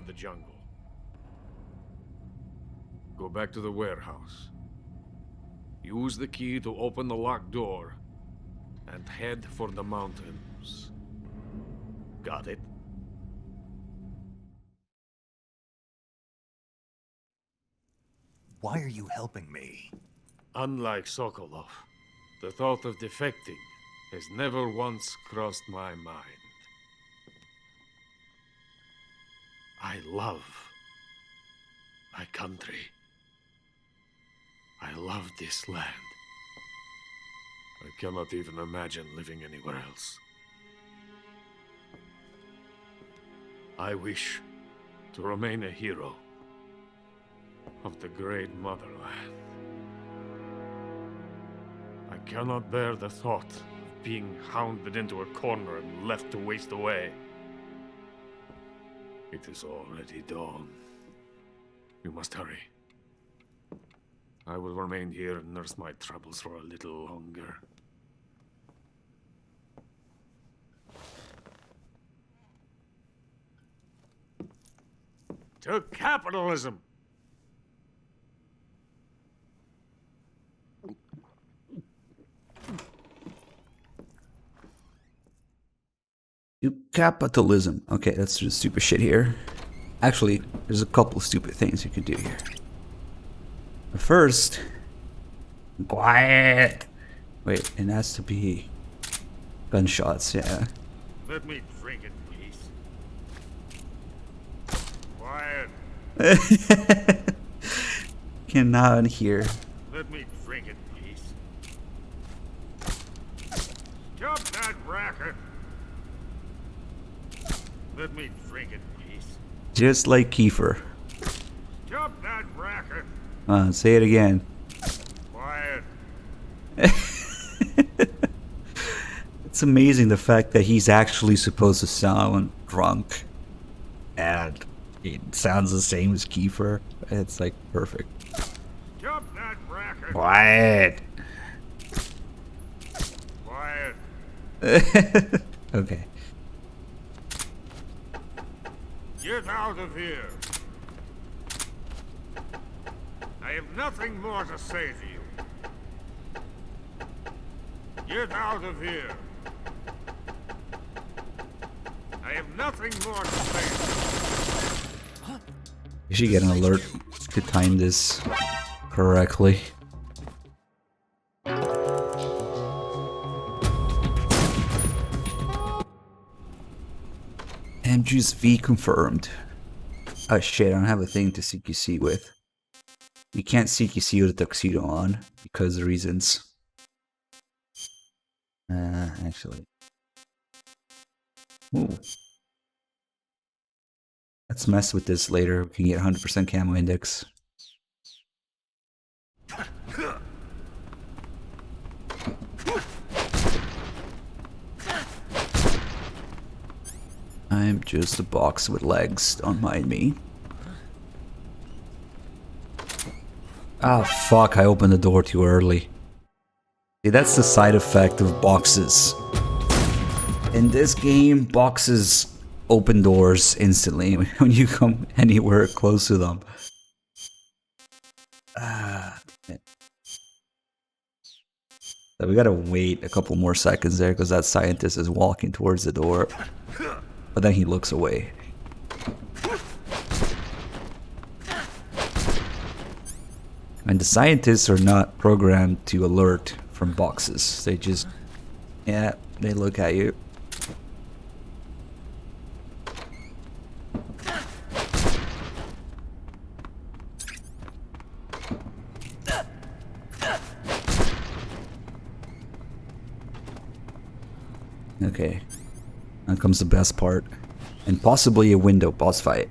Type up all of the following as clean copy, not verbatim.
of the jungle. Go back to the warehouse. Use the key to open the locked door, and head for the mountains. Got it? Why are you helping me? Unlike Sokolov, the thought of defecting has never once crossed my mind. I love my country. I love this land. I cannot even imagine living anywhere else. I wish to remain a hero of the great motherland. I cannot bear the thought of being hounded into a corner and left to waste away. It is already dawn. We must hurry. I will remain here and nurse my troubles for a little longer. To capitalism! To capitalism. Okay, that's just stupid shit here. Actually, there's a couple of stupid things you can do here. But first, quiet. Wait, it has to be gunshots, yeah. Let me drink in peace. Quiet. Cannot hear. Let me drink in peace. Stop that racket. Let me drink in peace. Just like Kiefer. Stop that racket. Say it again. Quiet. It's amazing the fact that he's actually supposed to sound drunk. And it sounds the same as Kiefer. It's like perfect. Stop that racket. Quiet. Quiet. Okay. Get out of here. I have nothing more to say to you. Get out of here. I have nothing more to say to you. You should get an alert to time this correctly. MGS V confirmed. Oh shit, I don't have a thing to CQC with. You can't CQC with a tuxedo on because of reasons. Actually. Ooh. Let's mess with this later. We can get 100% camo index. I'm just a box with legs, don't mind me. Ah, fuck, I opened the door too early. See, that's the side effect of boxes. In this game, boxes open doors instantly when you come anywhere close to them. So we gotta wait a couple more seconds there because that scientist is walking towards the door. But then he looks away. And the scientists are not programmed to alert from boxes. They just, yeah, they look at you. Okay, now comes the best part, and possibly a window boss fight.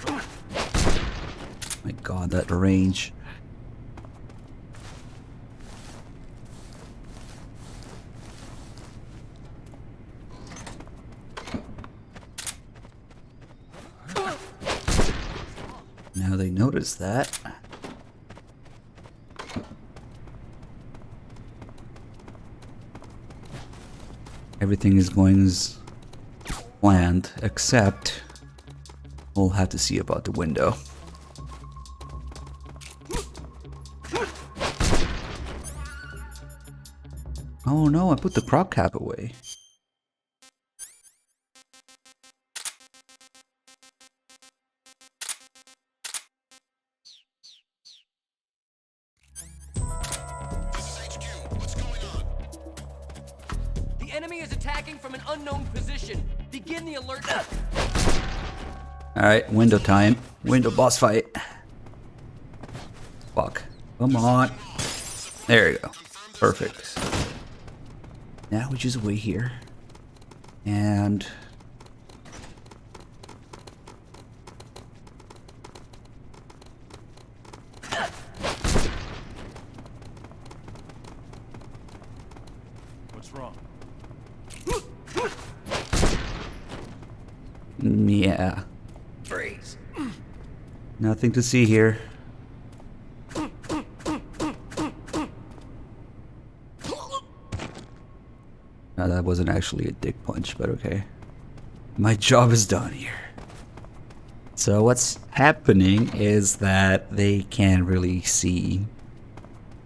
My god, that range. Now they notice that. Everything is going as planned, except we'll have to see about the window. Oh no, I put the prop cap away. Enemy is attacking from an unknown position. Begin the alert. Alright, window time. Window boss fight. Fuck. Come on. There you go. Perfect. Now we just wait here. And... What's wrong? yeah. Freeze. Nothing to see here. No, that wasn't actually a dick punch, but okay. My job is done here. So what's happening is that they can't really see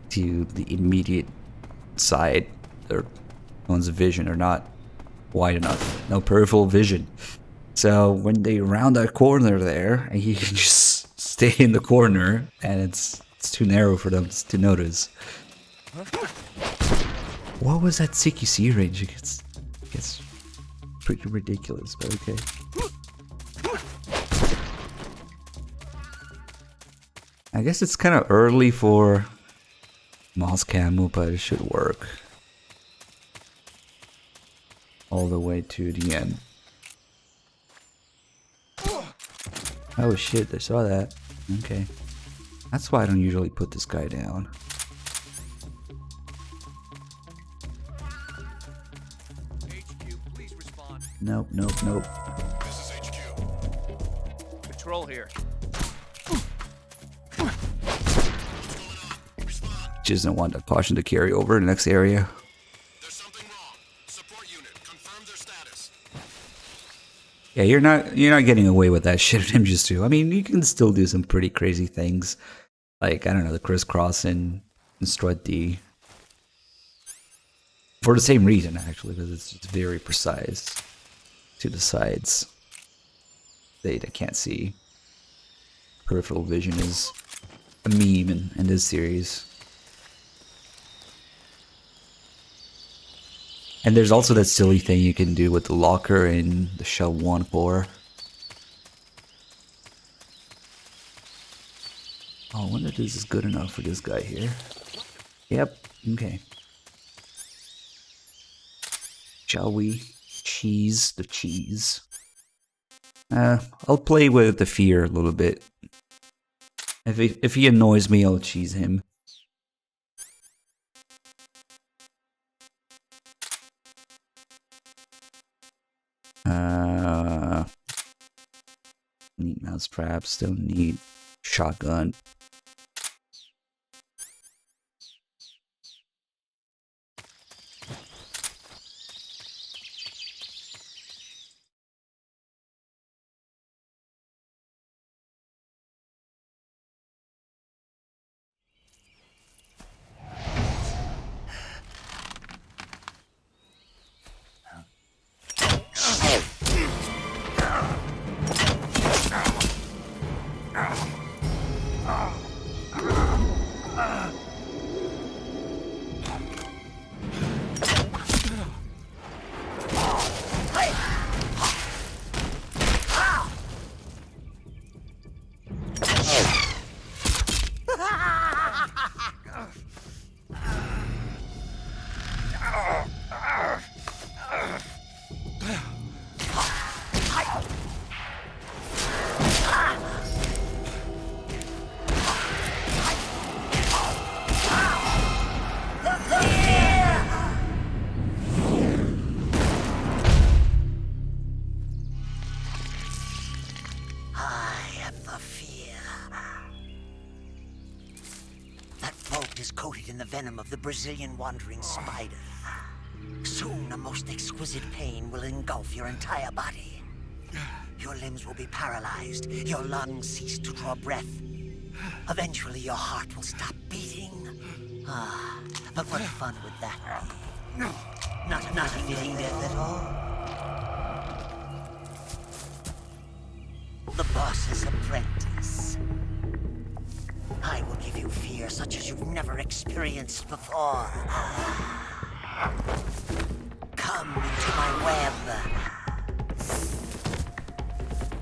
to the immediate side. Their one's vision are not wide enough. No peripheral vision. So when they round that corner there, you can just stay in the corner, and it's too narrow for them to notice. What was that CQC range? It gets pretty ridiculous, but okay. I guess it's kind of early for moss camo, but it should work. All the way to the end. Oh shit, I saw that. Okay. That's why I don't usually put this guy down. HQ, please respond. Nope, nope, nope. This is HQ. Patrol here. Just don't want that caution to carry over in the next area. There's something wrong. Support unit, confirm their status. Yeah, you're not getting away with that shit at MGS2. I mean, you can still do some pretty crazy things. Like, I don't know, the crisscross and strut D. For the same reason, actually, because it's very precise to the sides. They can't see. Peripheral vision is a meme in this series. And there's also that silly thing you can do with the locker in the Shell 1 core. Oh, I wonder if this is good enough for this guy here. Yep, okay. Shall we cheese the cheese? I'll play with the fear a little bit. If he annoys me, I'll cheese him. Need mouse traps, don't need shotgun. throat is coated in the venom of the Brazilian wandering spider. Soon, a most exquisite pain will engulf your entire body. Your limbs will be paralyzed, your lungs cease to draw breath. Eventually, your heart will stop beating. Ah, but what fun would that be? Not a fitting death at all. The boss's apprentice. I will give you fear such as you've never experienced before. Come into my web.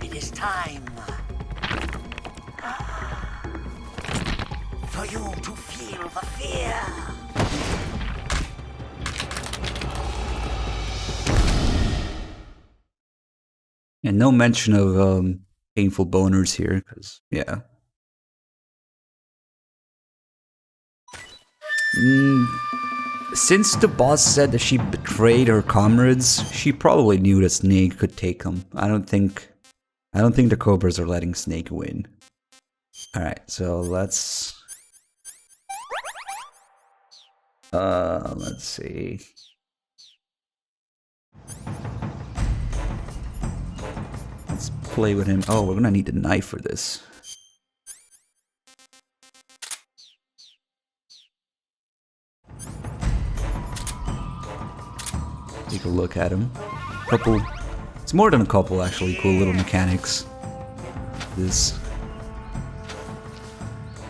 It is time for you to feel the fear. And no mention of painful boners here, because, yeah. Since the boss said that she betrayed her comrades, she probably knew that Snake could take them. I don't think the Cobras are letting Snake win. Alright, so let's see. Let's play with him. Oh, we're gonna need a knife for this. Take a look at him. Couple. It's more than a couple, actually. Cool little mechanics. This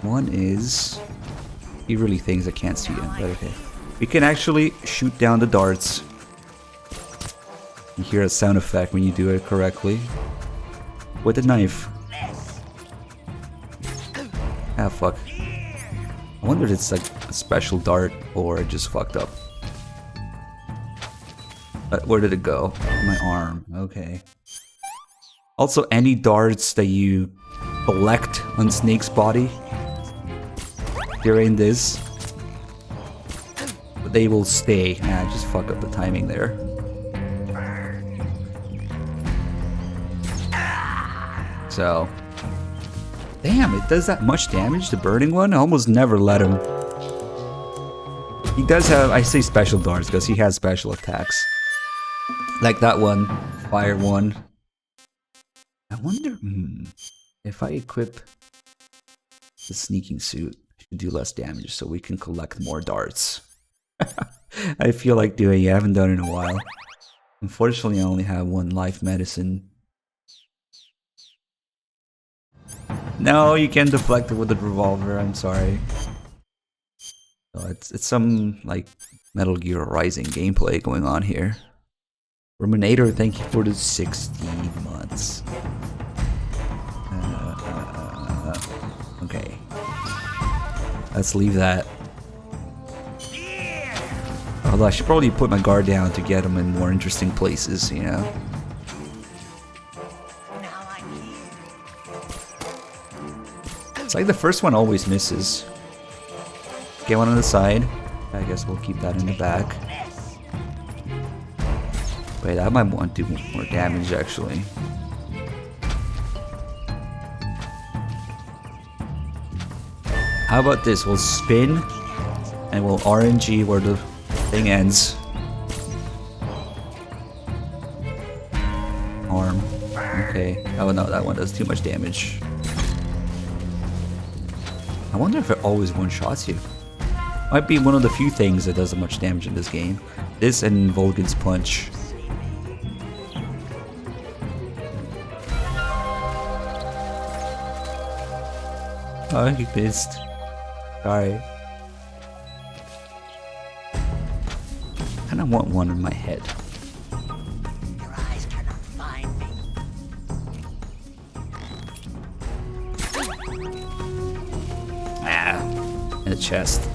one is. He really thinks I can't see him, but okay. We can actually shoot down the darts. You hear a sound effect when you do it correctly. With a knife. Ah, fuck. I wonder if it's like a special dart or it just fucked up. Where did it go? My arm. Okay. Also, any darts that you collect on Snake's body, they're in this. But they will stay. Ah, just fuck up the timing there. So. Damn, it does that much damage, the burning one? I almost never let him. He does have, I say special darts because he has special attacks. Like that one, fire one. I wonder, if I equip the sneaking suit, I should do less damage so we can collect more darts. I feel like doing it, I haven't done it in a while. Unfortunately, I only have one life medicine. No, you can't deflect it with the revolver, I'm sorry. Oh, it's some, like, Metal Gear Rising gameplay going on here. Ruminator, thank you for the 16 months. Okay. Let's leave that. Although I should probably put my guard down to get them in more interesting places, you know? It's like the first one always misses. Get one on the side. I guess we'll keep that in the back. Wait, I might want to do more damage, actually. How about this? We'll spin, and we'll RNG where the thing ends. Arm. Okay. Oh no, that one does too much damage. I wonder if it always one-shots you. Might be one of the few things that does so much damage in this game. This and Volgan's Punch. Oh, he missed. Sorry. I kinda want one in my head. Your eyes cannot find me. Ah, in the chest.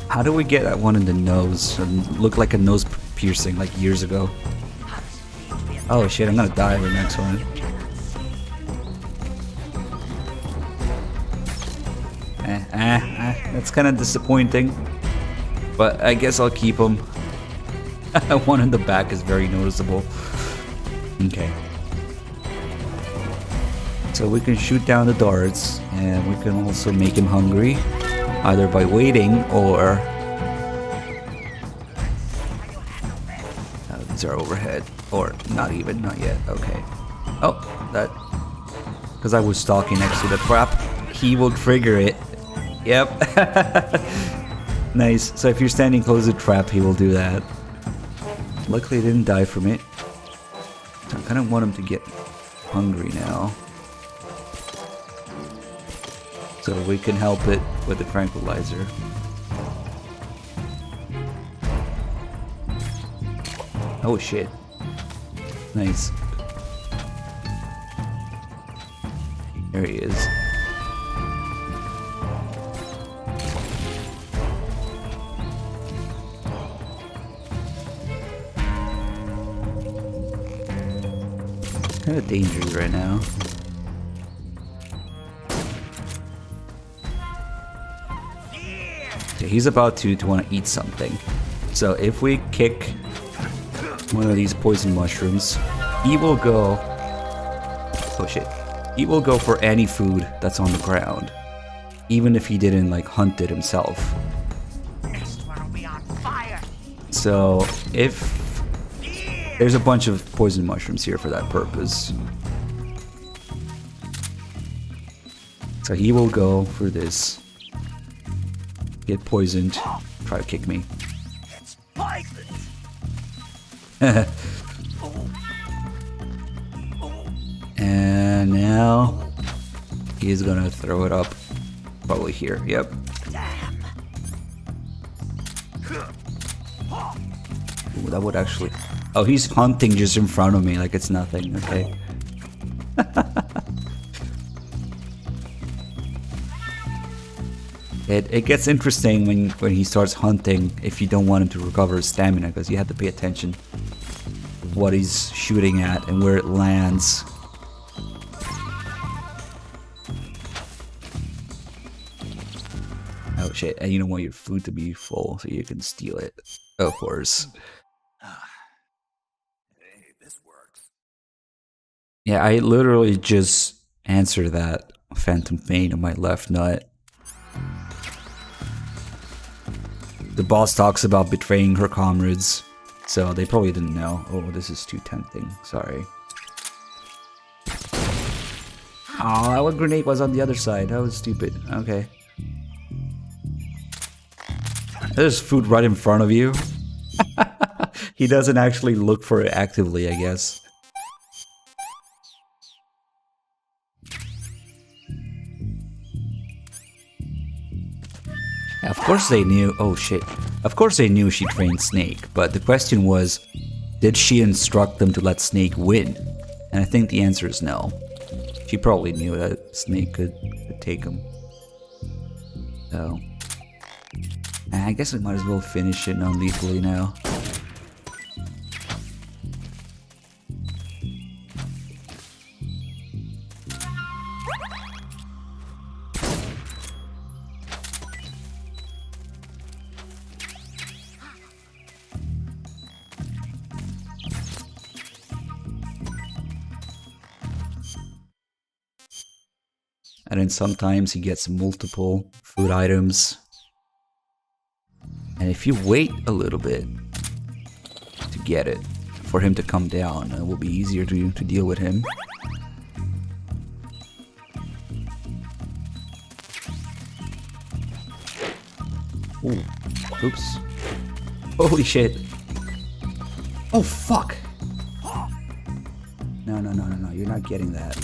How do we get that one in the nose and look like a nose piercing like years ago? Oh shit, I'm gonna die in the next one. That's kind of disappointing, but I guess I'll keep them. One in the back is very noticeable. Okay. So we can shoot down the darts, and we can also make him hungry. either by waiting or... these are overhead, or not even, not yet, okay. Oh, that... Because I was stalking next to the trap, he will trigger it. Yep. Nice. So if you're standing close to the trap, he will do that. Luckily, I didn't die from it. So I kind of want him to get hungry now. So we can help it with the tranquilizer. Oh shit. Nice. There he is. Kind of dangerous right now. Yeah, he's about to want to eat something. So if we kick one of these poison mushrooms, he will go... Oh shit. He will go for any food that's on the ground. Even if he didn't like hunt it himself. Next one will be on fire. So if... There's a bunch of poison mushrooms here for that purpose. So he will go for this. Get poisoned. Try to kick me. It's poisoned. And now he's gonna throw it up. Probably here. Yep. Damn. Ooh, that would actually... Oh, he's hunting just in front of me like it's nothing. Okay. It gets interesting when he starts hunting if you don't want him to recover his stamina, because you have to pay attention what he's shooting at and where it lands. Oh shit, and you don't want your food to be full so you can steal it. Of course. Hey, this works. Yeah, I literally just answered that phantom pain on my left nut. The boss talks about betraying her comrades, so they probably didn't know. Oh, this is too tempting. Sorry. Oh, that grenade was on the other side. That was stupid. Okay. There's food right in front of you. He doesn't actually look for it actively, I guess. Of course they knew. Oh shit. Of course they knew she trained Snake, but the question was, did she instruct them to let Snake win? And I think the answer is no. She probably knew that Snake could take him. So, I guess I might as well finish it non-lethally now. And then sometimes he gets multiple food items. And if you wait a little bit to get it, for him to come down, it will be easier to deal with him. Ooh, oops. Holy shit. Oh fuck! No, you're not getting that.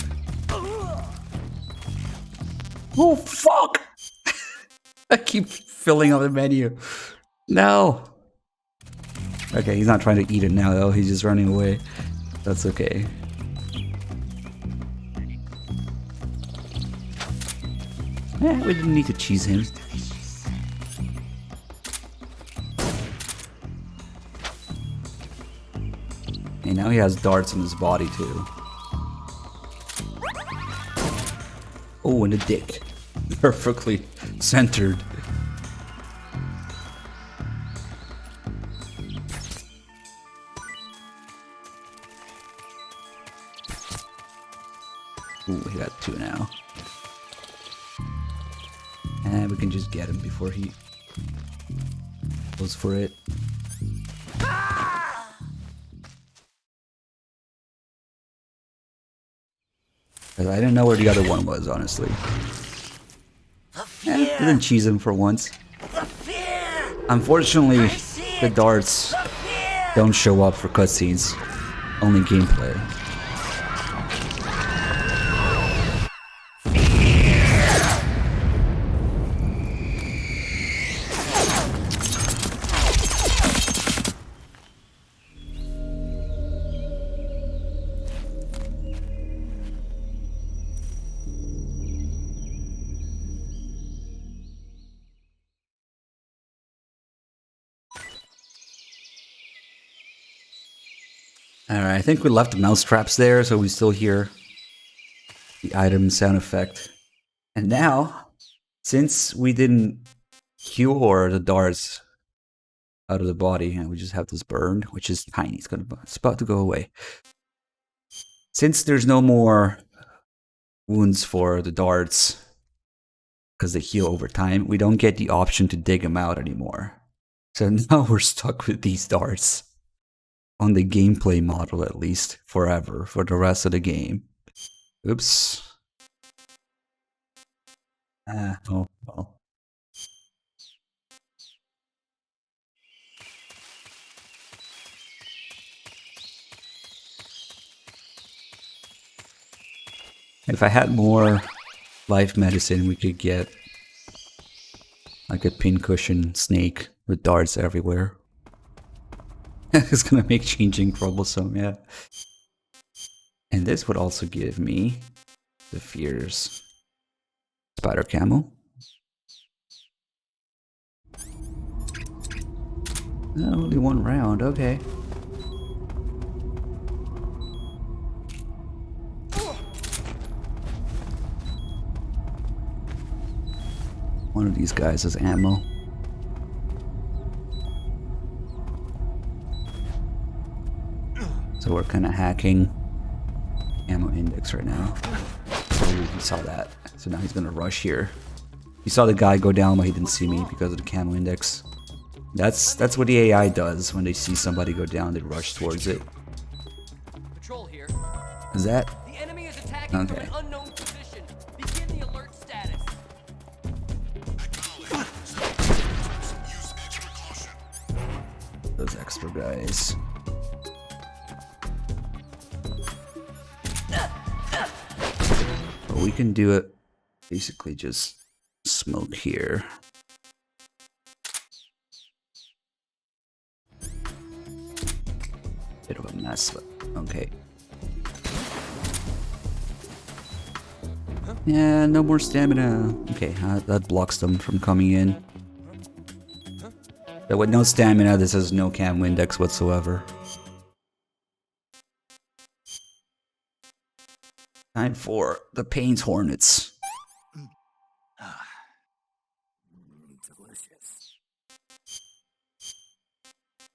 Oh fuck! I keep filling up the menu. No! Okay, he's not trying to eat it now though, he's just running away. That's okay. We didn't need to cheese him. And now he has darts in his body too. Oh, and a dick. Perfectly centered. Ooh, he got two now. And we can just get him before he goes for it. 'Cause I didn't know where the other one was, honestly. Didn't cheese him for once. Unfortunately, the darts don't show up for cutscenes, only gameplay. Alright, I think we left the mouse traps there, so we still hear the item sound effect. And now, since we didn't cure the darts out of the body, and we just have this burned, which is tiny, it's about to go away. Since there's no more wounds for the darts, because they heal over time, we don't get the option to dig them out anymore. So now we're stuck with these darts. On the gameplay model, at least, forever, for the rest of the game. Oops. Oh, well. If I had more life medicine, we could get like a pincushion snake with darts everywhere. It's gonna make changing troublesome, yeah. And this would also give me the Fierce Spider Camo. Only one round, okay. One of these guys has ammo. So we're kind of hacking ammo index right now. Oh, he saw that. So now he's gonna rush here. He saw the guy go down, but he didn't see me because of the camo index. That's what the AI does when they see somebody go down. They rush towards it. Patrol here. Is that? The enemy is attacking from Okay. an unknown position. Begin the alert status. Use extra caution. Those extra guys. But we can do it. Basically, just smoke here. Bit of a mess, but okay. Yeah, no more stamina. Okay, that blocks them from coming in. But with no stamina, this has no camo index whatsoever. Time for the Pain's Hornets.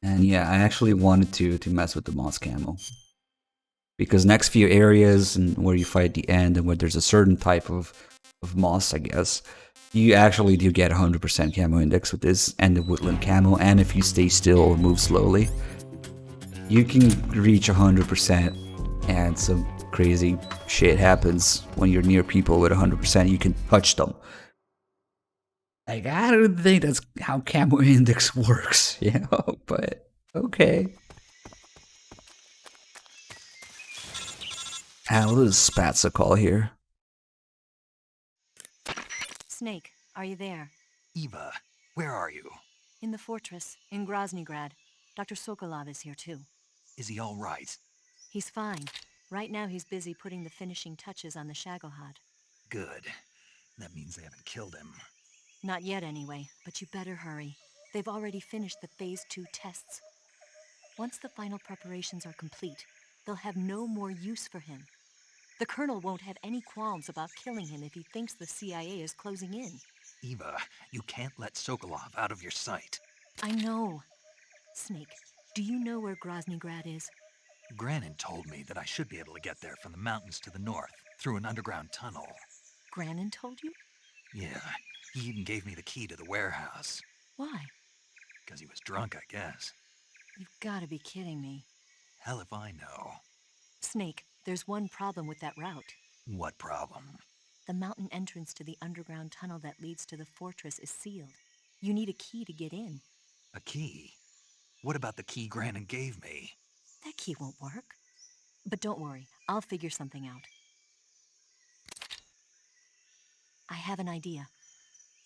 And yeah, I actually wanted to mess with the moss camo. Because next few areas and where you fight the end and where there's a certain type of moss, I guess, you actually do get 100% camo index with this and the woodland camo. And if you stay still or move slowly, you can reach 100% and some crazy shit happens when you're near people with 100%. You can touch them. Like, I don't think that's how camo index works, you know, but okay. What does Spatza call here? Snake, are you there? Eva, where are you? In the fortress, in Groznygrad. Dr. Sokolov is here too. Is he all right? He's fine. Right now he's busy putting the finishing touches on the Shagohod. Good. That means they haven't killed him. Not yet anyway, but you better hurry. They've already finished the Phase 2 tests. Once the final preparations are complete, they'll have no more use for him. The Colonel won't have any qualms about killing him if he thinks the CIA is closing in. Eva, you can't let Sokolov out of your sight. I know. Snake, do you know where Groznygrad is? Granin told me that I should be able to get there from the mountains to the north, through an underground tunnel. Granin told you? Yeah, He even gave me the key to the warehouse. Why? Because he was drunk, I guess. You've got to be kidding me. Hell if I know. Snake, there's one problem with that route. What problem? The mountain entrance to the underground tunnel that leads to the fortress is sealed. You need a key to get in. A key? What about the key Grannon gave me? That key won't work. But don't worry, I'll figure something out. I have an idea.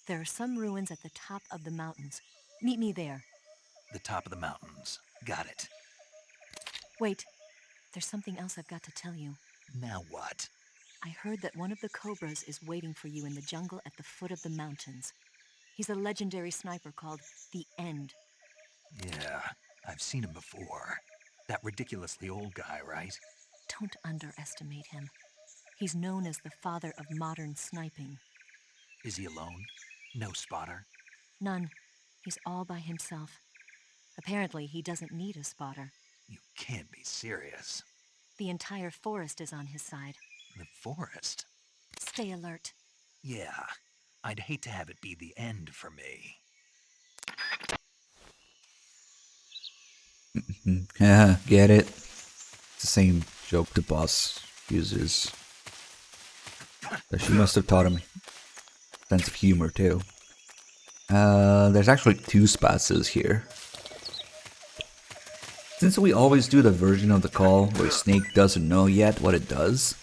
There are some ruins at the top of the mountains. Meet me there. The top of the mountains. Got it. Wait, there's something else I've got to tell you. Now what? I heard that one of the Cobras is waiting for you in the jungle at the foot of the mountains. He's a legendary sniper called The End. Yeah, I've seen him before. That ridiculously old guy, right? Don't underestimate him. He's known as the father of modern sniping. Is he alone? No spotter? None. He's all by himself. Apparently, he doesn't need a spotter. You can't be serious. The entire forest is on his side. The forest? Stay alert. Yeah, I'd hate to have it be the end for me. Yeah, get it? It's the same joke the boss uses. So she must have taught him sense of humor too. There's actually two spaces here. Since we always do the version of the call where Snake doesn't know yet what it does,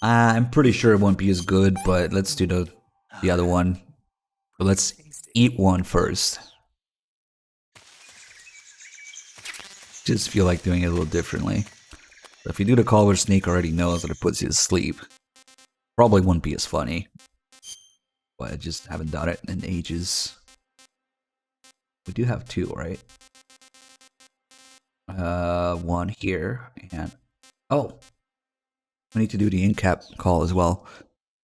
I'm pretty sure it won't be as good, but let's do the other one. But let's eat one first. Just feel like doing it a little differently. So if you do the call where Snake already knows that it puts you to sleep, probably wouldn't be as funny. But I just haven't done it in ages. We do have two, right? One here, and oh, I need to do the ink cap call as well.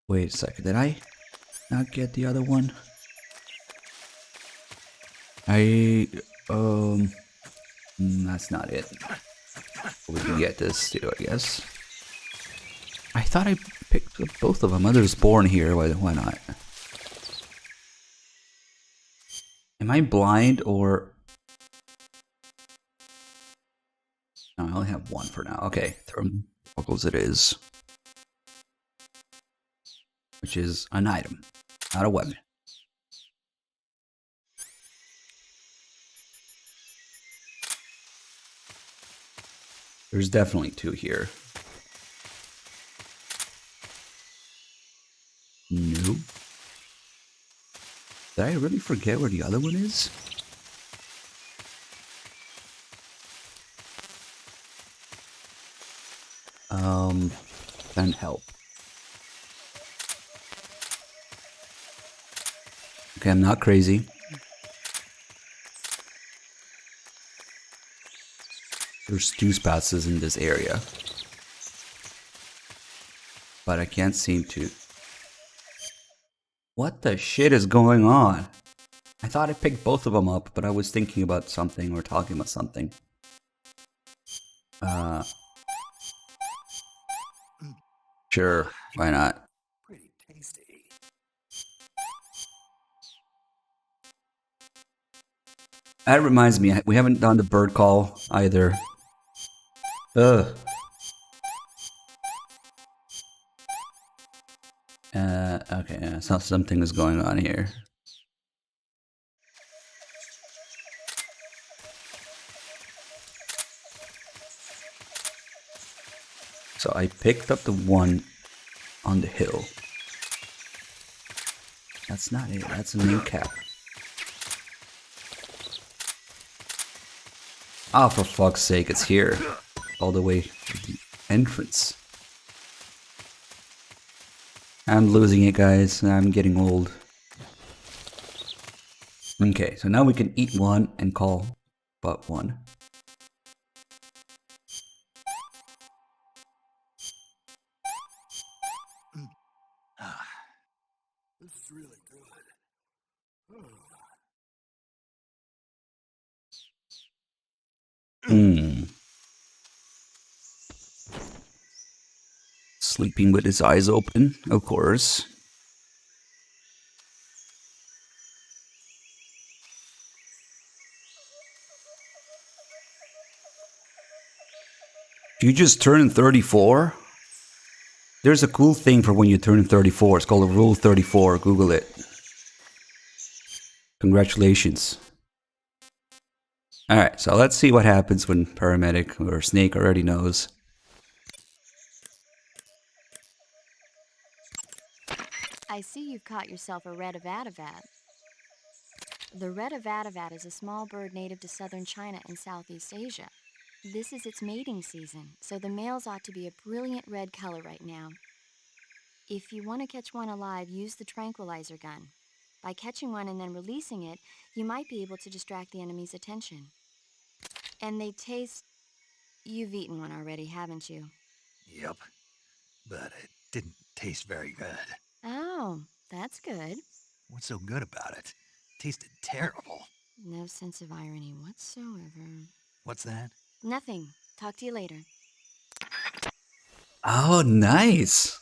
Wait a second, did I not get the other one? That's not it. We can get this too, I guess. I thought I picked up both of them. Others born here. Why not? Am I blind or? No, I only have one for now. Okay, Thermogoggles it is. Which is an item, not a weapon. There's definitely two here. No. Did I really forget where the other one is? Then help. Okay, I'm not crazy. There's two spaces in this area. But I can't seem to... What the shit is going on? I thought I picked both of them up, but I was thinking about something or talking about something. Sure, why not? Pretty tasty. That reminds me, we haven't done the bird call either. Ugh. Okay, so something is going on here. So I picked up the one on the hill. That's not it, that's an ink cap. Ah, for fuck's sake, it's here. All the way to the entrance. I'm losing it, guys. I'm getting old. Okay, so now we can eat one and call but one. This is really good. Sleeping with his eyes open, of course. You just turned 34? There's a cool thing for when you turn 34. It's called a Rule 34. Google it. Congratulations. Alright, so let's see what happens when Paramedic or Snake already knows. I see you've caught yourself a red Avadavat. The red Avadavat is a small bird native to southern China and Southeast Asia. This is its mating season, so the males ought to be a brilliant red color right now. If you want to catch one alive, use the tranquilizer gun. By catching one and then releasing it, you might be able to distract the enemy's attention. And they taste... You've eaten one already, haven't you? Yep. But it didn't taste very good. Oh, that's good. What's so good about it? Tasted terrible. No sense of irony whatsoever. What's that? Nothing. Talk to you later. Oh, nice.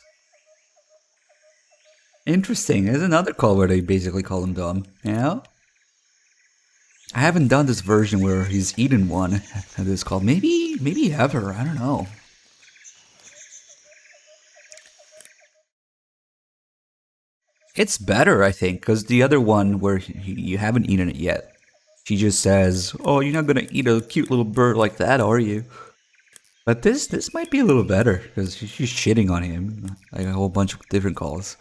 Interesting. There's another call where they basically call him dumb. You know? I haven't done this version where he's eaten one at this call. Maybe ever. I don't know. It's better, I think, because the other one where you haven't eaten it yet, she just says, "Oh, you're not gonna eat a cute little bird like that, are you?" But this might be a little better because she's shitting on him, like a whole bunch of different calls.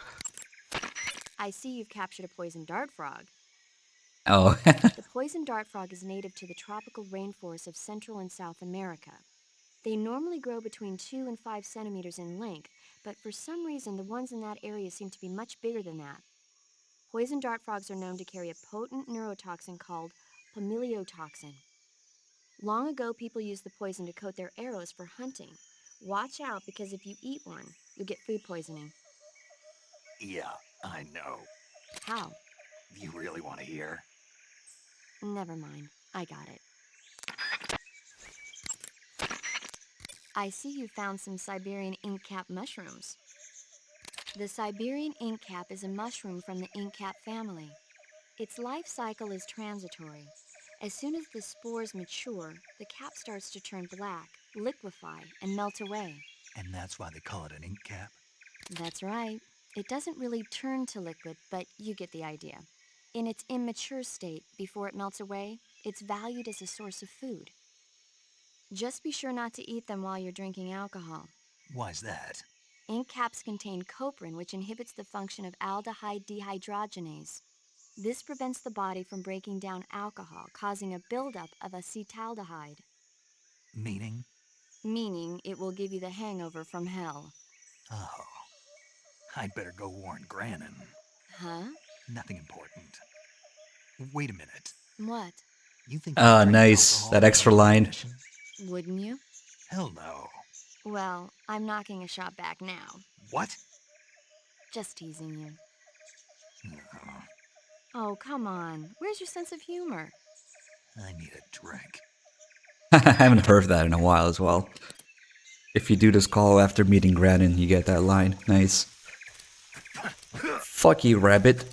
I see you've captured a poison dart frog. Oh, The poison dart frog is native to the tropical rainforests of Central and South America. They normally grow between 2 and 5 centimeters in length, but for some reason the ones in that area seem to be much bigger than that. Poison dart frogs are known to carry a potent neurotoxin called pomiliotoxin. Long ago, people used the poison to coat their arrows for hunting. Watch out, because if you eat one, you'll get food poisoning. Yeah, I know. How? You really want to hear? Never mind. I got it. I see you found some Siberian Ink Cap Mushrooms. The Siberian Ink Cap is a mushroom from the ink cap family. Its life cycle is transitory. As soon as the spores mature, the cap starts to turn black, liquefy, and melt away. And that's why they call it an ink cap? That's right. It doesn't really turn to liquid, but you get the idea. In its immature state, before it melts away, it's valued as a source of food. Just be sure not to eat them while you're drinking alcohol. Why's that? Ink caps contain coprin, which inhibits the function of aldehyde dehydrogenase. This prevents the body from breaking down alcohol, causing a buildup of acetaldehyde. Meaning? Meaning it will give you the hangover from hell. Oh. I'd better go warn Grannon. Huh? Nothing important. Wait a minute. What? You think Ah, nice. That extra line. Wouldn't you? Hell no. Well, I'm knocking a shot back now. What? Just teasing you. Uh, Oh, come on. Where's your sense of humor? I need a drink. I haven't heard that in a while as well. If you do this call after meeting Grannon, you get that line. Nice. Fuck you, rabbit.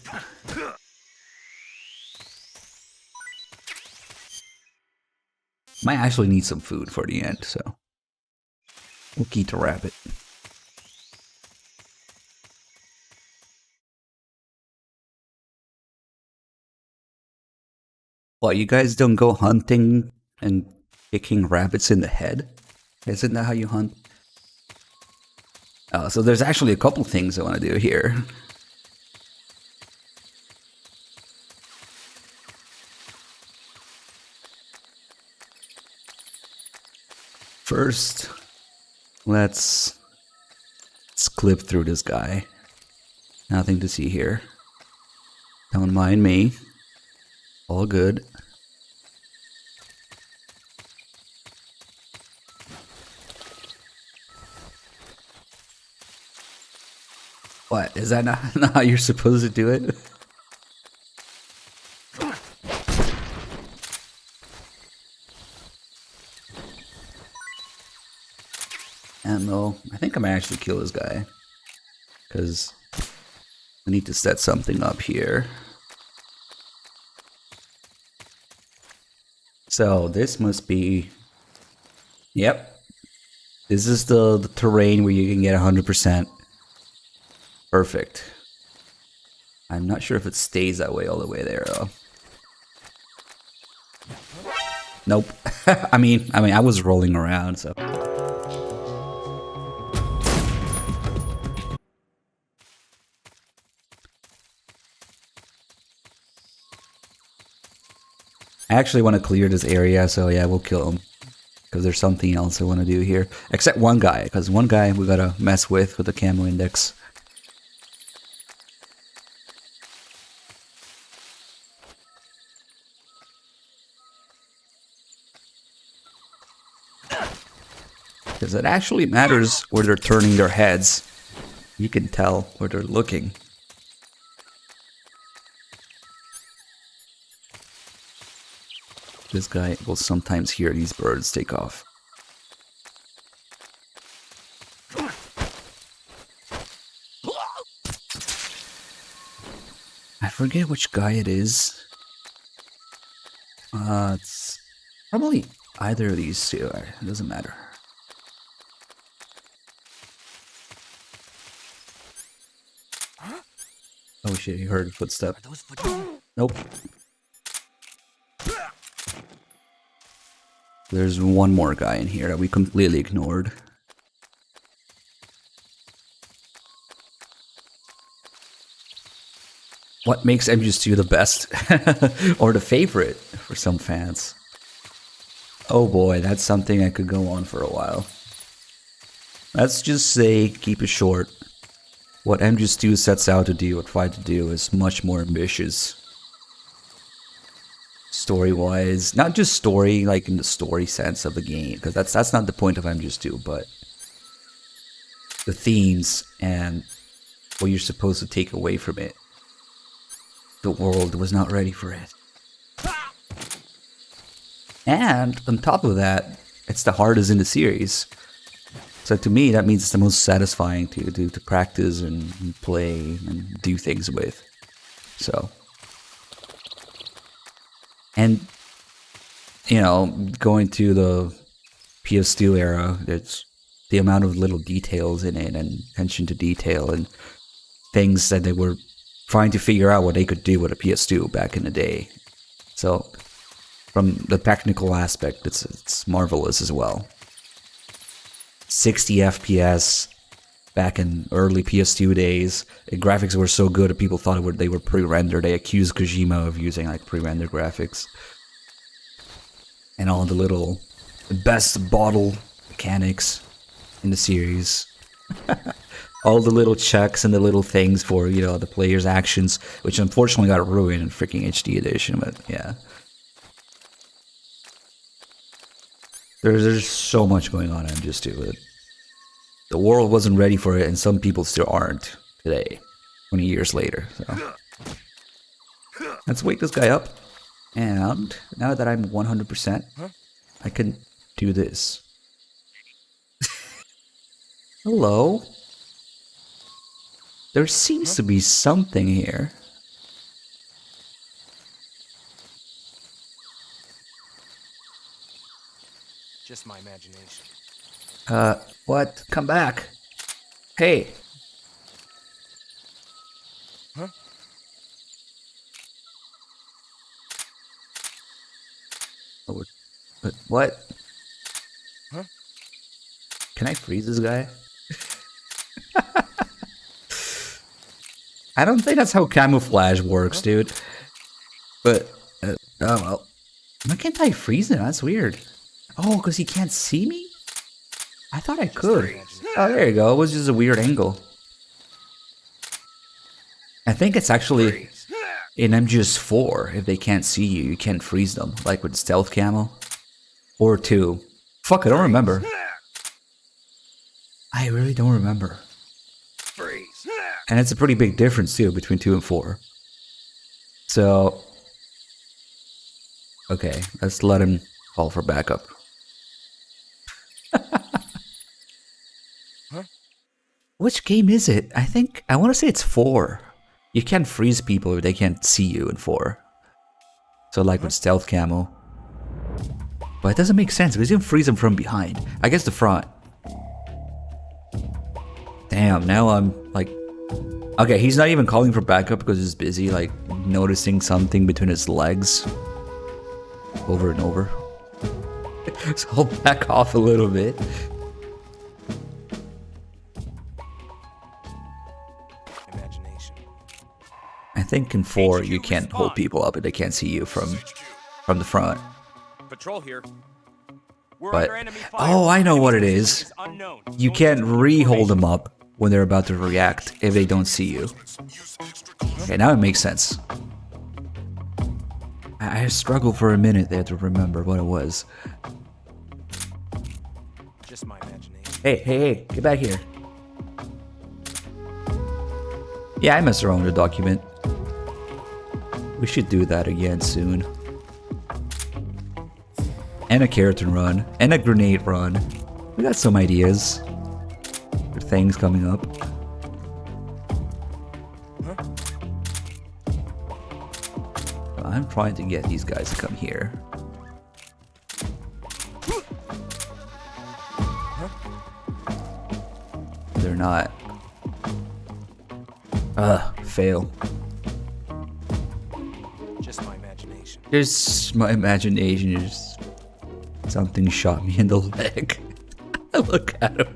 Might actually need some food for the end, so we'll keep the rabbit. What, you guys don't go hunting and kicking rabbits in the head? Isn't that how you hunt? Oh, so there's actually a couple things I want to do here. First, let's clip through this guy. Nothing to see here. Don't mind me. All good. What? Is that not how you're supposed to do it? And no, I think I might actually kill this guy. Because I need to set something up here. So this must be... Yep. This is the terrain where you can get 100%. Perfect. I'm not sure if it stays that way all the way there though. Nope. I mean, I was rolling around, so. I actually want to clear this area, so yeah, we'll kill him. Because there's something else I want to do here. Except one guy, because one guy we gotta mess with the camo index. Because it actually matters where they're turning their heads. You can tell where they're looking. This guy will sometimes hear these birds take off. I forget which guy it is. It's probably either of these two. It doesn't matter. Oh shit, he heard a footstep. Are those footsteps? Nope. There's one more guy in here that we completely ignored. What makes MGS2 the best? Or the favorite for some fans? Oh boy, that's something I could go on for a while. Let's just say, keep it short. What MGS2 sets out to do, or try to do, is much more ambitious. Story-wise, not just story like in the story sense of the game, because that's not the point of MGS2, but the themes and what you're supposed to take away from it. The world was not ready for it. And on top of that, it's the hardest in the series. So to me, that means it's the most satisfying to practice and play and do things with. So. And, you know, going to the PS2 era, it's the amount of little details in it and attention to detail and things that they were trying to figure out what they could do with a PS2 back in the day. So, from the technical aspect, it's marvelous as well. 60 FPS back in early PS2 days. The graphics were so good that people thought they were pre-rendered. They accused Kojima of using like pre-rendered graphics. And all the little best bottle mechanics in the series. All the little checks and the little things for, you know, the player's actions, which unfortunately got ruined in freaking HD edition, but yeah. There's so much going on in MGS2. The world wasn't ready for it, and some people still aren't today, 20 years later. So let's wake this guy up. And now that I'm 100%, I can do this. Hello? There seems to be something here. Just my imagination. What? Come back. Hey. Huh? Oh, but what? Huh? Can I freeze this guy? I don't think that's how camouflage works, dude. But, oh well. Why can't I freeze him? That's weird. Oh, because he can't see me? I thought I could. Oh, there you go. It was just a weird angle. I think it's actually in MGS4. If they can't see you, you can't freeze them. Like with stealth camo. Or 2. Fuck, I don't remember. I really don't remember. And it's a pretty big difference too between 2 and 4. So, okay, let's let him call for backup. Huh? Which game is it? I want to say it's 4. You can't freeze people if they can't see you in 4. So like with stealth camo. But it doesn't make sense because you can freeze them from behind. I guess the front. Damn, now I'm like... Okay, he's not even calling for backup because he's busy, like, noticing something between his legs. Over and over. So I'll back off a little bit. Imagination. I think in 4 you can't hold people up and they can't see you from the front. Patrol here. We're But under enemy fire. oh, I know what it Enemy is. position unknown. You can't re-hold them up when they're about to react if they don't see you. Okay, now it makes sense. I struggled for a minute there to remember what it was. Just my imagination. Hey, get back here. Yeah, I messed around with the document. We should do that again soon. And a keratin run, and a grenade run. We got some ideas for things coming up. I'm trying to get these guys to come here. They're not. Fail. Just my imagination. Just my imagination. Just something shot me in the leg. Look at him.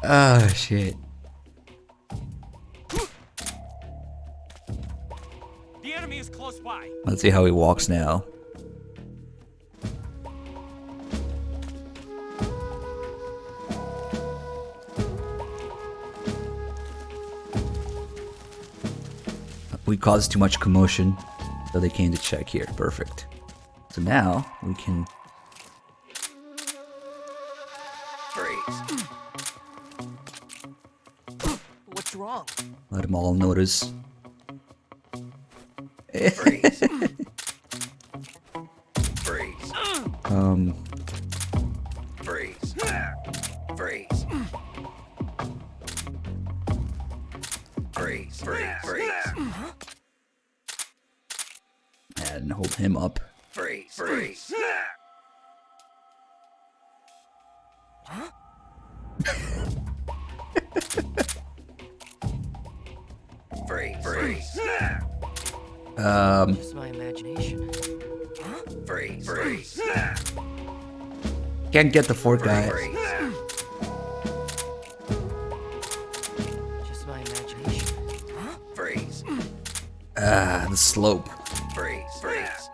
Ah, shit. The enemy is close by. Let's see how he walks now. We caused too much commotion, so they came to check here. Perfect. So now we can Freeze. What's wrong? let them all notice. Freeze. Freeze. Freeze. Freeze. Freeze. Freeze. And hold him up. Freeze. Freeze. Freeze. Freeze. Just my imagination. Freeze. Freeze. Can't get the fourth guy. Just my imagination. Freeze. The slope. Freeze. Freeze.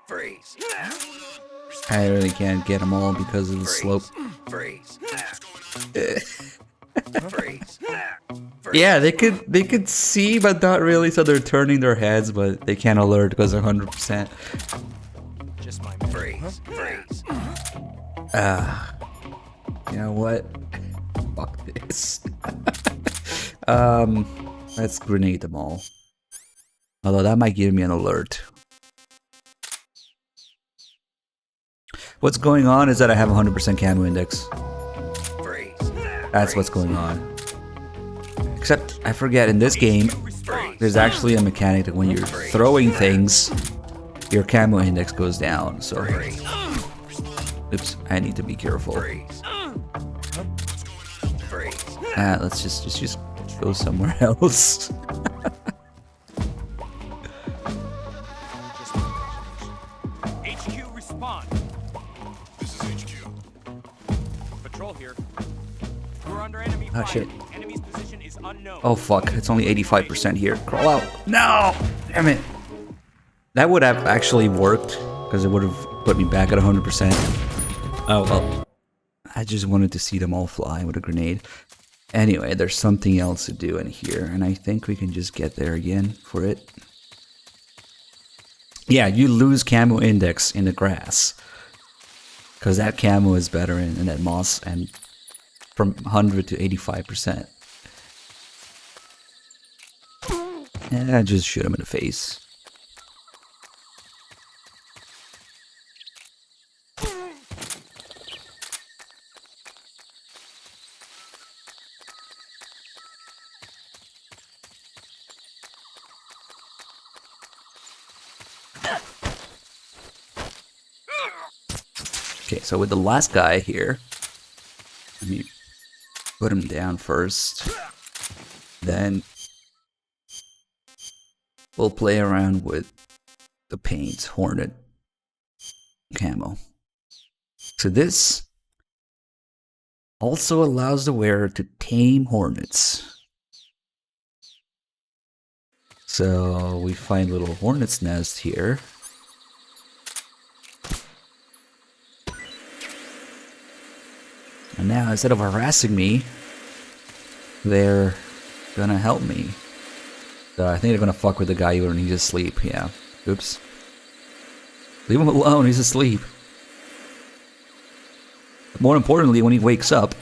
Freeze. I really can't get them all because of the slope. Freeze. Freeze. Yeah, they could see, but not really. So they're turning their heads, but they can't alert because they're 100%. Just my freeze. Freeze. You know what? Fuck this. Let's grenade them all. Although that might give me an alert. What's going on is that I have 100% camo index. Freeze. That's what's going on. Except, I forget, in this game, there's actually a mechanic that when you're throwing things, your camo index goes down, so... Oops, I need to be careful. Let's just go somewhere else. HQ respond. This is HQ. Patrol here. We're under enemy fire. Shit. Enemy's position is unknown. Oh fuck, it's only 85% here. Crawl out. No! Damn it. That would have actually worked, because it would have put me back at 100%. Oh well. I just wanted to see them all fly with a grenade. Anyway, there's something else to do in here, and I think we can just get there again for it. Yeah, you lose camo index in the grass. Because that camo is better in that moss, and from 100 to 85%. And I just shoot him in the face. Okay, so with the last guy here, let me put him down first. Then we'll play around with the paint Hornet camo. So this also allows the wearer to tame hornets. So we find little hornet's nest here. And now instead of harassing me, they're gonna help me. So I think they're gonna fuck with the guy when he's asleep. Yeah. Oops. Leave him alone, he's asleep. More importantly, when he wakes up,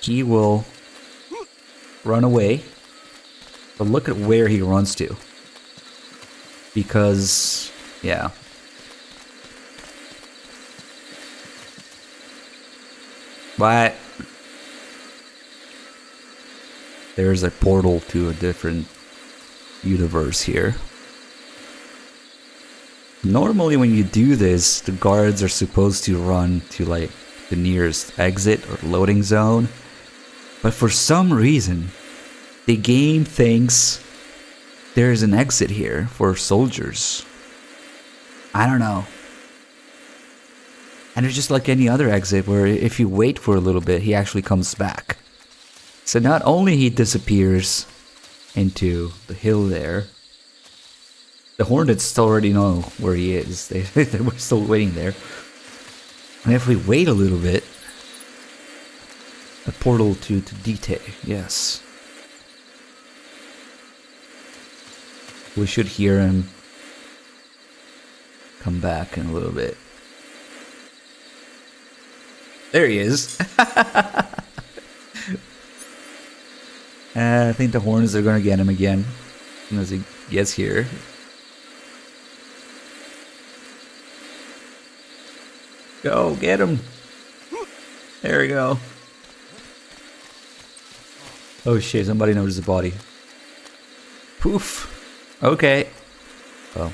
he will run away. But look at where he runs to. Because, yeah. But there's a portal to a different universe here. Normally when you do this, the guards are supposed to run to like the nearest exit or loading zone. But for some reason, the game thinks there's an exit here for soldiers. I don't know. And it's just like any other exit where if you wait for a little bit, he actually comes back. So not only he disappears into the hill there, the Hornets already know where he is. They were still waiting there. And if we wait a little bit, a portal to Dite, yes. We should hear him come back in a little bit. There he is. I think the Hornets are gonna get him again as soon as he gets here. Go, get him. There we go. Oh shit, somebody noticed the body. Poof. Okay. Well.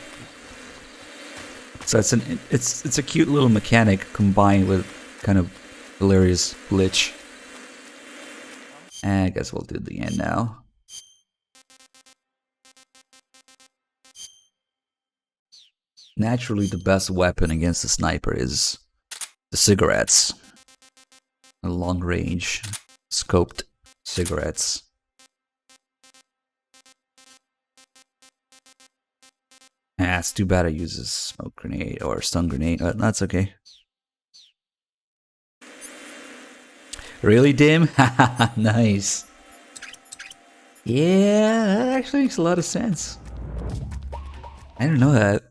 So it's a cute little mechanic combined with kind of hilarious glitch. And I guess we'll do the end now. Naturally, the best weapon against the sniper is the cigarettes. The long range scoped cigarettes. Ah, it's too bad I use a smoke grenade or a stun grenade. That's okay. Really, Dim? Haha, nice. Yeah, that actually makes a lot of sense. I didn't know that.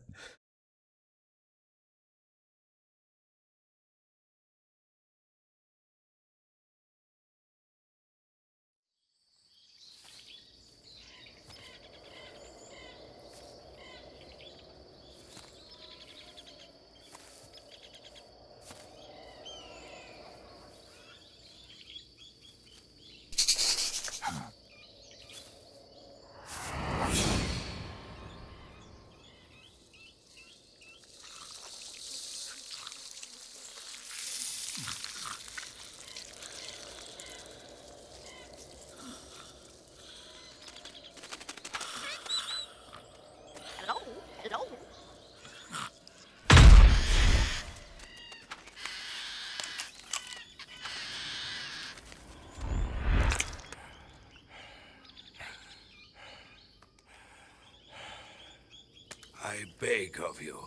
I beg of you,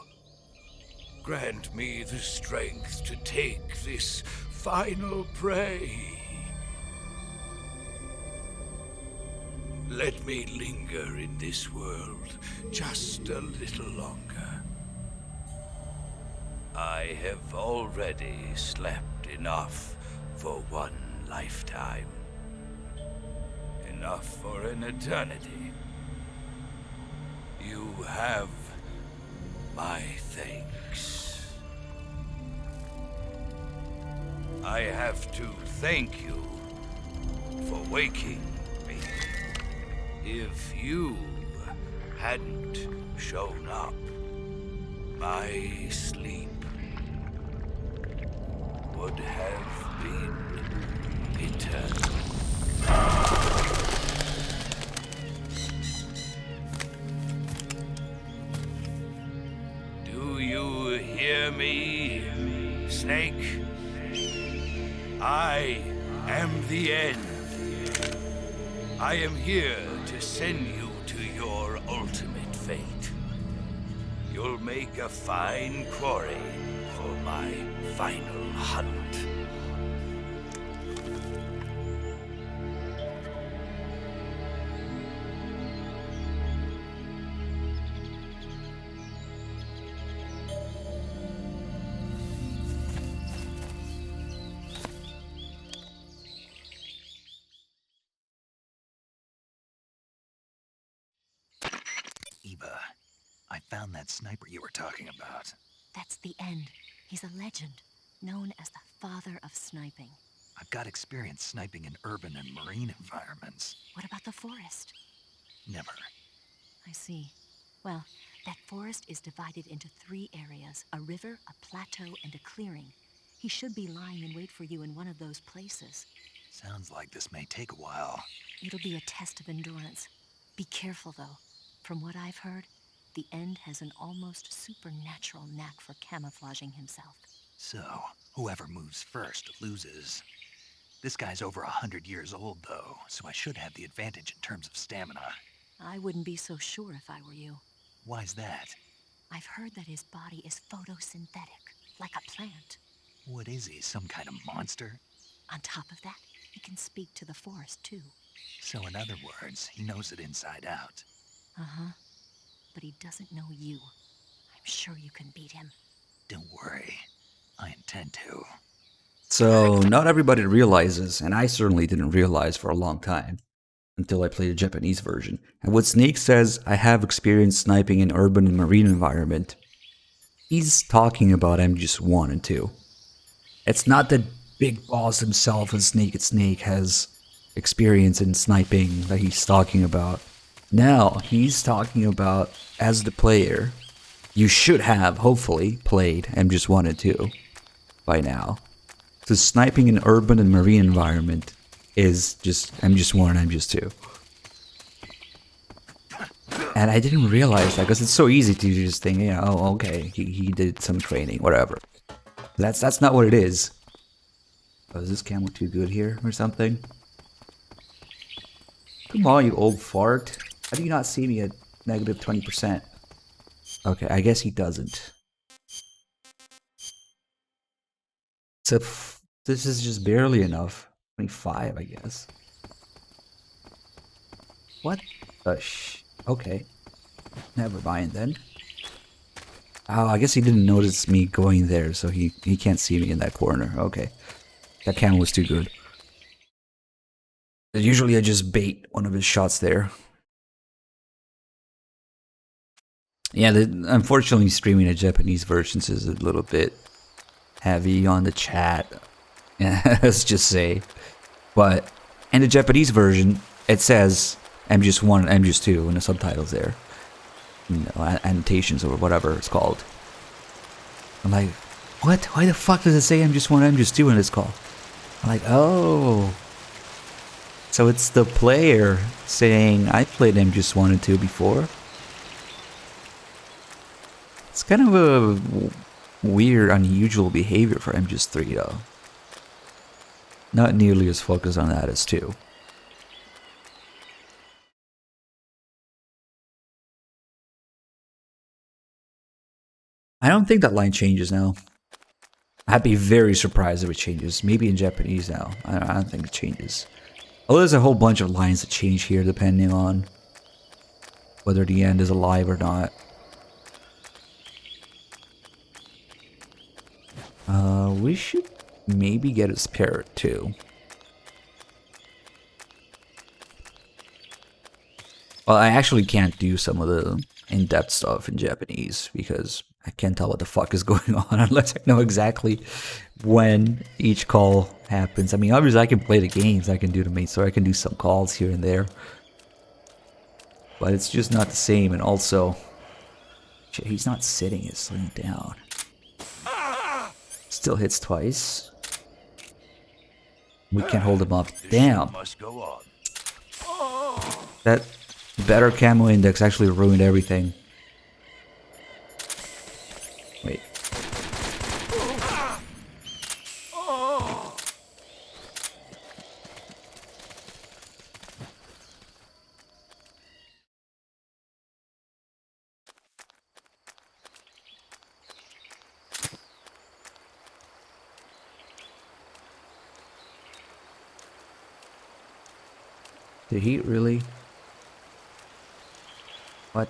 grant me the strength to take this final prey. Let me linger in this world just a little longer. I have already slept enough for one lifetime. Enough for an eternity. You have my thanks. I have to thank you for waking me. If you hadn't shown up, my sleep would have been eternal. Do you hear me, Snake? I am the end. I am here to send you to your ultimate fate. You'll make a fine quarry for my final hunt. Eva, I found that sniper you were talking about. That's the end. He's a legend, known as the father of sniping. I've got experience sniping in urban and marine environments. What about the forest? Never. I see. Well, that forest is divided into 3 areas, a river, a plateau, and a clearing. He should be lying in wait for you in one of those places. Sounds like this may take a while. It'll be a test of endurance. Be careful, though. From what I've heard, the End has an almost supernatural knack for camouflaging himself. So, whoever moves first loses. This guy's over 100 years old, though, so I should have the advantage in terms of stamina. I wouldn't be so sure if I were you. Why's that? I've heard that his body is photosynthetic, like a plant. What is he, some kind of monster? On top of that, he can speak to the forest, too. So in other words, he knows it inside out. Uh-huh. But he doesn't know you. I'm sure you can beat him. Don't worry. I intend to. So, not everybody realizes, and I certainly didn't realize for a long time, until I played the Japanese version. And when Snake says, I have experience sniping in urban and marine environment, he's talking about MGS1 and 2. It's not that Big Boss himself and Snake has experience in sniping that he's talking about. No, he's talking about, as the player, you should have, hopefully, played MGS1 and 2 by now. So sniping in urban and marine environment is just MGS1 and MGS2. And I didn't realize that because it's so easy to just think, yeah, oh, okay, he did some training, whatever. That's not what it is. Oh, is this camera too good here or something? Come on, you old fart. How do you not see me at negative 20%? Okay, I guess he doesn't. So this is just barely enough. 25, I guess. What the okay. Never mind then. Oh, I guess he didn't notice me going there, so he can't see me in that corner. Okay. That camera was too good. Usually I just bait one of his shots there. Yeah, unfortunately streaming a Japanese version is a little bit heavy on the chat. Let's just say. But in the Japanese version, it says MGS1 and MGS2 in the subtitles there. You know, annotations or whatever it's called. I'm like, what? Why the fuck does it say MGS1 and MGS2 in this call? I'm like, oh. So it's the player saying, I played MGS1 and 2 before. It's kind of a weird, unusual behavior for MGS3 though. Not nearly as focused on that as 2. I don't think that line changes now. I'd be very surprised if it changes. Maybe in Japanese now. I don't think it changes. Although there's a whole bunch of lines that change here depending on whether the end is alive or not. We should maybe get his parrot too. Well, I actually can't do some of the in-depth stuff in Japanese because I can't tell what the fuck is going on unless I know exactly when each call happens. I mean, obviously I can play the games, I can do the main story, I can do some calls here and there. But it's just not the same, and also Shit, he's not sitting, he's laying down. Still hits twice. We can't hold him up. Damn. Must go on. That better camo index actually ruined everything. Wait. The heat really? What?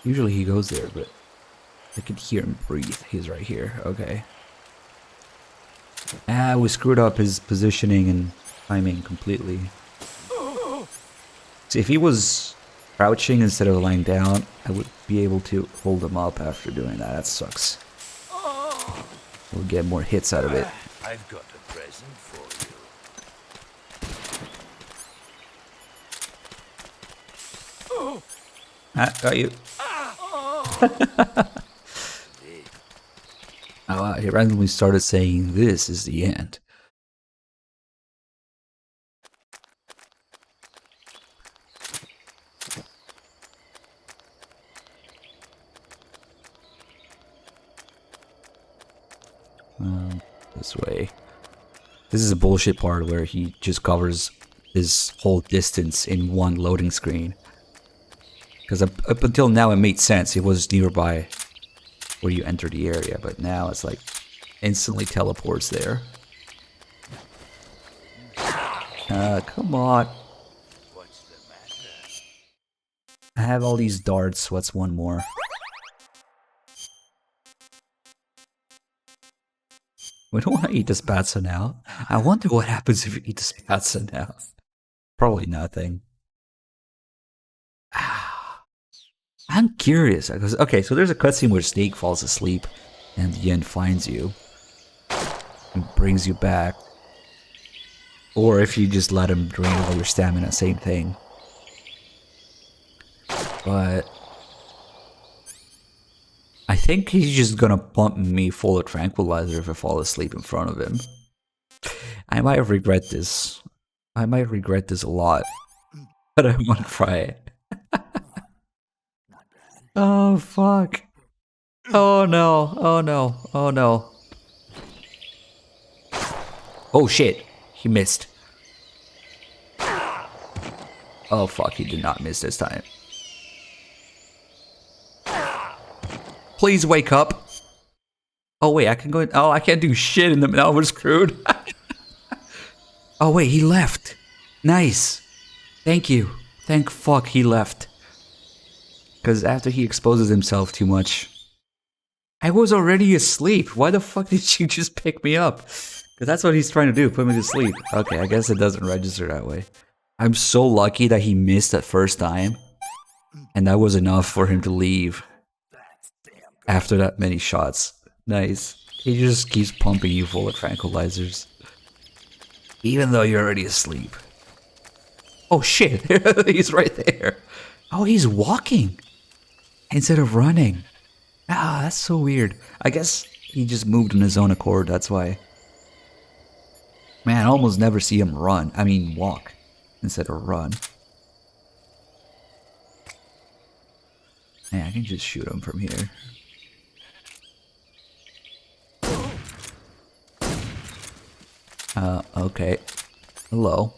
Usually he goes there, but I can hear him breathe. He's right here. Okay. Ah, we screwed up his positioning and timing completely. See, if he was crouching instead of lying down, I would be able to hold him up after doing that. That sucks. We'll get more hits out of it. I've got a present for you. Ah, got you. Oh, wow, he randomly started saying, "This is the end." This way. This is a bullshit part where he just covers his whole distance in one loading screen. Because up until now it made sense. It was nearby where you enter the area, but now it's like instantly teleports there. Come on. What's the matter? I have all these darts. What's one more? We don't want to eat the spatsa now. I wonder what happens if you eat the spatsa now. Probably nothing. I'm curious because okay, so there's a cutscene where Snake falls asleep and the end finds you and brings you back. Or if you just let him drain all your stamina, same thing. But I think he's just gonna pump me full of tranquilizer if I fall asleep in front of him. I might regret this. I might regret this a lot. But I want to try it. Oh fuck. Oh no. Oh no. Oh no. Oh shit. He missed. Oh fuck, he did not miss this time. Please wake up. Oh wait, I can go in. Oh, I can't do shit in the middle. We're screwed. Oh wait, he left. Nice. Thank you. Thank fuck he left. Because after he exposes himself too much, I was already asleep. Why the fuck did you just pick me up? Because that's what he's trying to do, put me to sleep. Okay, I guess it doesn't register that way. I'm so lucky that he missed that first time. And that was enough for him to leave. After that many shots. Nice. He just keeps pumping you full of tranquilizers. Even though you're already asleep. Oh shit, he's right there. Oh, he's walking. Instead of running. Ah, that's so weird. I guess he just moved on his own accord, that's why. Man, I almost never see him run. I mean, walk. Instead of run. Yeah, I can just shoot him from here. Okay. Hello.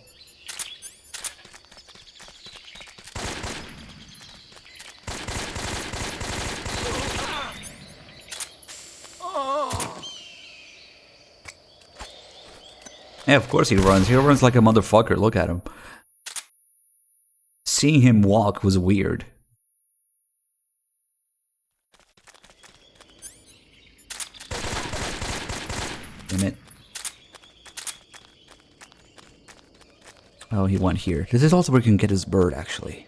Yeah, of course he runs. He runs like a motherfucker. Look at him. Seeing him walk was weird. Damn it. Oh, he went here. This is also where you can get his bird, actually.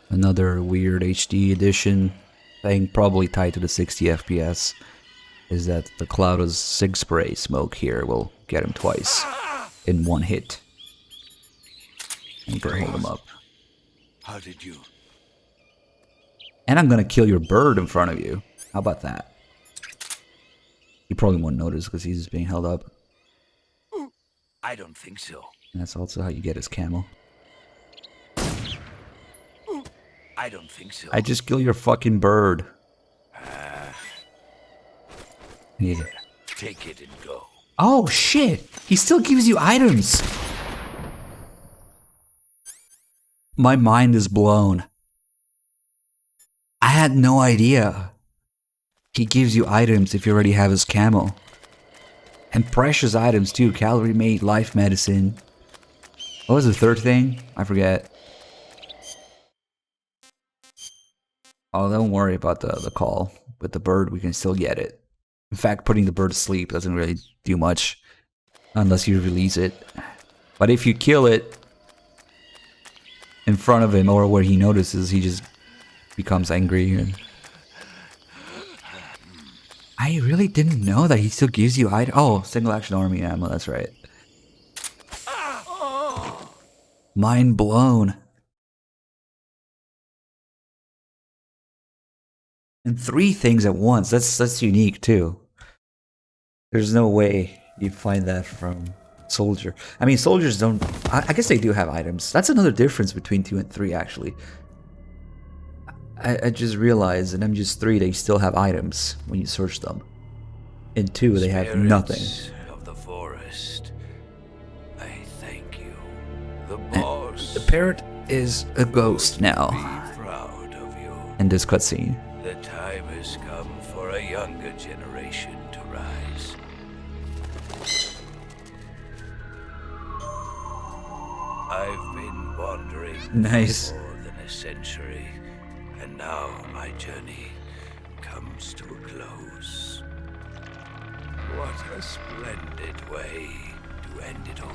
Another weird HD edition thing, probably tied to the 60 FPS. is that the cloud of sig spray smoke here will get him twice in one hit. And you can hold him up. How did you? And I'm gonna kill your bird in front of you. How about that? You probably won't notice because he's being held up. I don't think so. And that's also how you get his camo. I don't think so. I just kill your fucking bird. Yeah. Take it and go. Oh shit! He still gives you items! My mind is blown. I had no idea. He gives you items if you already have his camo. And precious items too. Calorie mate, life medicine. What was the third thing? I forget. Oh, don't worry about the call. With the bird, we can still get it. In fact, putting the bird to sleep doesn't really do much. Unless you release it. But if you kill it in front of him or where he notices, he just becomes angry. And I really didn't know that he still gives you items. Oh, single action army ammo, that's right. Mind blown. And 3 things at once. That's unique too. There's no way you'd find that from soldier. I mean, soldiers don't. I guess they do have items. That's another difference between 2 and 3, actually. I just realized in MGS 3 they still have items when you search them. In 2 they have nothing. Of the forest, I thank you. The boss. The parrot is a ghost now. Be proud of you. In this cutscene. The time has come for a younger generation to rise. I've been wandering Nice. for more than a century, and now my journey comes to a close. What a splendid way to end it all.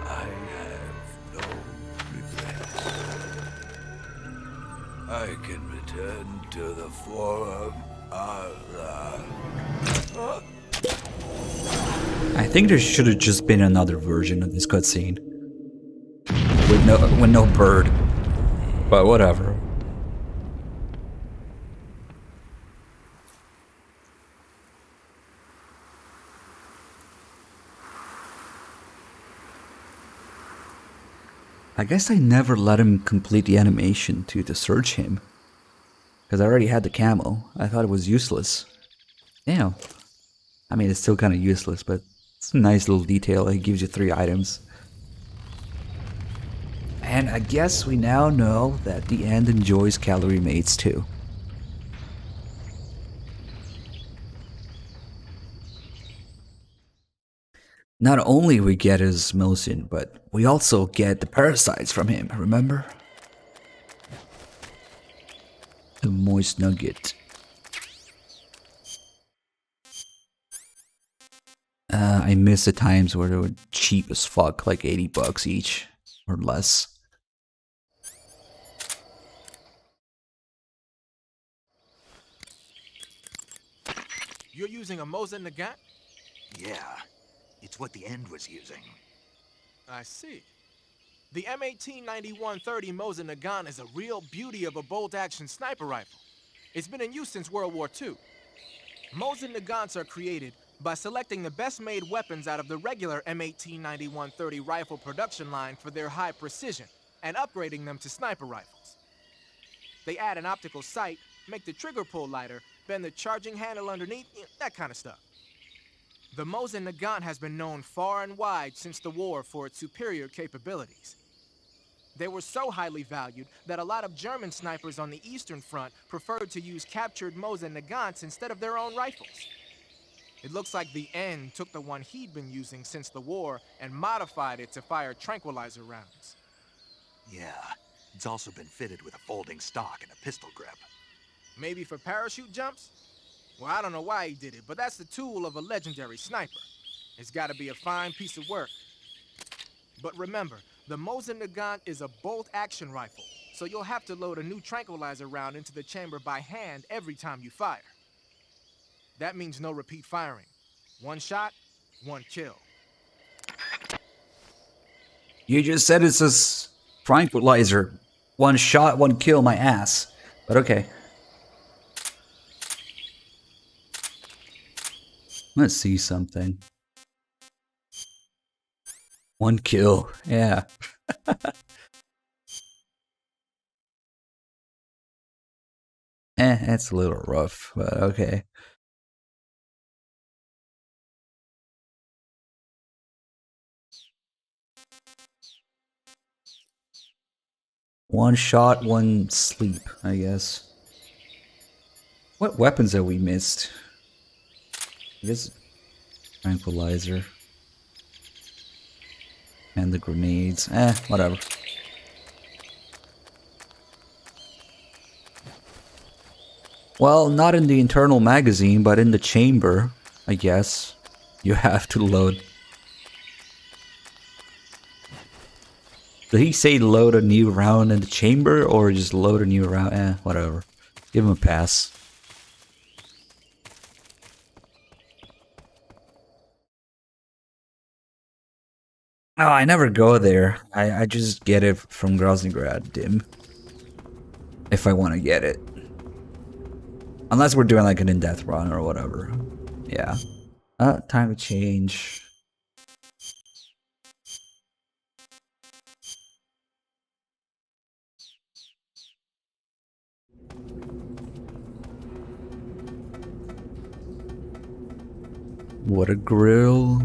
I have no regrets. I can return to the Forum Allah. I think there should have just been another version of this cutscene. With no bird. But whatever. I guess I never let him complete the animation to search him. Because I already had the camo. I thought it was useless. Damn. I mean, it's still kind of useless, but it's a nice little detail. It gives you 3 items. And I guess we now know that the end enjoys calorie mates too. Not only we get his Mosin, but we also get the parasites from him, remember? The moist nugget. I miss the times where they were cheap as fuck, like 80 bucks each, or less. You're using a Mosin Nagant? Yeah, it's what the End was using. I see. The M1891-30 Mosin Nagant is a real beauty of a bolt-action sniper rifle. It's been in use since World War II. Mosin Nagants are created by selecting the best-made weapons out of the regular M1891-30 rifle production line for their high precision, and upgrading them to sniper rifles. They add an optical sight, make the trigger pull lighter, bend the charging handle underneath, that kind of stuff. The Mosin Nagant has been known far and wide since the war for its superior capabilities. They were so highly valued that a lot of German snipers on the Eastern Front preferred to use captured Mosin Nagants instead of their own rifles. It looks like the End took the one he'd been using since the war and modified it to fire tranquilizer rounds. Yeah, it's also been fitted with a folding stock and a pistol grip. Maybe for parachute jumps? Well, I don't know why he did it, but that's the tool of a legendary sniper. It's gotta be a fine piece of work. But remember, the Mosin Nagant is a bolt-action rifle, so you'll have to load a new tranquilizer round into the chamber by hand every time you fire. That means no repeat firing. One shot, one kill. You just said it's a tranquilizer. One shot, one kill, my ass. But okay. Let's see something. One kill, yeah. That's a little rough, but okay. One shot, one sleep, I guess. What weapons have we missed? This tranquilizer. And the grenades. Whatever. Well, not in the internal magazine, but in the chamber, I guess. You have to load. Did he say load a new round in the chamber, or just load a new round? Whatever. Give him a pass. Oh, I never go there. I just get it from Groznygrad, Dim. If I want to get it. Unless we're doing like an in-depth run or whatever. Yeah. Time to change. What a grill.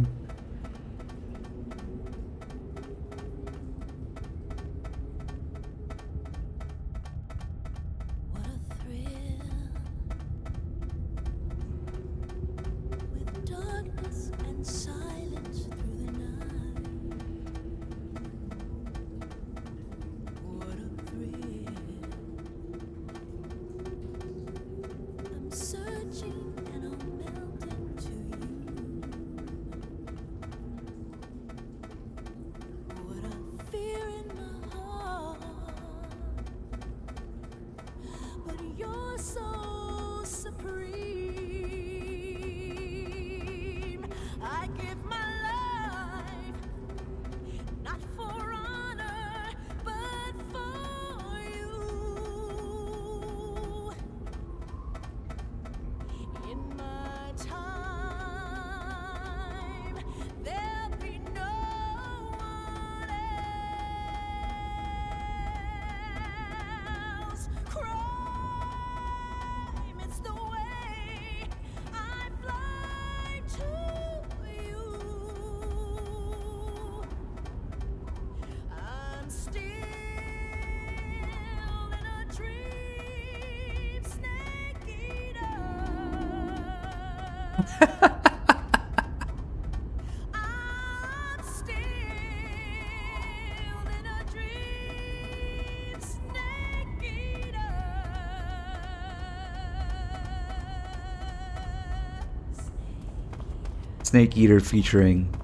Snake Eater featuring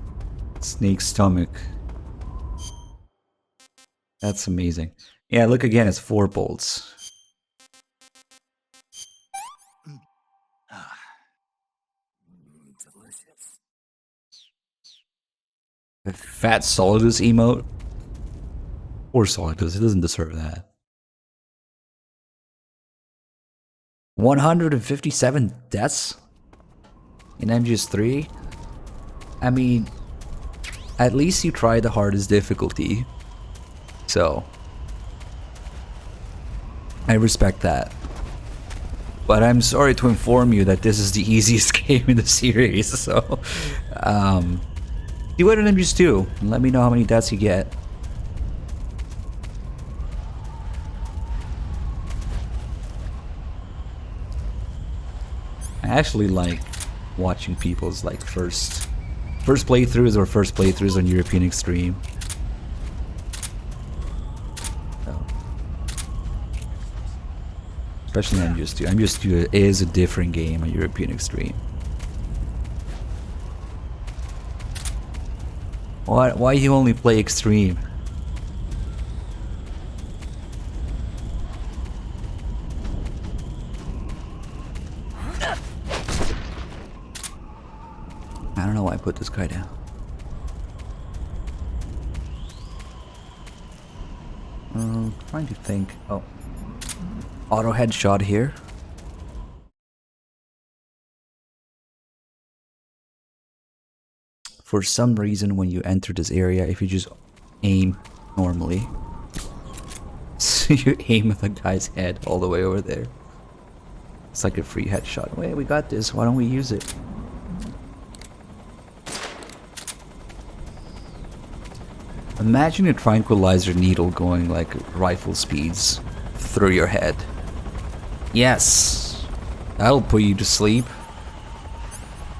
Snake Stomach. That's amazing. Yeah, look again, it's 4 bolts. The fat Solidus emote? Poor Solidus, he doesn't deserve that. 157 deaths in MGS 3? I mean, at least you tried the hardest difficulty. So, I respect that. But I'm sorry to inform you that this is the easiest game in the series, so... do it in MGS 2, and let me know how many deaths you get. I actually like watching people's like first playthroughs or first playthroughs on European Extreme. So. Especially MGS 2. MGS 2 is a different game on European Extreme. Why you only play Extreme? put this guy down. Trying to think. Oh. Auto headshot here. For some reason, when you enter this area, if you just aim normally, so you aim at the guy's head all the way over there. It's like a free headshot. Wait, we got this. Why don't we use it? Imagine a tranquilizer needle going like rifle speeds through your head. Yes, that'll put you to sleep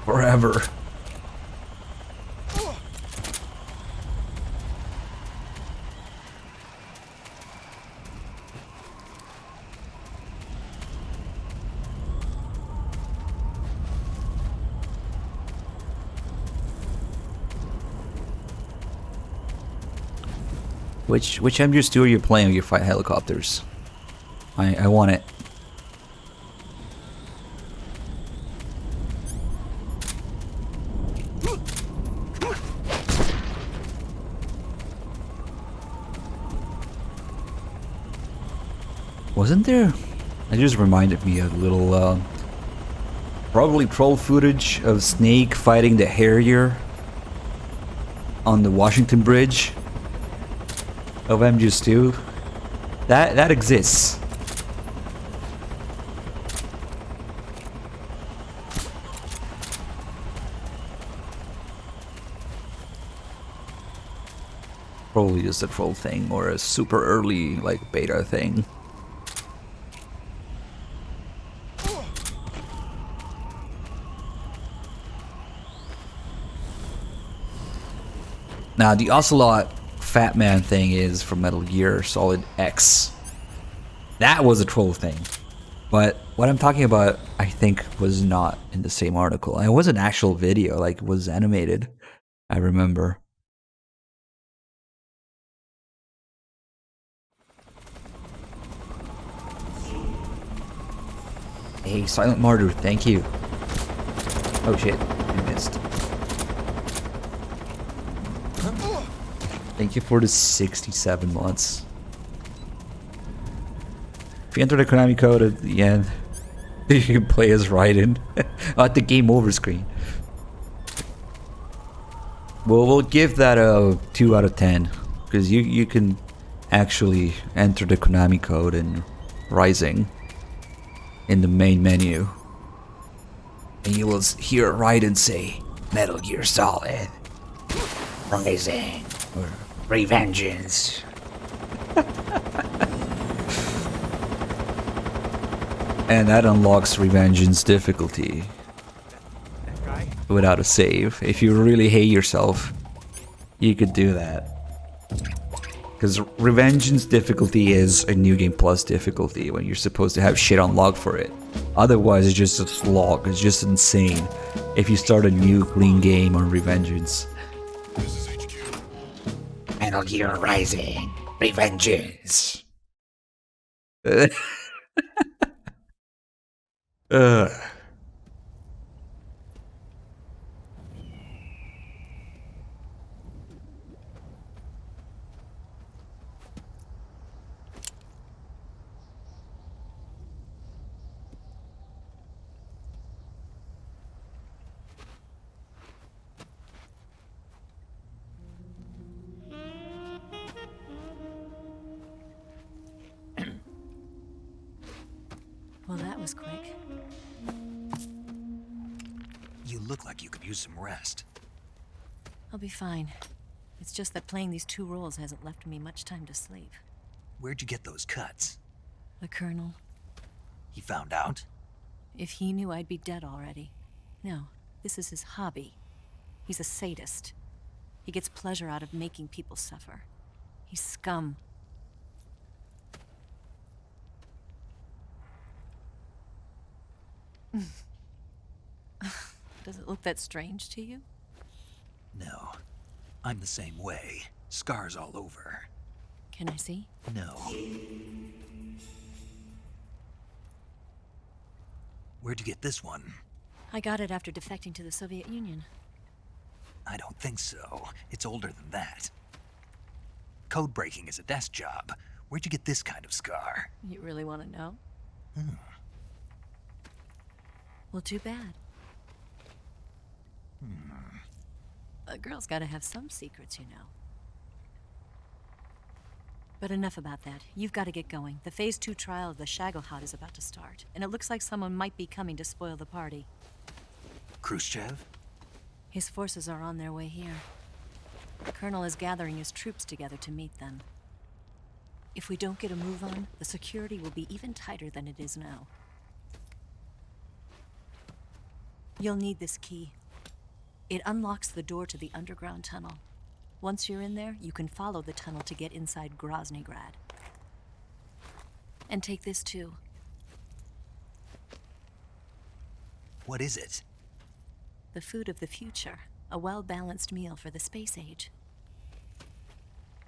forever. Which MGS2 are you playing when you fight helicopters? I want it. Wasn't there? It just reminded me of a little, probably troll footage of Snake fighting the Harrier on the Washington Bridge of MGS2. That exists. Probably just a troll thing or a super early like beta thing. Now the Ocelot Fat Man thing is from Metal Gear Solid X. That was a troll thing. But what I'm talking about, I think, was not in the same article. It was an actual video, like it was animated. I remember. Hey, Silent Martyr, thank you. Oh shit, I missed. Thank you for the 67 months. If you enter the Konami code at the end, you can play as Raiden at the game over screen. Well, we'll give that a 2 out of 10 because you can actually enter the Konami code in Rising in the main menu, and you will hear Raiden say Metal Gear Solid Rising or Revengeance. And that unlocks Revengeance difficulty without a save. If you really hate yourself, you could do that. Because Revengeance difficulty is a New Game Plus difficulty when you're supposed to have shit unlocked for it. Otherwise, it's just a slog. It's just insane if you start a new clean game on Revengeance. Metal Gear Rising, Revengeance. Well, that was quick. You look like you could use some rest. I'll be fine. It's just that playing these two roles hasn't left me much time to sleep. Where'd you get those cuts? The Colonel, He found out? if he knew, I'd be dead already. No, this is his hobby. He's a sadist. He gets pleasure out of making people suffer. He's scum. Does it look that strange to you? No. I'm the same way. Scars all over. Can I see? No. Where'd you get this one? I got it after defecting to the Soviet Union. think so. It's older than that. Code breaking is a desk job. Where'd you get this kind of scar? You really want to know? Well, too bad. A girl's gotta have some secrets, you know. But enough about that. You've got to get going. The Phase 2 trial of the Shagohod is about to start, and it looks like someone might be coming to spoil the party. Khrushchev? His forces are on their way here. The Colonel is gathering his troops together to meet them. If we don't get a move on, the security will be even tighter than it is now. You'll need this key. It unlocks the door to the underground tunnel. Once you're in there, you can follow the tunnel to get inside Groznygrad. And take this too. What is it? The food of the future. A well-balanced meal for the space age.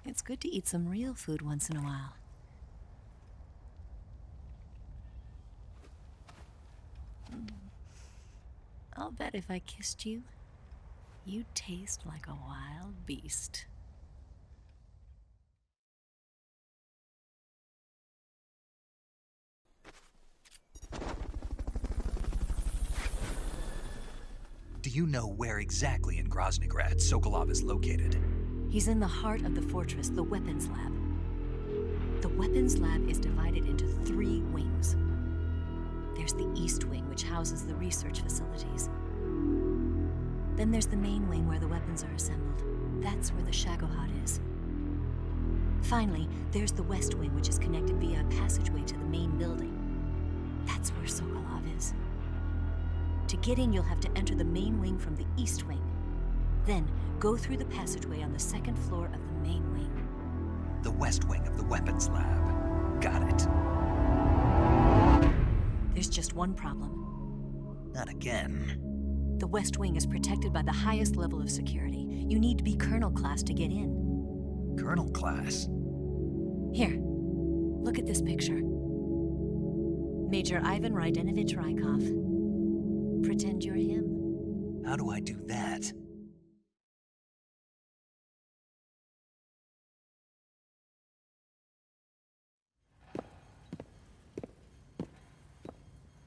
It's good to eat some real food once in a while. I'll bet if I kissed you, you'd taste like a wild beast. Do you know where exactly in Groznygrad Sokolov is located? He's in the heart of the fortress, the weapons lab. The weapons lab is divided into 3 wings. There's the East Wing, which houses the research facilities. Then there's the main wing where the weapons are assembled. That's where the Shagohod is. Finally, there's the West Wing, which is connected via a passageway to the main building. That's where Sokolov is. To get in, you'll have to enter the main wing from the East Wing. Then, go through the passageway on the 2nd floor of the main wing. The West Wing of the weapons lab. Got it. There's just one problem. Not again. The West Wing is protected by the highest level of security. You need to be Colonel class to get in. Colonel class? Here, look at this picture. Major Ivan Rydenovich Rykov. Pretend you're him. How do I do that?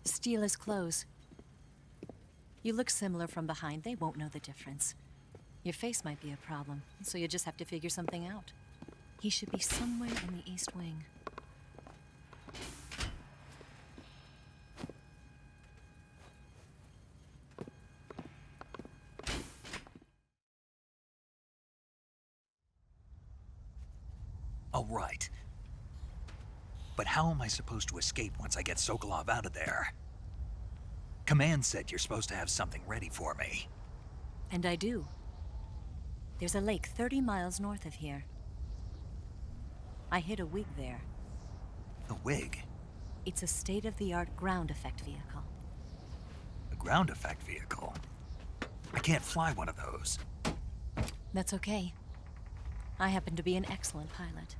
Steal his clothes. You look similar from behind. They won't know the difference. Your face might be a problem, so you just have to figure something out. He should be somewhere in the East Wing. All right. But how am I supposed to escape once I get Sokolov out of there? Command said you're supposed to have something ready for me. And I do. There's a lake 30 miles north of here. I hid a wig there. A wig? It's a state-of-the-art ground effect vehicle. A ground effect vehicle? I can't fly one of those. That's okay. I happen to be an excellent pilot.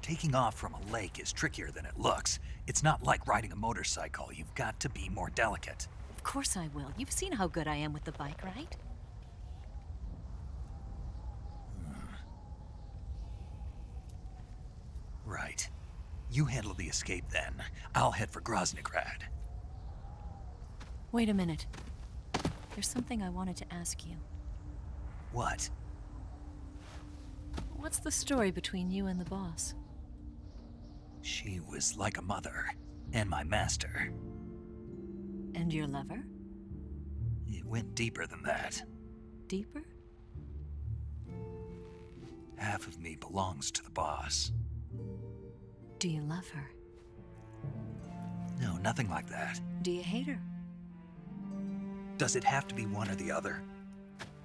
Taking off from a lake is trickier than it looks. It's not like riding a motorcycle. You've got to be more delicate. Of course I will. You've seen how good I am with the bike, right? Right. You handle the escape then. I'll head for Groznygrad. Wait a minute. There's something I wanted to ask you. What? What's the story between you and the boss? She was like a mother, and my master. And your lover? It went deeper than that. Deeper? Half of me belongs to the boss. Do you love her? No, nothing like that. Do you hate her? Does it have to be one or the other?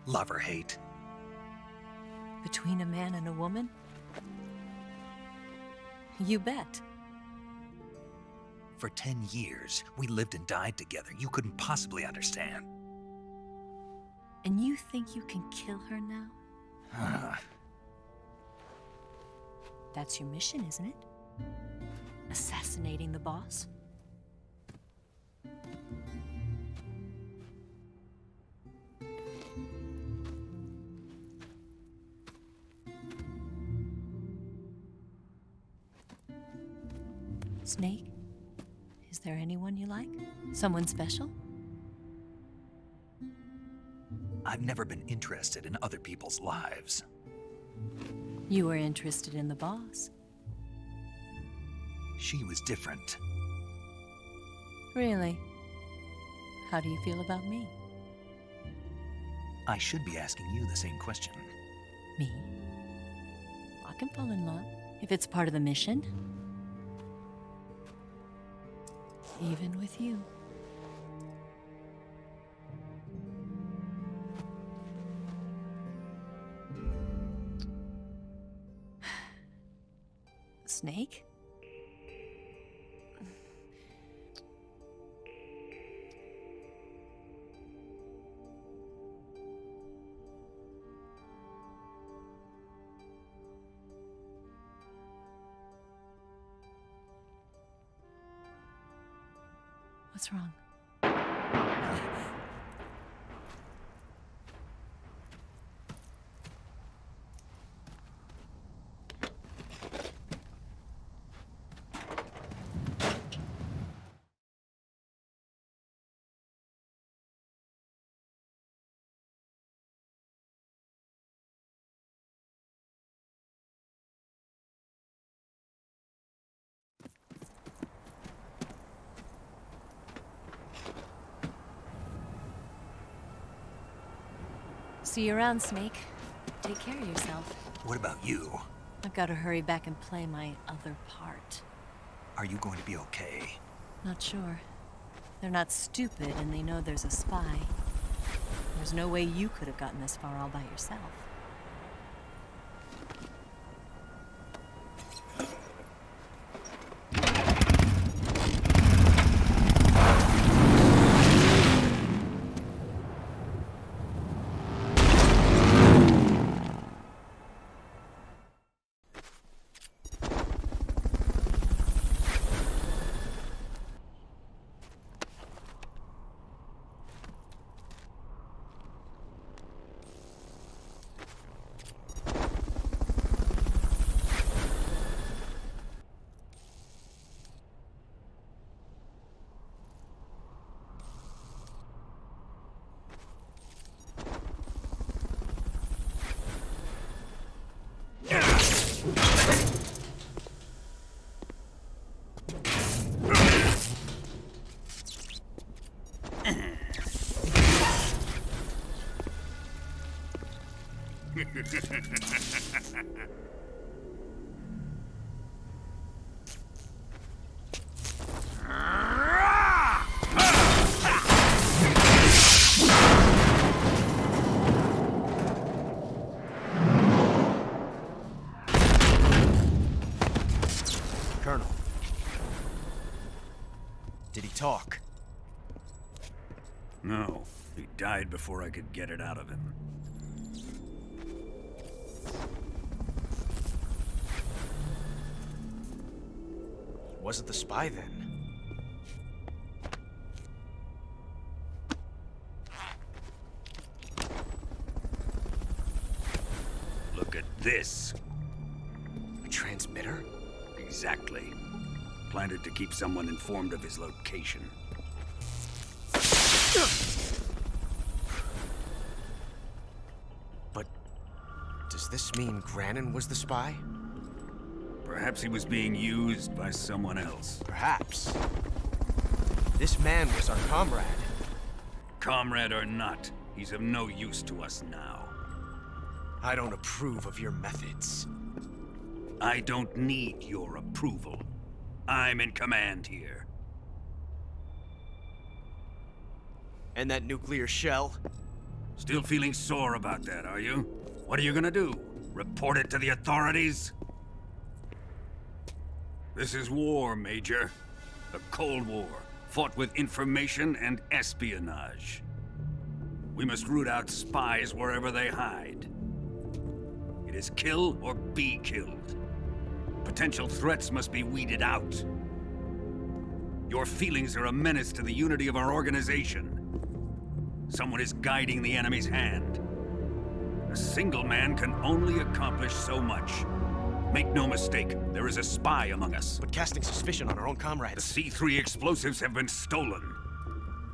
Love or hate? Between a man and a woman? You bet. For 10 years, we lived and died together. You couldn't possibly understand. And you think you can kill her now? That's your mission, isn't it? Assassinating the boss? Snake, is there anyone you like? Someone special? I've never been interested in other people's lives. You were interested in the boss. She was different. Really? How do you feel about me? I should be asking you the same question. Me? I can fall in love if it's part of the mission. Even with you. Snake? What's wrong? See you around, Snake. Take care of yourself. What about you? I've got to hurry back and play my other part. Are you going to be okay? Not sure. They're not stupid, and they know there's a spy. There's no way you could have gotten this far all by yourself. Colonel. Did he talk? No, he died before I could get it out of him. Wasn't the spy then? Look at this. A transmitter? Exactly. Planted to keep someone informed of his location. But does this mean Granin was the spy? Perhaps he was being used by someone else. Perhaps. This man was our comrade. Comrade or not, he's of no use to us now. I don't approve of your methods. I don't need your approval. I'm in command here. And that nuclear shell? Still feeling sore about that, are you? What are you gonna do? Report it to the authorities? This is war, Major. The Cold War, fought with information and espionage. We must root out spies wherever they hide. It is kill or be killed. Potential threats must be weeded out. Your feelings are a menace to the unity of our organization. Someone is guiding the enemy's hand. A single man can only accomplish so much. Make no mistake, there is a spy among us. But casting suspicion on our own The comrades. C3 explosives have been stolen.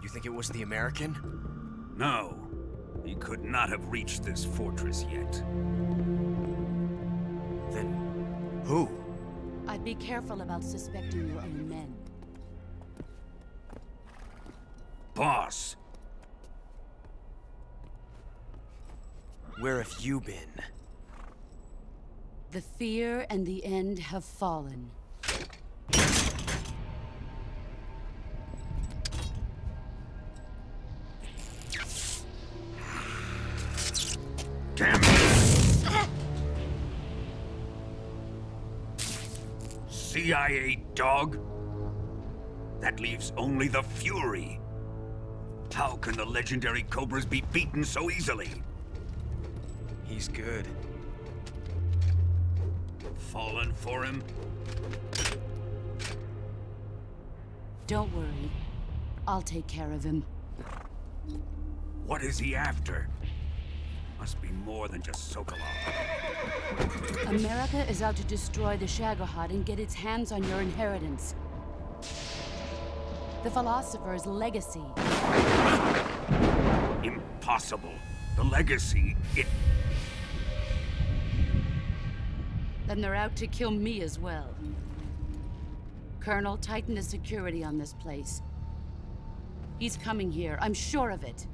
You think it was the American? No, he could not have reached this fortress yet. Then who? I'd be careful about suspecting your own men. Boss, Where have you been? The fear and the end have fallen. damn it! CIA dog? That leaves only the Fury. How can the legendary Cobras be beaten so easily? He's good. Fallen for him? Don't worry. I'll take care of him. What is he after? Must be more than just Sokolov. America is out to destroy the Shagohod and get its hands on your inheritance. The philosopher's legacy. Impossible. The legacy, Then they're out to kill me as well. Colonel, tighten the security on this place. He's coming here, I'm sure of it.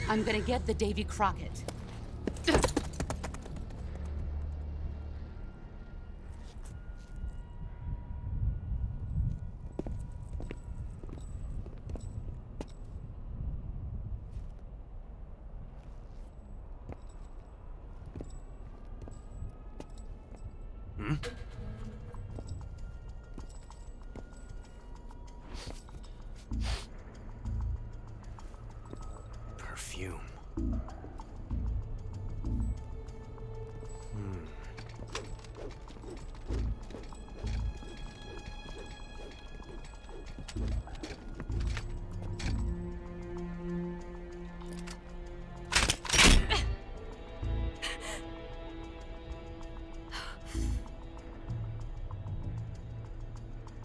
I'm gonna get the Davy Crockett. Perfume.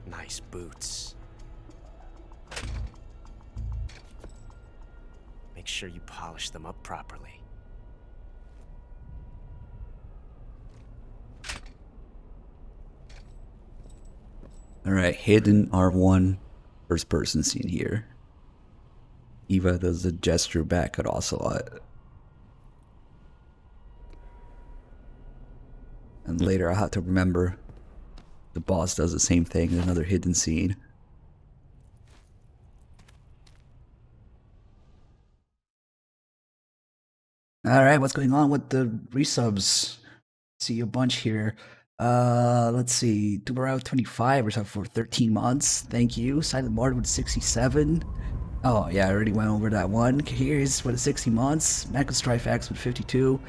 Nice boots. Make sure you polish them up properly. Alright, hidden R1 first person scene here. Eva does a gesture back at Ocelot. And later I have to remember the boss does the same thing in another hidden scene. Alright, what's going on with the resubs? See a bunch here. Let's see. DRK29 was up for 13 months. Thank you. Silent Martin with 67. Oh, yeah, I already went over that one. Here's with 60 months. Michael Strifax with 52.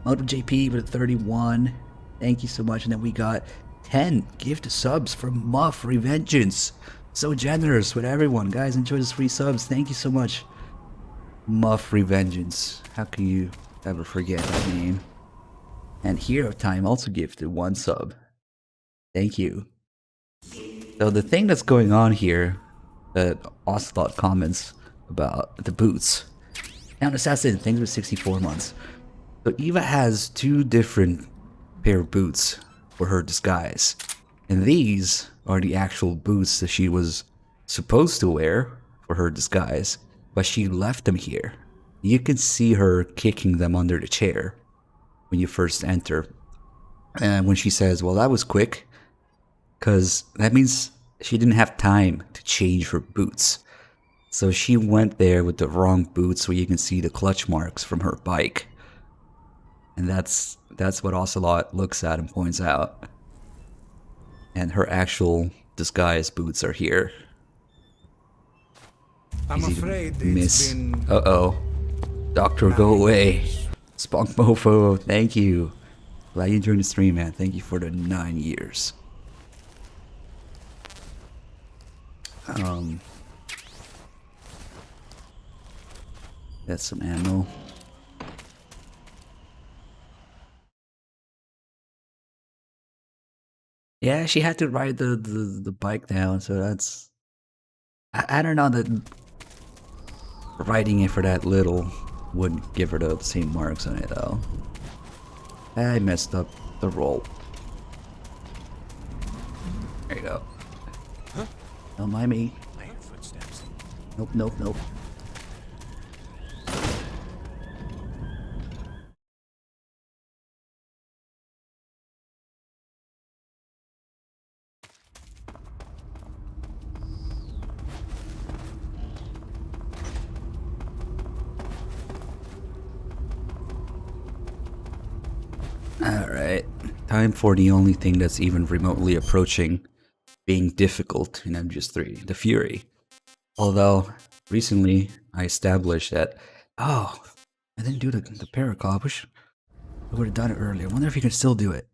Moto JP with 31. Thank you so much. And then we got 10 gift subs from Muff Revengeance. So generous with everyone. Guys, enjoy this free subs. Thank you so much. Muff Revengeance. How can you ever forget that name? And Hero Time also gifted 1 sub. Thank you. So the thing that's going on here that Ocelot comments about the boots. Count Assassin, thanks for 64 months. So Eva has 2 different pair of boots for her disguise. And these are the actual boots that she was supposed to wear for her disguise. But she left them here. You can see her kicking them under the chair when you first enter. And when she says, well, that was quick, because that means she didn't have time to change her boots. So she went there with the wrong boots where you can see the clutch marks from her bike. And that's what Ocelot looks at and points out. And her actual disguise boots are here. I'm Easy to afraid miss. it's been... Uh-oh. Doctor, go away. Spunk Mofo, thank you. Glad you enjoyed the stream, man. Thank you for the 9 years. That's some ammo. Yeah, she had to ride the bike down, so that's... I don't know that riding it for that little would give her the same marks on it though. I messed up the roll. There you go. Huh? Don't mind me. I hear footsteps. Nope, nope, nope. Alright, time for the only thing that's even remotely approaching being difficult in MGS3, the Fury. Although, recently I established that, oh, I didn't do the Paracop, I wish I would have done it earlier. I wonder if you can still do it.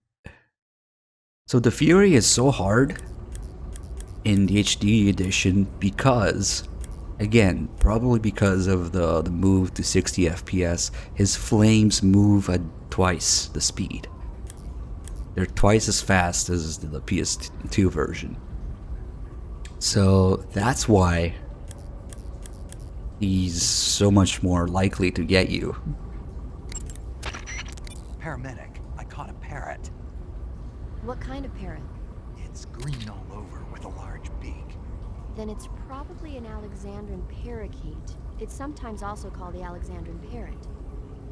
So the Fury is so hard in the HD edition because, again, probably because of the move to 60 FPS, his flames move at twice the speed. They're twice as fast as the PS2 version. So that's why he's so much more likely to get you. Paramedic, I caught a parrot. What kind of parrot? It's green all over with a large beak. Then it's probably an Alexandrine parakeet. It's sometimes also called the Alexandrine parrot.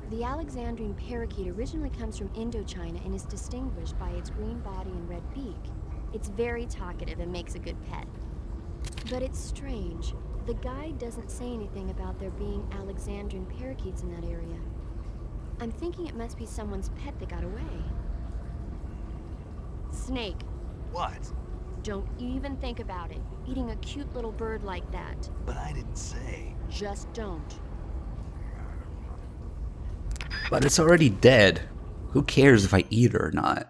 The Alexandrine parakeet originally comes from Indochina and is distinguished by its green body and red beak. It's very talkative and makes a good pet. But it's strange. The guide doesn't say anything about there being Alexandrine parakeets in that area. I'm thinking it must be someone's pet that got away. Snake. What? Don't even think about it. Eating a cute little bird like that. But I didn't say. Just don't. But it's already dead. Who cares if I eat it or not?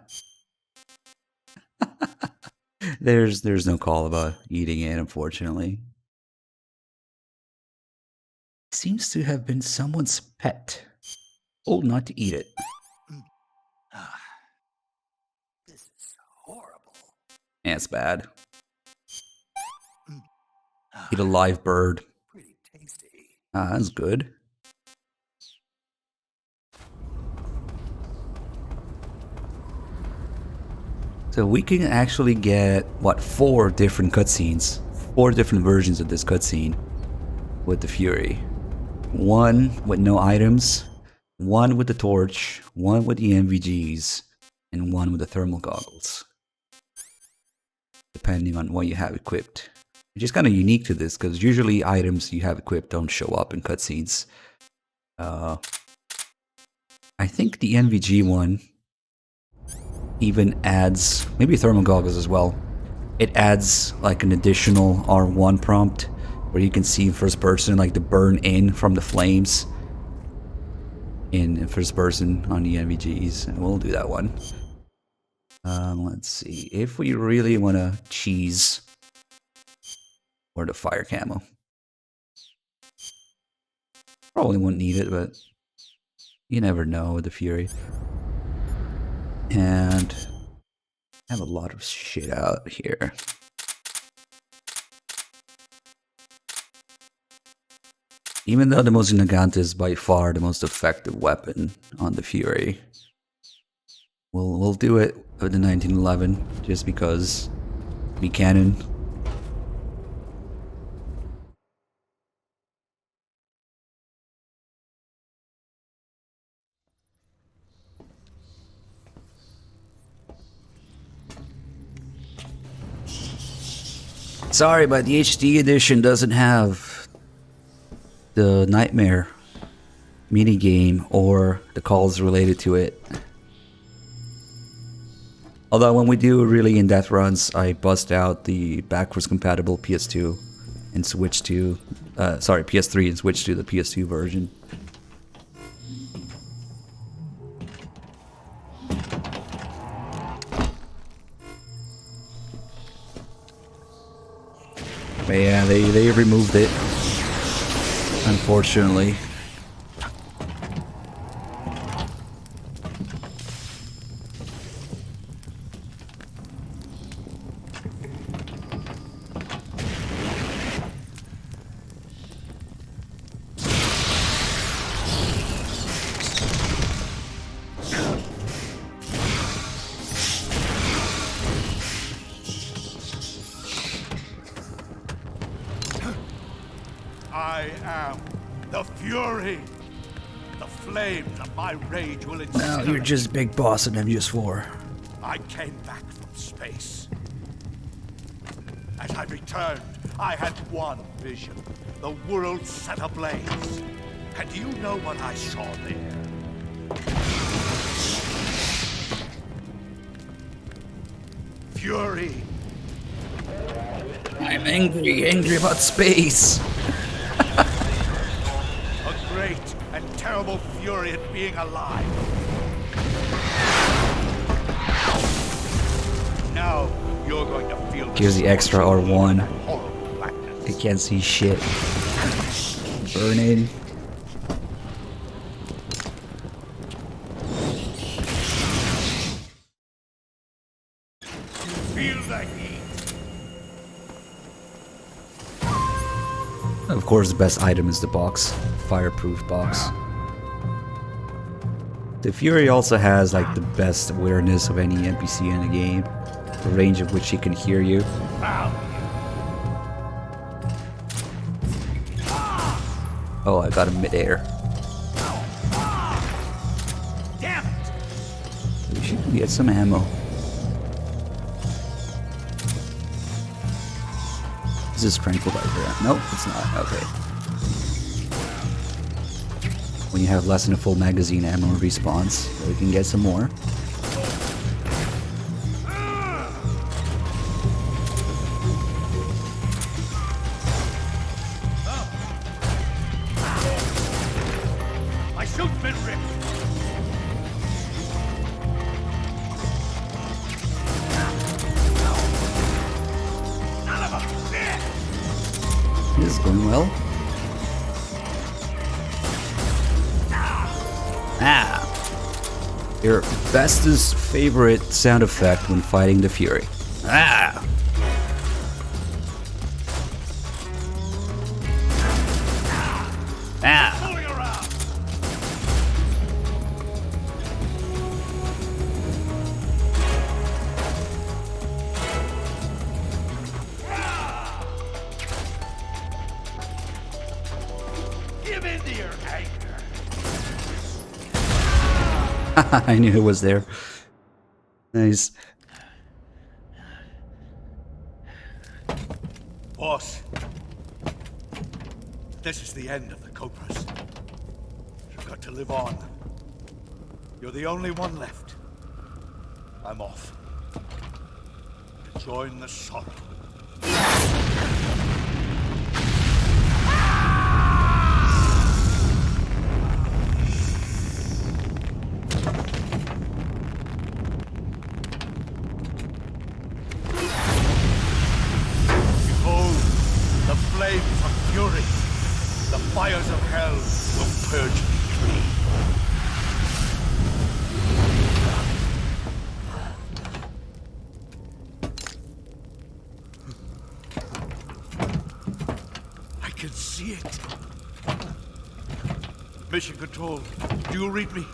There's no call about eating it, unfortunately. Seems to have been someone's pet. Told not to eat it. This is horrible. Yeah, it's bad. Eat a live bird. Pretty tasty. Ah, that's good. So we can actually get, what, 4 different cutscenes. 4 different versions of this cutscene with the Fury. One with no items, one with the torch, one with the MVGs, and one with the thermal goggles. Depending on what you have equipped. Which is kind of unique to this, because usually items you have equipped don't show up in cutscenes. I think the MVG one even adds, maybe thermal goggles as well. It adds like an additional R1 prompt where you can see in first person like the burn in from the flames in first person on the MVGs, and we'll do that one. Let's see if we really want to cheese or the fire camo. Probably won't need it, but you never know with the Fury. And I have a lot of shit out here. Even though the Mosin Nagant is by far the most effective weapon on the Fury, we'll do it with the 1911 just because we can. Sorry, but the HD edition doesn't have the Nightmare minigame or the calls related to it. Although when we do really in-depth runs, I bust out the backwards compatible PS2 and switch to, PS3 and switch to the PS2 version. But yeah, they removed it, unfortunately. am the Fury. The flames of my rage will No, incinerate. you're just Big Boss in MGS4. I came back from space. As I returned, I had one vision. The world set ablaze. And do you know what I saw there? Fury. I'm angry about space. A great and terrible fury at being alive. Now you're going to feel Here's the extra R1. horrible blackness. I can't see shit. Burning. Feel the heat. Of course, the best item is the box. Fireproof box. The Fury also has like the best awareness of any NPC in the game. The range of which he can hear you. Oh, I got him midair. Damn it! We should get some ammo. Is this tranquilizer? Nope, it's not. Okay. When you have less than a full magazine, ammo respawns, so we can get some more. My suit's been ripped. This is going well. Ah! Your bestest favorite sound effect when fighting the Fury. Ah! Ah! Give in to your anger. I knew it was there. Nice. Boss, this is the end of the Cobras. You've got to live on. You're the only one left. I'm off. To join the sorrow. Behold, the flames of fury. The fires of hell will purge me clean. I can see it. Mission Control, do you read me?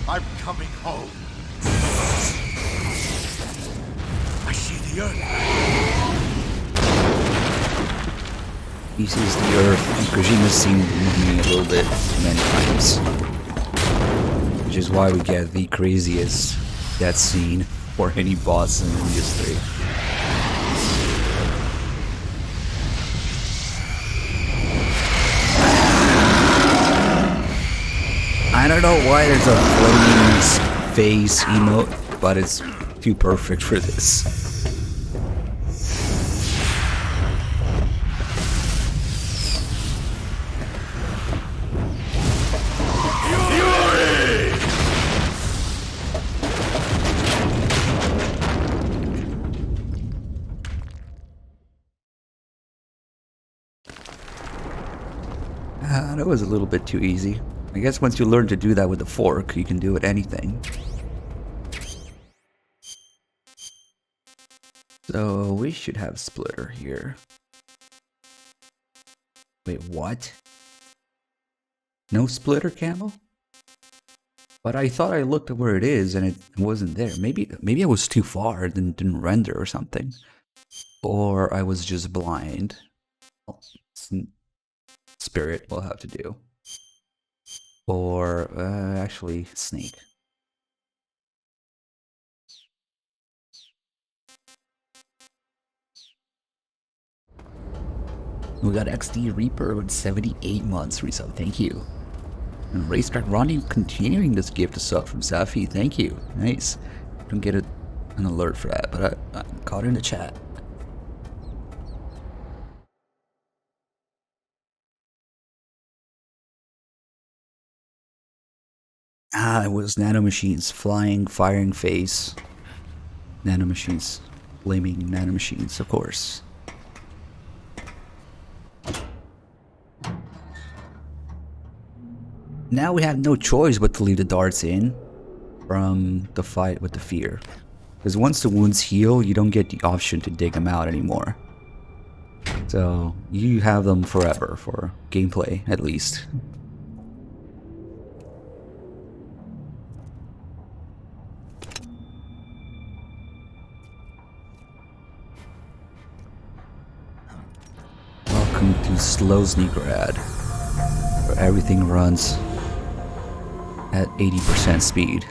I'm coming home. I see the earth. He sees the Earth, and Kojima's seen the movie a little bit many times. Which is why we get the craziest death scene for any boss in MGS3. I don't know why there's a flaming face emote, but it's too perfect for this. That was a little bit too easy. I guess once you learn to do that with the fork, you can do it anything. So we should have Splitter here. Wait, what? No splitter camo? But I thought I looked at where it is and it wasn't there. Maybe I was too far and didn't render or something. Or I was just blind. Oh, Spirit will have to do. Or actually Snake. We got XD Reaper with 78 months resub. Thank you. And Racetrack Ronnie continuing this gift to sub from Safi. Thank you. Nice. Don't get an alert for that, but I caught it in the chat. Ah, it was nanomachines flying, firing face. Nanomachines. Blaming nanomachines, of course. Now we have no choice but to leave the darts in from the fight with the fear. Because once the wounds heal, you don't get the option to dig them out anymore. So you have them forever for gameplay, at least. Welcome to Slow Sneakerad, where everything runs at 80% speed.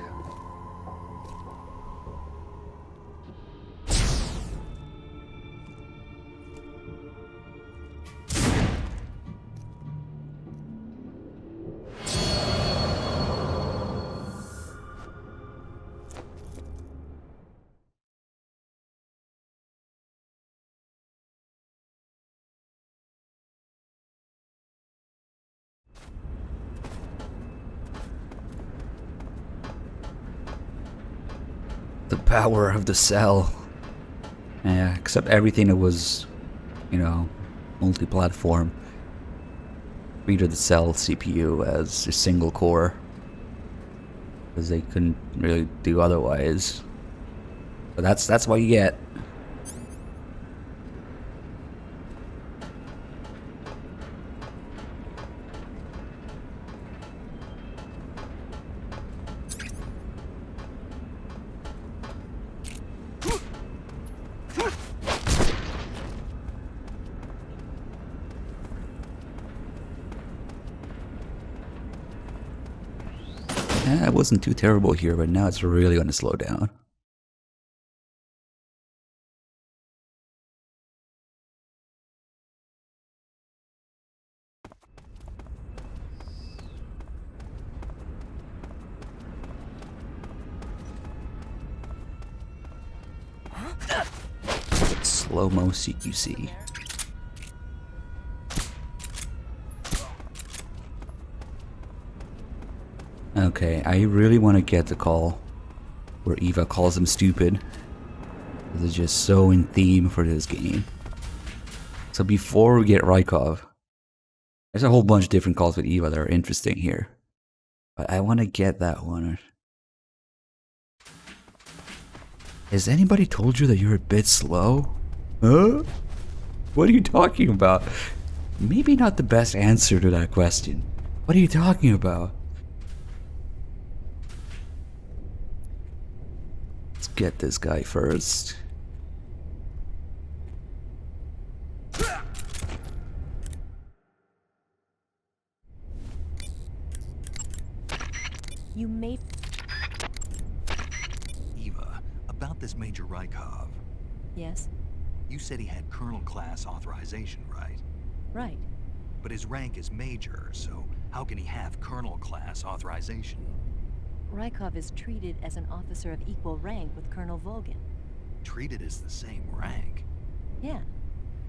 The power of the cell. Yeah, except everything that was, you know, multi-platform. Treated the cell CPU as a single core. Because they couldn't really do otherwise. But that's what you get. It wasn't too terrible here, but now it's really going to slow down. Slow-mo CQC. Okay, I really want to get the call where Eva calls him stupid. This is just so in theme for this game. So before we get Rykov, there's a whole bunch of different calls with Eva that are interesting here. But I want to get that one. Has anybody told you that you're a bit slow? Huh? What are you talking about? Maybe not the best answer to that question. What are you talking about? Let's get this guy first. You made... Eva, about this Major Rykov. Yes? You said he had Colonel class authorization, right? Right. But his rank is Major, so how can he have Colonel class authorization? Rykov is treated as an officer of equal rank with Colonel Volgin. Treated as the same rank? Yeah.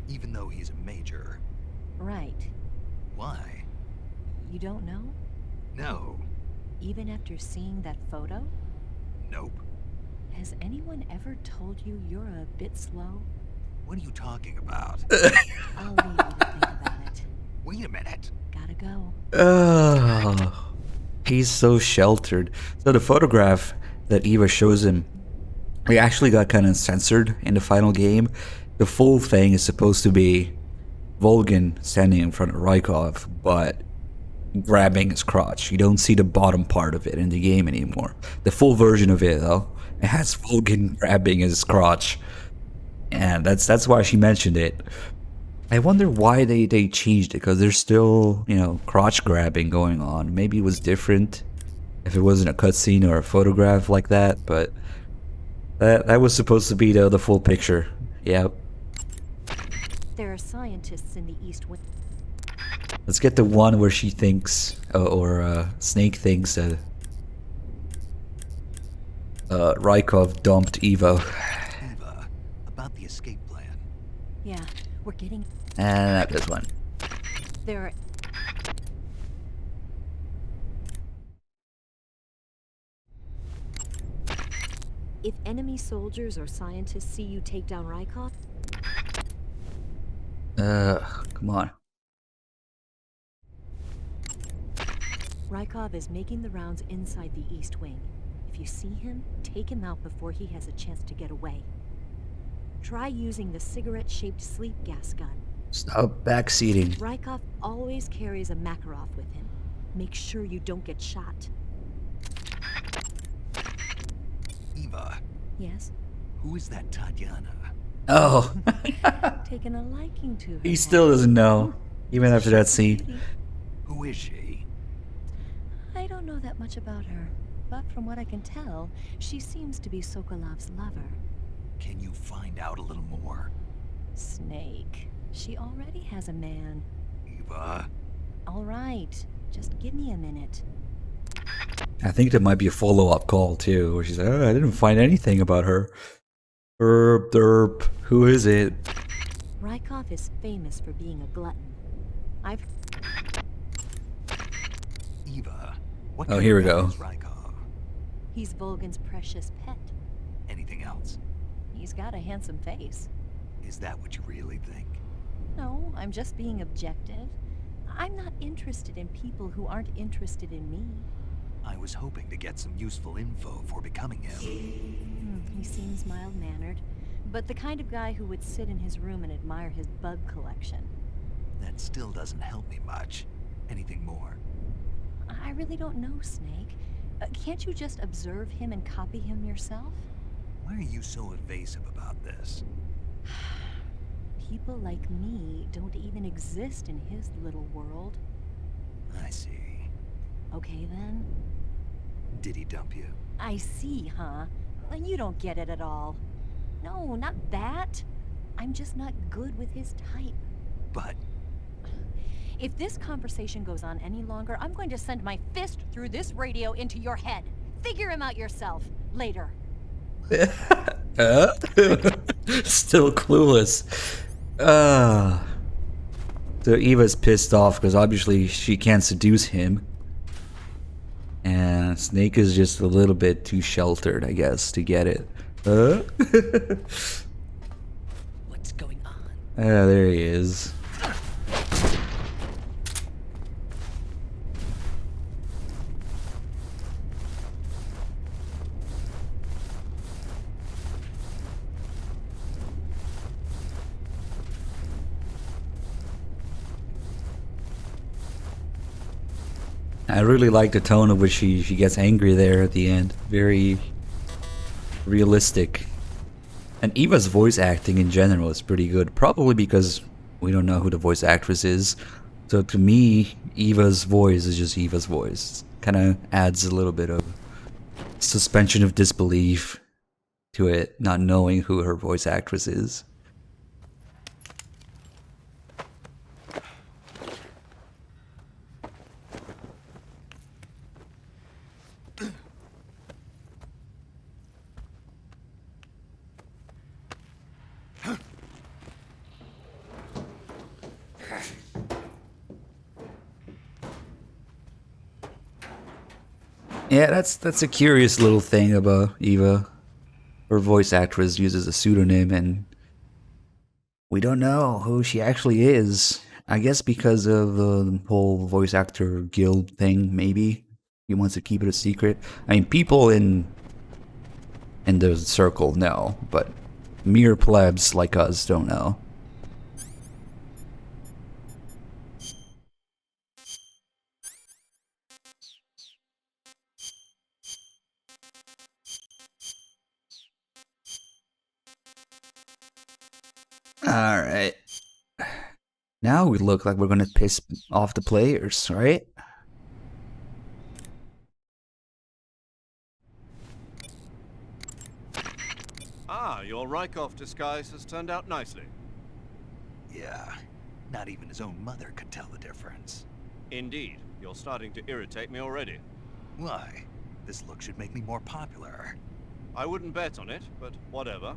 Even though he's a Major? Right. Why? You don't know? No. Even after seeing that photo? Nope. Has anyone ever told you you're a bit slow? What are you talking about? I'll leave you to think about it. Wait a minute. Gotta go. Oh, he's so sheltered. So the photograph that Eva shows him, we actually got kind of censored in the final game. The full thing is supposed to be Volgin standing in front of Rykov, but grabbing his crotch. You don't see the bottom part of it in the game anymore. The full version of it, though, it has Vulcan grabbing his crotch. And that's why she mentioned it. I wonder why they changed it, because there's still, you know, crotch grabbing going on. Maybe it was different if it wasn't a cutscene or a photograph like that, but that was supposed to be the full picture. Yep. There are scientists in the East Wing. Let's get the one where she thinks, or Snake thinks that Rykov dumped Eva. Eva, about the escape plan. Yeah, we're getting... And not this one. There are... If enemy soldiers or scientists see you take down Rykov... Come on. Rykov is making the rounds inside the East Wing. If you see him, take him out before he has a chance to get away. Try using the cigarette-shaped sleep gas gun. Stop backseating. Rykov always carries a Makarov with him. Make sure you don't get shot. Eva. Yes? Who is that Tatiana? Oh. Taken a liking to her. He still doesn't know, even after that scene. Who is she? I don't know that much about her, but from what I can tell, she seems to be Sokolov's lover. Can you find out a little more? Snake. She already has a man. Eva. All right, just give me a minute. I think there might be a follow-up call too, where she's like, oh, I didn't find anything about her. Derp. Who is it? Rykov is famous for being a glutton. Eva. What Oh, here we go. is Rykov? He's Volgan's precious pet. Anything else? He's got a handsome face. Is that what you really think? No, I'm just being objective. I'm not interested in people who aren't interested in me. I was hoping to get some useful info for becoming him. He seems mild-mannered, but the kind of guy who would sit in his room and admire his bug collection. That still doesn't help me much. Anything more? I really don't know, Snake. Can't you just observe him and copy him yourself? Why are you so evasive about this? People like me don't even exist in his little world. I see. Okay, then. Did he dump you? I see, huh? You don't get it at all. No, not that. I'm just not good with his type. But... If this conversation goes on any longer, I'm going to send my fist through this radio into your head. Figure him out yourself. Later. Still clueless. So Eva's pissed off because obviously she can't seduce him. And Snake is just a little bit too sheltered, I guess, to get it. What's going on? Ah, there he is. I really like the tone of which she gets angry there at the end. Very realistic. And Eva's voice acting in general is pretty good. Probably because we don't know who the voice actress is. So to me, Eva's voice is just Eva's voice. Kind of adds a little bit of suspension of disbelief to it, not knowing who her voice actress is. Yeah, that's a curious little thing about Eva. Her voice actress uses a pseudonym, and we don't know who she actually is. I guess because of the whole voice actor guild thing, maybe. He wants to keep it a secret. I mean, people in the circle know, but mere plebs like us don't know. Alright. Now we look like we're gonna piss off the players, right? Ah, your Rykov disguise has turned out nicely. Yeah, not even his own mother could tell the difference. Indeed, you're starting to irritate me already. Why? This look should make me more popular. I wouldn't bet on it, but whatever.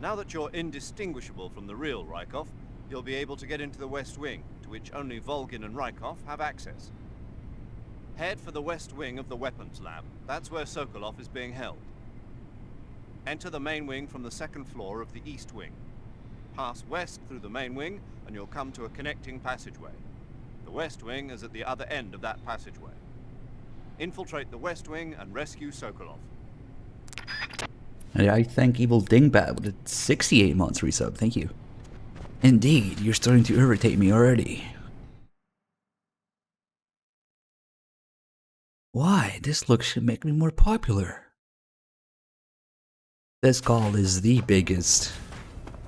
Now that you're indistinguishable from the real Rykov, you'll be able to get into the West Wing, to which only Volgin and Rykov have access. Head for the West Wing of the Weapons Lab. That's where Sokolov is being held. Enter the main wing from the second floor of the East Wing. Pass west through the main wing, and you'll come to a connecting passageway. The West Wing is at the other end of that passageway. Infiltrate the West Wing and rescue Sokolov. I thank Evil Dingbat with a 68 months resub. Thank you. Indeed, you're starting to irritate me already. Why? This look should make me more popular. This call is the biggest,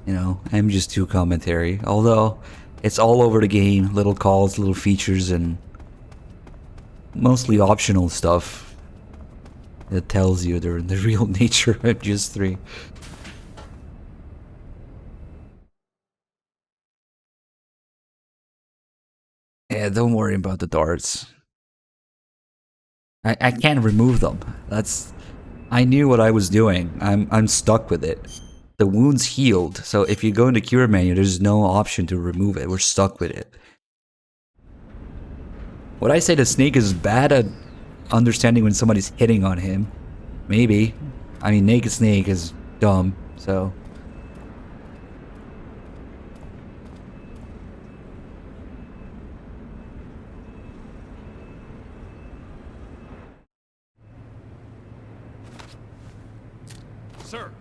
MGS2 commentary. Although, it's all over the game. Little calls, little features, and mostly optional stuff that tells you the real nature of MGS3. Yeah, don't worry about the darts. I can't remove them. I knew what I was doing. I'm stuck with it. The wound's healed, so if you go into cure menu, there's no option to remove it. We're stuck with it. Would I say the Snake is bad at understanding when somebody's hitting on him? Maybe. I mean, Naked Snake is dumb, so... Sir!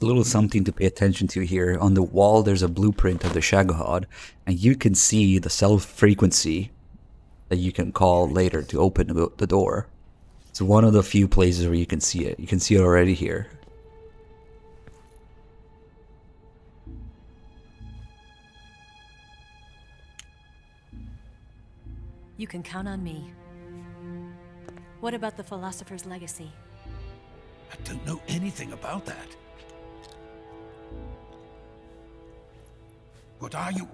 A little something to pay attention to here. On the wall, there's a blueprint of the Shagohod, and you can see the cell frequency that you can call later to open the door. It's one of the few places where you can see it. You can see it already here. You can count on me. What about the Philosopher's Legacy? I don't know anything about that. What are you?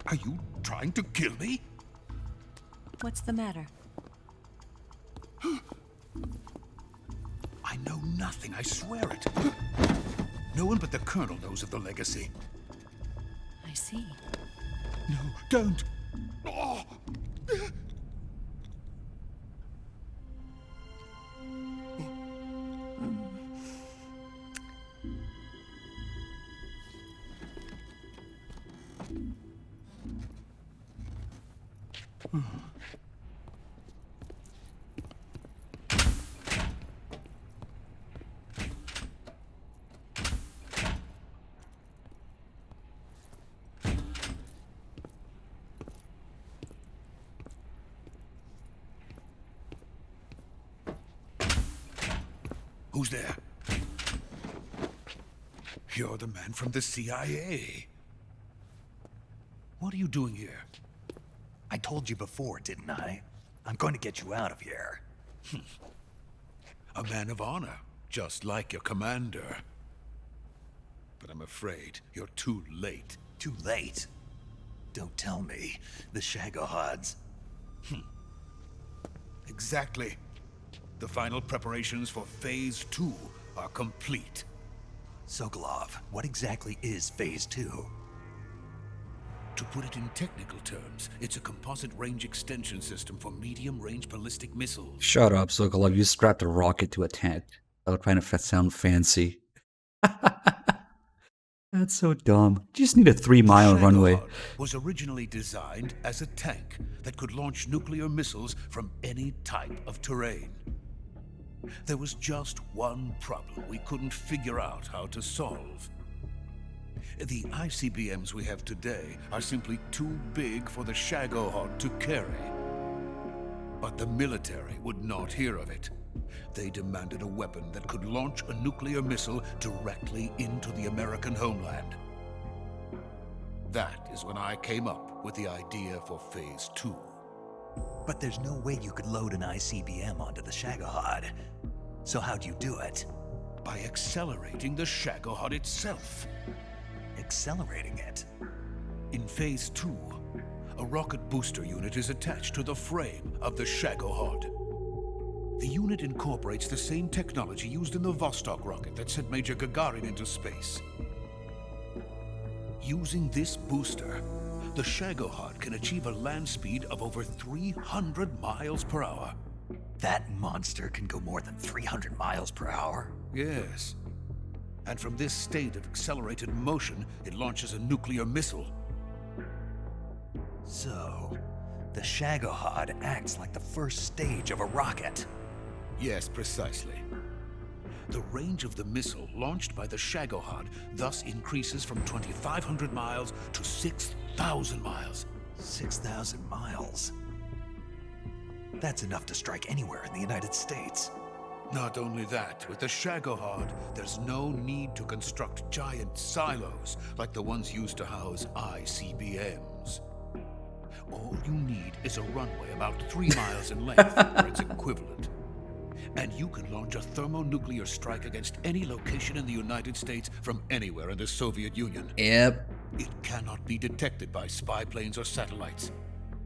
Are you trying to kill me? What's the matter? I know nothing, I swear it. No one but the Colonel knows of the legacy. I see. No, don't. Oh. Who's there? You're the man from the CIA. What are you doing here? I told you before, didn't I? I'm going to get you out of here. A man of honor, just like your commander. But I'm afraid you're too late. Too late? Don't tell me. The Shagohods. Exactly. The final preparations for Phase 2 are complete. Sokolov, what exactly is Phase 2? To put it in technical terms, it's a composite range extension system for medium-range ballistic missiles. Shut up, Sokolov. You strapped a rocket to a tank. That would kind of sound fancy. That's so dumb. You just need a 3-mile runway. Was originally designed as a tank that could launch nuclear missiles from any type of terrain. There was just one problem we couldn't figure out how to solve. The ICBMs we have today are simply too big for the Shagohod to carry. But the military would not hear of it. They demanded a weapon that could launch a nuclear missile directly into the American homeland. That is when I came up with the idea for Phase 2. But there's no way you could load an ICBM onto the Shagohod. So how'd you do it? By accelerating the Shagohod itself. Accelerating it? In Phase 2, a rocket booster unit is attached to the frame of the Shagohod. The unit incorporates the same technology used in the Vostok rocket that sent Major Gagarin into space. Using this booster, the Shagohod can achieve a land speed of over 300 miles per hour. That monster can go more than 300 miles per hour? Yes. And from this state of accelerated motion, it launches a nuclear missile. So, the Shagohod acts like the first stage of a rocket. Yes, precisely. The range of the missile launched by the Shagohod thus increases from 2,500 miles to 6,000 miles. 6,000 miles? That's enough to strike anywhere in the United States. Not only that, with the Shagohod, there's no need to construct giant silos like the ones used to house ICBMs. All you need is a runway about 3 miles in length, or its equivalent. And you can launch a thermonuclear strike against any location in the United States from anywhere in the Soviet Union. Yep. It cannot be detected by spy planes or satellites.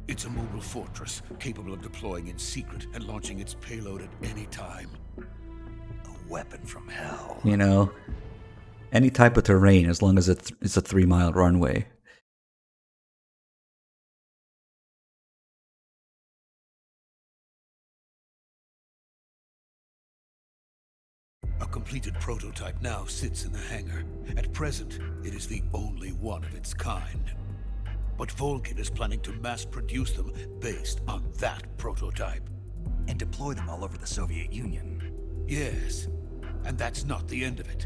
It's a mobile fortress, capable of deploying in secret and launching its payload at any time. A weapon from hell. You know, any type of terrain as long as it's a 3-mile runway. A completed prototype now sits in the hangar. At present, it is the only one of its kind. But Volgin is planning to mass produce them based on that prototype. And deploy them all over the Soviet Union. Yes, and that's not the end of it.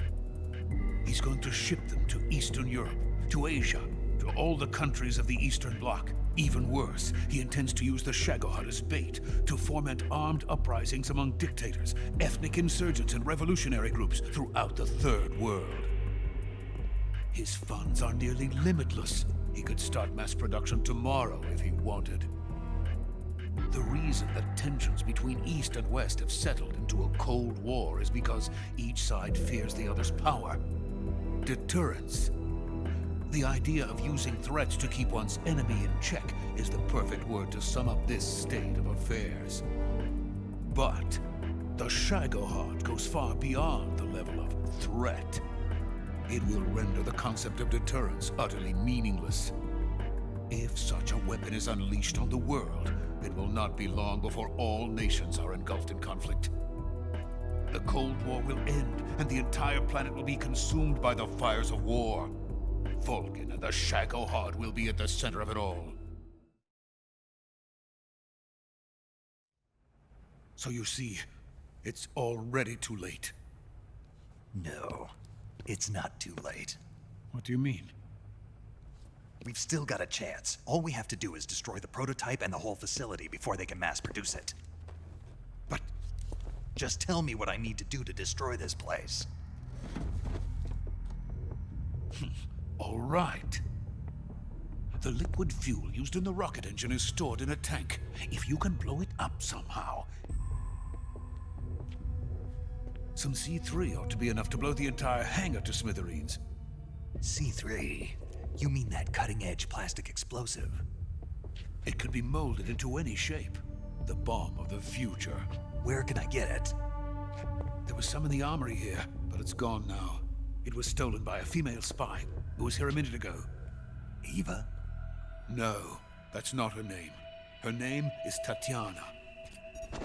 He's going to ship them to Eastern Europe, to Asia, to all the countries of the Eastern Bloc. Even worse, he intends to use the Shagohod as bait to foment armed uprisings among dictators, ethnic insurgents, and revolutionary groups throughout the Third World. His funds are nearly limitless. He could start mass production tomorrow if he wanted. The reason that tensions between East and West have settled into a Cold War is because each side fears the other's power. Deterrence. The idea of using threats to keep one's enemy in check is the perfect word to sum up this state of affairs. But the Shagohod goes far beyond the level of threat. It will render the concept of deterrence utterly meaningless. If such a weapon is unleashed on the world, it will not be long before all nations are engulfed in conflict. The Cold War will end, and the entire planet will be consumed by the fires of war. Volgin and the Shagohod will be at the center of it all. So you see, it's already too late. No, it's not too late. What do you mean? We've still got a chance. All we have to do is destroy the prototype and the whole facility before they can mass produce it. But just tell me what I need to do to destroy this place. All right. The liquid fuel used in the rocket engine is stored in a tank. If you can blow it up somehow. Some C3 ought to be enough to blow the entire hangar to smithereens. C3? You mean that cutting-edge plastic explosive? It can be molded into any shape. The bomb of the future. Where can I get it? There was some in the armory here, but it's gone now. It was stolen by a female spy who was here a minute ago. Eva? No, that's not her name. Her name is Tatiana.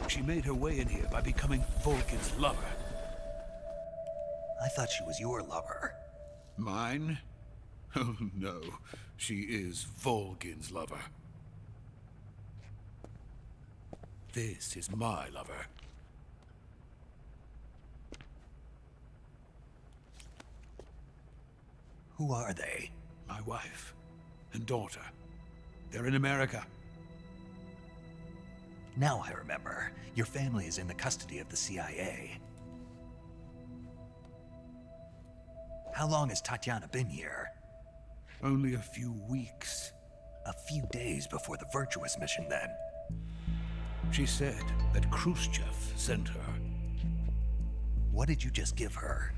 She made her way in here by becoming Volgin's lover. I thought she was your lover. Mine? Oh no, she is Volgin's lover. This is my lover. Who are they? My wife and daughter. They're in America. Now I remember. Your family is in the custody of the CIA. How long has Tatiana been here? Only a few weeks. A few days before the Virtuous mission, then. She said that Khrushchev sent her. What did you just give her?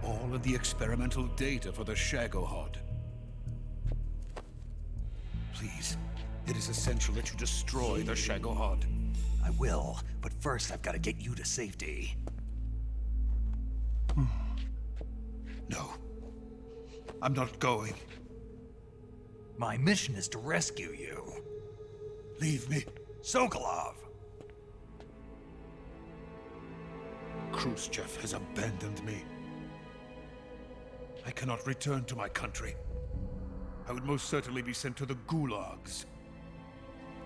All of the experimental data for the Shagohod. Please, it is essential that you destroy the Shagohod. I will, but first I've got to get you to safety. No. I'm not going. My mission is to rescue you. Leave me. Sokolov! Khrushchev has abandoned me. I cannot return to my country. I would most certainly be sent to the gulags.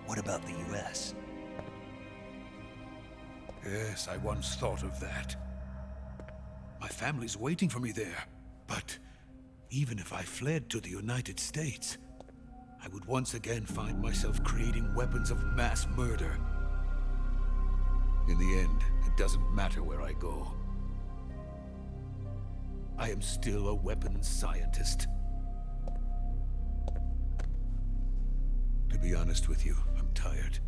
What about the US? Yes, I once thought of that. My family's waiting for me there. But even if I fled to the United States, I would once again find myself creating weapons of mass murder. In the end, it doesn't matter where I go. I am still a weapons scientist. To be honest with you, I'm tired.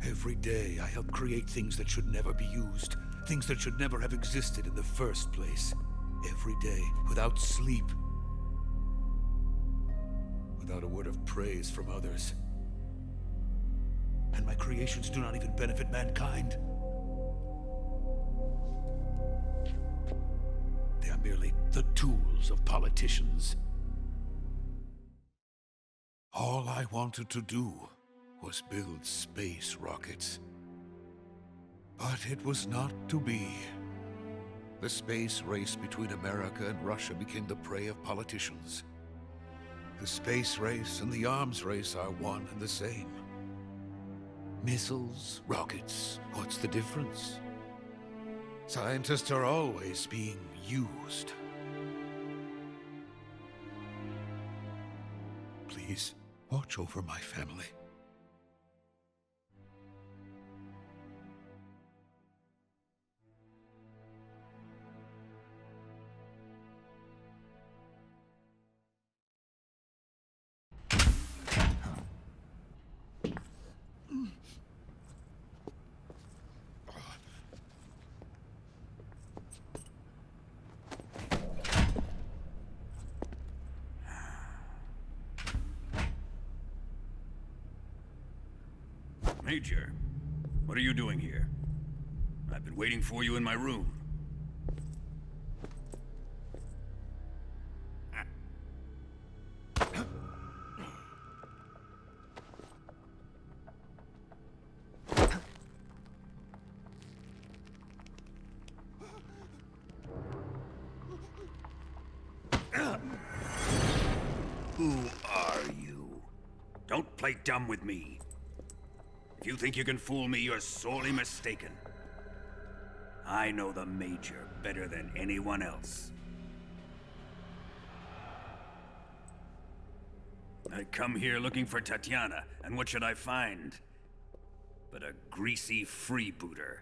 Every day, I help create things that should never be used. Things that should never have existed in the first place. Every day, without sleep. Without a word of praise from others. And my creations do not even benefit mankind. They are merely the tools of politicians. All I wanted to do was build space rockets. But it was not to be. The space race between America and Russia became the prey of politicians. The space race and the arms race are one and the same. Missiles, rockets, what's the difference? Scientists are always being used. Please, watch over my family. Major, what are you doing here? I've been waiting for you in my room. Who are you? Don't play dumb with me. If you think you can fool me, you're sorely mistaken. I know the Major better than anyone else. I come here looking for Tatiana, and what should I find? But a greasy freebooter.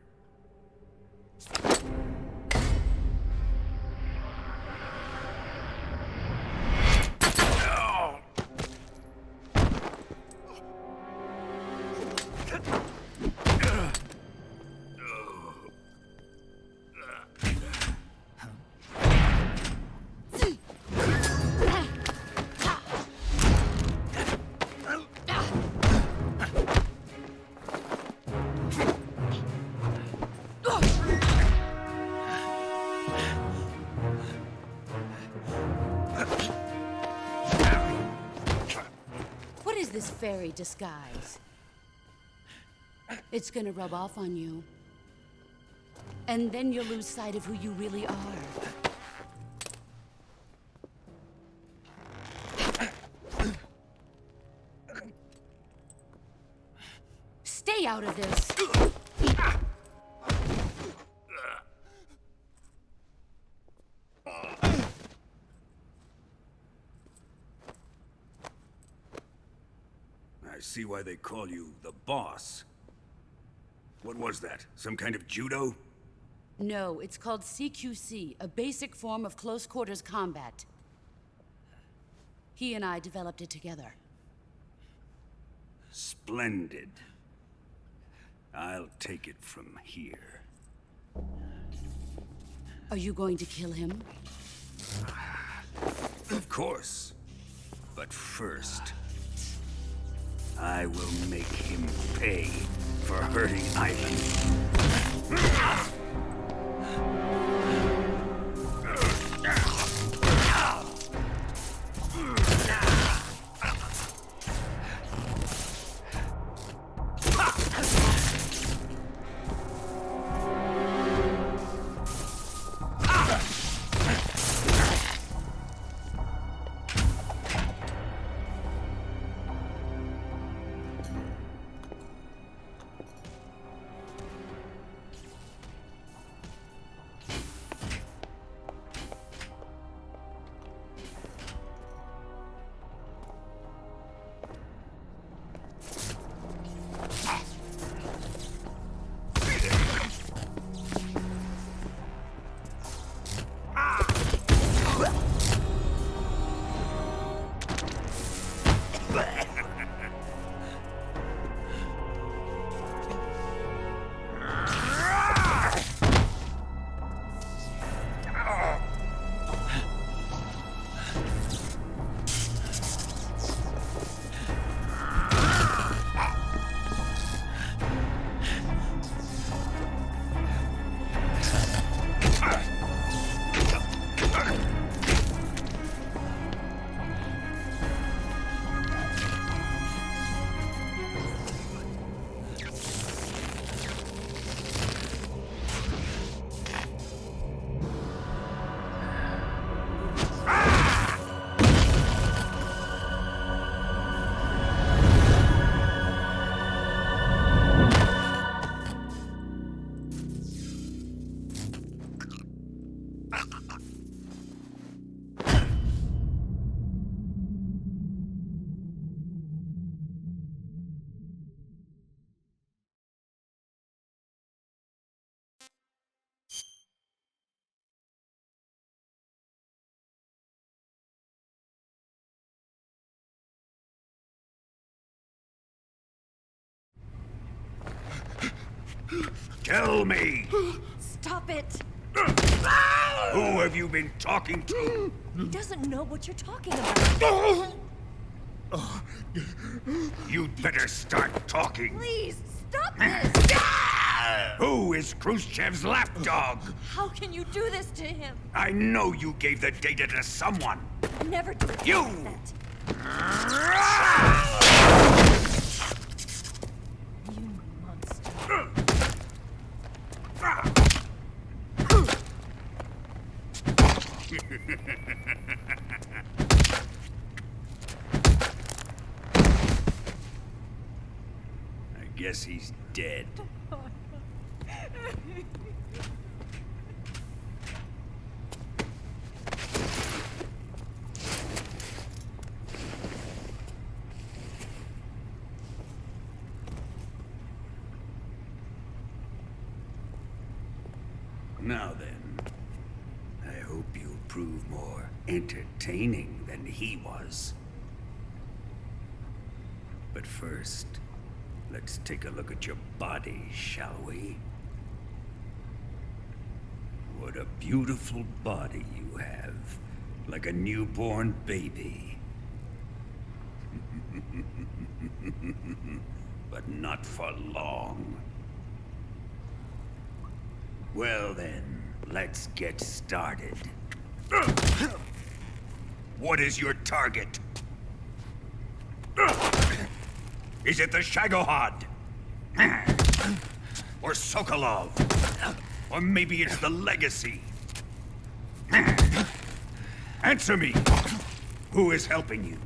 This fairy disguise. It's gonna rub off on you. And then you'll lose sight of who you really are. Stay out of this! I see why they call you the boss. What was that? Some kind of judo? No, it's called CQC, a basic form of close quarters combat. He and I developed it together. Splendid. I'll take it from here. Are you going to kill him? Of course. But first, I will make him pay for hurting Ivan. Tell me! Stop it! Who have you been talking to? He doesn't know what you're talking about. You'd better start talking. Please, stop this! Who is Khrushchev's lapdog? How can you do this to him? I know you gave the data to someone. Never do You! that. You monster. I guess he's dead. Now then, I hope you'll prove more entertaining than he was. But first, let's take a look at your body, shall we? What a beautiful body you have, like a newborn baby. But not for long. Well then, let's get started. What is your target? Is it the Shagohod? Or Sokolov? Or maybe it's the Legacy? Answer me! Who is helping you?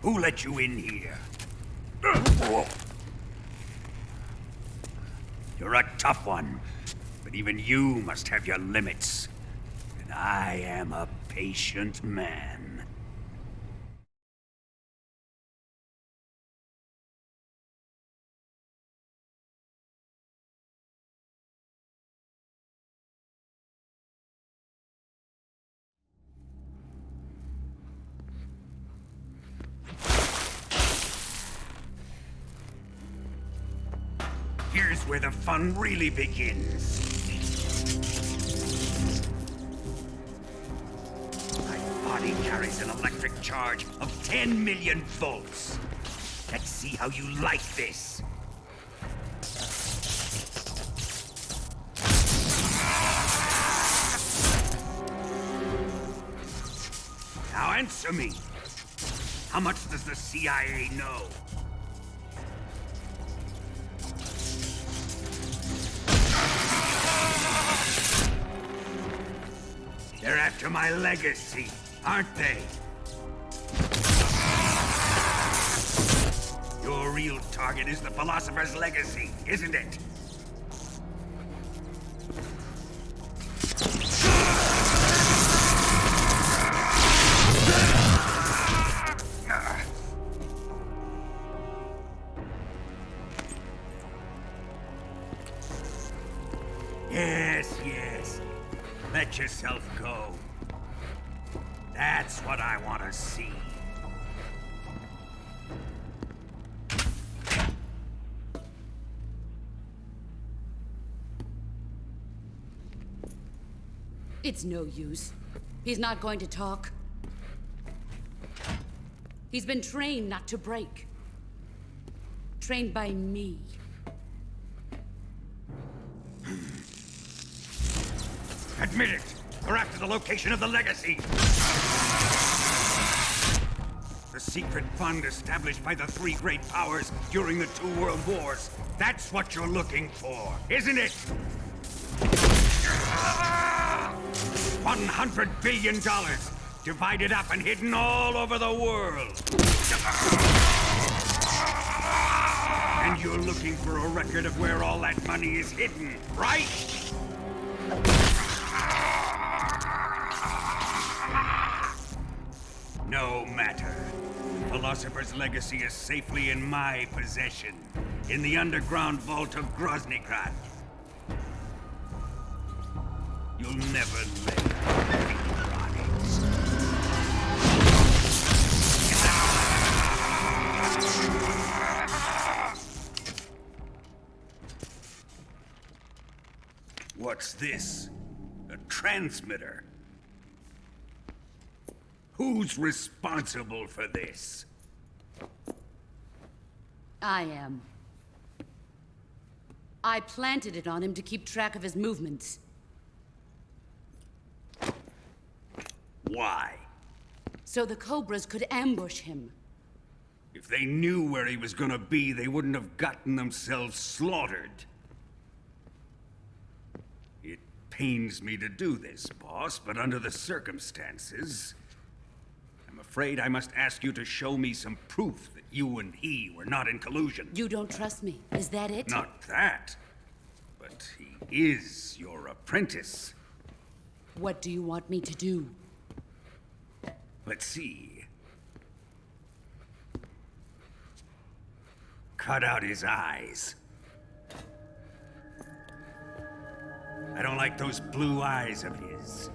Who let you in here? You're a tough one, but even you must have your limits. And I am a patient man. Here's where the fun really begins. My body carries an electric charge of 10 million volts. Let's see how you like this. Now answer me. How much does the CIA know? They're after my legacy, aren't they? Your real target is the Philosopher's legacy, isn't it? Yes. Let yourself go. That's what I want to see. It's no use. He's not going to talk. He's been trained not to break. Trained by me. Admit it! We're after the location of the legacy! The secret fund established by the three great powers during the 2 world wars. That's what you're looking for, isn't it? $100 billion, divided up and hidden all over the world. And you're looking for a record of where all that money is hidden, right? No matter. Philosopher's legacy is safely in my possession, in the underground vault of Groznygrad. You'll never live on it. What's this? A transmitter? Who's responsible for this? I am. I planted it on him to keep track of his movements. Why? So the Cobras could ambush him. If they knew where he was gonna be, they wouldn't have gotten themselves slaughtered. It pains me to do this, boss, but under the circumstances, I'm afraid I must ask you to show me some proof that you and he were not in collusion. You don't trust me, is that it? Not that, but he is your apprentice. What do you want me to do? Let's see. Cut out his eyes. I don't like those blue eyes of his.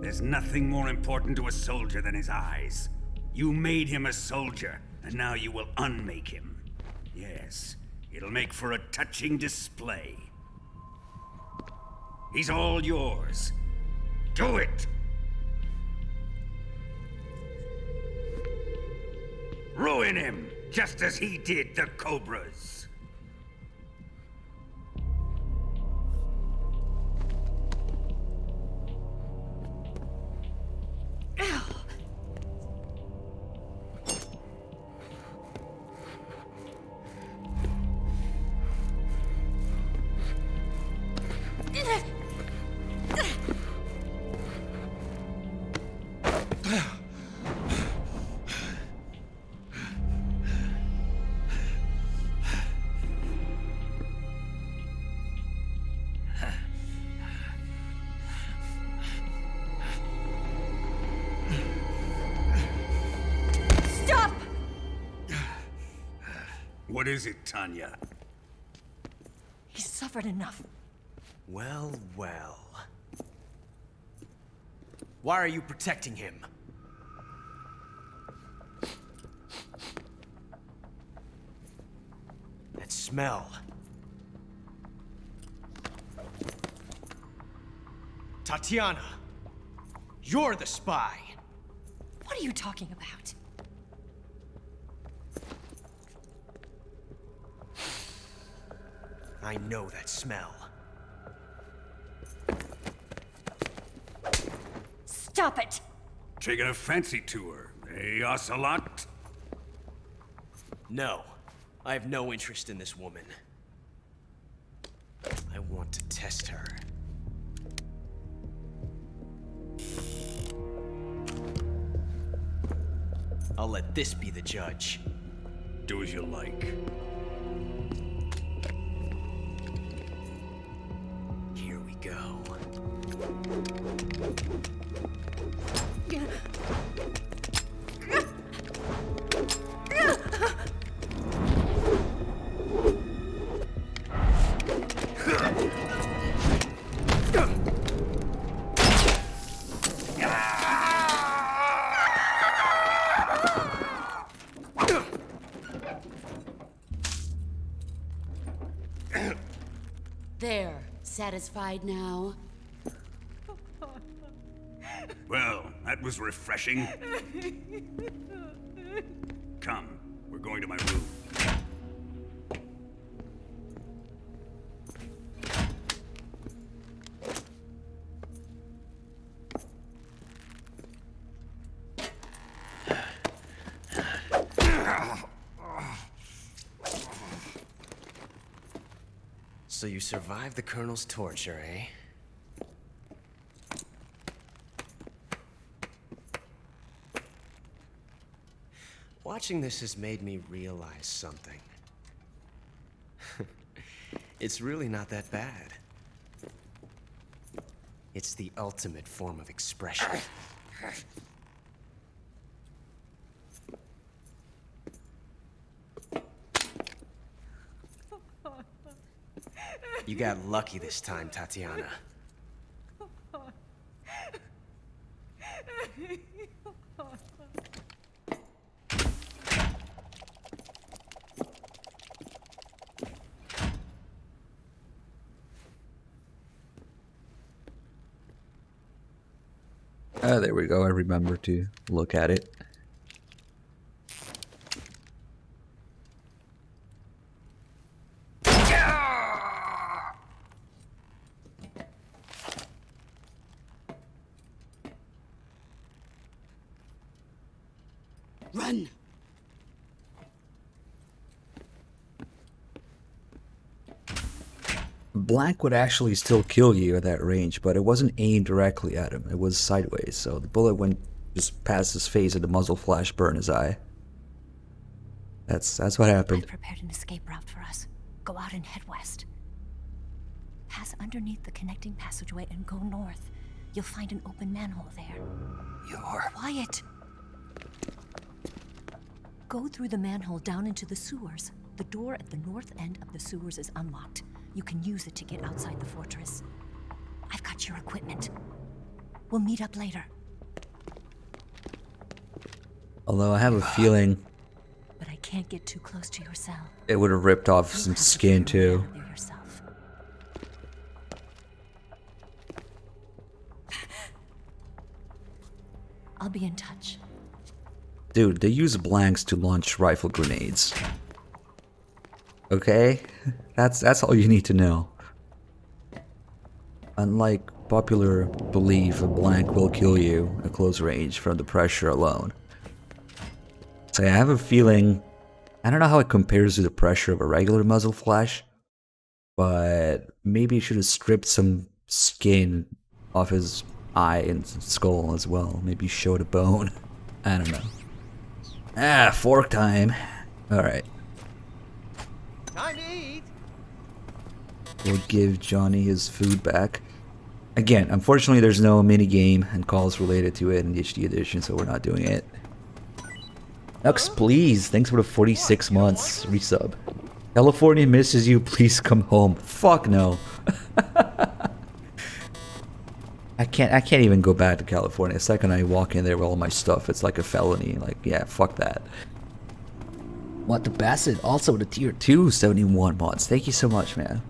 There's nothing more important to a soldier than his eyes. You made him a soldier, and now you will unmake him. Yes, it'll make for a touching display. He's all yours. Do it! Ruin him, just as he did the Cobras. What is it, Tanya? He's suffered enough. Well, well. Why are you protecting him? That smell. Tatiana, you're the spy. What are you talking about? I know that smell. Stop it! Taking a fancy to her, eh, Ocelot? No, I have no interest in this woman. I want to test her. I'll let this be the judge. Do as you like. Here we go. There. Satisfied now? Well, that was refreshing. Come, we're going to my room. So you survived the Colonel's torture, eh? Watching this has made me realize something. It's really not that bad. It's the ultimate form of expression. You got lucky this time, Tatiana. There we go. I remember to look at it. Run! Blank would actually still kill you at that range, but it wasn't aimed directly at him. It was sideways, so the bullet went just past his face and the muzzle flash burned his eye. That's what happened. I've prepared an escape route for us. Go out and head west. Pass underneath the connecting passageway and go north. You'll find an open manhole there. You're... Quiet! Go through the manhole down into the sewers. The door at the north end of the sewers is unlocked. You can use it to get outside the fortress. I've got your equipment. We'll meet up later. Although I have a feeling But I can't get too close to your cell. it would have ripped off some skin too. There yourself. I'll be in touch. Dude, they use blanks to launch rifle grenades. Okay? That's all you need to know. Unlike popular belief, a blank will kill you at close range from the pressure alone. So I have a feeling, I don't know how it compares to the pressure of a regular muzzle flash, but maybe you should have stripped some skin off his eye and skull as well. Maybe showed a bone. I don't know. Ah, fork time. Alright. Time to eat. We'll give Johnny his food back. Again, unfortunately there's no minigame and calls related to it in the HD edition, so we're not doing it. Nux, please. Thanks for the 46 months resub. California misses you. Please come home. Fuck no. I can't even go back to California. The second I walk in there with all my stuff, it's like a felony. Like, yeah, fuck that. What the Bassett? Also the tier 2 71 mods. Thank you so much, man.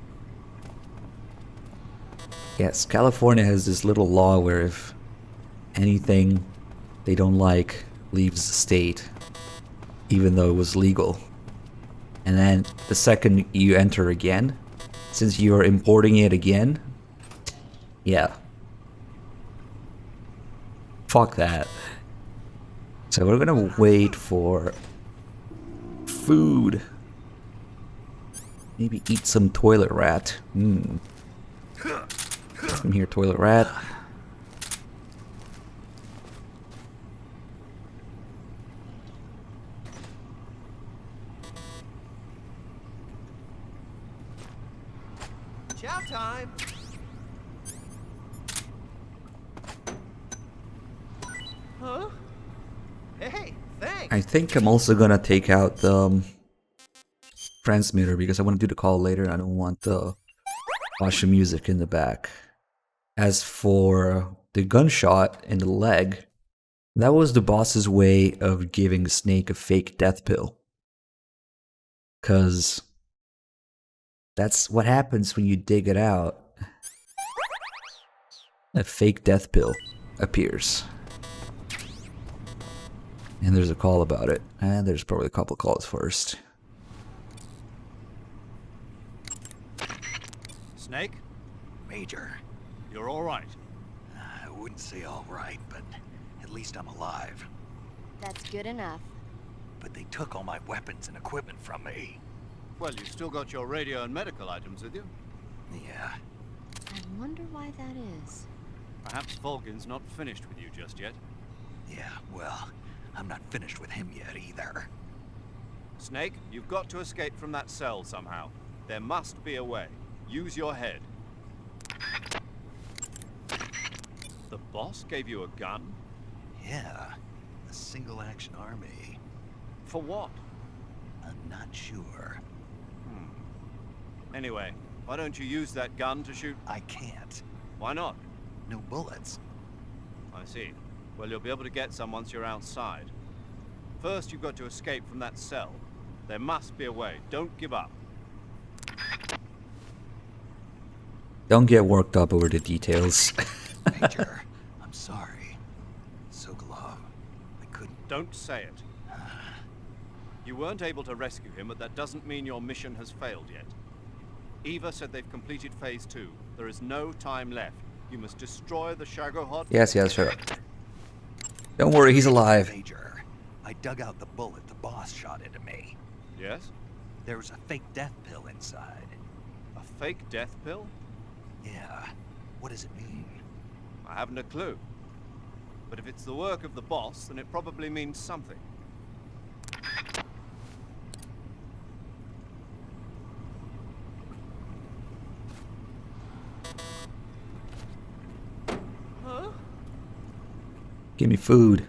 Yes, California has this little law where if anything they don't like leaves the state, even though it was legal, and then the second you enter again, since you're importing it again, yeah. Fuck that. So we're gonna wait for food. Maybe eat some toilet rat. Come here, toilet rat. Chow time! Huh? Hey, thanks! I think I'm also gonna take out the transmitter because I want to do the call later and I don't want the Basha music in the back. As for the gunshot in the leg, that was the boss's way of giving Snake a fake death pill. 'Cause that's what happens when you dig it out. A fake death pill appears. And there's a call about it. And there's probably a couple calls first. Snake? Major, You're all right. I wouldn't say all right, but at least I'm alive. That's good enough. But they took all my weapons and equipment from me. Well, you've still got your radio and medical items with you. Yeah. I wonder why that is. Perhaps Volgin's not finished with you just yet. Yeah, well, I'm not finished with him yet either. Snake, you've got to escape from that cell somehow. There must be a way. Use your head. The boss gave you a gun? Yeah, a single-action army. For what? I'm not sure. Anyway, why don't you use that gun to shoot? I can't. Why not? No bullets. I see. Well, you'll be able to get some once you're outside. First, you've got to escape from that cell. There must be a way. Don't give up. Don't get worked up over the details. Major, I'm sorry. Sokolov, I couldn't. Don't say it. You weren't able to rescue him, but that doesn't mean your mission has failed yet. Eva said they've completed phase 2. There is no time left. You must destroy the Shagohod. Yes, sure. Don't worry, he's alive. Major, I dug out the bullet the boss shot into me. Yes? There was a fake death pill inside. A fake death pill? Yeah. What does it mean? I haven't a clue. But if it's the work of the boss, then it probably means something. Huh? Give me food.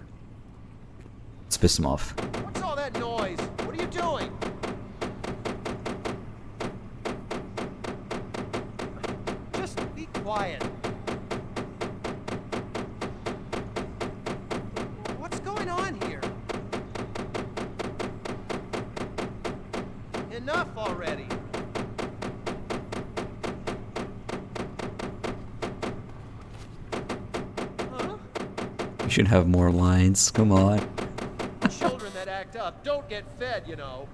Let's piss him off. What's all that noise? What are you doing? Just be quiet. What's going on here? Enough already. Huh? You should have more lines. Come on. Children that act up don't get fed, you know.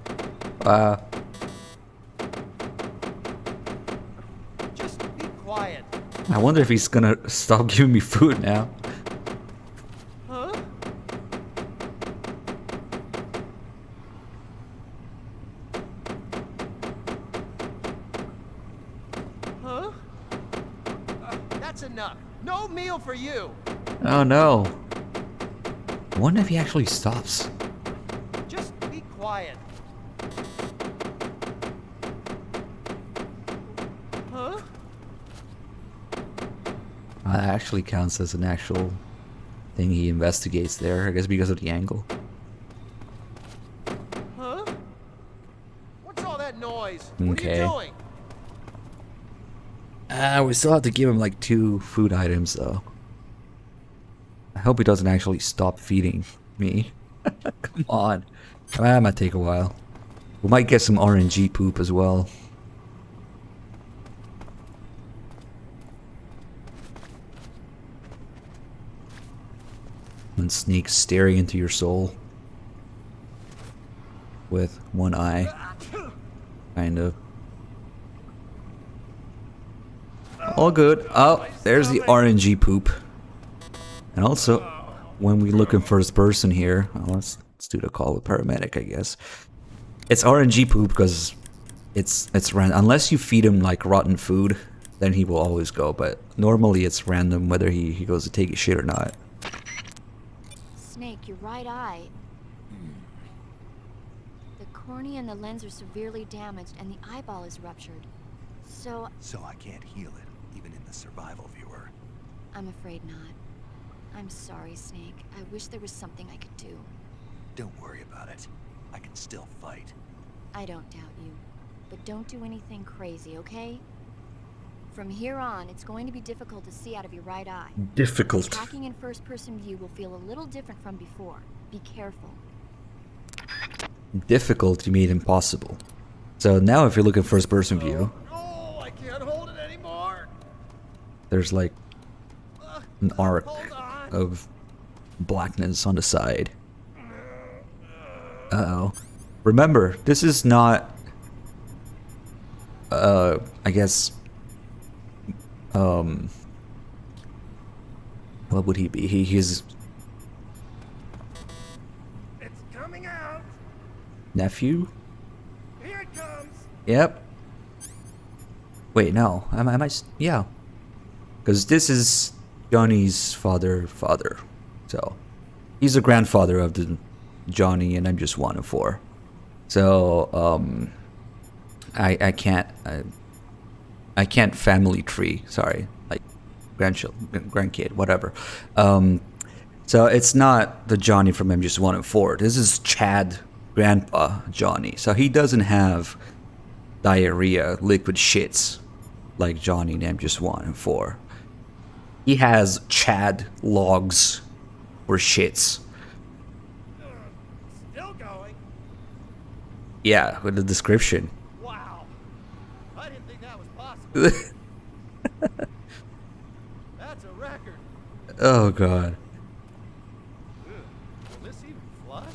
Just be quiet. I wonder if he's gonna stop giving me food now. Huh? Huh? That's enough. No meal for you. Oh no. I wonder if he actually stops. Just be quiet. Huh? That actually counts as an actual thing he investigates there, I guess because of the angle. Huh? What's all that noise? What are Okay. you doing? We still have to give him like 2 food items though. I hope he doesn't actually stop feeding me. Come on. That might take a while. We might get some RNG poop as well. one snake staring into your soul with one eye, kind of. All good. Oh, there's the RNG poop. And also, when we look in first person here, well, let's do the call with paramedic, I guess. It's RNG poop because it's random. Unless you feed him like rotten food, then he will always go. But normally it's random whether he goes to take a shit or not. Snake, your right eye. The cornea and the lens are severely damaged, and the eyeball is ruptured. So I can't heal it, even in the survival viewer. I'm afraid not. I'm sorry, Snake. I wish there was something I could do. Don't worry about it. I can still fight. I don't doubt you. But don't do anything crazy, okay? From here on, it's going to be difficult to see out of your right eye. Difficult. Tracking in first-person view will feel a little different from before. Be careful. Difficult, you made impossible. So now if you look at first person view, Oh, I can't hold it anymore. there's like an arc of blackness on the side. Uh-oh. Remember, this is not I guess what would he be? He's It's coming out. nephew? Here it comes. Yep. Wait, no. Yeah. Because this is Johnny's father. So, he's the grandfather of the Johnny, and I'm just 1 of 4. So, I can't family tree. Sorry, like grandkid, whatever. So it's not the Johnny from MGS 1 and 4. This is Chad, Grandpa Johnny. So he doesn't have diarrhea, liquid shits like Johnny in MGS 1 and 4. He has Chad logs or shits. Still going. Yeah, with the description. Wow. I didn't think that was possible. That's a record. Oh god. Will this even flush?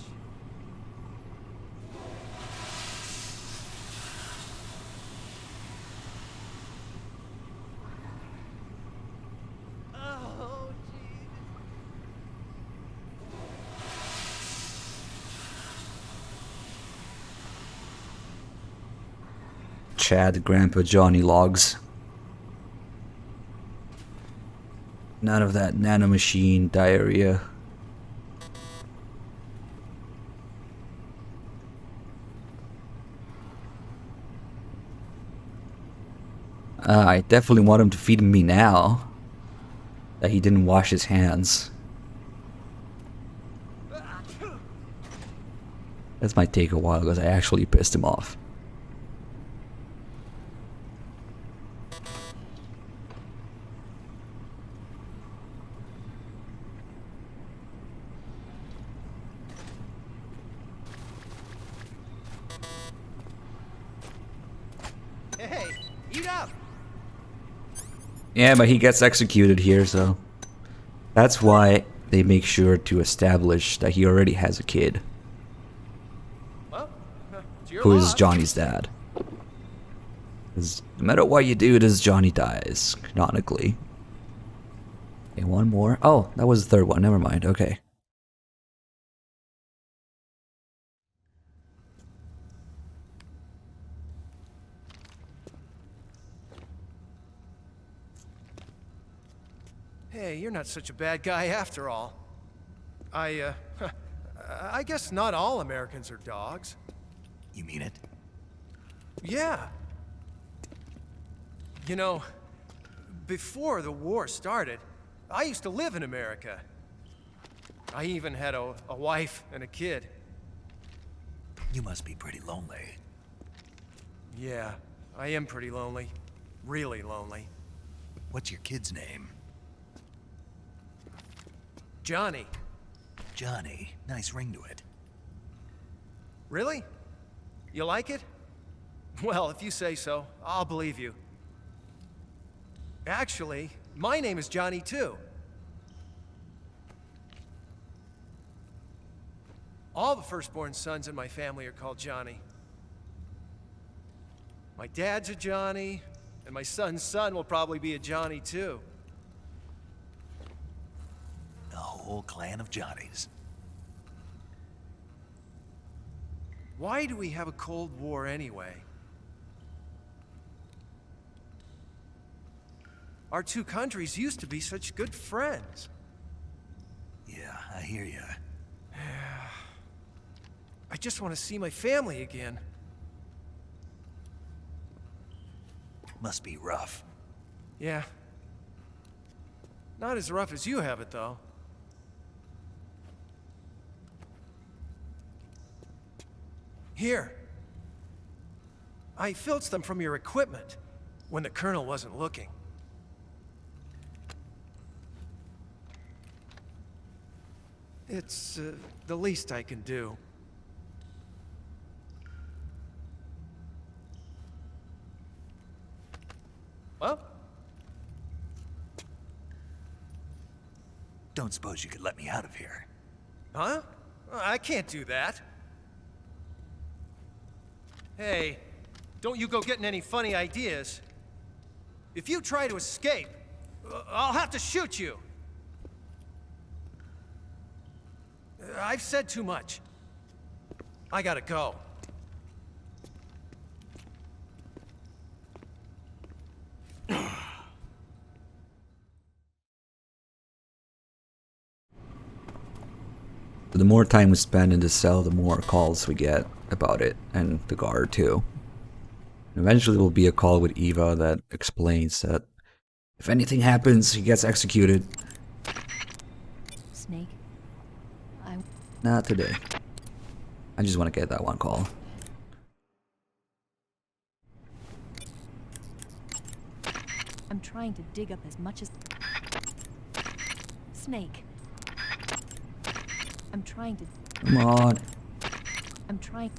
Oh, jeez. Chad, Grandpa Johnny logs. None of that nanomachine diarrhea. I definitely want him to feed me now that he didn't wash his hands. This might take a while because I actually pissed him off. Hey, eat up. Yeah, but he gets executed here, so that's why they make sure to establish that he already has a kid. Well, it's your Who is loss. Johnny's dad. 'Cause no matter what you do, this Johnny dies, canonically. Okay, one more. Oh, that was the third one. Never mind. Okay. Hey, you're not such a bad guy after all. I guess not all Americans are dogs. You mean it? Yeah. You know, before the war started, I used to live in America. I even had a wife and a kid. You must be pretty lonely. Yeah, I am pretty lonely. Really lonely. What's your kid's name? Johnny. Johnny. Nice ring to it. Really? You like it? Well, if you say so, I'll believe you. Actually, my name is Johnny too. All the firstborn sons in my family are called Johnny. My dad's a Johnny, and my son's son will probably be a Johnny too. The whole clan of Johnnies. Why do we have a Cold War anyway? Our two countries used to be such good friends. Yeah, I hear ya. I just want to see my family again. Must be rough. Yeah. Not as rough as you have it, though. Here. I filched them from your equipment when the Colonel wasn't looking. It's the least I can do. Well? Don't suppose you could let me out of here? Huh? I can't do that. Hey, don't you go getting any funny ideas. If you try to escape, I'll have to shoot you. I've said too much. I gotta go. The more time we spend in the cell, the more calls we get about it, and the guard too. And eventually there will be a call with Eva that explains that if anything happens, he gets executed. Snake, Not today. I just want to get that one call. I'm trying to dig up as much as... Snake. I'm trying to... Come on. I'm trying...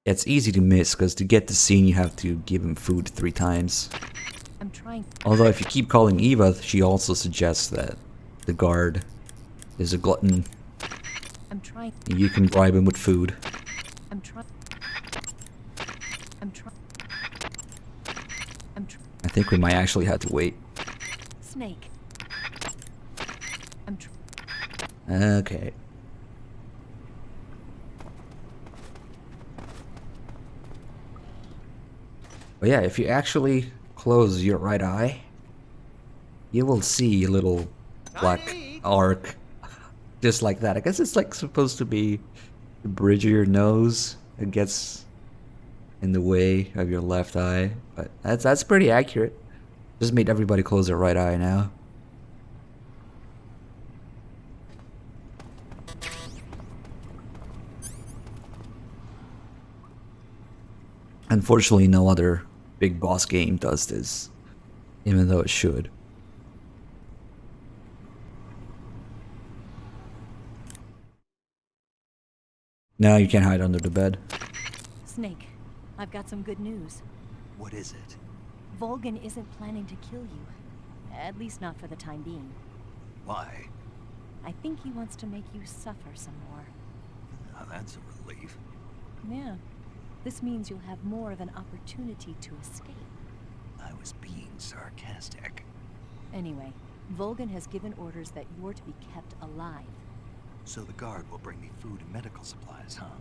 It's easy to miss, because to get the scene you have to give him food 3 times. I'm trying... Although if you keep calling Eva, she also suggests that the guard is a glutton. I'm trying... You can bribe him with food. I'm trying... I'm trying... I think we might actually have to wait. Snake. I'm Okay. But yeah, if you actually close your right eye, you will see a little black arc just like that. I guess it's like supposed to be the bridge of your nose. It gets in the way of your left eye, but that's pretty accurate. Just made everybody close their right eye now. Unfortunately, no other big boss game does this, even though it should. Now you can't hide under the bed. Snake, I've got some good news. What is it? Volgin isn't planning to kill you. At least not for the time being. Why? I think he wants to make you suffer some more. Now that's a relief. Yeah. This means you'll have more of an opportunity to escape. I was being sarcastic. Anyway, Volgin has given orders that you're to be kept alive. So the guard will bring me food and medical supplies, huh?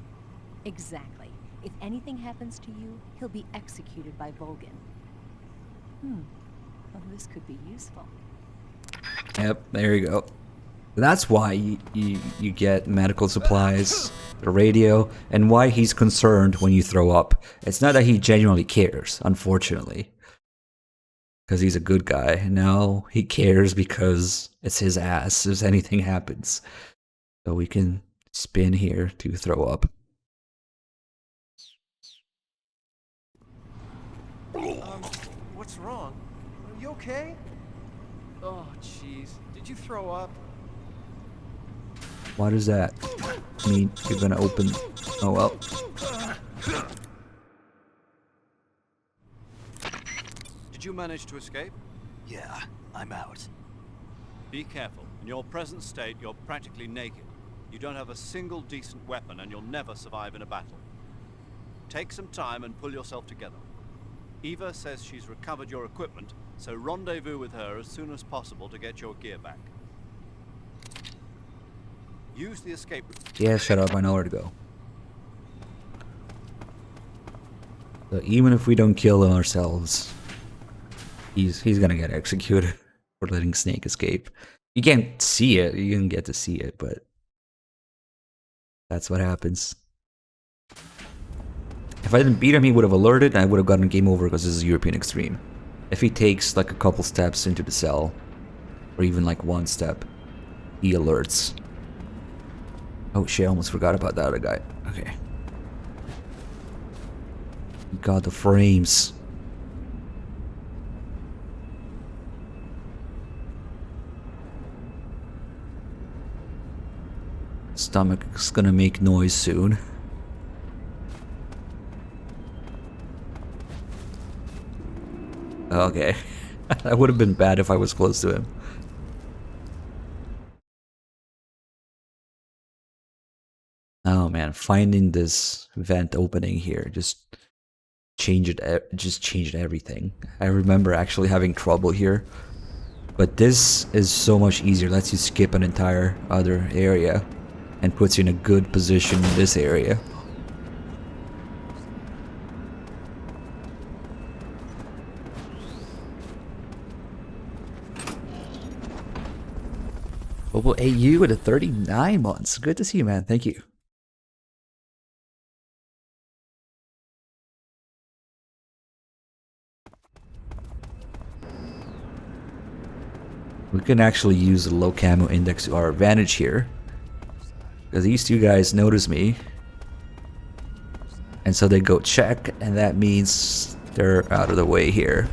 Exactly. If anything happens to you, he'll be executed by Volgin. Well, this could be useful. Yep, there you go. That's why you get medical supplies, the radio, and why he's concerned when you throw up. It's not that he genuinely cares, unfortunately. Because he's a good guy. No, he cares because it's his ass if anything happens. So we can spin here to throw up. What's wrong? Are you okay? Oh, jeez. Did you throw up? Why does that mean you're gonna open? Oh well. Did you manage to escape? Yeah, I'm out. Be careful. In your present state, you're practically naked. You don't have a single decent weapon, and you'll never survive in a battle. Take some time and pull yourself together. Eva says she's recovered your equipment, so rendezvous with her as soon as possible to get your gear back. Use the escape route. Yeah, shut up. I know where to go. So even if we don't kill him ourselves, he's gonna get executed for letting Snake escape. You can't see it. You didn't get to see it, but that's what happens. If I didn't beat him, he would have alerted, and I would have gotten game over because this is European Extreme. If he takes like a couple steps into the cell, or even like one step, he alerts. Oh shit, I almost forgot about that other guy. Okay. God, the frames. Stomach's gonna make noise soon. Okay. That would have been bad if I was close to him. Oh man, finding this vent opening here just changed everything. I remember actually having trouble here, but this is so much easier. Lets you skip an entire other area and puts you in a good position in this area. Mobile AU with a 39 months. Good to see you, man. Thank you. We can actually use the low camo index to our advantage here, because these two guys notice me, and so they go check, and that means they're out of the way here.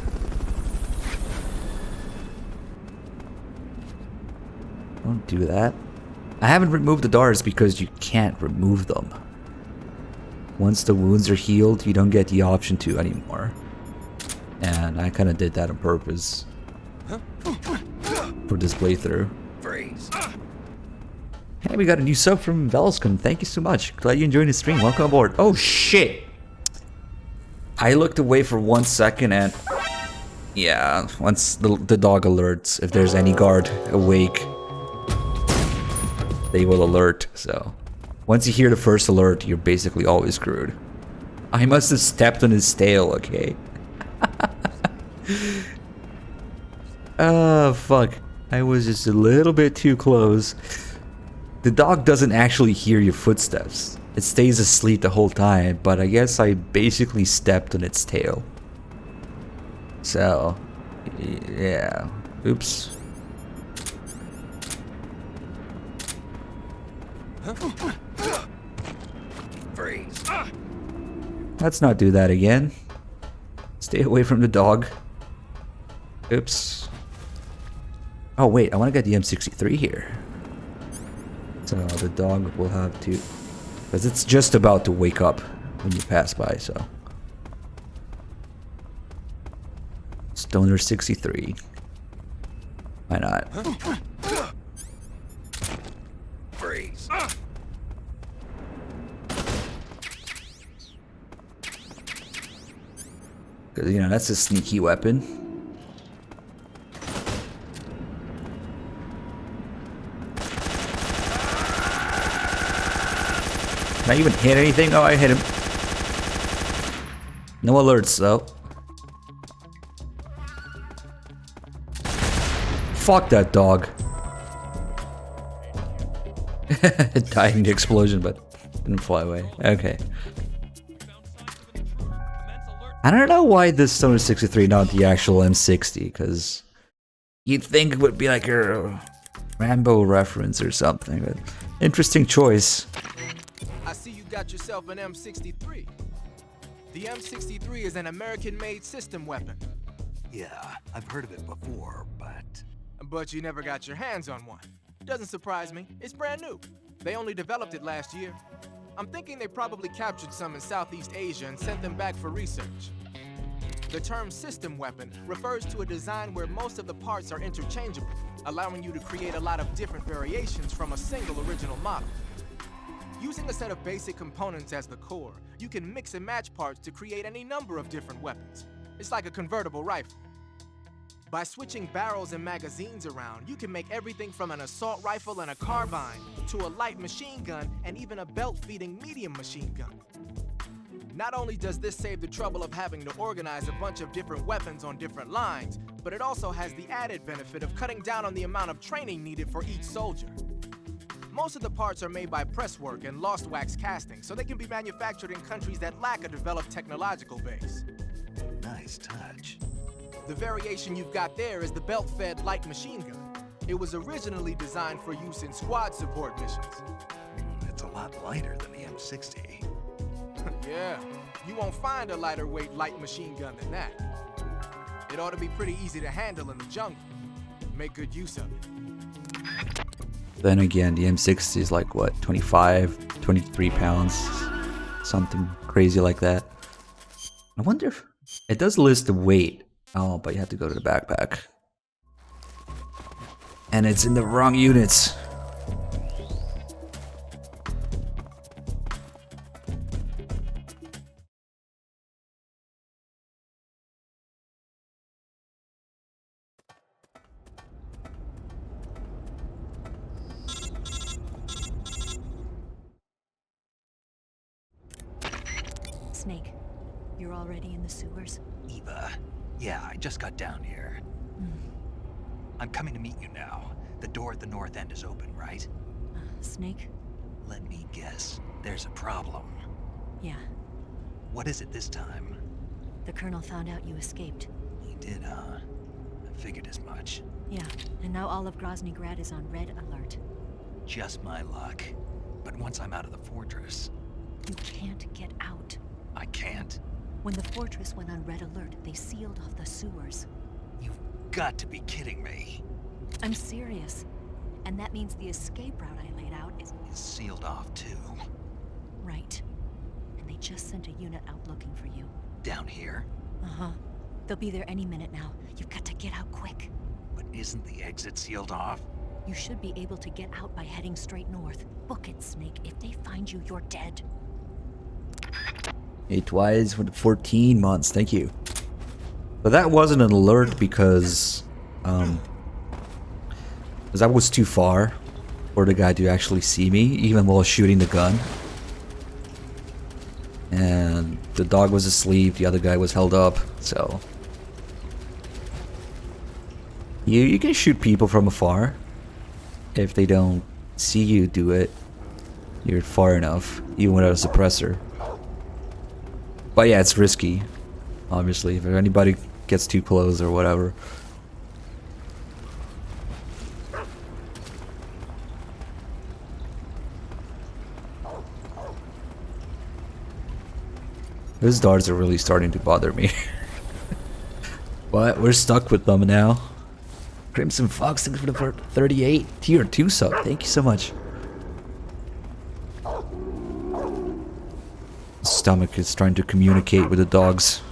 Don't do that. I haven't removed the darts because you can't remove them. Once the wounds are healed, you don't get the option to anymore. And I kind of did that on purpose for this playthrough. Freeze. Hey, we got a new sub from Velscom. Thank you so much. Glad you enjoyed the stream. Welcome aboard. Oh shit! I looked away for 1 second and yeah, once the dog alerts, if there's any guard awake, they will alert. So once you hear the first alert, you're basically always screwed. I must have stepped on his tail, okay? Oh fuck. I was just a little bit too close. The dog doesn't actually hear your footsteps. It stays asleep the whole time, but I guess I basically stepped on its tail. So, yeah. Oops. Freeze. Let's not do that again. Stay away from the dog. Oops. Oh wait, I want to get the M63 here. So the dog will have to, because it's just about to wake up when you pass by, so. Stoner 63. Why not? Freeze. Because, you know, that's a sneaky weapon. Can I even hit anything? Oh, I hit him. No alerts, though. Fuck that dog. It died in the explosion, but didn't fly away. Okay. I don't know why this Stoner 63, not the actual M60, because you'd think it would be like a Rambo reference or something, but interesting choice. I see you got yourself an M63. The M63 is an American-made system weapon. Yeah, I've heard of it before, but... But you never got your hands on one. Doesn't surprise me. It's brand new. They only developed it last year. I'm thinking they probably captured some in Southeast Asia and sent them back for research. The term system weapon refers to a design where most of the parts are interchangeable, allowing you to create a lot of different variations from a single original model. Using a set of basic components as the core, you can mix and match parts to create any number of different weapons. It's like a convertible rifle. By switching barrels and magazines around, you can make everything from an assault rifle and a carbine to a light machine gun and even a belt-feeding medium machine gun. Not only does this save the trouble of having to organize a bunch of different weapons on different lines, but it also has the added benefit of cutting down on the amount of training needed for each soldier. Most of the parts are made by presswork and lost wax casting, so they can be manufactured in countries that lack a developed technological base. Nice touch. The variation you've got there is the belt-fed light machine gun. It was originally designed for use in squad support missions. It's a lot lighter than the M60. Yeah, you won't find a lighter weight light machine gun than that. It ought to be pretty easy to handle in the jungle. Make good use of it. Then again, the M60 is like what, 25, 23 pounds, something crazy like that. I wonder if it does list the weight. Oh, but you have to go to the backpack. And it's in the wrong units. Snake, you're already in the sewers? Eva, yeah, I just got down here. I'm coming to meet you now. The door at the north end is open, right? Snake? Let me guess. There's a problem. Yeah. What is it this time? The Colonel found out you escaped. He did, huh? I figured as much. Yeah, and now all of Grozny Grad is on red alert. Just my luck. But once I'm out of the fortress... You can't get out. I can't? When the fortress went on red alert, they sealed off the sewers. You've got to be kidding me. I'm serious. And that means the escape route I laid out is sealed off too. Right. And they just sent a unit out looking for you. Down here? Uh-huh. They'll be there any minute now. You've got to get out quick. But isn't the exit sealed off? You should be able to get out by heading straight north. Book it, Snake. If they find you, you're dead. Hey, Twice for the 14 months. Thank you. But that wasn't an alert because I was too far for the guy to actually see me, even while shooting the gun. And the dog was asleep, the other guy was held up, so... You can shoot people from afar. If they don't see you do it, you're far enough, even without a suppressor. But yeah, it's risky, obviously, if anybody gets too close or whatever. Those darts are really starting to bother me. But we're stuck with them now. Crimson Fox, thanks for the 38 tier 2 sub. Thank you so much. Stomach is trying to communicate with the dogs.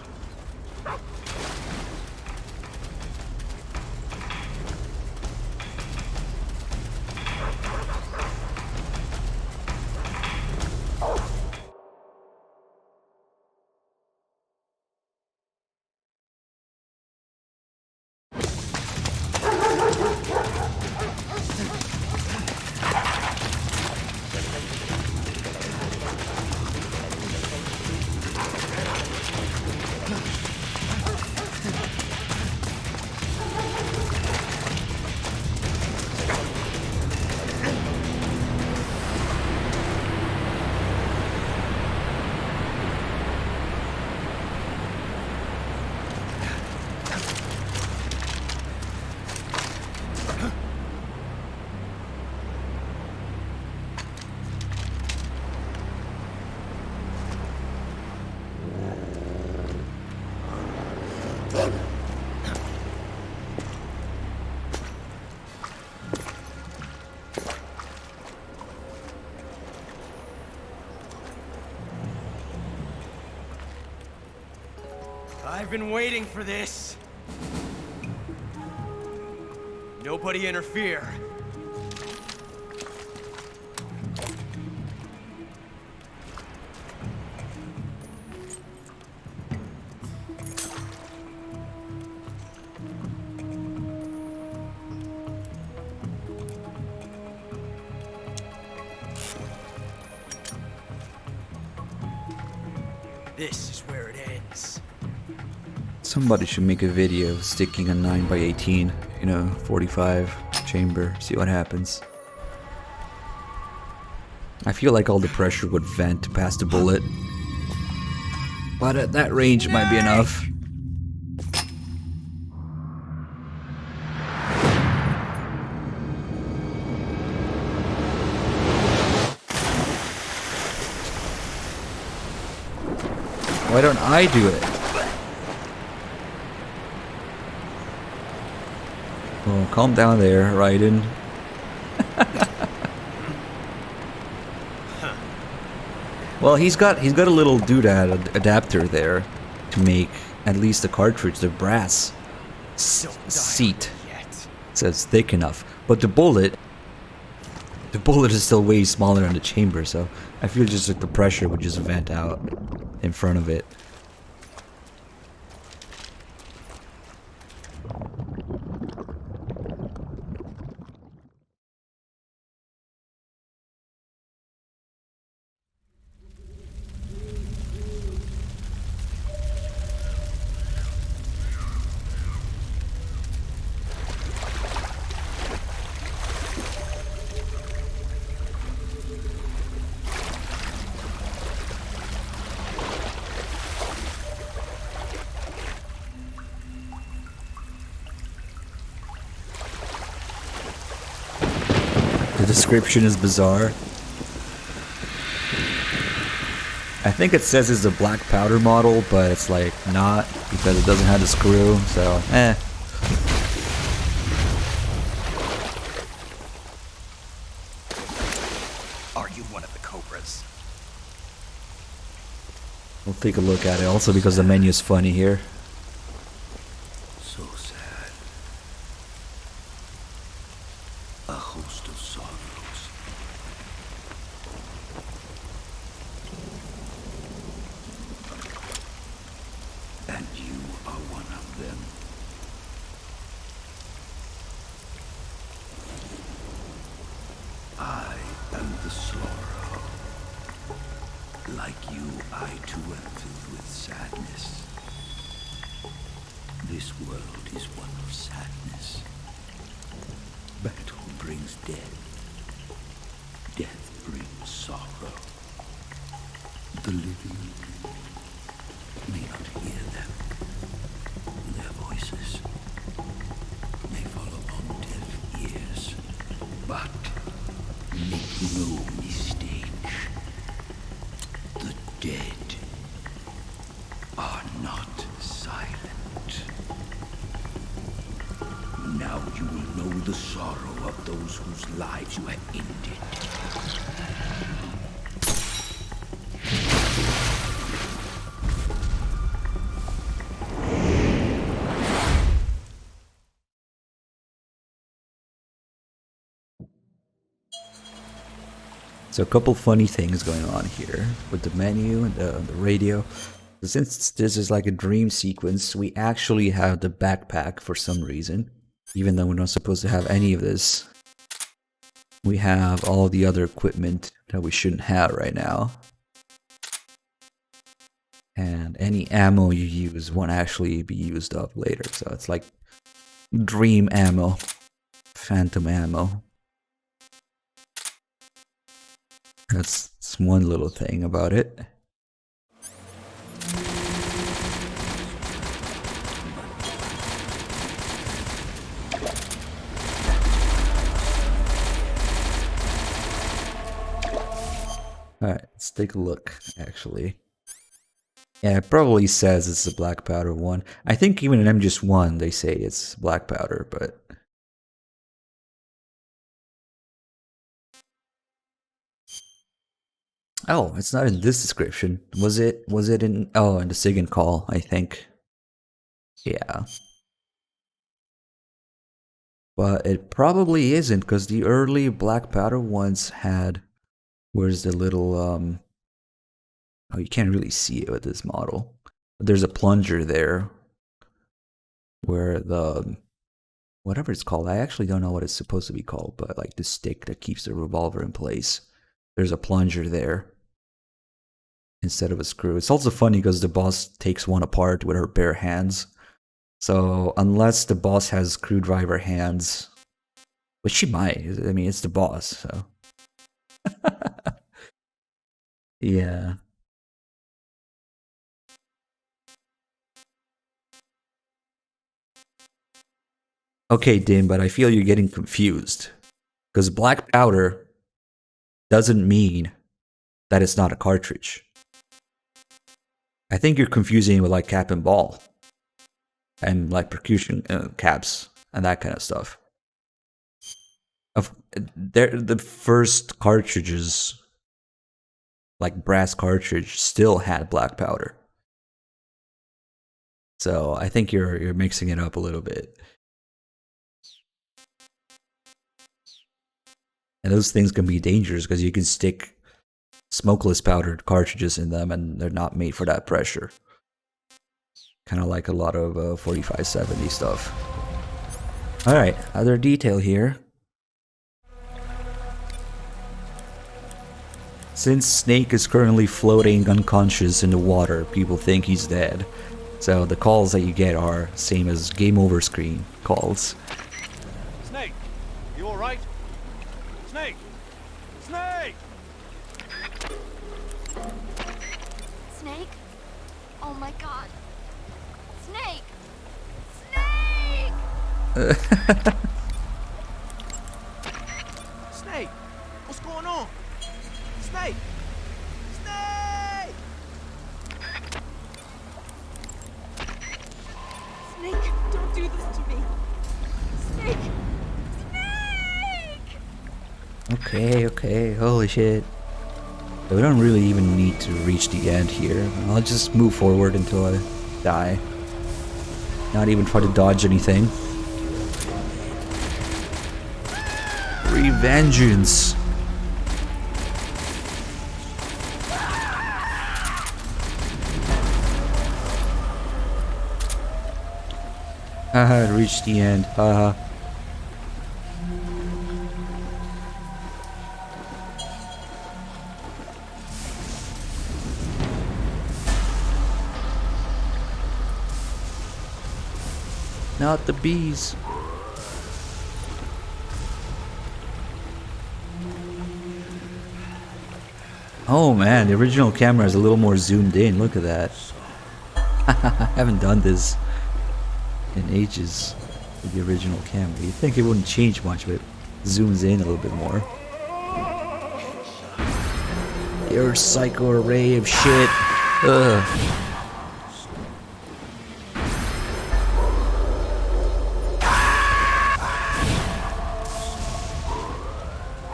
I've been waiting for this. Nobody interfere. This is where it ends. Somebody should make a video sticking a 9x18, 45 chamber, see what happens. I feel like all the pressure would vent past the bullet. But at that range it might be enough. Why don't I do it? Oh, calm down there, Raiden. Well, he's got a little doodad adapter there to make at least the cartridge, the brass seat, so it's thick enough. But the bullet is still way smaller than the chamber, so I feel just like the pressure would just vent out in front of it. The description is bizarre. I think it says it's a black powder model, but it's like not, because it doesn't have the screw, so Are you one of the Cobras? We'll take a look at it, also because the menu is funny here. So sad. A host of sorrows. And you are one of them. I am the sorrow. Like you, I too am filled with sadness. This world is one of sadness. Battle brings death. Death brings sorrow. The living may not hear them. Their voices may fall upon deaf ears. But make no mistake. The dead are not silent. Now you will know the sorrow of those whose lives you have ended. So a couple funny things going on here with the menu and the radio. Since this is like a dream sequence, we actually have the backpack for some reason. Even though we're not supposed to have any of this. We have all the other equipment that we shouldn't have right now. And any ammo you use won't actually be used up later. So it's like dream ammo. Phantom ammo. That's one little thing about it. Alright, let's take a look, actually. Yeah, it probably says it's a black powder one. I think even in MGS1 they say it's black powder, but... Oh, it's not in this description. Was it in... Oh, in the SIG and call, I think. Yeah. But it probably isn't, because the early black powder ones had... Where's the little... Oh, you can't really see it with this model. But there's a plunger there. Where the... Whatever it's called. I actually don't know what it's supposed to be called. But like the stick that keeps the revolver in place. There's a plunger there. Instead of a screw. It's also funny because the boss takes one apart with her bare hands. So unless the boss has screwdriver hands... Which she might. I mean, it's the boss, so... Yeah. Okay, Dim, but I feel you're getting confused. Because black powder doesn't mean that it's not a cartridge. I think you're confusing it with like cap and ball. And like percussion caps and that kind of stuff. The first cartridges, like brass cartridge, still had black powder. So I think you're mixing it up a little bit. And those things can be dangerous because you can stick smokeless powdered cartridges in them and they're not made for that pressure. Kind of like a lot of 4570 stuff. Alright, other detail here. Since Snake is currently floating unconscious in the water, people think he's dead. So the calls that you get are same as game over screen calls. Snake, you alright? Snake! Snake! Snake? Oh my god. Snake! Snake! Snake! What's going on? Snake! Snake! Snake, don't do this to me. Snake! Snake! Okay, holy shit. We don't really even need to reach the end here. I'll just move forward until I die. Not even try to dodge anything. Revengeance! Haha, reached the end. Haha. Not the bees. Oh man, the original camera is a little more zoomed in. Look at that. I haven't done this in ages with the original camera. You'd think it wouldn't change much, but it zooms in a little bit more. Your psycho array of shit. Ugh.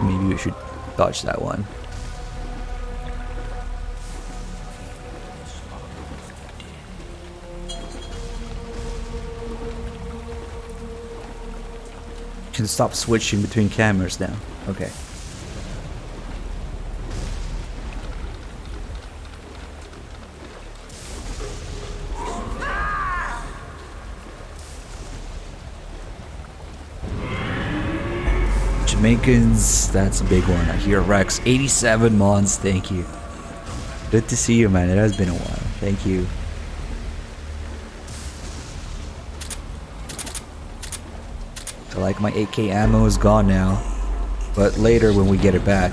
Maybe we should dodge that one. Can stop switching between cameras now. Okay. Jamaicans, that's a big one. I hear Rex, 87 months, thank you. Good to see you, man. It has been a while. Thank you. So like my 8K ammo is gone now, but later when we get it back,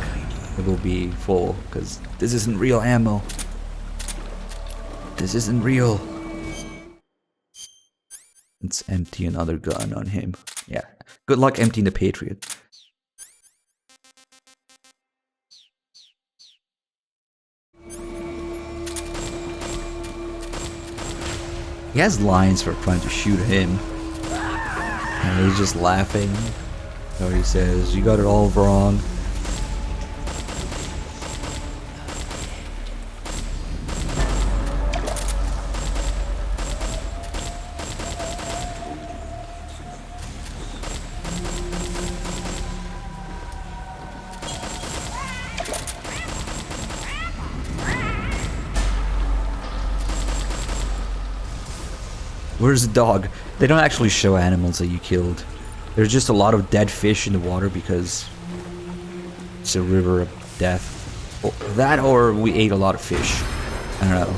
it will be full, because this isn't real ammo. This isn't real. Let's empty another gun on him. Yeah. Good luck emptying the Patriot. He has lines for trying to shoot him. And he's just laughing. So he says, "You got it all wrong." Where's the dog? They don't actually show animals that you killed. There's just a lot of dead fish in the water because it's a river of death. That or we ate a lot of fish. I don't know.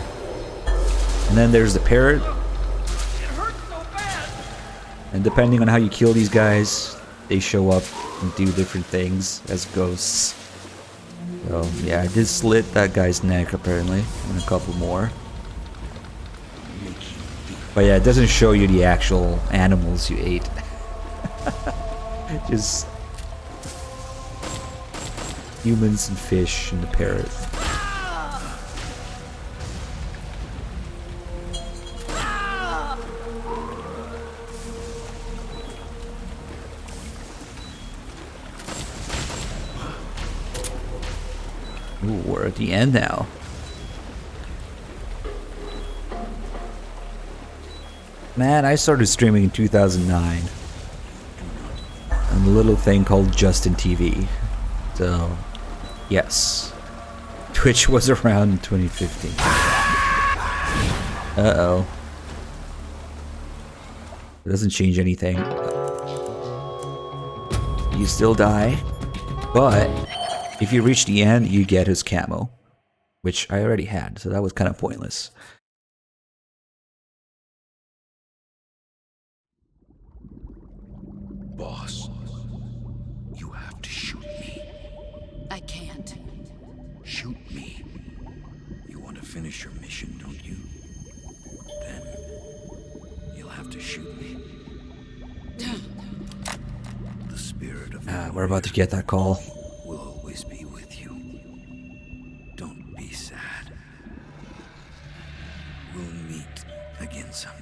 And then there's the parrot. And depending on how you kill these guys, they show up and do different things as ghosts. So yeah, I did slit that guy's neck apparently, and a couple more. But yeah, it doesn't show you the actual animals you ate. Just humans and fish and the parrot. Ooh, we're at the end now. Man, I started streaming in 2009 on a little thing called Justin TV. So, yes. Twitch was around in 2015. Uh-oh. It doesn't change anything. You still die, but if you reach the end, you get his camo, which I already had, so that was kind of pointless. Boss, you have to shoot me. I can't. Shoot me. You want to finish your mission, don't you? Then you'll have to shoot me. The spirit of We're about to get that call. will always be with you. Don't be sad. We'll meet again someday.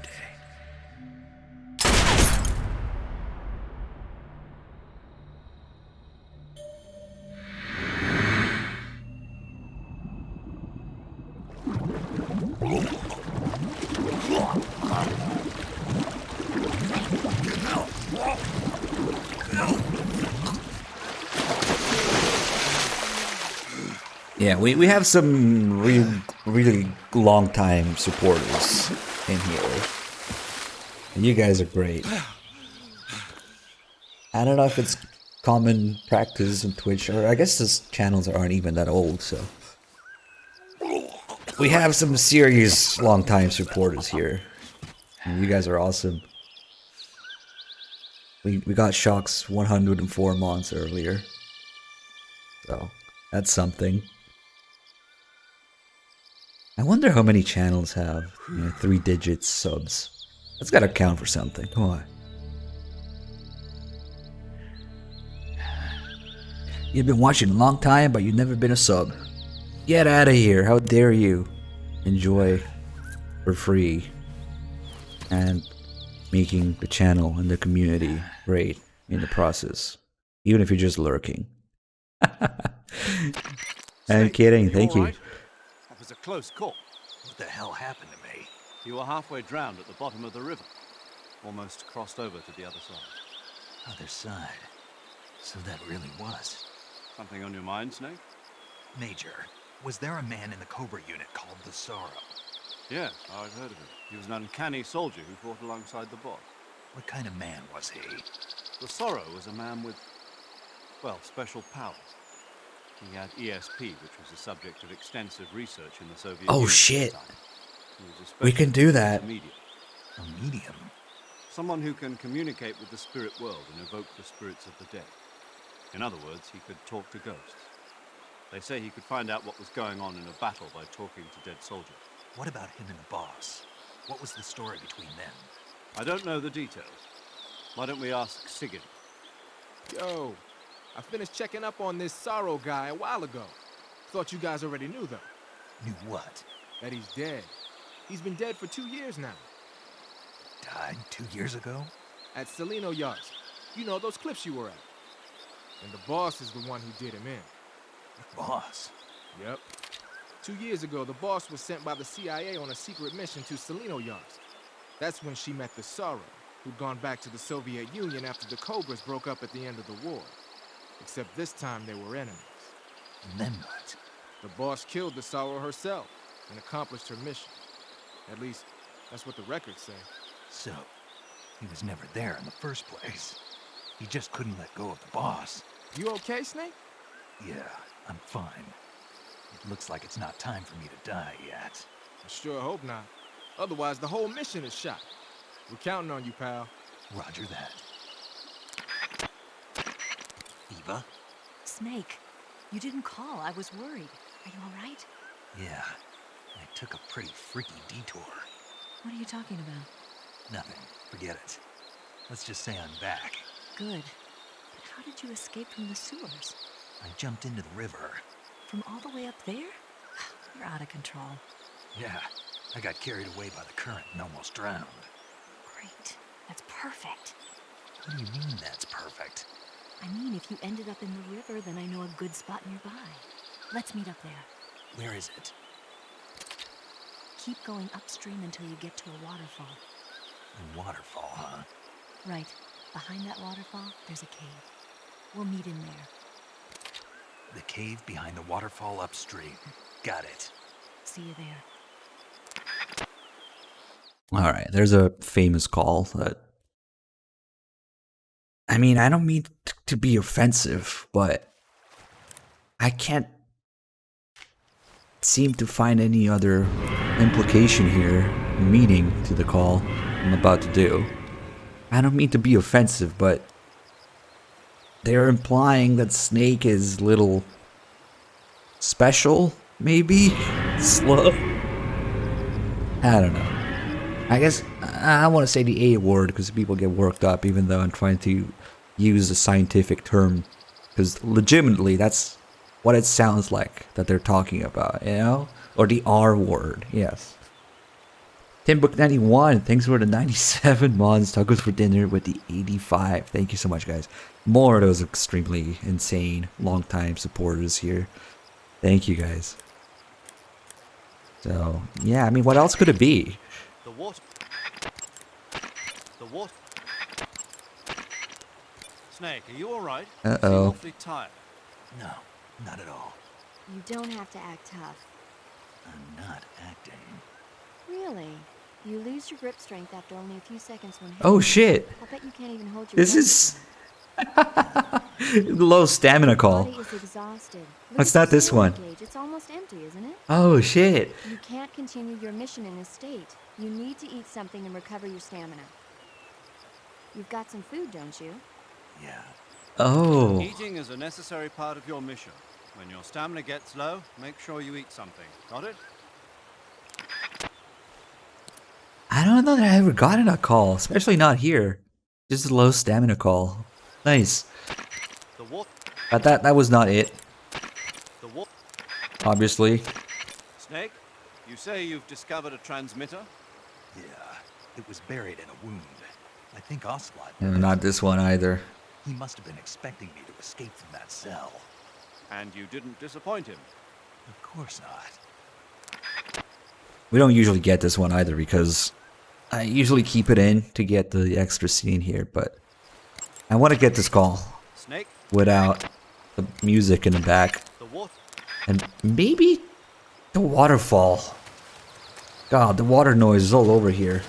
Yeah, we have some really long time supporters in here. And you guys are great. I don't know if it's common practice on Twitch, or I guess these channels aren't even that old, so. We have some serious long time supporters here. And you guys are awesome. We got Shock's 104 months earlier. So, that's something. I wonder how many channels have 3-digit subs. That's gotta count for something. Come on. You've been watching a long time, but you've never been a sub. Get out of here. How dare you enjoy for free and making the channel and the community great in the process. Even if you're just lurking. I'm kidding. Thank you. That was a close call. What the hell happened to me? You were halfway drowned at the bottom of the river. Almost crossed over to the other side. Other side. So that really was. Something on your mind, Snake? Major, was there a man in the Cobra unit called the Sorrow? Yes, I've heard of him. He was an uncanny soldier who fought alongside the boss. What kind of man was he? The Sorrow was a man with, well, special powers. He had ESP, which was the subject of extensive research in the Soviet Union. Oh shit. We can do that. A medium. A medium? Someone who can communicate with the spirit world and evoke the spirits of the dead. In other words, he could talk to ghosts. They say he could find out what was going on in a battle by talking to dead soldiers. What about him and the boss? What was the story between them? I don't know the details. Why don't we ask Sigurd? Yo, I finished checking up on this Sorrow guy a while ago. Thought you guys already knew, though. Knew what? That he's dead. He's been dead for 2 years now. Died 2 years ago? At Selino Yards. You know, those cliffs you were at. And the boss is the one who did him in. The boss? Yep. 2 years ago, the boss was sent by the CIA on a secret mission to Selino Yards. That's when she met the Sorrow, who'd gone back to the Soviet Union after the Cobras broke up at the end of the war. Except this time they were enemies. And then what? The boss killed the Sorrow herself and accomplished her mission. At least, that's what the records say. So, he was never there in the first place. He just couldn't let go of the boss. You okay, Snake? Yeah, I'm fine. It looks like it's not time for me to die yet. I sure hope not. Otherwise, the whole mission is shot. We're counting on you, pal. Roger that. Eva? Snake, you didn't call. I was worried. Are you all right? Yeah, I took a pretty freaky detour. What are you talking about? Nothing. Forget it. Let's just say I'm back. Good. But how did you escape from the sewers? I jumped into the river. From all the way up there? You're out of control. Yeah, I got carried away by the current and almost drowned. Great. That's perfect. What do you mean that's perfect? I mean, if you ended up in the river, then I know a good spot nearby. Let's meet up there. Where is it? Keep going upstream until you get to a waterfall. A waterfall, huh? Right. Behind that waterfall, there's a cave. We'll meet in there. The cave behind the waterfall upstream. Got it. See you there. Alright, there's a famous call that... I mean, I don't mean to be offensive, but... I can't seem to find any other implication here, meaning to the call I'm about to do. I don't mean to be offensive, but... they're implying that Snake is little... special, maybe? Slow? I don't know. I guess I want to say the A word because people get worked up even though I'm trying to use a scientific term. Because legitimately, that's what it sounds like that they're talking about, you know? Or the R word, yes. TimBook91, thanks for the 97 months. Tacos for dinner with the 85. Thank you so much, guys. More of those extremely insane, long-time supporters here. Thank you, guys. So, yeah, I mean, what else could it be? The water. The water. Snake, are you all right? Uh-oh. You seem awfully tired. No, not at all. You don't have to act tough. I'm not acting. Really? You lose your grip strength after only a few seconds when hit. Oh, shit. I'll bet you can't even hold your This is... low stamina call. Your body is exhausted. What's not this one? Gauge. It's almost empty, isn't it? Oh, shit. You can't continue your mission in this state. You need to eat something and recover your stamina. You've got some food, don't you? Yeah. Oh. Eating is a necessary part of your mission. When your stamina gets low, make sure you eat something. Got it? I don't know that I ever gotten a call, especially not here. Just a low stamina call. Nice. The water. But that was not it. The water. Obviously. Snake, you say you've discovered a transmitter? Yeah, it was buried in a wound. I think Ocelot. Not this one either. He must have been expecting me to escape from that cell. And you didn't disappoint him? Of course not. We don't usually get this one either because I usually keep it in to get the extra scene here, but I want to get this call Snake? Without the music in the back. The water. And maybe the waterfall. God, the water noise is all over here.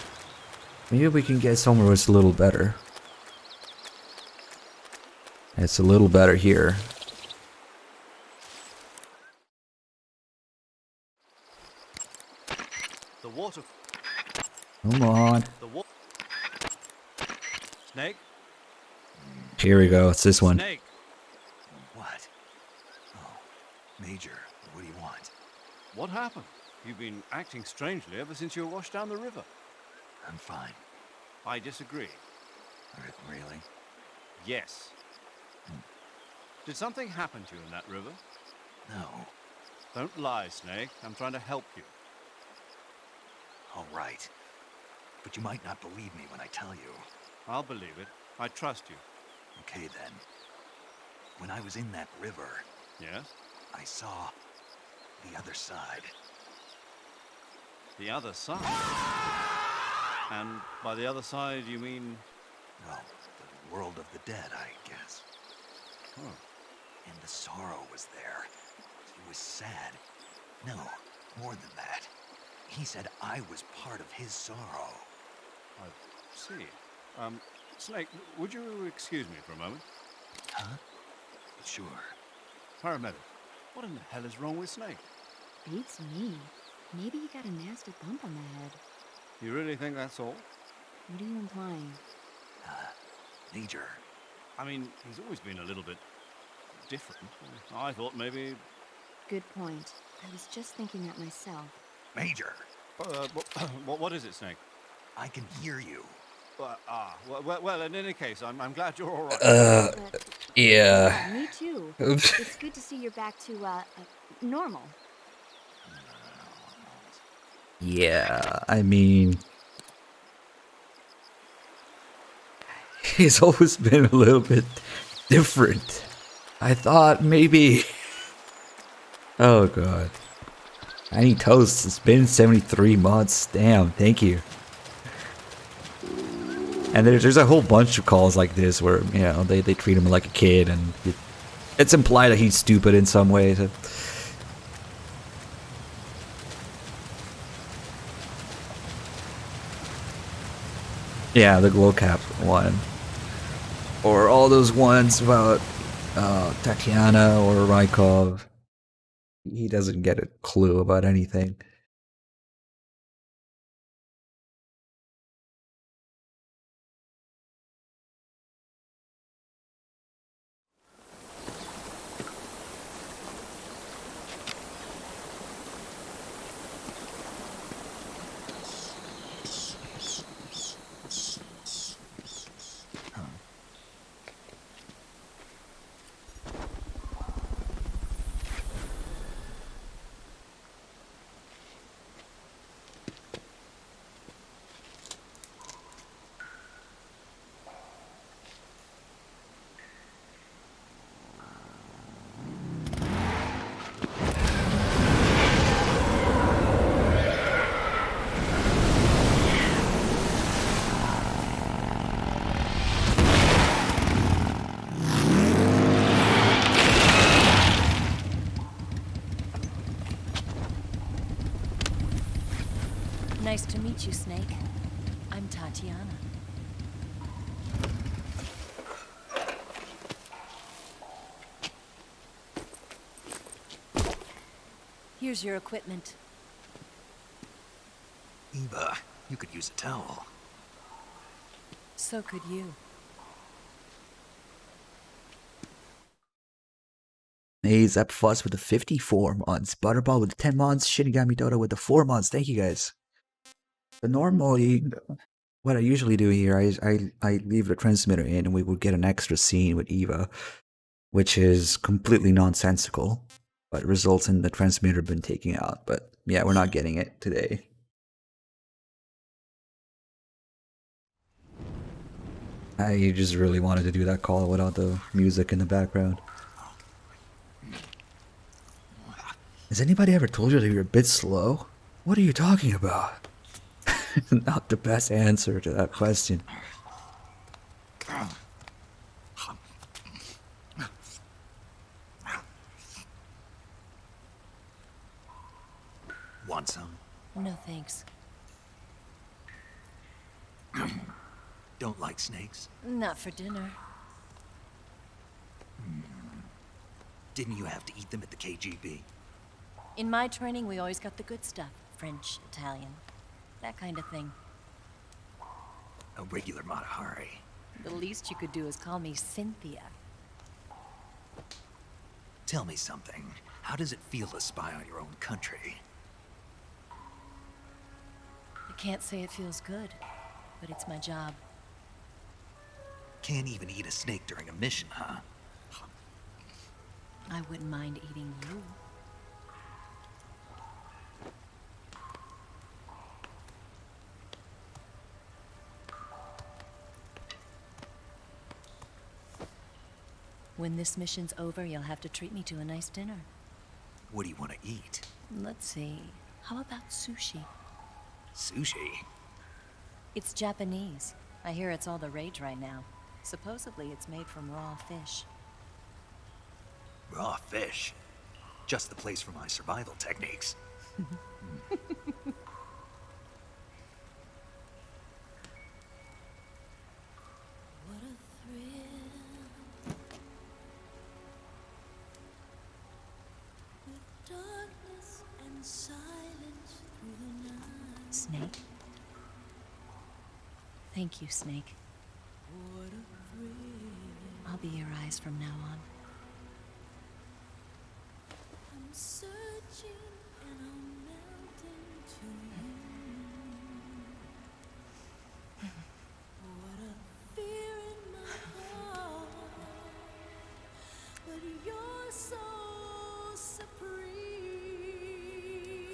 Maybe we can get somewhere where it's a little better. It's a little better here. The water. Come on. The water. Snake? Here we go. It's this one. Snake. What? Oh, Major, what do you want? What happened? You've been acting strangely ever since you were washed down the river. I'm fine. I disagree. Really? Yes. Did something happen to you in that river? No. Don't lie, Snake. I'm trying to help you. All right. But you might not believe me when I tell you. I'll believe it. I trust you. Okay, then. When I was in that river... Yes? I saw... the other side. The other side? And by the other side, you mean... No, the world of the dead, I guess. Oh. And the sorrow was there. It was sad. No, more than that. He said I was part of his sorrow. I see. Snake, would you excuse me for a moment? Huh? Sure. Paramedic, what in the hell is wrong with Snake? Beats me. Maybe he got a nasty bump on the head. You really think that's all? What are you implying? Major. I mean, he's always been a little bit different. I thought maybe... Good point. I was just thinking that myself. Major! What is it, Snake? I can hear you. Well, in any case, I'm glad you're all right. Yeah. Me too. Oops. It's good to see you're back to, normal. Yeah, I mean... He's always been a little bit different. I thought maybe... Oh god. I need toast. It's been 73 months. Damn, thank you. And there's a whole bunch of calls like this where, you know, they treat him like a kid, and it's implied that he's stupid in some ways. Yeah, the glow cap one. Or all those ones about Tatiana or Rykov. He doesn't get a clue about anything. Nice to meet you, Snake. I'm Tatiana. Here's your equipment. Eva, you could use a towel. So could you. Maze Epfuss with the 54 months. Butterball with the 10 months. Shinigami Dodo with the 4 months. Thank you guys. But normally, what I usually do here, I leave the transmitter in and we would get an extra scene with Eva, which is completely nonsensical, but results in the transmitter being taken out. But yeah, we're not getting it today. I just really wanted to do that call without the music in the background. Has anybody ever told you that you're a bit slow? What are you talking about? Not the best answer to that question. Want some? No thanks. Don't like snakes? Not for dinner. Didn't you have to eat them at the KGB? In my training, we always got the good stuff. French, Italian, that kind of thing. A regular Mata Hari. The least you could do is call me Cynthia. Tell me something. How does it feel to spy on your own country? I can't say it feels good, but it's my job. Can't even eat a snake during a mission, huh? I wouldn't mind eating you. When this mission's over, you'll have to treat me to a nice dinner. What do you want to eat? Let's see. How about sushi? Sushi? It's Japanese. I hear it's all the rage right now. Supposedly it's made from raw fish. Raw fish? Just the place for my survival techniques. Snake? Thank you, Snake. I'll be your eyes from now on. I'm searching and I'm melting to you. What a fear in my heart, but you're so supreme.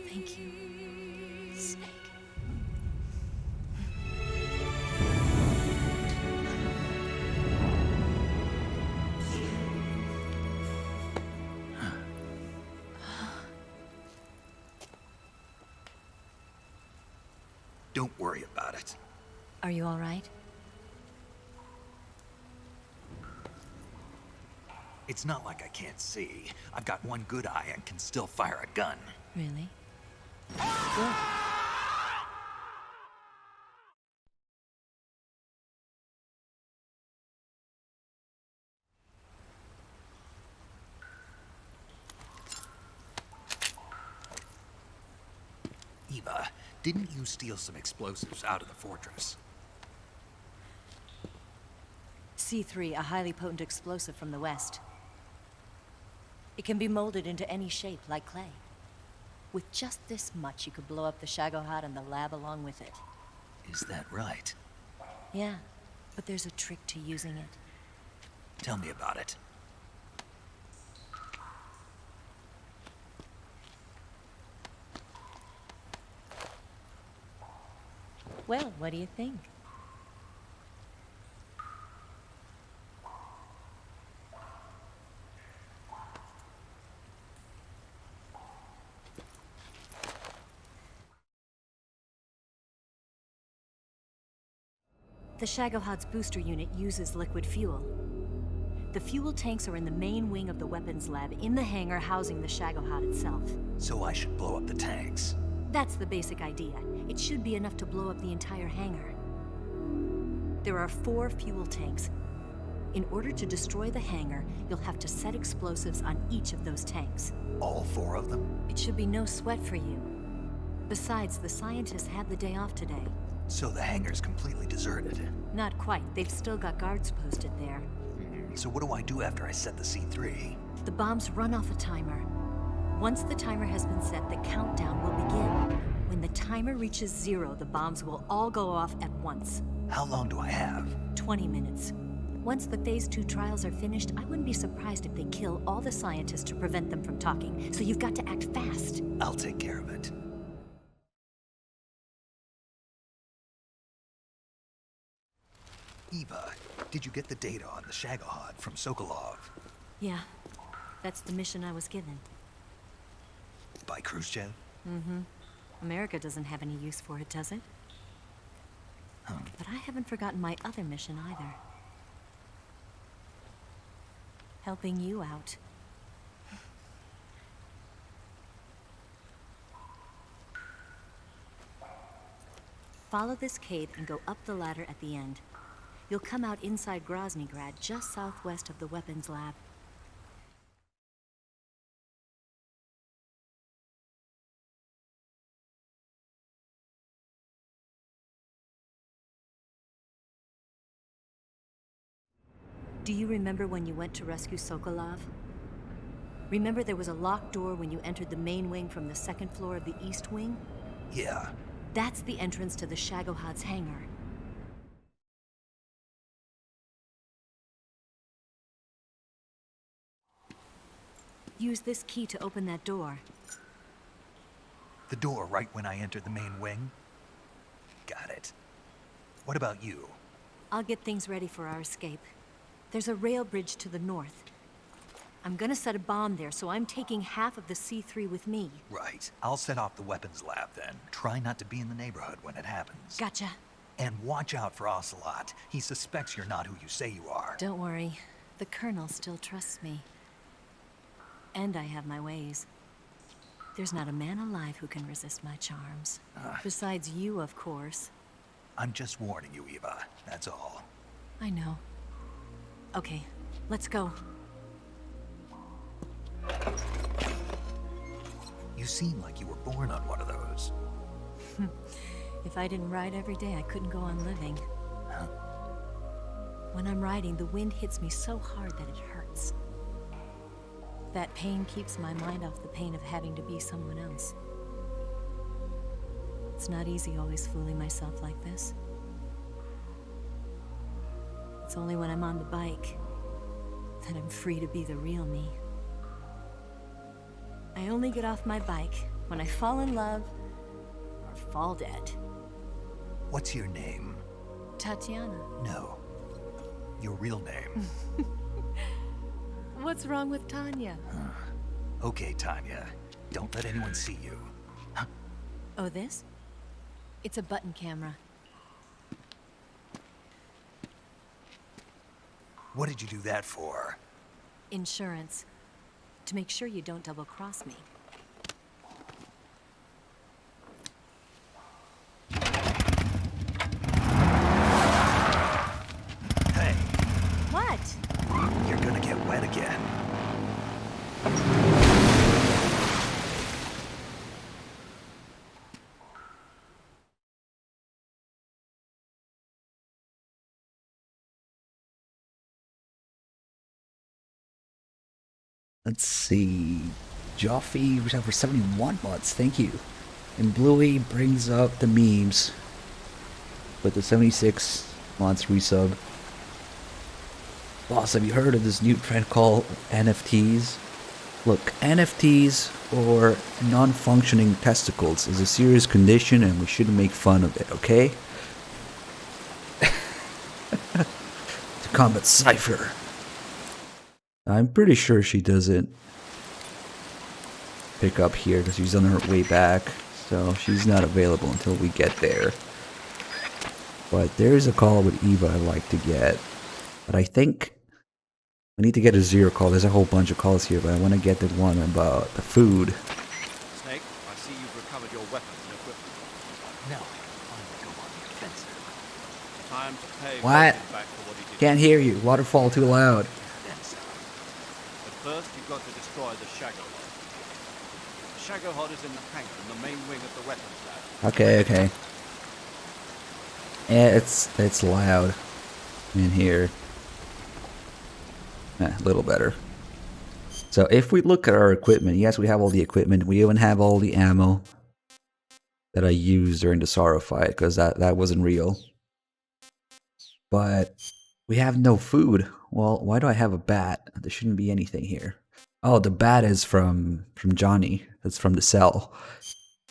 Thank you, Snake. Don't worry about it. Are you all right? It's not like I can't see. I've got one good eye and can still fire a gun. Really? Good. Eva, didn't you steal some explosives out of the fortress? C3, a highly potent explosive from the west. It can be molded into any shape, like clay. With just this much, you could blow up the Shagohod and the lab along with it. Is that right? Yeah, but there's a trick to using it. Tell me about it. Well, what do you think? The Shagohod's booster unit uses liquid fuel. The fuel tanks are in the main wing of the weapons lab in the hangar housing the Shagohod itself. So I should blow up the tanks. That's the basic idea. It should be enough to blow up the entire hangar. There are 4 fuel tanks. In order to destroy the hangar, you'll have to set explosives on each of those tanks. All 4 of them? It should be no sweat for you. Besides, the scientists had the day off today. So the hangar's completely deserted. Not quite. They've still got guards posted there. So what do I do after I set the C3? The bombs run off a timer. Once the timer has been set, the countdown will begin. When the timer reaches 0, the bombs will all go off at once. How long do I have? 20 minutes. Once the Phase 2 trials are finished, I wouldn't be surprised if they kill all the scientists to prevent them from talking. So you've got to act fast. I'll take care of it. Eva, did you get the data on the Shagohod from Sokolov? Yeah, that's the mission I was given. By Khrushchev? Mm-hmm. America doesn't have any use for it, does it? But I haven't forgotten my other mission either. Helping you out. Follow this cave and go up the ladder at the end. You'll come out inside Groznygrad, just southwest of the weapons lab. Do you remember when you went to rescue Sokolov? Remember there was a locked door when you entered the main wing from the 2nd floor of the east wing? Yeah. That's the entrance to the Shagohod's hangar. Use this key to open that door. The door right when I entered the main wing? Got it. What about you? I'll get things ready for our escape. There's a rail bridge to the north. I'm gonna set a bomb there, so I'm taking half of the C3 with me. Right. I'll set off the weapons lab then. Try not to be in the neighborhood when it happens. Gotcha. And watch out for Ocelot. He suspects you're not who you say you are. Don't worry. The Colonel still trusts me. And I have my ways. There's not a man alive who can resist my charms. Besides you, of course. I'm just warning you, Eva. That's all. I know. Okay, let's go. You seem like you were born on one of those. If I didn't ride every day, I couldn't go on living. When I'm riding, the wind hits me so hard that it hurts. That pain keeps my mind off the pain of having to be someone else. It's not easy always fooling myself like this. It's only when I'm on the bike that I'm free to be the real me. I only get off my bike when I fall in love or fall dead. What's your name? Tatiana. No. Your real name. What's wrong with Tanya? Okay, Tanya. Don't let anyone see you. Oh, this? It's a button camera. What did you do that for? Insurance. To make sure you don't double-cross me. Hey. What? You're gonna get wet again. Let's see. Joffy was out for 71 months. Thank you. And Bluey brings up the memes with the 76 months resub. Boss, have you heard of this new trend called NFTs? Look, NFTs, or non-functioning testicles, is a serious condition and we shouldn't make fun of it, okay? To combat Cypher. I'm pretty sure she doesn't pick up here because she's on her way back, so she's not available until we get there. But there is a call with Eva I'd like to get. But I think we need to get a zero call. There's a whole bunch of calls here, but I want to get the one about the food. Snake, I see you've recovered your weapons and equipment. Now I can finally go on the offensive. Time to pay What? Vulcan back for what he did. Can't hear you. Waterfall too loud. First, you've got to destroy the Shago Hod. The Shago Hod is in the hangar in the main wing of the weapons lab. Okay, okay. Yeah, it's loud in here. A little better. So if we look at our equipment, yes, we have all the equipment. We even have all the ammo that I used during the Sorrow fight, because that wasn't real. But we have no food. Well, why do I have a bat? There shouldn't be anything here. Oh, the bat is from Johnny. That's from the cell.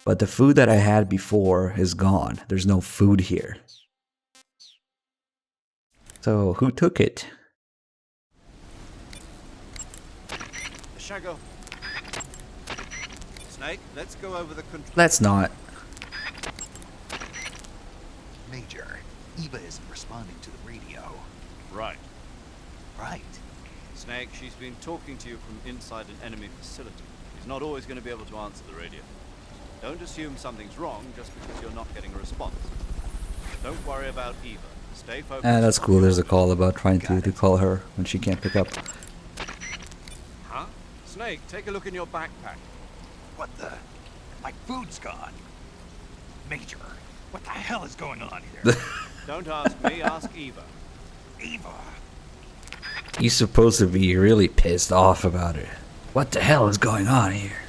But the food that I had before is gone. There's no food here. So, who took it? The Shago. Snake, let's go over the control. Let's not. Major, Eva isn't responding to the radio. Right. Right. Snake, she's been talking to you from inside an enemy facility. She's not always going to be able to answer the radio. Don't assume something's wrong just because you're not getting a response. Don't worry about Eva. Stay focused. That's cool. There's a call about trying to call her when she can't pick up. Huh? Snake, take a look in your backpack. What the? My food's gone. Major, what the hell is going on here? Don't ask me, ask Eva. Eva. He's supposed to be really pissed off about it. What the hell is going on here?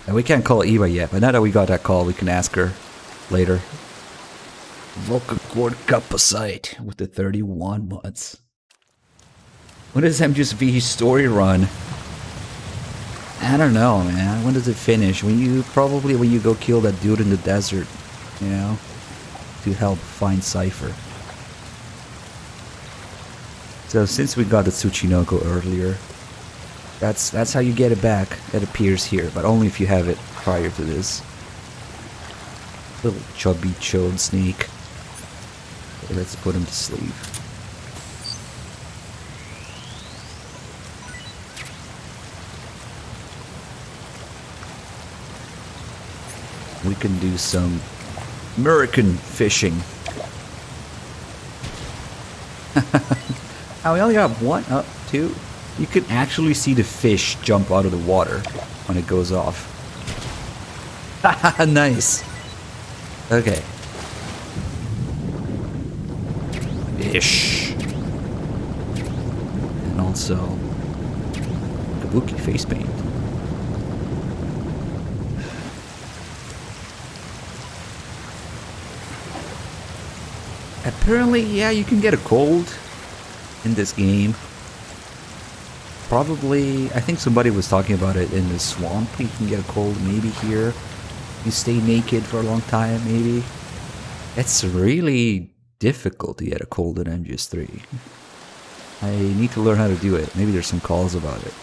And we can't call Eva yet, but now that we got that call, we can ask her later. Vulcan Cord Kapasite with the 31 months. When does MGS story run? I don't know, man. When does it finish? When you go kill that dude in the desert, you know, to help find Cypher. So since we got the Tsuchinoko earlier, that's how you get it back. It appears here, but only if you have it prior to this. Little chubby chode snake. Okay, let's put him to sleep. We can do some American fishing. Oh, we only got one, two. You can actually see the fish jump out of the water when it goes off. Nice. Okay. Ish. And also kabuki face paint. Apparently, yeah, you can get a cold in this game. Probably, I think somebody was talking about it in the swamp. You can get a cold maybe here. You stay naked for a long time, maybe. It's really difficult to get a cold in MGS 3. I need to learn how to do it. Maybe there's some calls about it.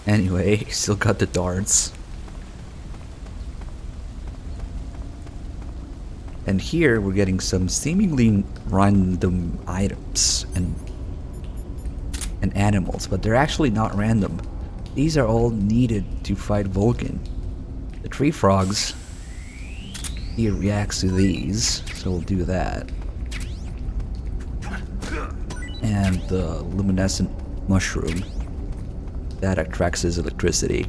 Anyway, still got the darts. And here we're getting some seemingly random items and animals, but they're actually not random. These are all needed to fight Vulcan. The tree frogs, he reacts to these, so we'll do that. And the luminescent mushroom that attracts his electricity.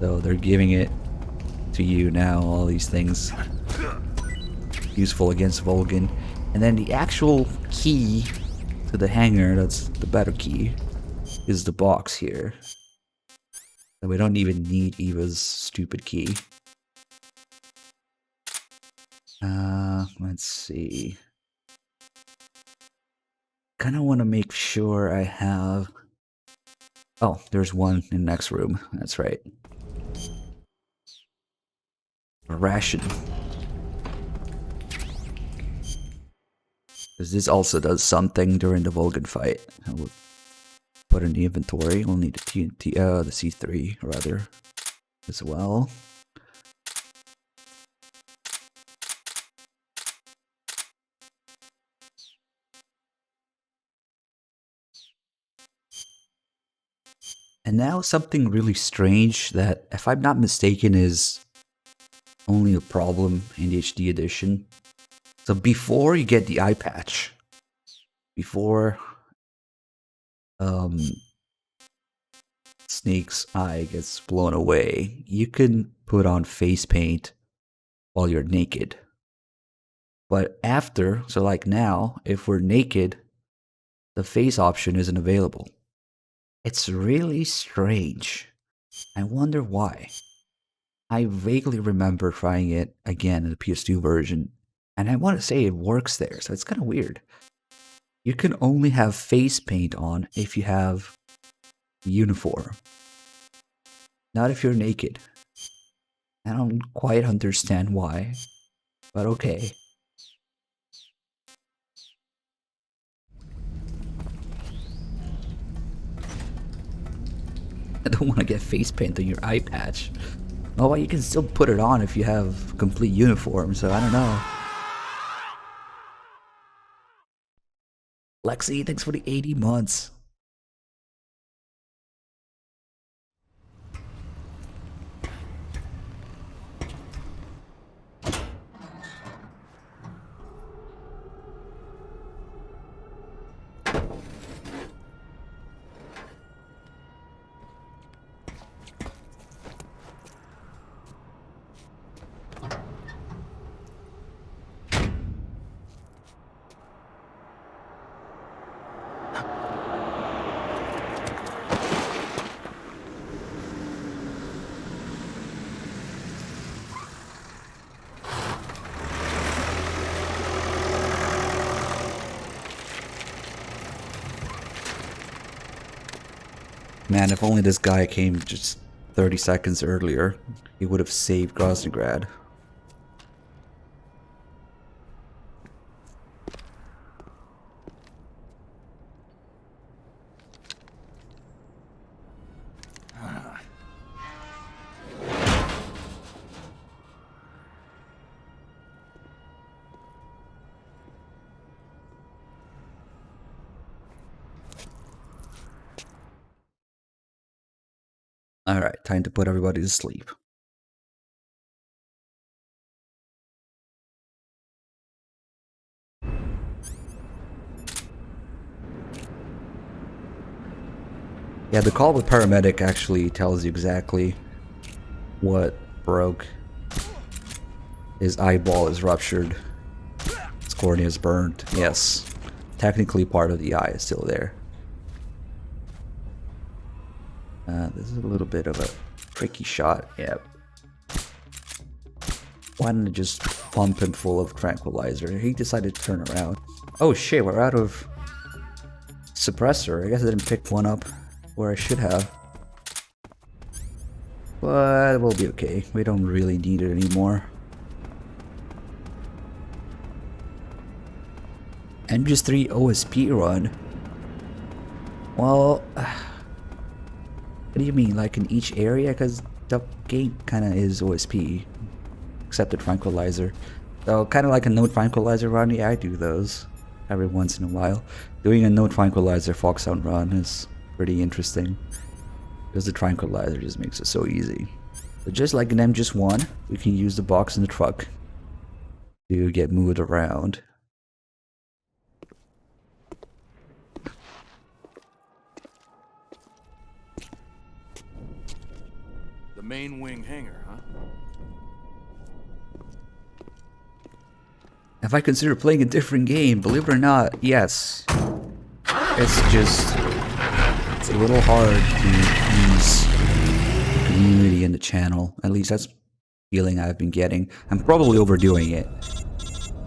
So they're giving it to you now, all these things useful against Vulcan. And then the actual key to the hangar, that's the better key, is the box here. So we don't even need Eva's stupid key. Let's see. Kind of want to make sure I have... Oh, there's one in the next room. That's right. A ration. Because this also does something during the Vulcan fight. I will put in the inventory. We'll need the TNT, the C3 rather, as well. And now something really strange that, if I'm not mistaken, is only a problem in the HD edition. So before you get the eye patch, before Snake's eye gets blown away, you can put on face paint while you're naked. But after, so like now, if we're naked, the face option isn't available. It's really strange. I wonder why. I vaguely remember trying it again in the PS2 version, and I want to say it works there, so it's kind of weird. You can only have face paint on if you have uniform. Not if you're naked. I don't quite understand why, but okay. I don't want to get face paint on your eye patch. Oh, well, you can still put it on if you have complete uniform, so I don't know. Lexi, thanks for the 80 months. Man, if only this guy came just 30 seconds earlier, he would have saved Groznygrad. Alright, time to put everybody to sleep. Yeah, the call with paramedic actually tells you exactly what broke. His eyeball is ruptured. His cornea is burned. Yes. Technically part of the eye is still there. This is a little bit of a tricky shot. Yep. Why didn't I just pump him full of tranquilizer? He decided to turn around. Oh shit, we're out of suppressor. I guess I didn't pick one up where I should have. But we'll be okay. We don't really need it anymore. MGS3 OSP run? Well, what do you mean? Like in each area? Because the game kind of is OSP. Except the tranquilizer. So kind of like a no tranquilizer run. Yeah, I do those every once in a while. Doing a no tranquilizer Foxhound run is pretty interesting. Because the tranquilizer just makes it so easy. But just like in MGS1, we can use the box in the truck to get moved around. The main wing hangar, huh? If I consider playing a different game, believe it or not, yes. It's just... it's a little hard to ease the community and the channel. At least that's the feeling I've been getting. I'm probably overdoing it.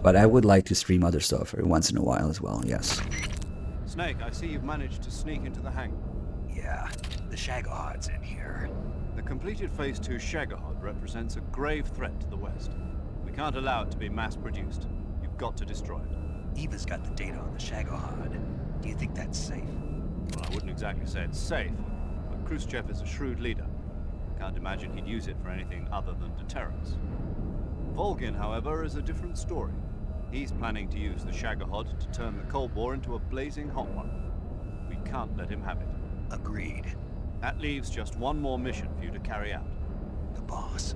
But I would like to stream other stuff every once in a while as well, yes. Snake, I see you've managed to sneak into the hangar. Yeah, the Shagohod's in here. The completed Phase 2 Shagohod represents a grave threat to the West. We can't allow it to be mass-produced. You've got to destroy it. Eva's got the data on the Shagohod. Do you think that's safe? Well, I wouldn't exactly say it's safe, but Khrushchev is a shrewd leader. Can't imagine he'd use it for anything other than deterrence. Volgin, however, is a different story. He's planning to use the Shagohod to turn the Cold War into a blazing hot one. We can't let him have it. Agreed. That leaves just one more mission for you to carry out. The boss.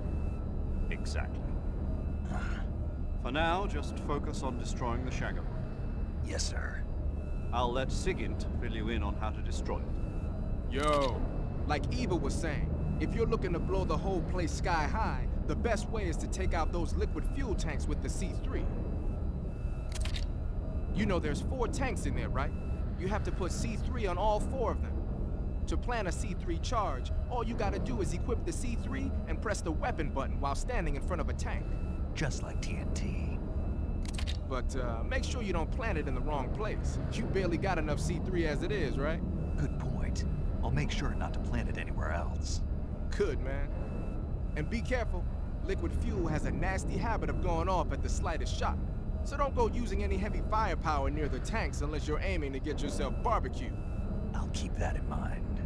Exactly. For now, just focus on destroying the Shagohod. Yes, sir. I'll let Sigint fill you in on how to destroy it. Yo, like Eva was saying, if you're looking to blow the whole place sky high, the best way is to take out those liquid fuel tanks with the C3. You know there's 4 tanks in there, right? You have to put C3 on all 4 of them. To plant a C3 charge, all you gotta do is equip the C3 and press the weapon button while standing in front of a tank. Just like TNT. But make sure you don't plant it in the wrong place. You barely got enough C3 as it is, right? Good point. I'll make sure not to plant it anywhere else. Good, man. And be careful. Liquid fuel has a nasty habit of going off at the slightest shock. So don't go using any heavy firepower near the tanks unless you're aiming to get yourself barbecued. I'll keep that in mind.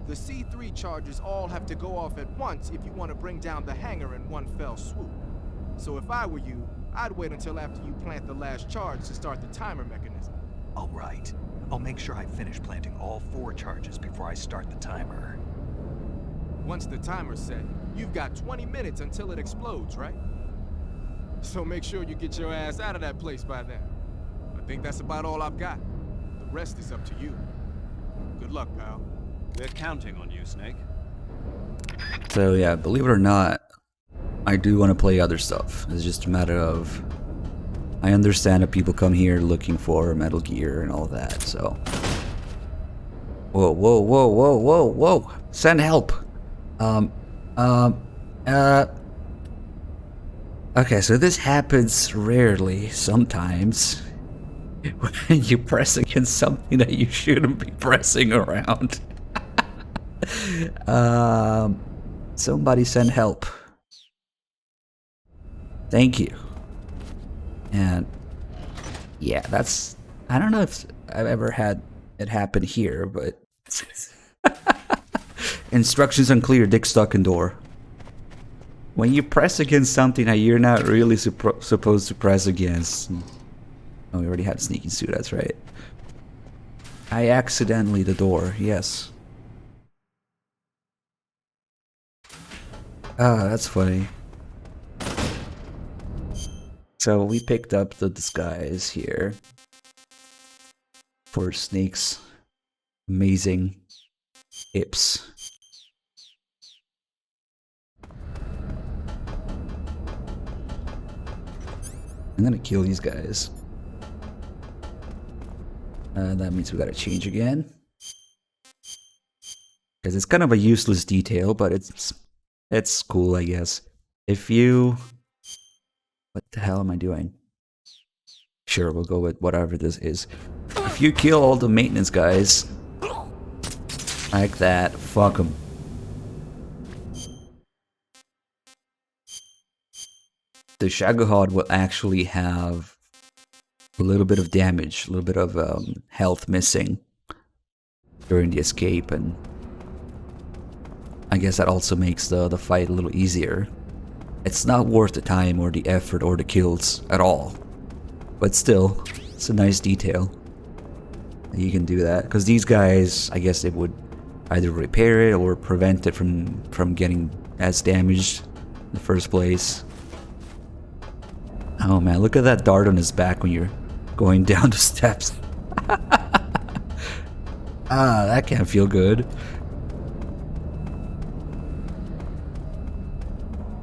The C3 charges all have to go off at once if you want to bring down the hangar in one fell swoop. So if I were you, I'd wait until after you plant the last charge to start the timer mechanism. All right. I'll make sure I finish planting all 4 charges before I start the timer. Once the timer's set, you've got 20 minutes until it explodes, right? So make sure you get your ass out of that place by then. I think that's about all I've got. The rest is up to you. Good luck, pal. We're counting on you, Snake. So yeah, believe it or not, I do want to play other stuff. It's just a matter of... I understand that people come here looking for Metal Gear and all that, so... Whoa, whoa, whoa, whoa, whoa, whoa! Send help! Okay, so this happens rarely, sometimes. When you press against something that you shouldn't be pressing around. Somebody send help. Thank you. And yeah, that's... I don't know if I've ever had it happen here, but... Instructions unclear, dick stuck in door. When you press against something that you're not really supposed to press against... Oh, we already had a sneaking suit, that's right. I accidentally the door, yes. Ah, that's funny. So we picked up the disguise here. For Snake's amazing Ips. I'm gonna kill these guys. That means we gotta change again. Because it's kind of a useless detail, but it's cool, I guess. If you... What the hell am I doing? Sure, we'll go with whatever this is. If you kill all the maintenance guys, like that, fuck them. The Shagohod will actually have a little bit of damage, a little bit of health missing during the escape, and I guess that also makes the fight a little easier. It's not worth the time or the effort or the kills at all, but still, it's a nice detail. You can do that, because these guys, I guess it would either repair it or prevent it from getting as damaged in the first place. Oh man, look at that dart on his back when you're going down the steps. Ah, that can't feel good.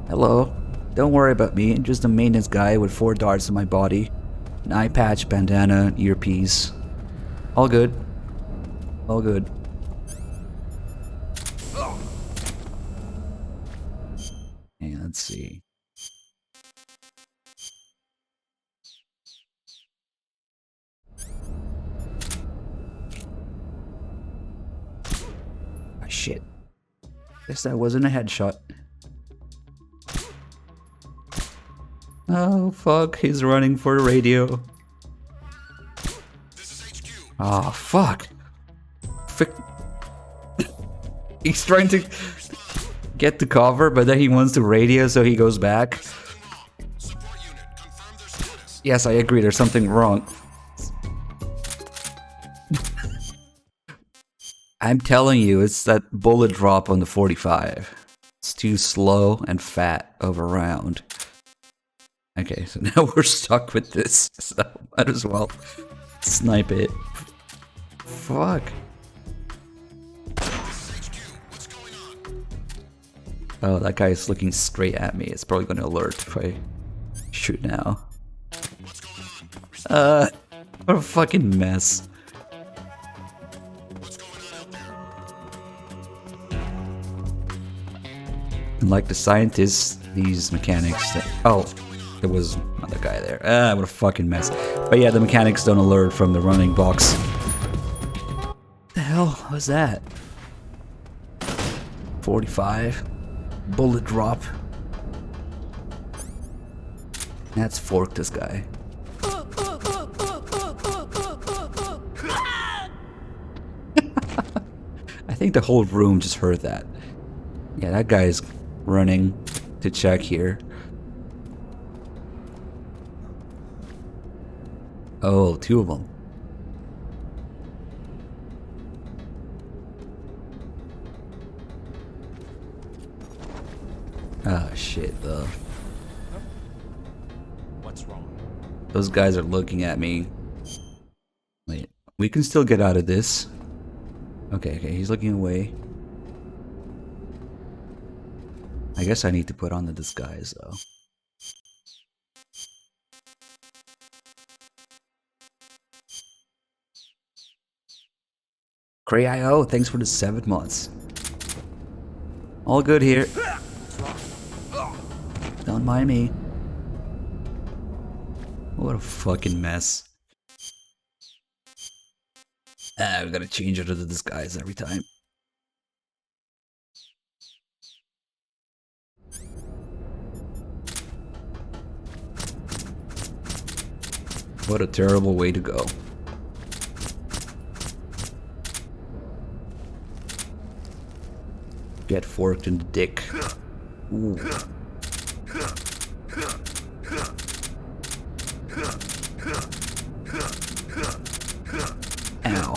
Hello. Don't worry about me. I'm just a maintenance guy with 4 darts in my body. An eye patch, bandana, earpiece. All good. All good. Hey, let's see. Ah, shit. Guess that wasn't a headshot. Oh fuck, he's running for the radio. Oh fuck. He's trying to get the cover, but then he wants the radio, so he goes back. Yes, I agree, there's something wrong. I'm telling you, it's that bullet drop on the 45. It's too slow and fat of a round. Okay, so now we're stuck with this, so might as well snipe it. Fuck. Oh, that guy is looking straight at me. It's probably gonna alert if I shoot now. What a fucking mess. And like the scientists, these mechanics... Oh, there was another guy there. Ah, what a fucking mess. But yeah, the mechanics don't alert from the running box. What the hell was that? 45. Bullet drop. Let's fork this guy. I think the whole room just heard that. Yeah, that guy's running to check here. Oh, 2 of them. Ah, shit, though. What's wrong? Those guys are looking at me. Wait, we can still get out of this. Okay, he's looking away. I guess I need to put on the disguise, though. Cray.io, thanks for the 7 months. All good here. Don't mind me. What a fucking mess. Ah, we gotta change it to the disguise every time. What a terrible way to go. Get forked in the dick. Ooh. Ow.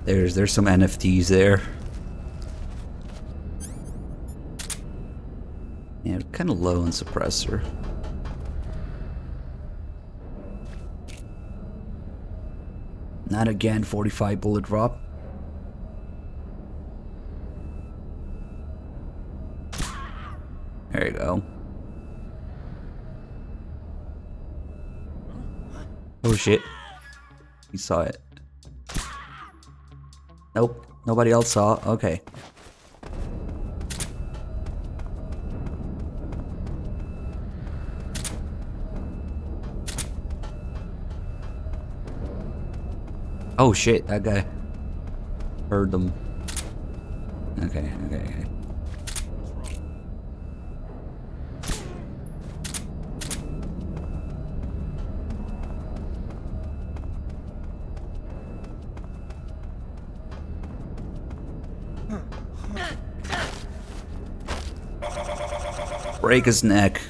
There's some NFTs there. Yeah, kind of low on suppressor. Not again, 45 bullet drop. There you go. Oh shit. You saw it. Nope. Nobody else saw it. Okay. Oh shit, that guy heard them. Okay. Break his neck.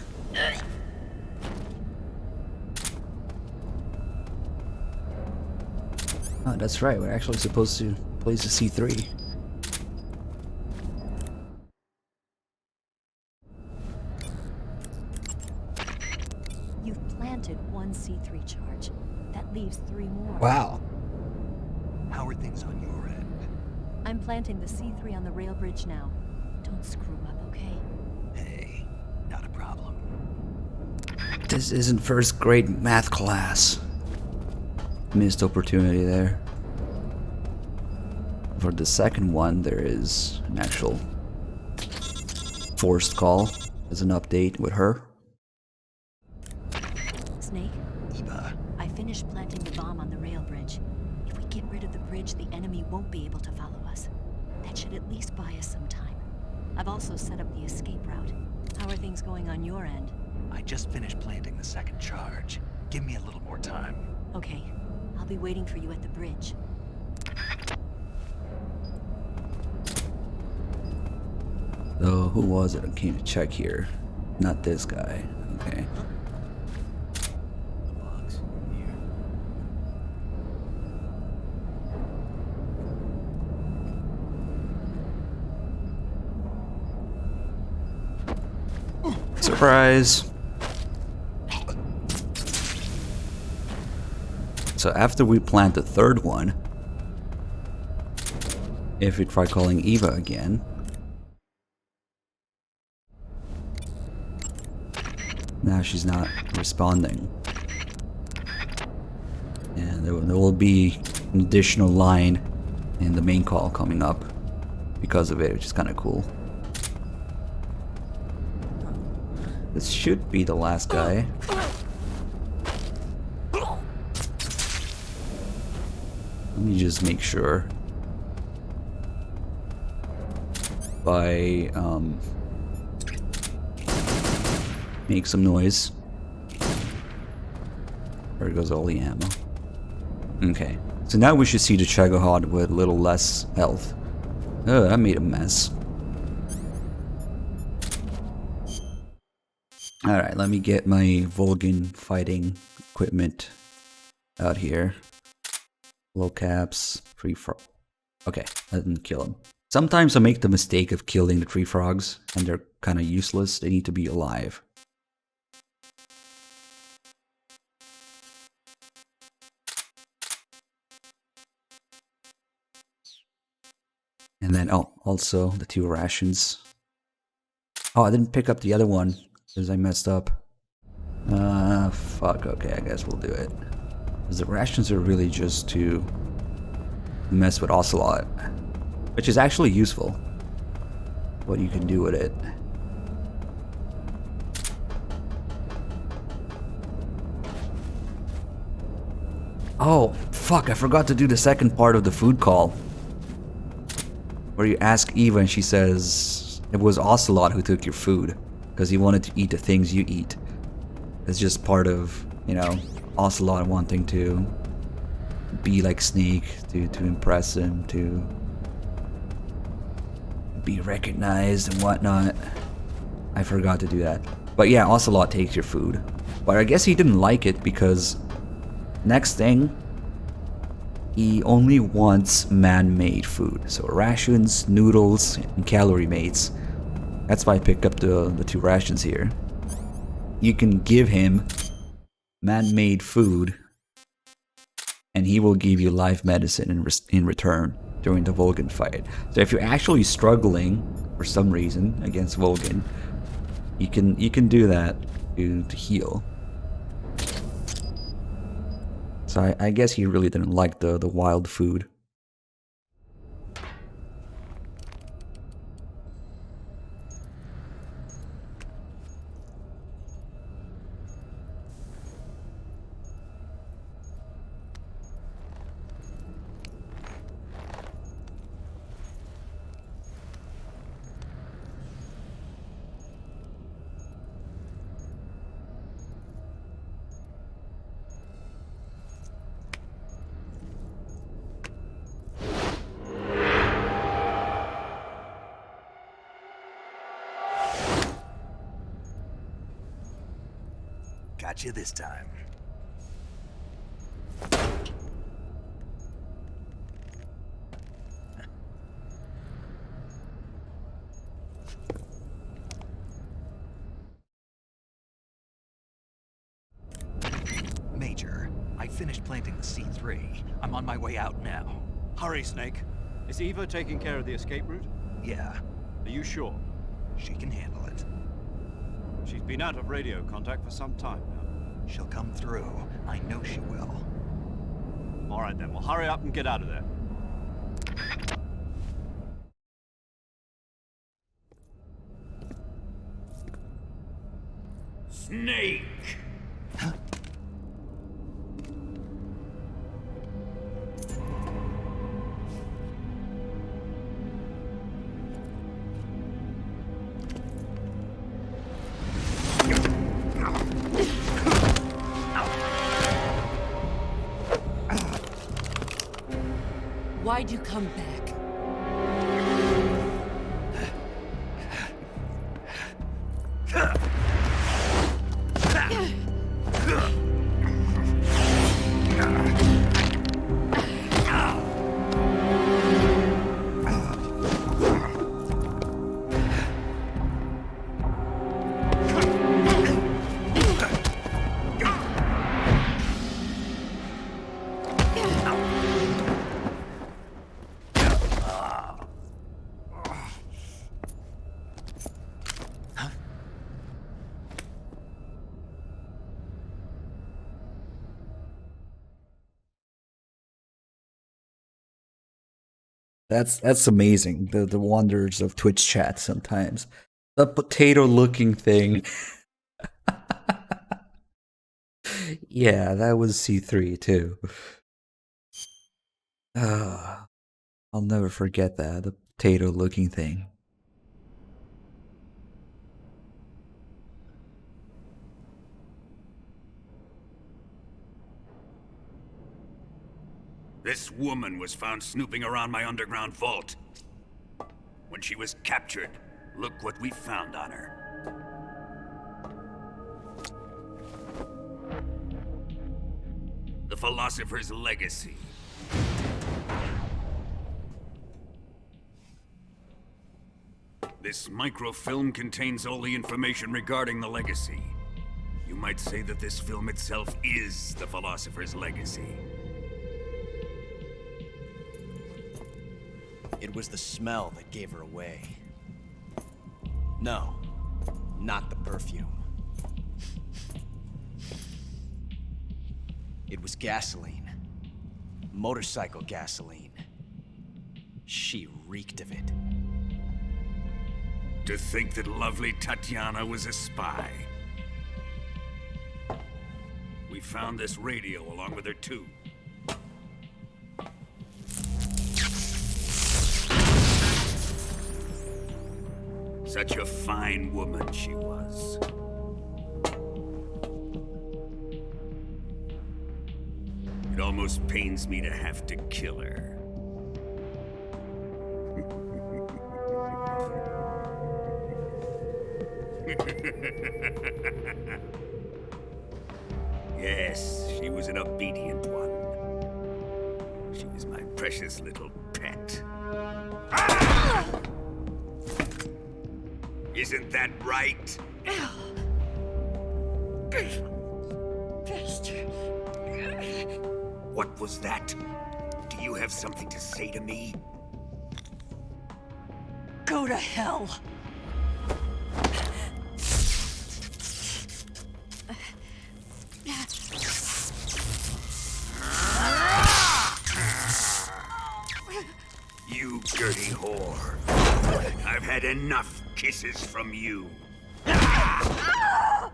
Oh, that's right. We're actually supposed to place a C3. You've planted one C3 charge. That leaves 3 more. Wow. How are things on your end? I'm planting the C3 on the rail bridge now. Don't screw up, okay? Hey, not a problem. This isn't first grade math class. Missed opportunity there. For the second one, there is an actual forced call as an update with her. Snake? Eva. I finished planting the bomb on the rail bridge. If we get rid of the bridge, the enemy won't be able to follow us. That should at least buy us some time. I've also set up the escape route. How are things going on your end? I just finished planting the second charge. Give me a little more time. Okay. I'll be waiting for you at the bridge. So, who was it? I came to check here. Not this guy. Okay. Surprise! So after we plant the third one, if we try calling Eva again, now she's not responding. And there will be an additional line in the main call coming up because of it, which is kind of cool. This should be the last guy. Let me just make sure. By make some noise. There goes all the ammo. Okay, so now we should see the Chagahod with a little less health. Oh, that made a mess. Alright, let me get my Vulcan fighting equipment out here. Low caps, free frog. Okay, I didn't kill him. Sometimes I make the mistake of killing the tree frogs, and they're kind of useless. They need to be alive. And then, oh, also the 2 rations. Oh, I didn't pick up the other one because I messed up. Fuck, okay, I guess we'll do it. Because the rations are really just to mess with Ocelot, which is actually useful. What you can do with it. Oh, fuck, I forgot to do the second part of the food call. Where you ask Eva and she says, it was Ocelot who took your food. Because he wanted to eat the things you eat. It's just part of, you know, Ocelot wanting to be like Snake, to impress him, to be recognized and whatnot. I forgot to do that. But yeah, Ocelot takes your food. But I guess he didn't like it because next thing, he only wants man-made food. So rations, noodles, and calorie mates. That's why I picked up the 2 rations here. You can give him man-made food, and he will give you life medicine in return during the Vulcan fight. So if you're actually struggling for some reason against Vulcan, You can do that to heal. So I guess he really didn't like the wild food. Got you this time. Major, I finished planting the C3. I'm on my way out now. Hurry, Snake. Is Eva taking care of the escape route? Yeah. Are you sure? She can handle it. She's been out of radio contact for some time now. She'll come through. I know she will. All right then, well hurry up and get out of there. Snake! Why'd you come back? That's amazing. The wonders of Twitch chat sometimes. The potato looking thing. Yeah, that was C3 too. I'll never forget that. The potato looking thing. This woman was found snooping around my underground vault. When she was captured, look what we found on her. The Philosopher's Legacy. This microfilm contains all the information regarding the Legacy. You might say that this film itself is the Philosopher's Legacy. It was the smell that gave her away. No, not the perfume. It was gasoline. Motorcycle gasoline. She reeked of it. To think that lovely Tatiana was a spy. We found this radio along with her too. Such a fine woman she was. It almost pains me to have to kill her. Yes, she was an obedient one. She was my precious little pet. Ah! Isn't that right? Bastard. What was that? Do you have something to say to me? Go to hell. dirty whore. I've had enough kisses from you. I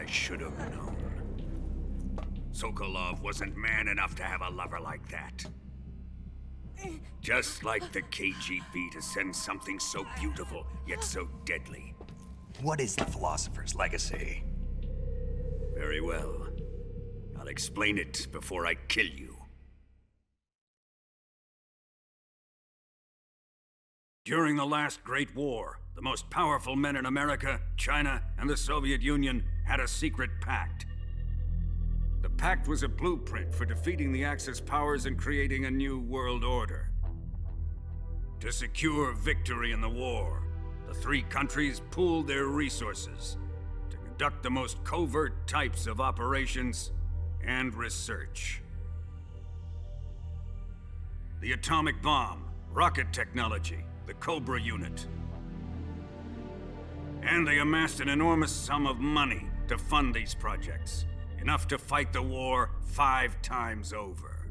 should have known. Sokolov wasn't man enough to have a lover like that. Just like the KGB to send something so beautiful, yet so deadly. What is the Philosopher's Legacy? Very well. I'll explain it before I kill you. During the last Great War, the most powerful men in America, China, and the Soviet Union had a secret pact. The pact was a blueprint for defeating the Axis powers and creating a new world order. To secure victory in the war, the three countries pooled their resources to conduct the most covert types of operations and research. The atomic bomb, rocket technology, the Cobra unit. And they amassed an enormous sum of money to fund these projects, enough to fight the war 5 times over.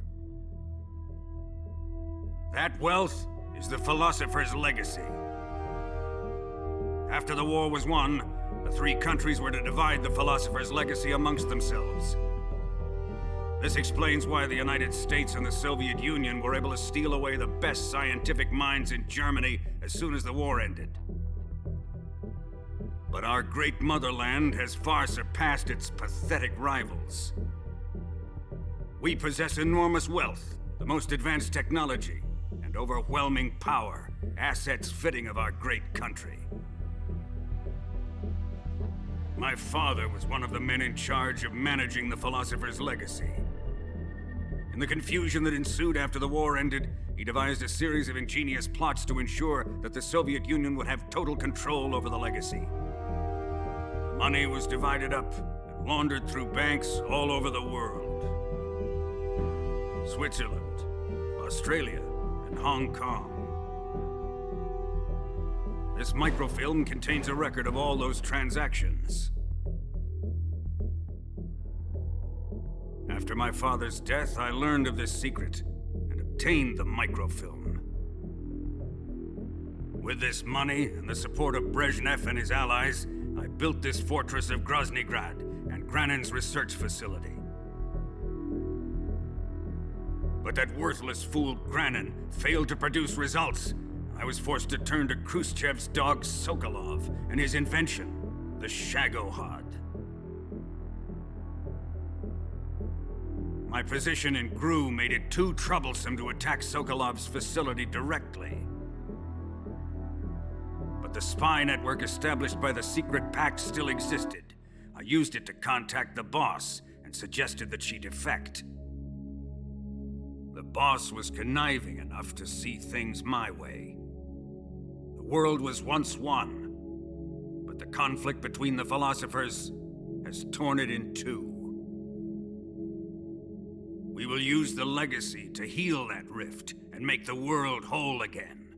That wealth is the Philosopher's Legacy. After the war was won, the three countries were to divide the Philosopher's Legacy amongst themselves. This explains why the United States and the Soviet Union were able to steal away the best scientific minds in Germany as soon as the war ended. But our great motherland has far surpassed its pathetic rivals. We possess enormous wealth, the most advanced technology, and overwhelming power, assets fitting of our great country. My father was one of the men in charge of managing the Philosopher's Legacy. In the confusion that ensued after the war ended, he devised a series of ingenious plots to ensure that the Soviet Union would have total control over the legacy. The money was divided up and laundered through banks all over the world. Switzerland, Australia, and Hong Kong. This microfilm contains a record of all those transactions. After my father's death, I learned of this secret and obtained the microfilm. With this money and the support of Brezhnev and his allies, I built this fortress of Groznygrad and Granin's research facility. But that worthless fool Granin failed to produce results. I was forced to turn to Khrushchev's dog Sokolov and his invention, the Shagohod. My position in GRU made it too troublesome to attack Sokolov's facility directly. But the spy network established by the secret pact still existed. I used it to contact the boss and suggested that she defect. The boss was conniving enough to see things my way. The world was once one, but the conflict between the philosophers has torn it in two. We will use the legacy to heal that rift and make the world whole again.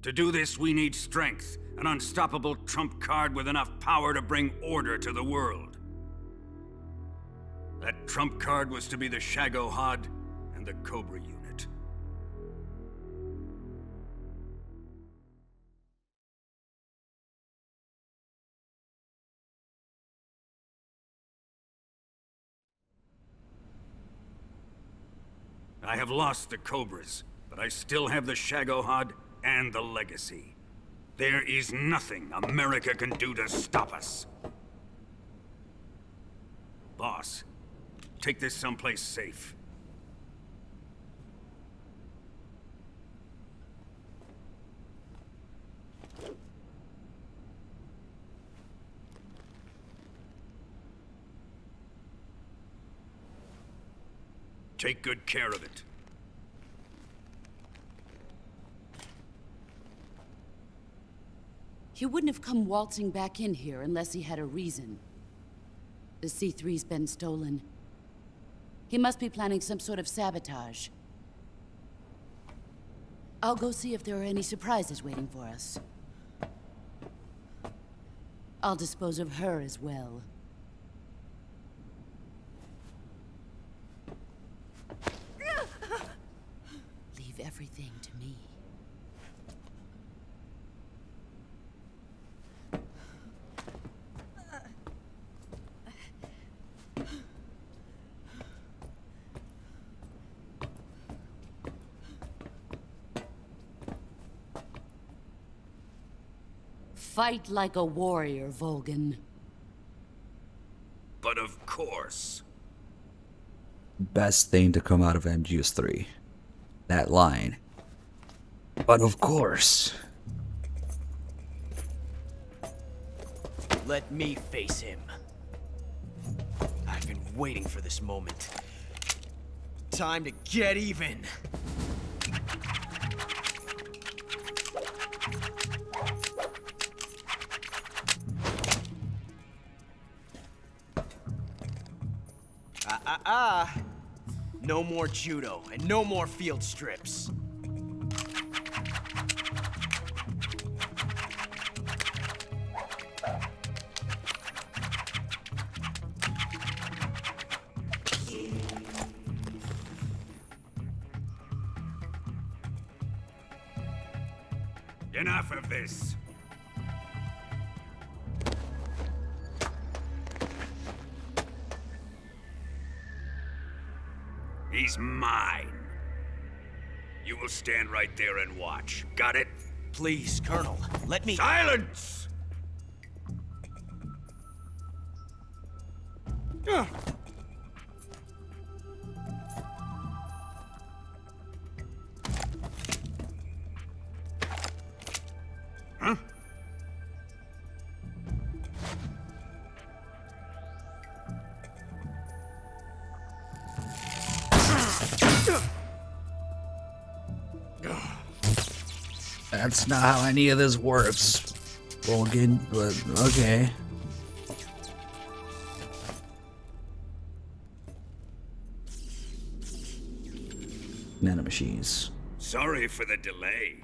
To do this, we need strength, an unstoppable trump card with enough power to bring order to the world. That trump card was to be the Shagohod and the Cobra unit. I have lost the Cobras, but I still have the Shagohod and the legacy. There is nothing America can do to stop us. Boss, take this someplace safe. Take good care of it. He wouldn't have come waltzing back in here unless he had a reason. The C3's been stolen. He must be planning some sort of sabotage. I'll go see if there are any surprises waiting for us. I'll dispose of her as well. everything to me. Fight like a warrior, Volgan. But of course. Best thing to come out of MGS 3. That line. But of course. Let me face him. I've been waiting for this moment. Time to get even. No more judo, and no more field strips. Enough of this. He's mine. You will stand right there and watch. Got it? Please, Colonel, let me— Silence! Huh? That's not how any of this works. Volgan, but okay. Nanomachines. Sorry for the delay.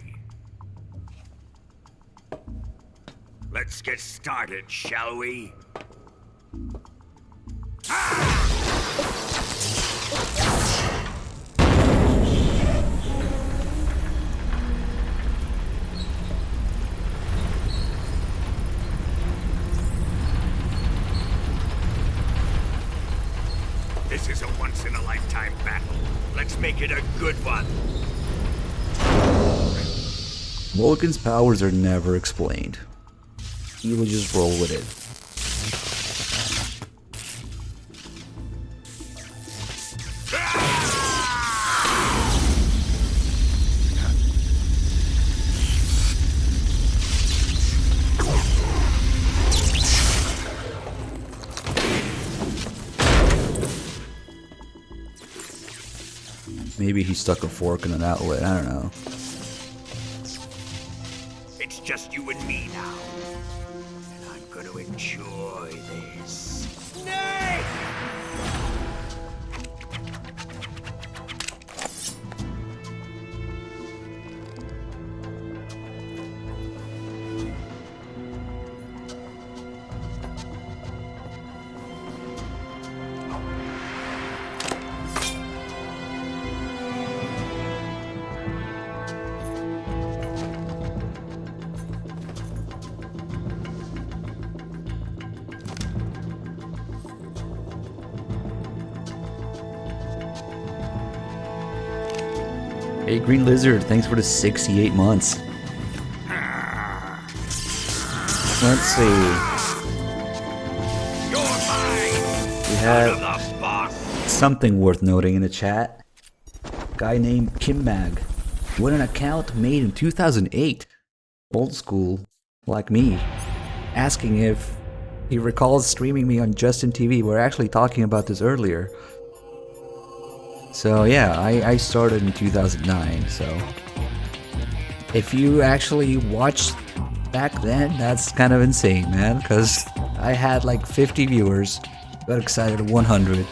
Let's get started, shall we? This is a once-in-a-lifetime battle. Let's make it a good one. Volgan's powers are never explained. You will just roll with it. Maybe he stuck a fork in an outlet, I don't know. It's just you and me now. And I'm gonna enjoy this. Nay! Hey, Green Lizard, thanks for the 68 months. Let's see. We have something worth noting in the chat. Guy named Kim Mag with an account made in 2008. Old school, like me. Asking if he recalls streaming me on Justin TV. We're actually talking about this earlier. So yeah, I started in 2009, so if you actually watched back then, that's kind of insane, man, because I had like 50 viewers, got excited at 100,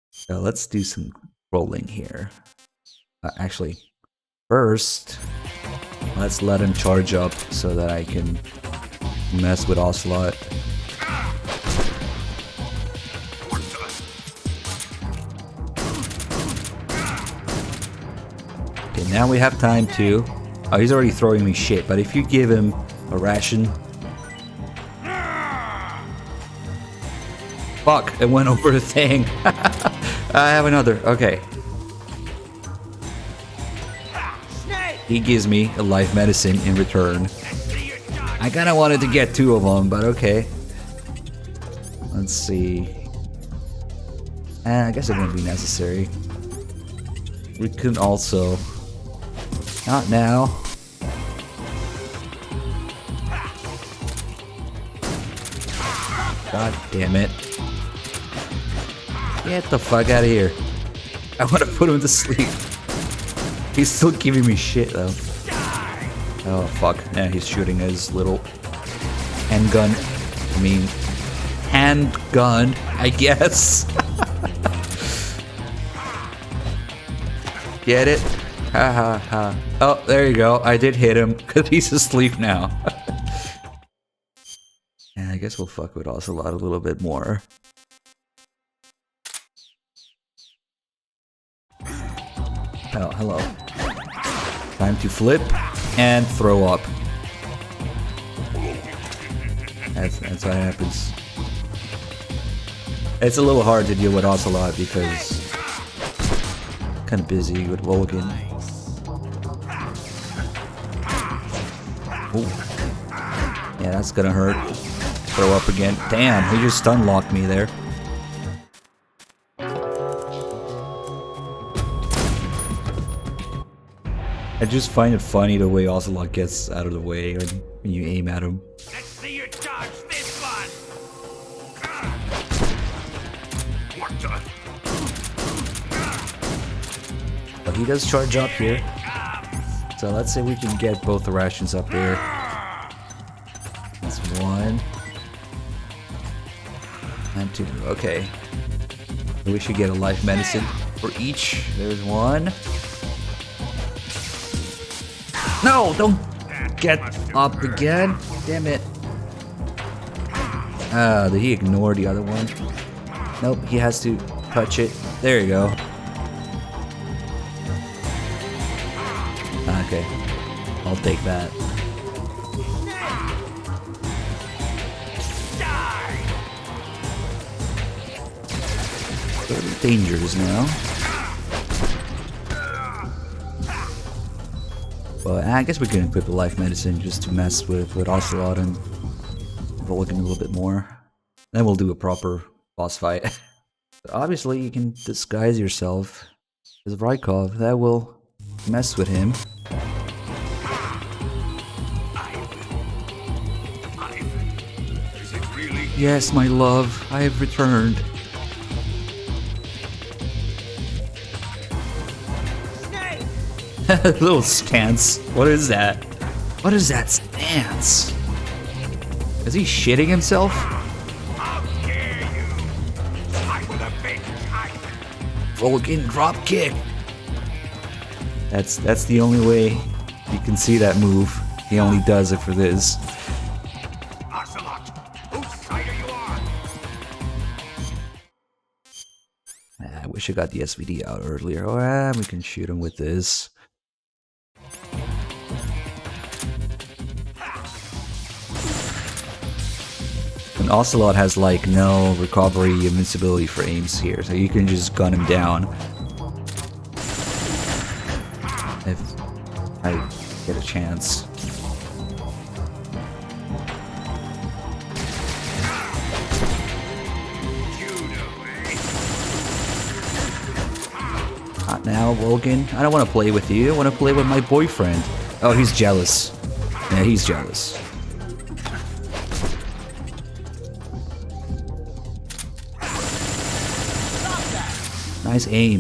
so let's do some rolling here. Actually, first, let's let him charge up so that I can mess with Ocelot. Okay, now we have time to... Oh, he's already throwing me shit, but if you give him a ration... Fuck, it went over the thing. I have another, okay. He gives me a life medicine in return. I kinda wanted to get 2 of them, but okay. Let's see. I guess it wouldn't be necessary. We could also... Not now. God damn it. Get the fuck out of here. I want to put him to sleep. He's still giving me shit though. Oh fuck. Yeah, he's shooting his little handgun. I mean, handgun, I guess. Get it? Ha ha ha. Oh, there you go. I did hit him because he's asleep now. Yeah, I guess we'll fuck with Ocelot a little bit more. Oh, hello. Time to flip and throw up. That's what happens. It's a little hard to deal with Ocelot because kind of busy with Volgin. Ooh. Yeah, that's gonna hurt. Throw up again. Damn, he just stun locked me there. I just find it funny the way Ocelot gets out of the way when you aim at him. Let's see you dodge this one. What the? But he does charge up here. So let's say we can get both the rations up there. That's 1. And 2. Okay. We should get a life medicine for each. There's 1. No, don't get up again. Damn it. Did he ignore the other one? Nope, he has to touch it. There you go. Okay, I'll take that. Dangers now. But I guess we can equip a life medicine just to mess with Ocelot and Volgin a little bit more. Then we'll do a proper boss fight. But obviously you can disguise yourself as Rykov. That will mess with him. Yes, my love, I have returned. Little stance. What is that? What is that stance? Is he shitting himself? Volgin drop kick. That's the only way you can see that move. He only does it for this. I wish I got the SVD out earlier. Alright, we can shoot him with this. And Ocelot has like no recovery invincibility frames here, so you can just gun him down. If I get a chance. Not now, Volgin. I don't want to play with you. I want to play with my boyfriend. Oh, he's jealous. Yeah, he's jealous. Nice aim.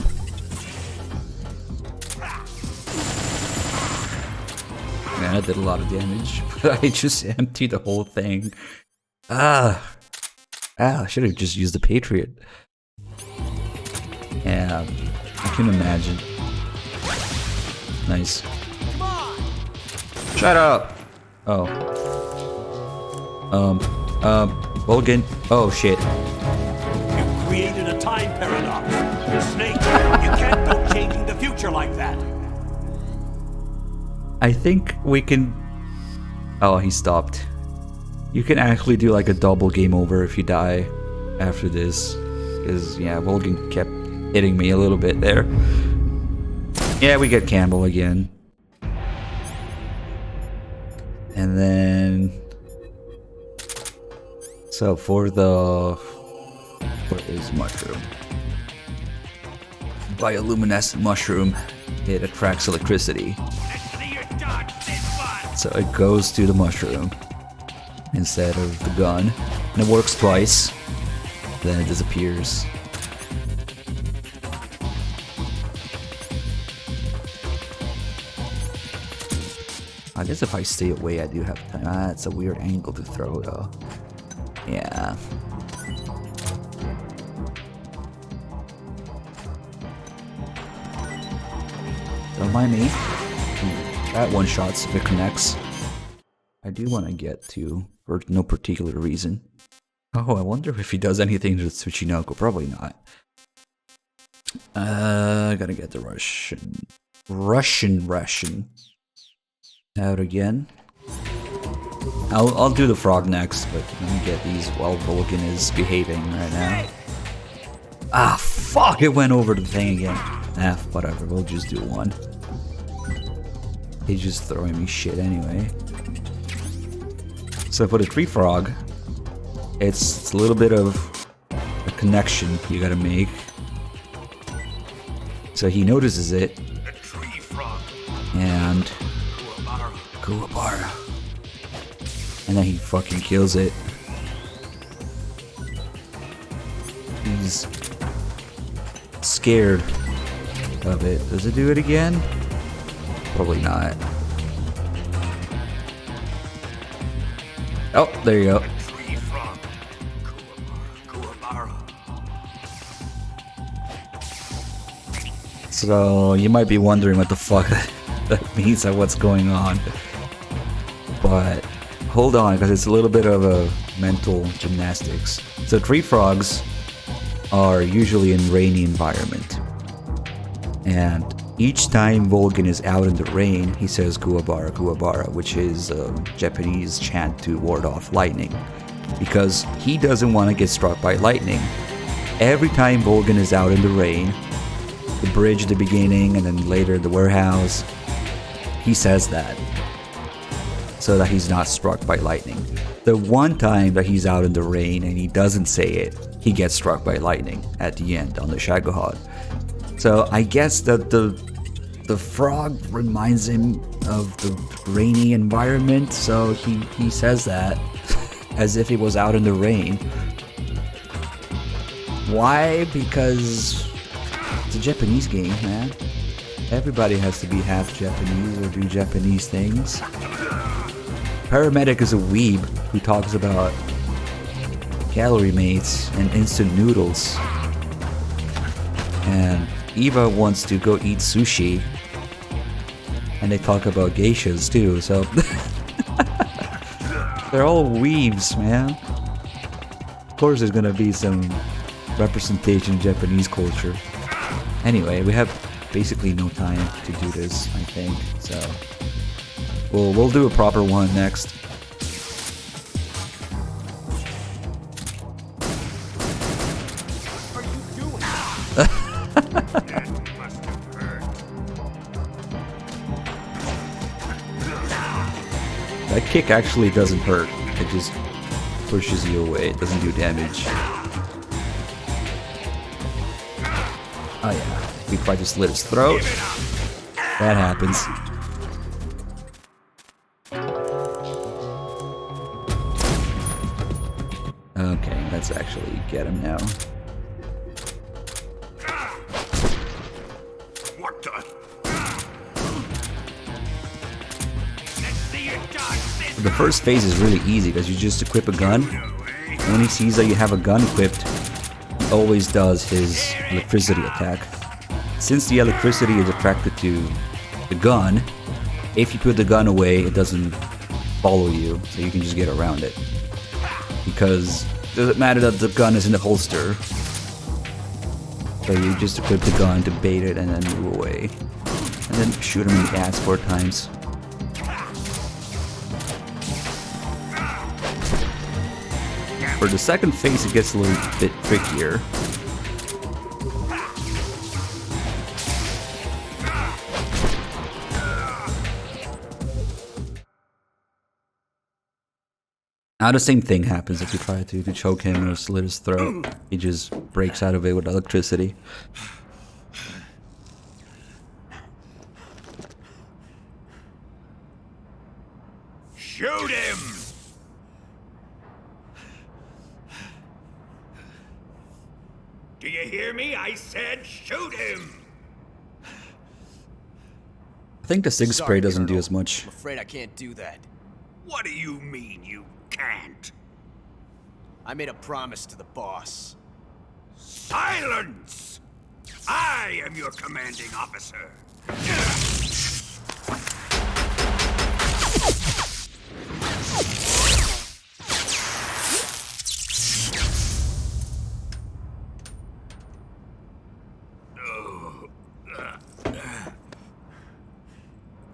Man, that did a lot of damage, but I just emptied the whole thing. I should have just used the Patriot. Yeah, I can imagine. Nice. Shut up! Oh. Volgin. Oh shit. You created a time paradox. Snake, you can't go changing the future like that. I think we can... Oh, he stopped. You can actually do like a double game over if you die after this. Because, yeah, Volgin kept hitting me a little bit there. Yeah, we get Campbell again. And then... So for the... What is mushroom? Bioluminescent mushroom. It attracts electricity. So it goes to the mushroom instead of the gun. And it works twice. Then it disappears. I guess if I stay away, I do have time. Ah, it's a weird angle to throw though. Yeah. Don't mind me. That one shots if it connects. I do want to get to, for no particular reason. Oh, I wonder if he does anything to Tsuchinoko. Probably not. Gotta get the Russian out again. I'll do the frog next, but let me get these while Volgin is behaving right now. Ah, fuck! It went over the thing again. Ah, whatever. We'll just do one. He's just throwing me shit anyway. So for the tree frog, it's a little bit of a connection you gotta make. So he notices it. And Kuwabara. And then he fucking kills it. He's scared of it. Does it do it again? Probably not. Oh, there you go. So you might be wondering what the fuck that means and what's going on. But hold on, because it's a little bit of a mental gymnastics. So tree frogs are usually in rainy environment. And each time Volgin is out in the rain, he says Kuwabara, Kuwabara, which is a Japanese chant to ward off lightning. Because he doesn't want to get struck by lightning. Every time Volgin is out in the rain, the bridge at the beginning and then later the warehouse, he says that. So that he's not struck by lightning. The one time that he's out in the rain and he doesn't say it, he gets struck by lightning at the end on the Shagohod. So I guess that the frog reminds him of the rainy environment, so he says that as if he was out in the rain. Why? Because it's a Japanese game, man. Everybody has to be half Japanese or do Japanese things. Paramedic is a weeb who talks about calorie mates and instant noodles. And Eva wants to go eat sushi. And they talk about geishas too, so... They're all weebs, man. Of course there's gonna be some representation of Japanese culture. Anyway, we have basically no time to do this, I think, so... We'll do a proper one next. That kick actually doesn't hurt. It just pushes you away. It doesn't do damage. Oh yeah. We try to slit his throat. That happens. Okay, let's actually get him now. What the? The first phase is really easy because you just equip a gun. And when he sees that you have a gun equipped, he always does his electricity attack. Since the electricity is attracted to the gun, if you put the gun away, it doesn't follow you, so you can just get around it. Because it doesn't matter that the gun is in the holster. So you just equip the gun to bait it and then move away. And then shoot him in the ass 4 times. For the second phase, it gets a little bit trickier. Now the same thing happens if you try to choke him or slit his throat. He just breaks out of it with electricity. Shoot him! Do you hear me? I said shoot him! I think the Sig spray doesn't do as much. I'm afraid I can't do that. What do you mean you can't? I made a promise to the boss. Silence! I am your commanding officer.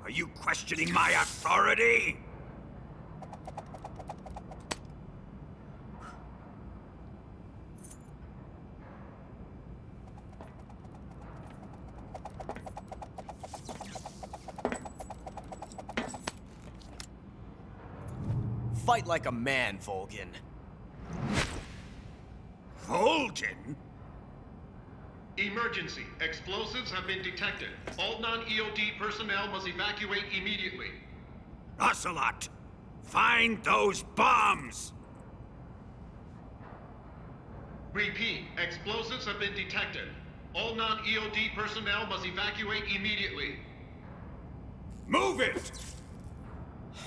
Are you questioning my authority? Fight like a man, Volgin. Volgin? Emergency. Explosives have been detected. All non-EOD personnel must evacuate immediately. Ocelot, find those bombs! Repeat. Explosives have been detected. All non-EOD personnel must evacuate immediately. Move it!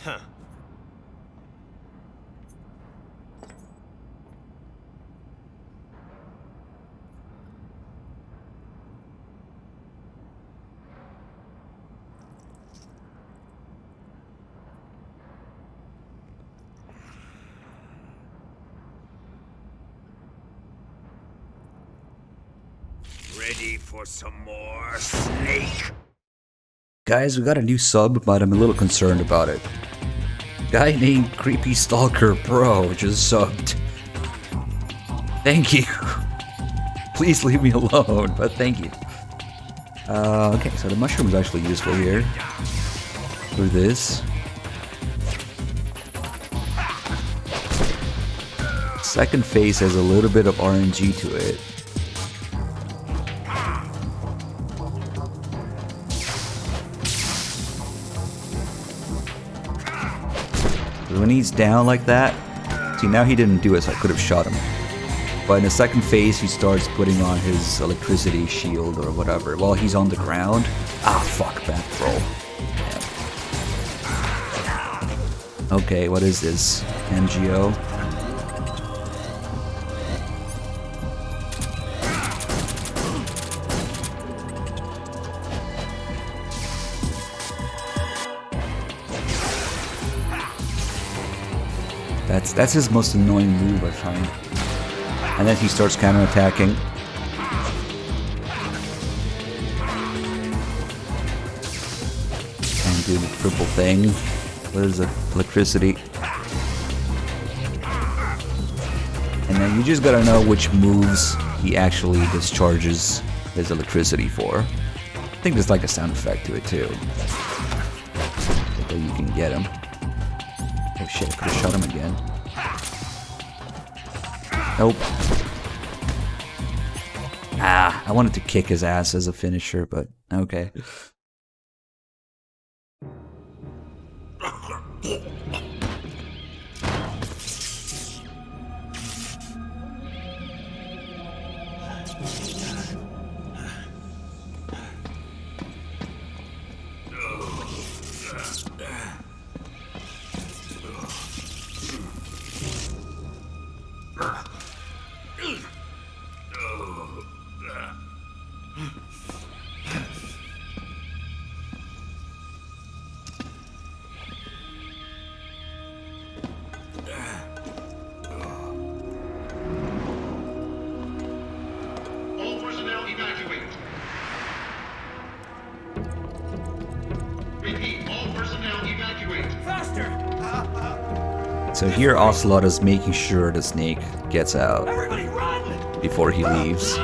Huh. Ready for some more, Snake? Guys, we got a new sub, but I'm a little concerned about it. Guy named Creepy Stalker Pro just subbed. Thank you. Please leave me alone, but thank you. Okay, so the mushroom is actually useful here. Through this. Second phase has a little bit of RNG to it. When he's down like that, see now he didn't do it, so I could have shot him. But in the second phase, he starts putting on his electricity shield or whatever while he's on the ground. Ah, fuck, back roll. Yeah. Okay, what is this? MGO? That's his most annoying move, I find. And then he starts counterattacking. And do the triple thing. What is it? Electricity. And then you just gotta know which moves he actually discharges his electricity for. I think there's like a sound effect to it too. So you can get him. Oh shit, I could have shot him again. Nope. Ah, I wanted to kick his ass as a finisher, but okay. So here Ocelot is making sure the snake gets out before he leaves.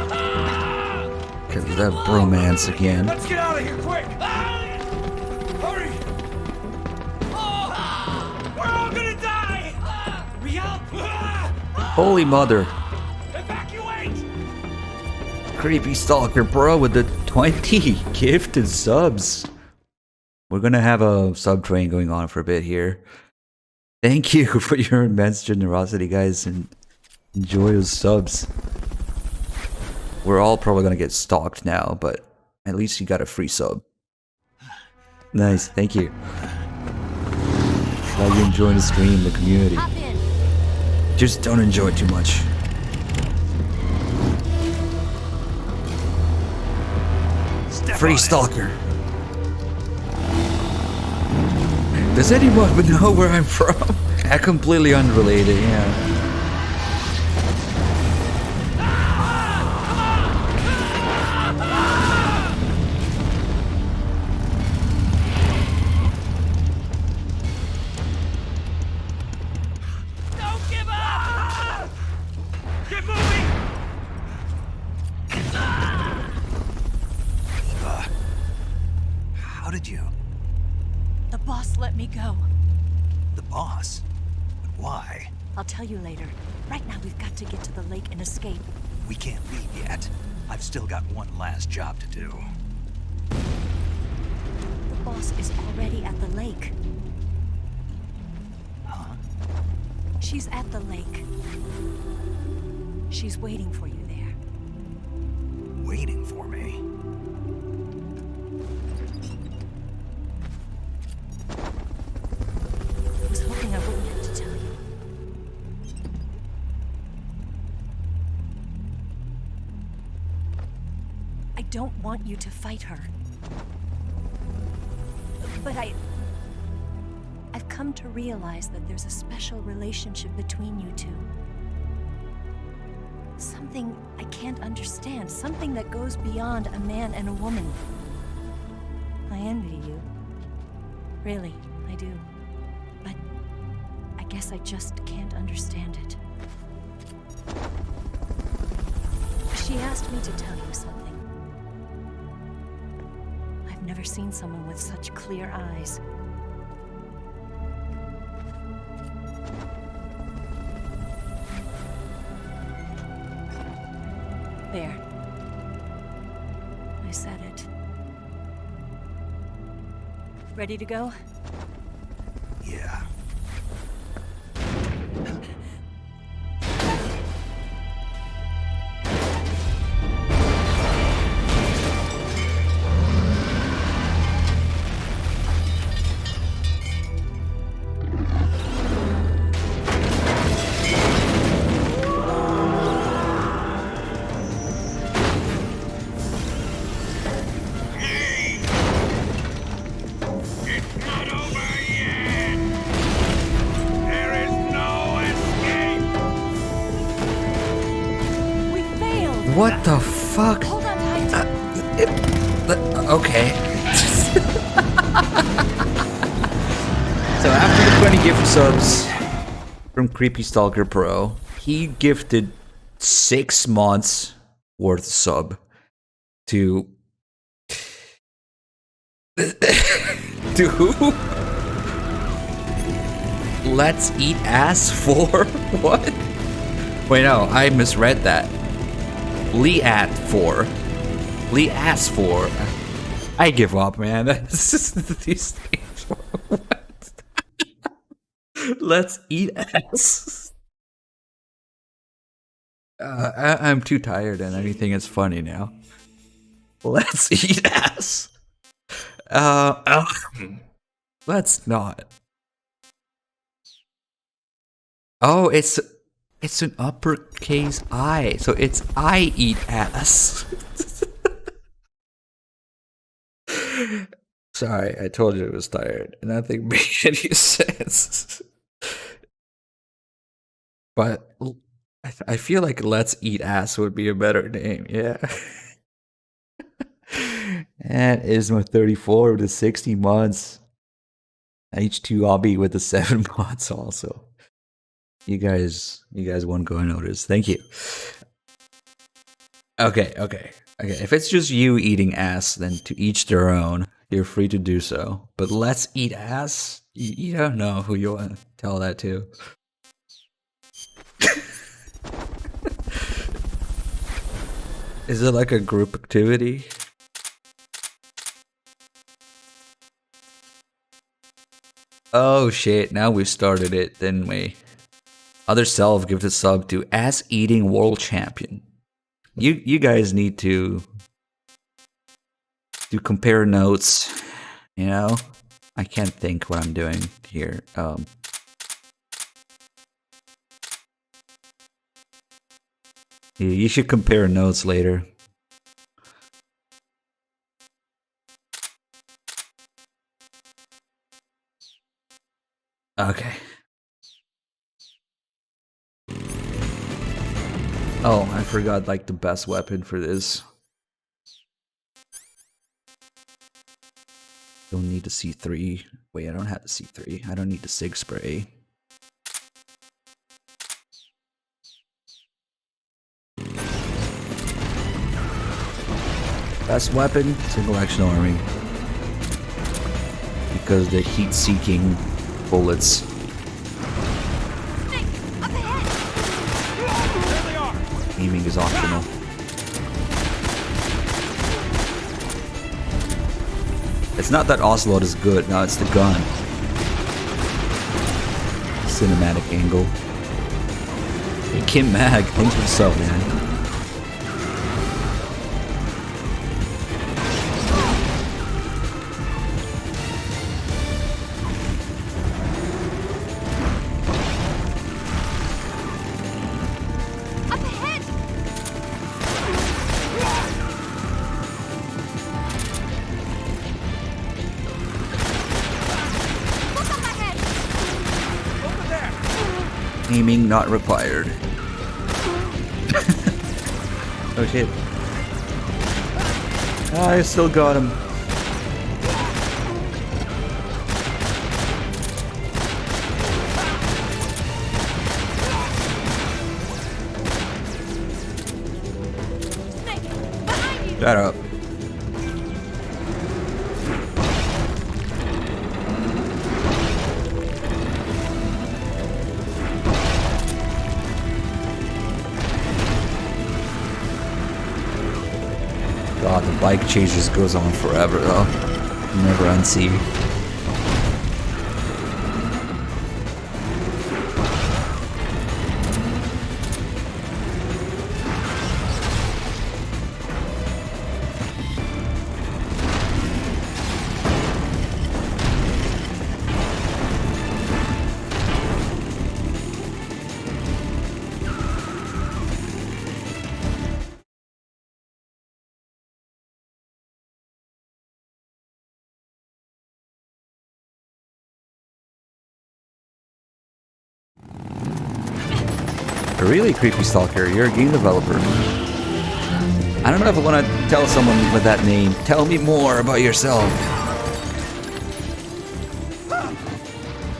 Because of that bromance again. Let's get out of here quick! Hurry! We're all gonna die! Hurry up! Holy mother. Evacuate! Creepy Stalker Bro with the 20 gifted subs. We're gonna have a sub train going on for a bit here. Thank you for your immense generosity, guys, and enjoy those subs. We're all probably gonna get stalked now, but at least you got a free sub. Nice, thank you. Glad you enjoying the stream, the community. Just don't enjoy it too much. Free Stalker. Does anyone know where I'm from? Completely unrelated, yeah. Don't give up! Get moving! How did you? The boss let me go. The boss? But why? I'll tell you later. Right now, we've got to get to the lake and escape. We can't leave yet. I've still got one last job to do. The boss is already at the lake. Huh? She's at the lake. She's waiting for you there. Waiting for me? I was hoping I wouldn't have to tell you. I don't want you to fight her. But I've come to realize that there's a special relationship between you two. Something I can't understand. Something that goes beyond a man and a woman. I envy you. Really, I do. But I guess I just can't understand it. She asked me to tell you something. I've never seen someone with such clear eyes. There. I said it. Ready to go? Yeah. What the fuck? Hold on tight. Okay. So after the 20 gift subs from Creepy Stalker Pro, he gifted 6 months worth of sub to who? Let's Eat Ass for what? Wait, no, I misread that. Lee asked for. I give up, man. These things. What? Let's eat ass. I'm too tired and anything is funny now. Let's eat ass. Let's not. Oh, it's an uppercase I, so it's I eat ass. Sorry, I told you I was tired. Nothing made any sense. But I feel like Let's Eat Ass would be a better name, yeah. And Isma 34 with the 60 months. H2 Obby with the 7 months also. You guys won't go unnoticed. Thank you. Okay. If it's just you eating ass, then to each their own. You're free to do so. But let's eat ass? You don't know who you want to tell that to. Is it like a group activity? Oh shit, now we started it, didn't we? Other self gives a sub to Ass Eating World Champion. You guys need to compare notes, you know? I can't think what I'm doing here. You should compare notes later. Okay. Oh, I forgot like the best weapon for this. Don't need the C3. Wait, I don't have the C3. I don't need the SIG spray. Best weapon, single action arming. Because the heat-seeking bullets. Aiming is optional. It's not that Ocelot is good, no, it's the gun. Cinematic angle. Hey, Kim Mag, thanks for the sub, man. Aiming not required. Oh shit. I still got him. Shut up. God, the bike chase just goes on forever though. Never unsee. Really, Creepy Stalker, you're a game developer. I don't know if I want to tell someone with that name. Tell me more about yourself.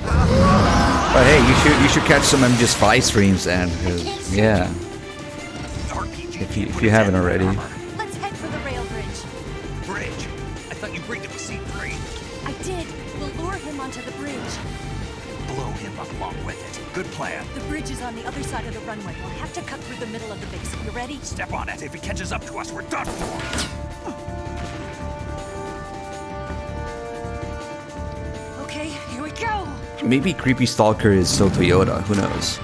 But hey, you should catch some MGS5 streams, and yeah, if you haven't already. Let's head for the rail bridge. Bridge? I thought you briefed it with C3. I did. We'll lure him onto the bridge. Blow him up along with it. Good plan. The bridge is on the other side of the runway. We'll have to cut through the middle of the base. You ready? Step on it. If he catches up to us, we're done for. Okay, here we go. Maybe Creepy Stalker is so Toyota. Who knows?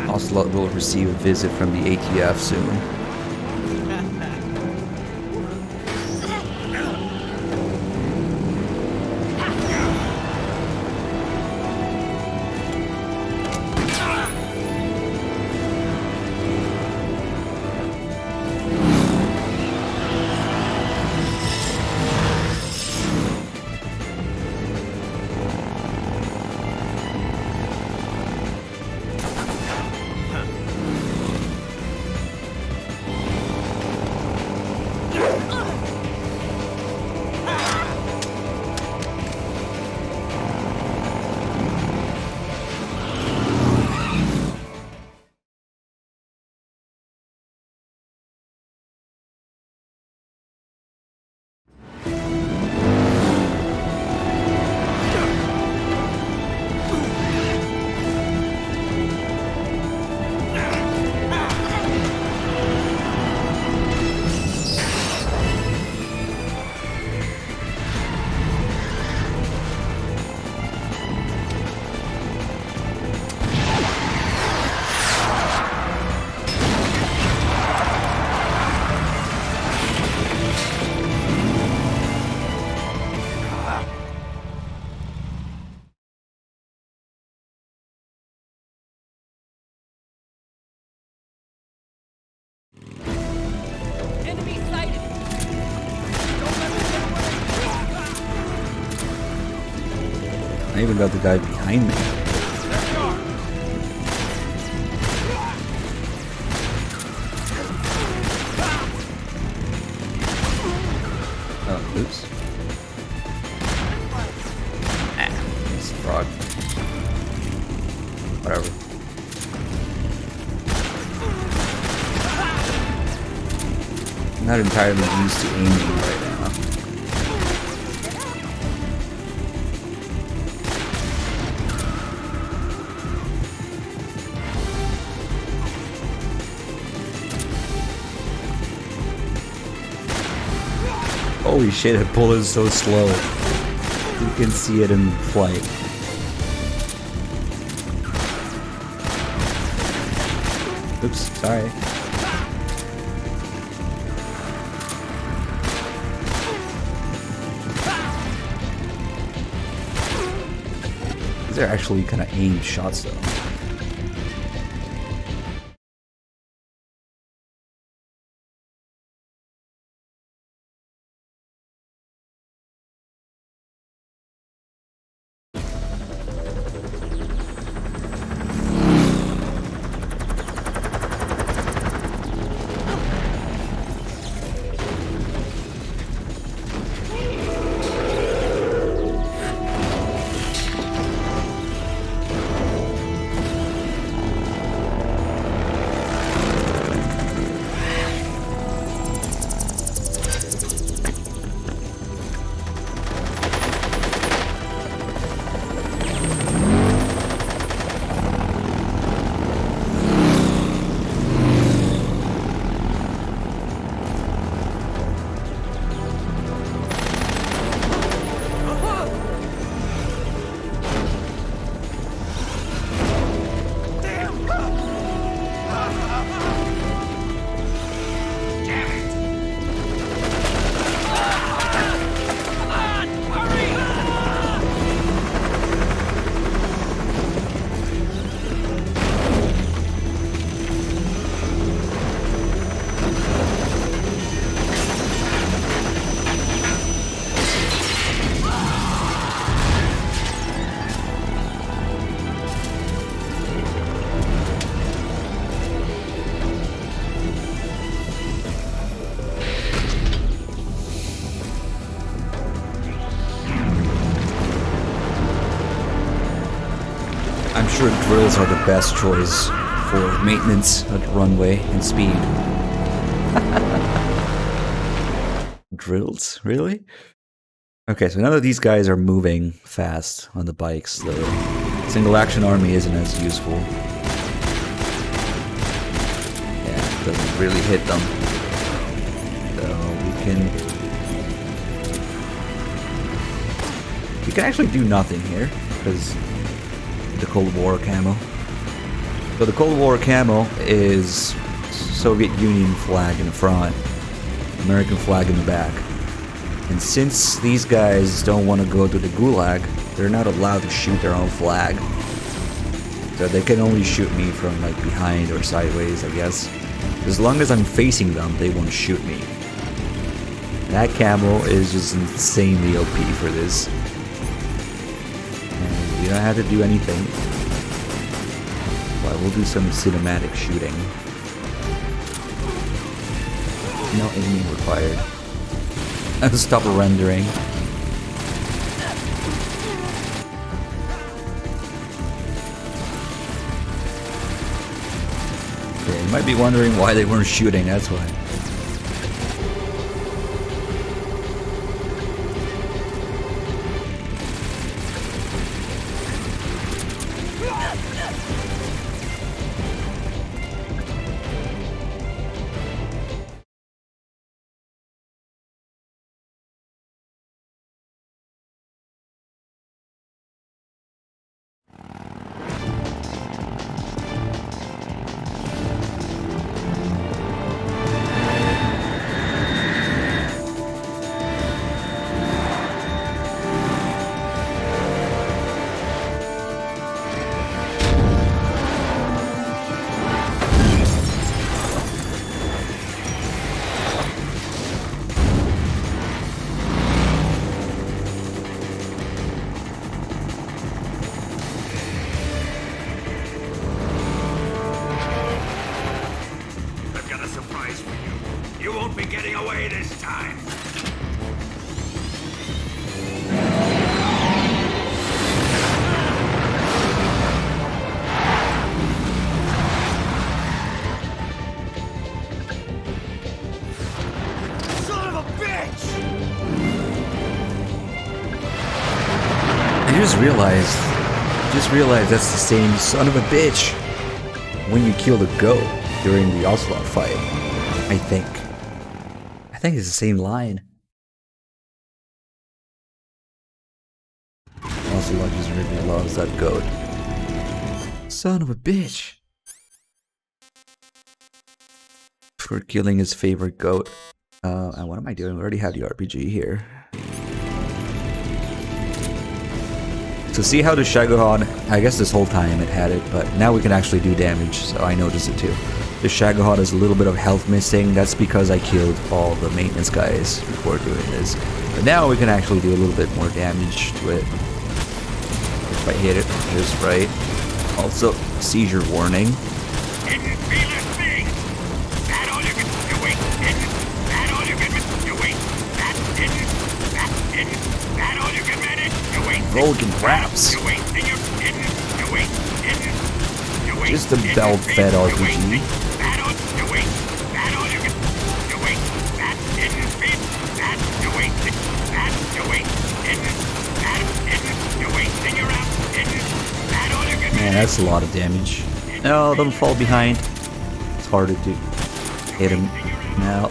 Ocelot will receive a visit from the ATF soon. I even got the guy behind me. Oh, oops. It's a frog. Whatever. I'm not entirely used to aiming right now. Holy shit, it pulls so slow. You can see it in flight. Oops, sorry. These are actually kind of aimed shots though. I'm sure drills are the best choice for maintenance of the runway and speed. Drills? Really? Okay, so now that these guys are moving fast on the bikes, the single action army isn't as useful. Yeah, it doesn't really hit them. So we can actually do nothing here, because the Cold War camo. So the Cold War camo is Soviet Union flag in the front, American flag in the back. And since these guys don't want to go to the Gulag, they're not allowed to shoot their own flag. So they can only shoot me from like behind or sideways, I guess. As long as I'm facing them, they won't shoot me. That camo is just insanely OP for this. And you don't have to do anything. But we'll do some cinematic shooting. No aiming required. Stop rendering. Okay, you might be wondering why they weren't shooting, that's why. just realized that's the same son of a bitch when you kill the goat during the Ocelot fight. I think it's the same line. Ocelot just really loves that goat. Son of a bitch. For killing his favorite goat. And what am I doing? We already have the RPG here. So see how the Shagohod, I guess this whole time it had it, but now we can actually do damage, so I noticed it too. The Shagohod has a little bit of health missing. That's because I killed all the maintenance guys before doing this. But now we can actually do a little bit more damage to it. If I hit it just right. Also, seizure warning. Vulcan raps. Just a belt-fed RPG. Man, that's a lot of damage. No, don't fall behind. It's harder to hit him now.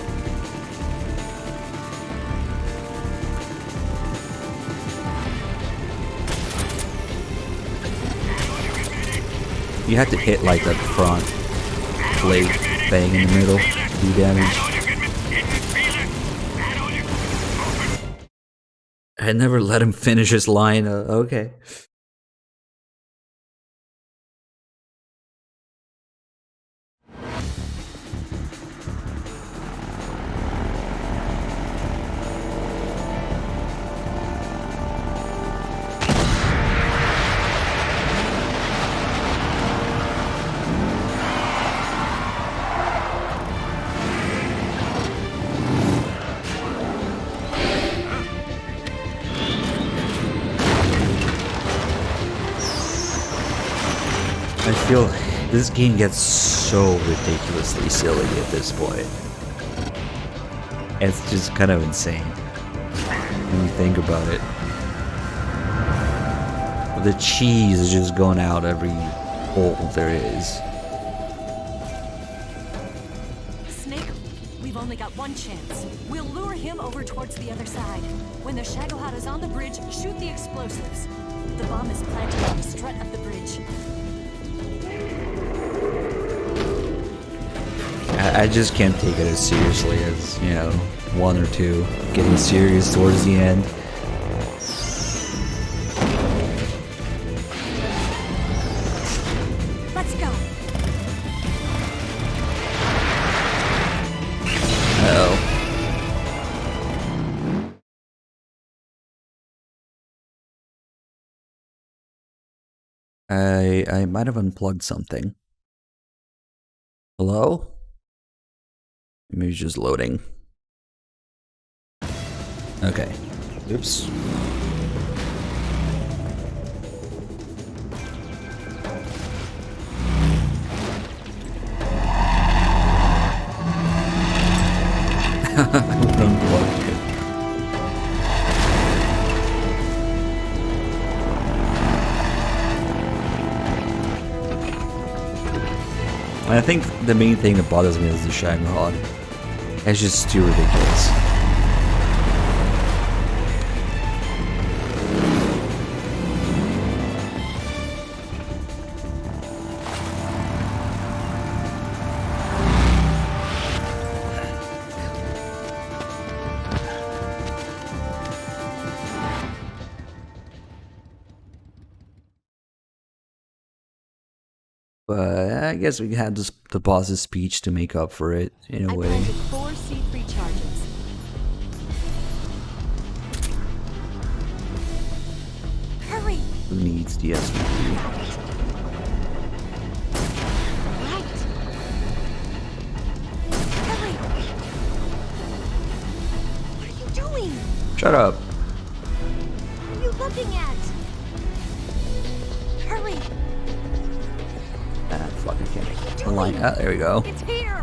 You have to hit like that front plate thing in the middle to do damage. I never let him finish his line. Okay. I feel this game gets so ridiculously silly at this point. It's just kind of insane when you think about it. The cheese is just going out every hole there is. Snake, we've only got one chance. We'll lure him over towards the other side. When the Shagohod is on the bridge, shoot the explosives. The bomb is planted on the strut of the bridge. I just can't take it as seriously as, you know, 1 or 2. Getting serious towards the end. Let's go. Uh-oh. I might have unplugged something. Hello? Maybe it's just loading. Okay. Oops. Unplugged it. I think the main thing that bothers me is the Shagohod. It's just too ridiculous. But I guess we had the boss's speech to make up for it, in a way. I planted 4 C3 charges. Hurry! Who needs the SVP? Right! Hurry! What are you doing? Shut up. What are you looking at? Hurry! Ah, fuck, I can't. The line. Ah, there we go. It's here!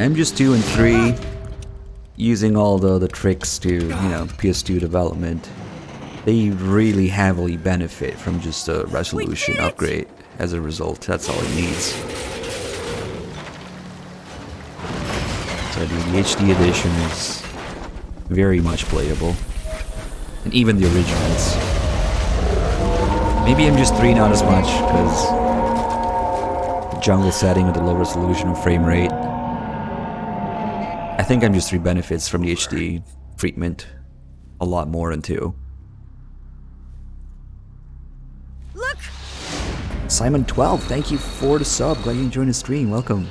MGS2 and 3, using all the tricks to, you know, PS2 development, they really heavily benefit from just a resolution upgrade as a result. That's all it needs. So the HD edition is very much playable. And even the originals. Maybe MGS3 not as much, because the jungle setting with the low resolution and frame rate. I think MGS3 benefits from the HD treatment a lot more than 2. Look! Simon12, thank you for the sub. Glad you enjoyed the stream. Welcome.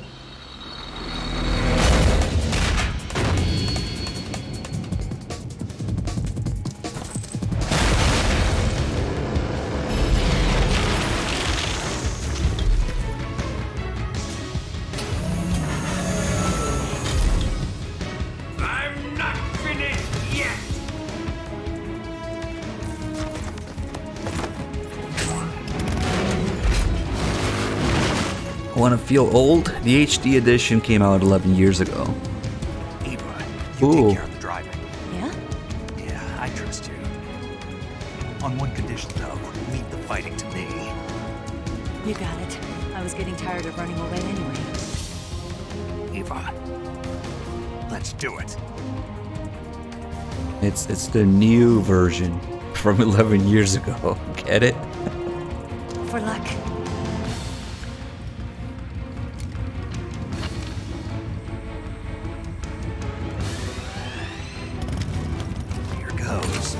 Want to feel old? The HD edition came out 11 years ago. Eva, you Ooh. take care of the driving. Yeah? Yeah, I trust you. On one condition, though, leave the fighting to me. You got it. I was getting tired of running away anyway. Eva, let's do it. It's the new version from 11 years ago. Get it? For luck. Here goes.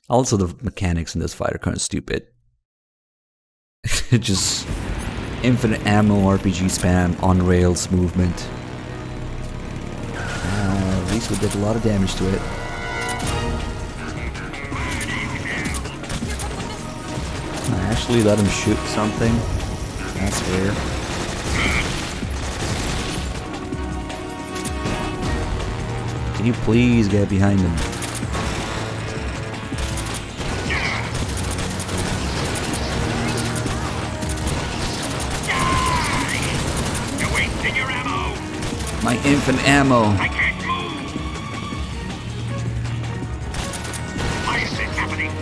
Also, the mechanics in this fight are kind of stupid. Just infinite ammo, RPG spam, on rails movement. At least we did a lot of damage to it. I actually let him shoot something. That's fair. Can you please get behind him? My infinite ammo. I can't move. Why is this happening?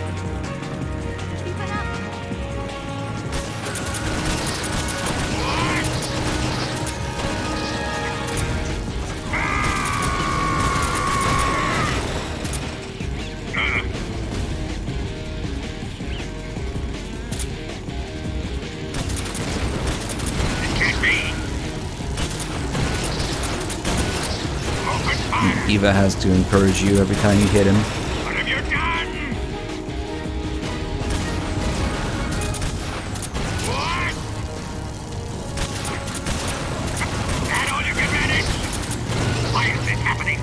Eva has to encourage you every time you hit him. What have you done? What? That all you can manage? Why is this happening?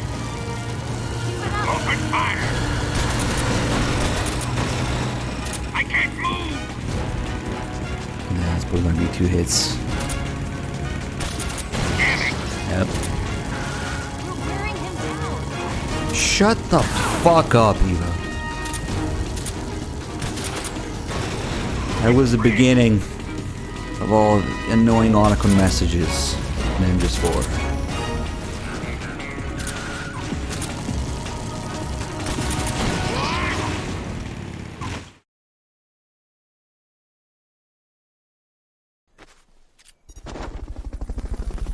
Open fire! I can't move! Yeah, it's probably gonna be 2 hits. Damn it! Yep. Shut the fuck up, Eva. That was the beginning of all annoying Onacon messages in MGS4.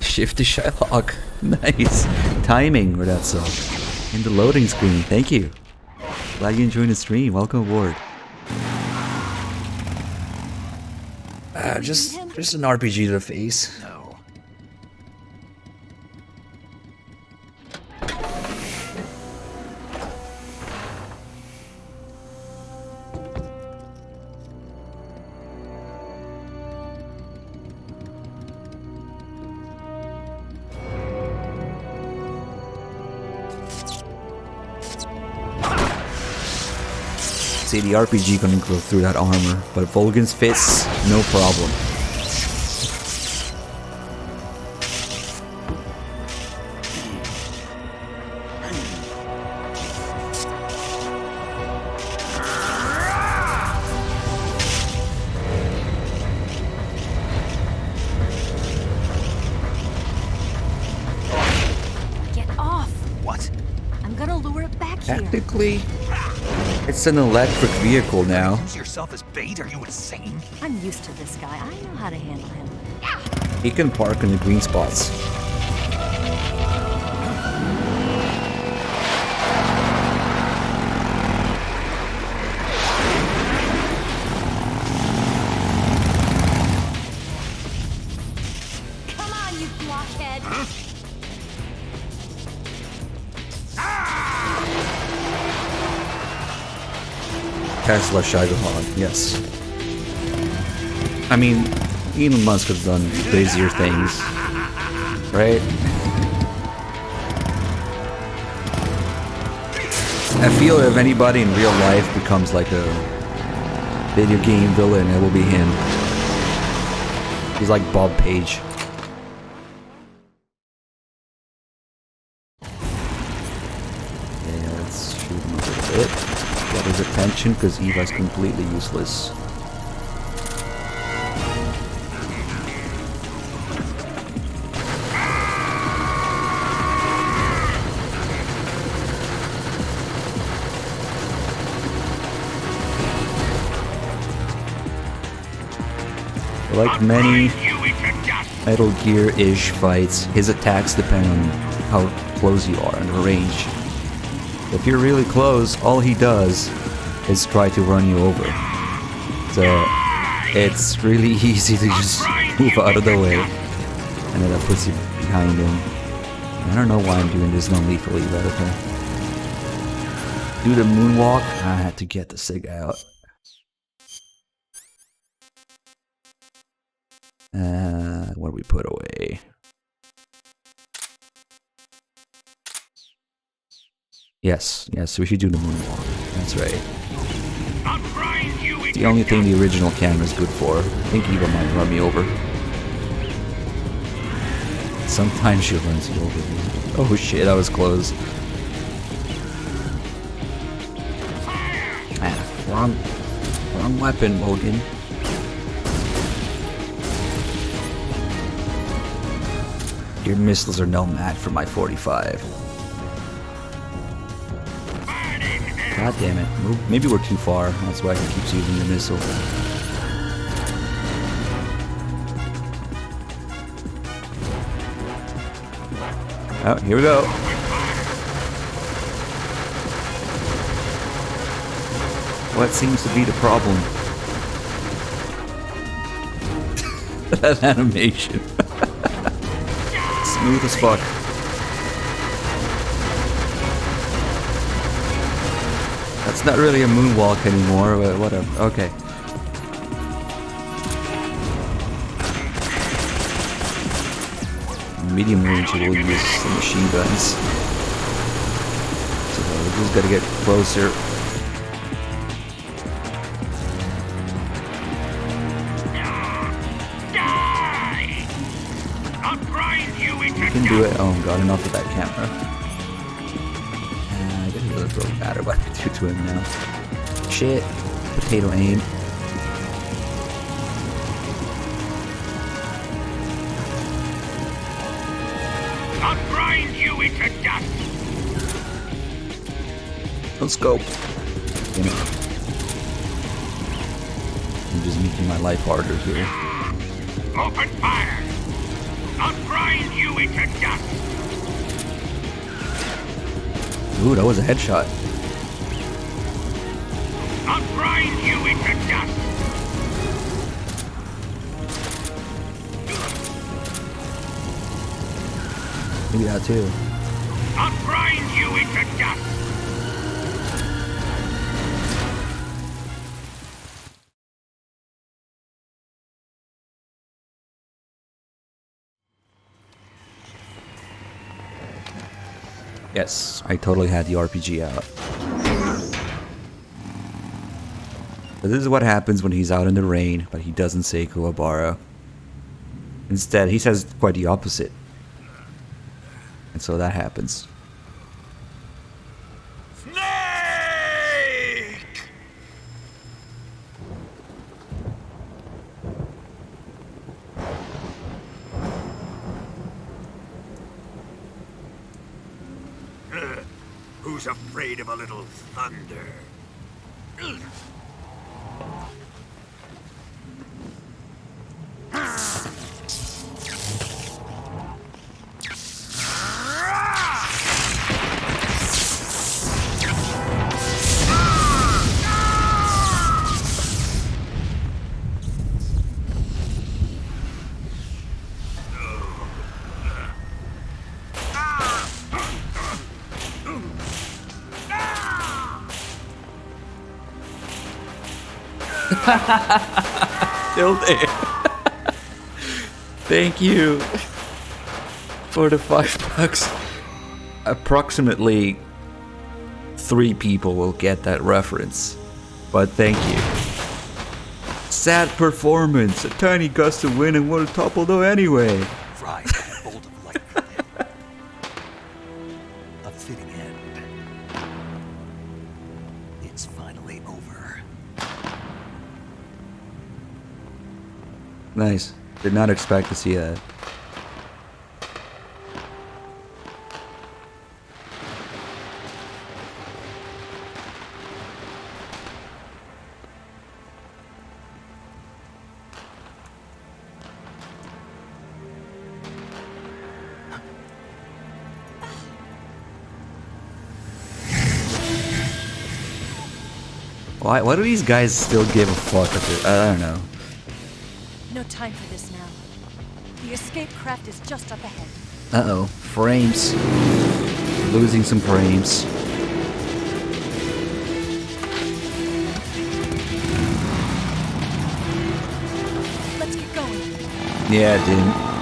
Shift to Shylock. Nice. Timing for that song. In the loading screen. Thank you. Glad you enjoyed the stream. Welcome aboard. Just an RPG to the face. No. See, the RPG couldn't go through that armor, but Volgan's fists, no problem. technically, it's an electric vehicle now. Use yourself as bait? Are you insane? I'm used to this guy. I know how to handle him. He can park in the green spots. Come on, you blockhead! Tesla Shadowhog, yes. I mean, Elon Musk has done crazier things, right? I feel if anybody in real life becomes like a video game villain, it will be him. He's like Bob Page. Yeah, let's shoot him a little bit. Get his attention because Eva's completely useless. Like many Metal Gear-ish fights, his attacks depend on how close you are and the range. If you're really close, all he does is try to run you over. So it's really easy to just move out of the way, and then that puts you behind him. I don't know why I'm doing this non-lethally, but okay. Do the moonwalk. I had to get the sig out. What do we put away? Yes, we should do the moonwalk. That's right. It's the only thing the original camera is good for. I think Eva might run me over. Sometimes she runs you over. Oh shit, that was close. Wrong weapon, Logan. Your missiles are no match for my 45. God damn it. Maybe we're too far. That's why he keeps using the missile. Oh, here we go. What seems to be the problem? That animation. Smooth as fuck. That's not really a moonwalk anymore, but whatever. Okay. Medium range, we'll use the machine guns. So we just gotta get closer. You can do it. Oh god, enough of that camera. I guess it doesn't really matter what I do to him now. Shit. Potato aim. I'll grind you into dust. Let's go. Damn it. I'm just making my life harder here. Open fire. I'll grind you into dust. Ooh, that was a headshot. I'll grind you into dust. Maybe that too. I'll grind you into dust. Yes, I totally had the RPG out. But this is what happens when he's out in the rain, but he doesn't say Kuwabara. Instead, he says quite the opposite. And so that happens. Who's afraid of a little thunder? Still there. Thank you for the $5. Approximately 3 people will get that reference, but thank you. Sad performance, a tiny gust of wind and what a topple though anyway. Right, a bolt of lightning. A fitting end. It's finally over. Nice. Did not expect to see that. Why do these guys still give a fuck if it, I don't know. No time for this now. The escape craft is just up ahead. Uh-oh. Frames. Losing some frames. Let's get going. Yeah, it didn't.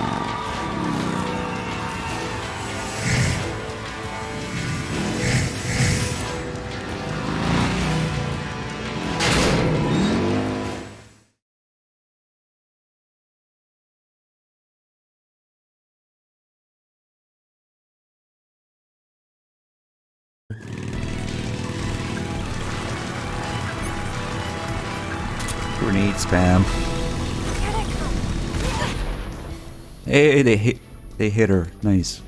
Grenade spam. Hey, they hit her. Nice.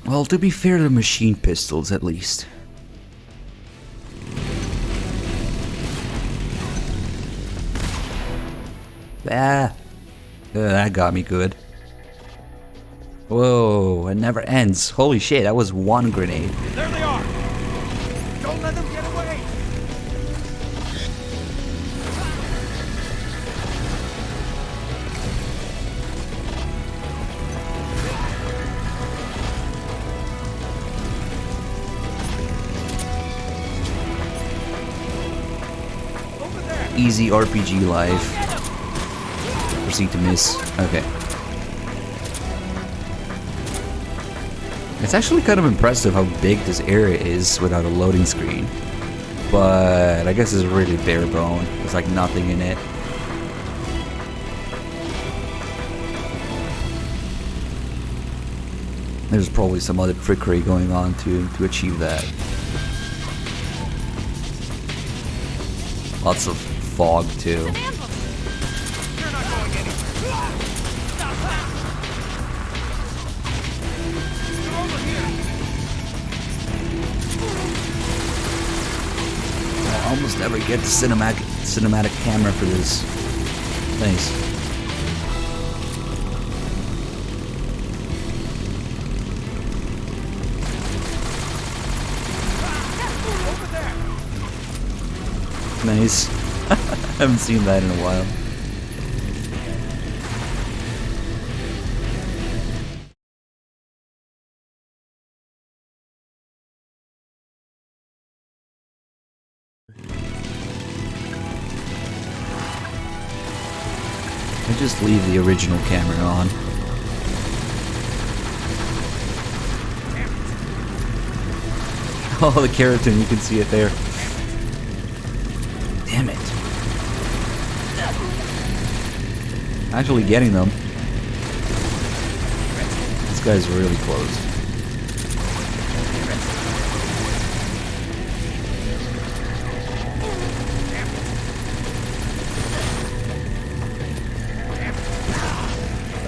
Well, to be fair, the machine pistols at least. Ah, that got me good. Whoa, it never ends. Holy shit, that was one grenade. There they are! Don't let them get away! Easy RPG life. Proceed to miss. Okay. It's actually kind of impressive how big this area is without a loading screen. But I guess it's really bare bone. There's like nothing in it. There's probably some other trickery going on to achieve that. Lots of fog too. I almost never get the cinematic camera for this. Nice. Nice. Haven't seen that in a while. I just leave the original camera on. Oh, the keratin, you can see it there. Damn it. Actually getting them. This guy's really close.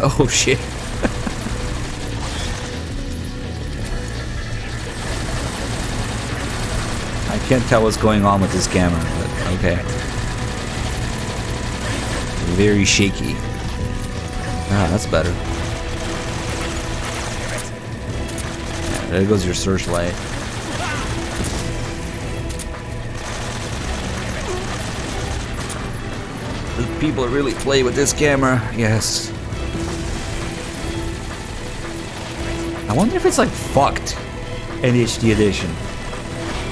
Oh shit. can't tell what's going on with this camera, but okay. Very shaky. Ah, that's better. Yeah, there goes your searchlight. People really play with this camera, yes. I wonder if it's like fucked in the HD edition.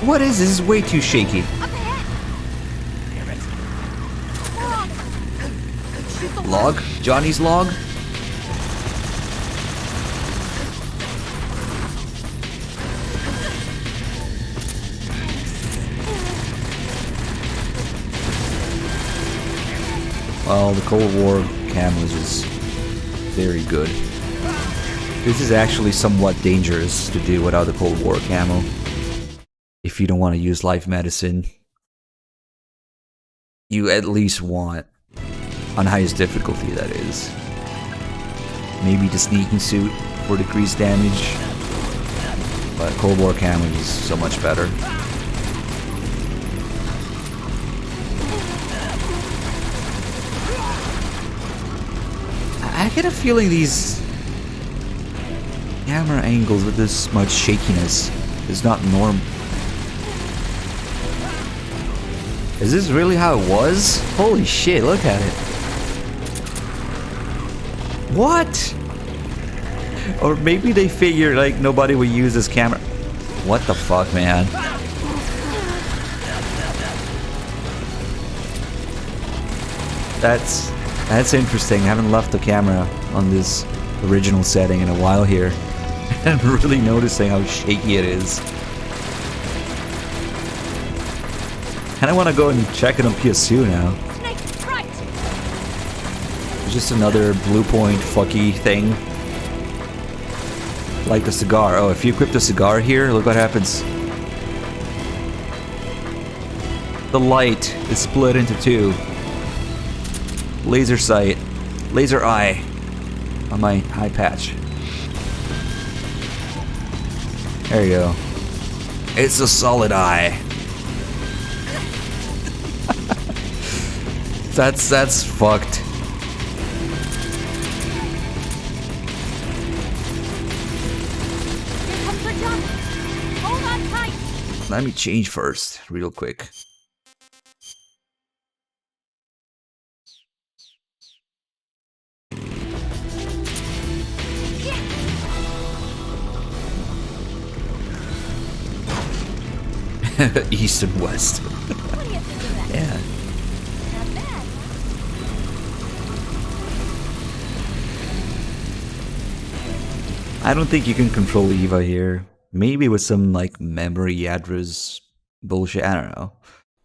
What is this? This is way too shaky. Log? Johnny's log? Well, the Cold War cameras is very good. This is actually somewhat dangerous to do without the Cold War camo. If you don't want to use life medicine, you at least want, on highest difficulty that is, maybe the sneaking suit for decreased damage, but Cold War camo is so much better. I get a feeling these camera angles with this much shakiness is not normal. Is this really how it was? Holy shit, look at it. What? Or maybe they figured like nobody would use this camera. What the fuck, man? That's interesting. I haven't left the camera on this original setting in a while here. I'm really noticing how shaky it is. And I want to go and check it on PS2 now. It's just another blue point fucky thing. Like the cigar. Oh, if you equip the cigar here, look what happens. The light is split into two. Laser sight. Laser eye. On my eye patch. There you go. It's a solid eye. That's fucked. Here comes the jump. Hold on tight. Let me change first, real quick. East and west. What do you think of that? Yeah. Not bad. I don't think you can control Eva here. Maybe with some like memory address bullshit. I don't know.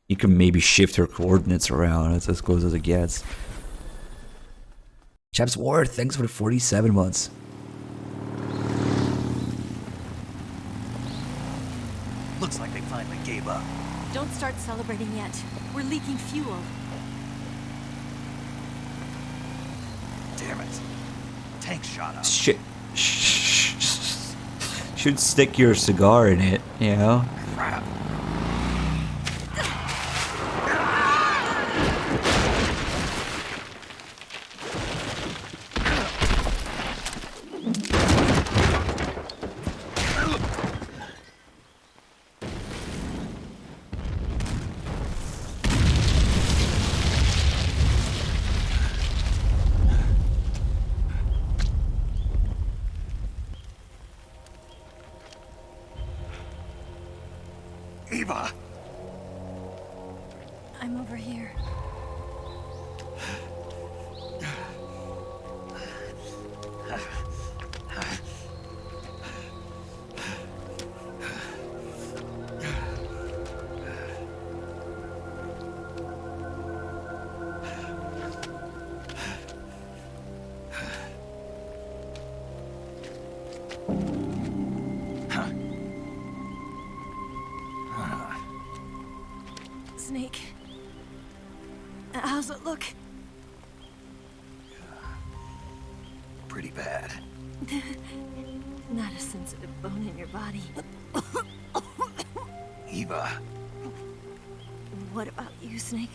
You can maybe shift her coordinates around. That's as close as it gets. Chaps Ward, thanks for the 47 months. Looks like they finally gave up. Don't start celebrating yet. We're leaking fuel. Damn it. Tank shot up. Shit. Should stick your cigar in it, you know? Crap. Eva! I'm over here. Snake. How's it look? Pretty bad. Not a sensitive bone in your body. Eva, What about you, Snake?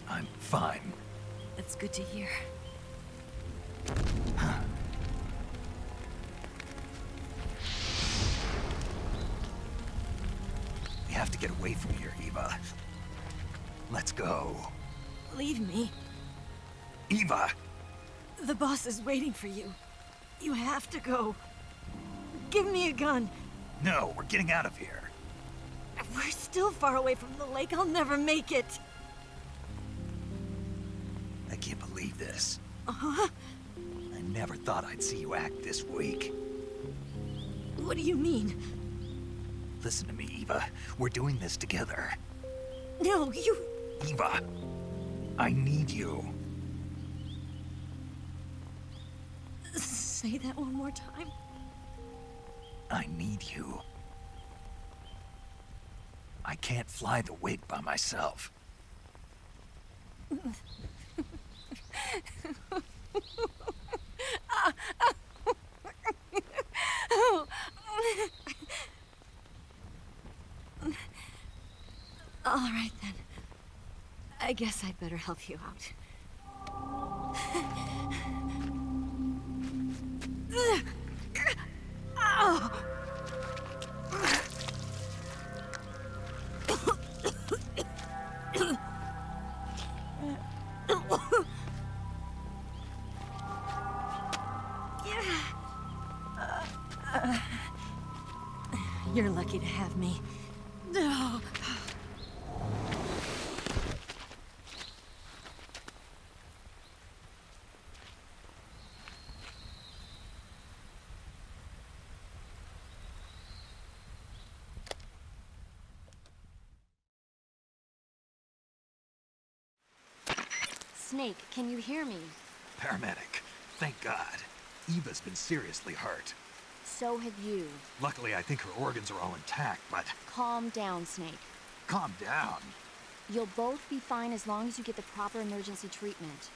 I'm fine. That's good to hear. We have to get away from here, Eva. Let's go. Leave me. Eva! The boss is waiting for you. You have to go. Give me a gun. No, we're getting out of here. We're still far away from the lake. I'll never make it. I can't believe this. Uh-huh. I never thought I'd see you act this weak. What do you mean? Listen to me, Eva. We're doing this together. No, you... Eva, I need you. Say that one more time. I need you. I can't fly the wig by myself. All right, then. I guess I'd better help you out. You're lucky to have me. No. Snake, can you hear me? Paramedic, thank God. Eva's been seriously hurt. So have you. Luckily, I think her organs are all intact, but... Calm down, Snake. Calm down. You'll both be fine as long as you get the proper emergency treatment.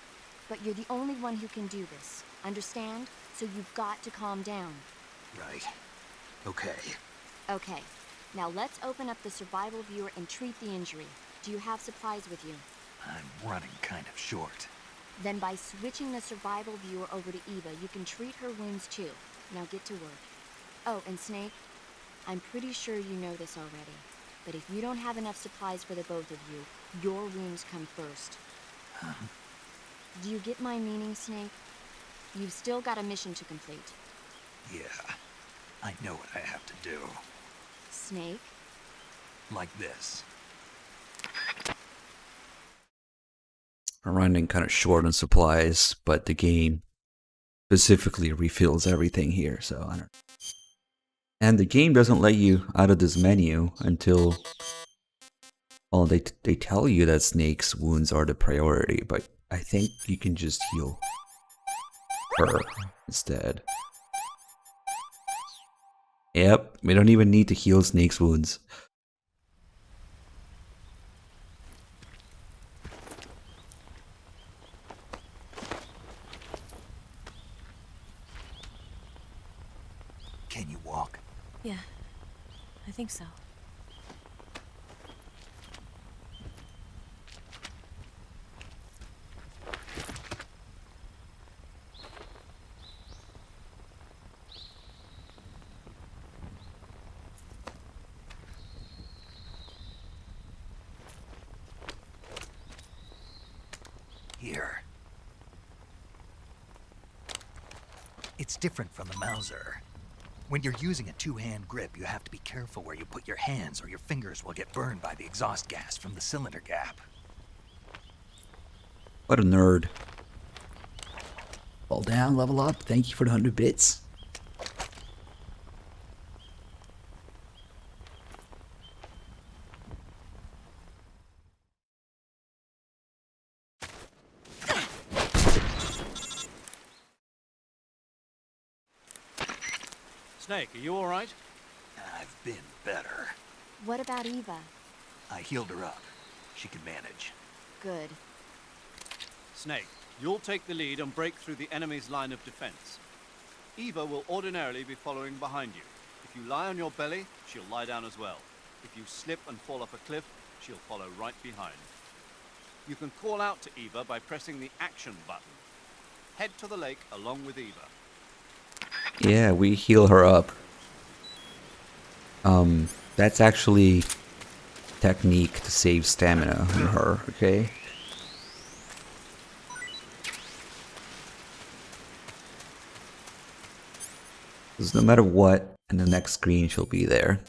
But you're the only one who can do this. Understand? So you've got to calm down. Right. Okay. Okay. Now let's open up the survival viewer and treat the injury. Do you have supplies with you? I'm running kind of short. Then by switching the survival viewer over to Eva, you can treat her wounds too. Now get to work. Oh, and Snake, I'm pretty sure you know this already, but if you don't have enough supplies for the both of you, your wounds come first. Huh? Do you get my meaning, Snake? You've still got a mission to complete. Yeah, I know what I have to do. Snake? Like this. I'm running kind of short on supplies, but the game specifically refills everything here, so I don't... And the game doesn't let you out of this menu until... Well, they tell you that Snake's wounds are the priority, but I think you can just heal her instead. Yep, we don't even need to heal Snake's wounds. Can you walk? Yeah, I think so. Here. It's different from the Mauser. When you're using a two-hand grip, you have to be careful where you put your hands or your fingers will get burned by the exhaust gas from the cylinder gap. What a nerd. Fall down, level up. Thank you for the 100 bits. Snake, are you all right? I've been better. What about Eva? I healed her up. She can manage. Good. Snake, you'll take the lead and break through the enemy's line of defense. Eva will ordinarily be following behind you. If you lie on your belly, she'll lie down as well. If you slip and fall off a cliff, she'll follow right behind. You can call out to Eva by pressing the action button. Head to the lake along with Eva. Yeah, we heal her up. That's actually technique to save stamina on her, okay? Because no matter what, in the next screen she'll be there.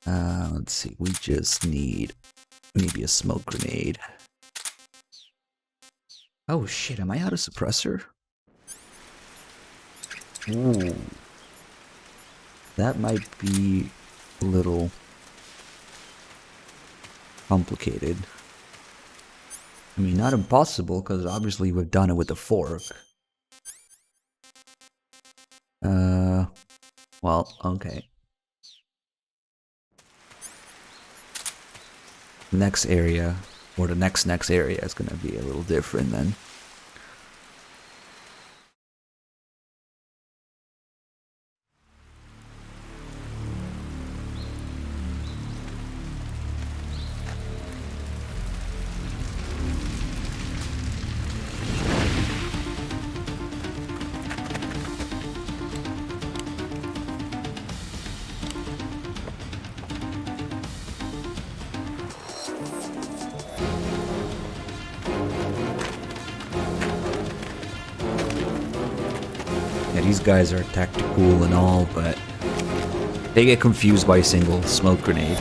Let's see, we just need maybe a smoke grenade. Oh shit, am I out of suppressor? Ooh. That might be a little complicated. I mean, not impossible, because obviously we've done it with the fork. Well, okay. Next area, or the next area is gonna be a little different then. These guys are tactical and all, but they get confused by a single smoke grenade.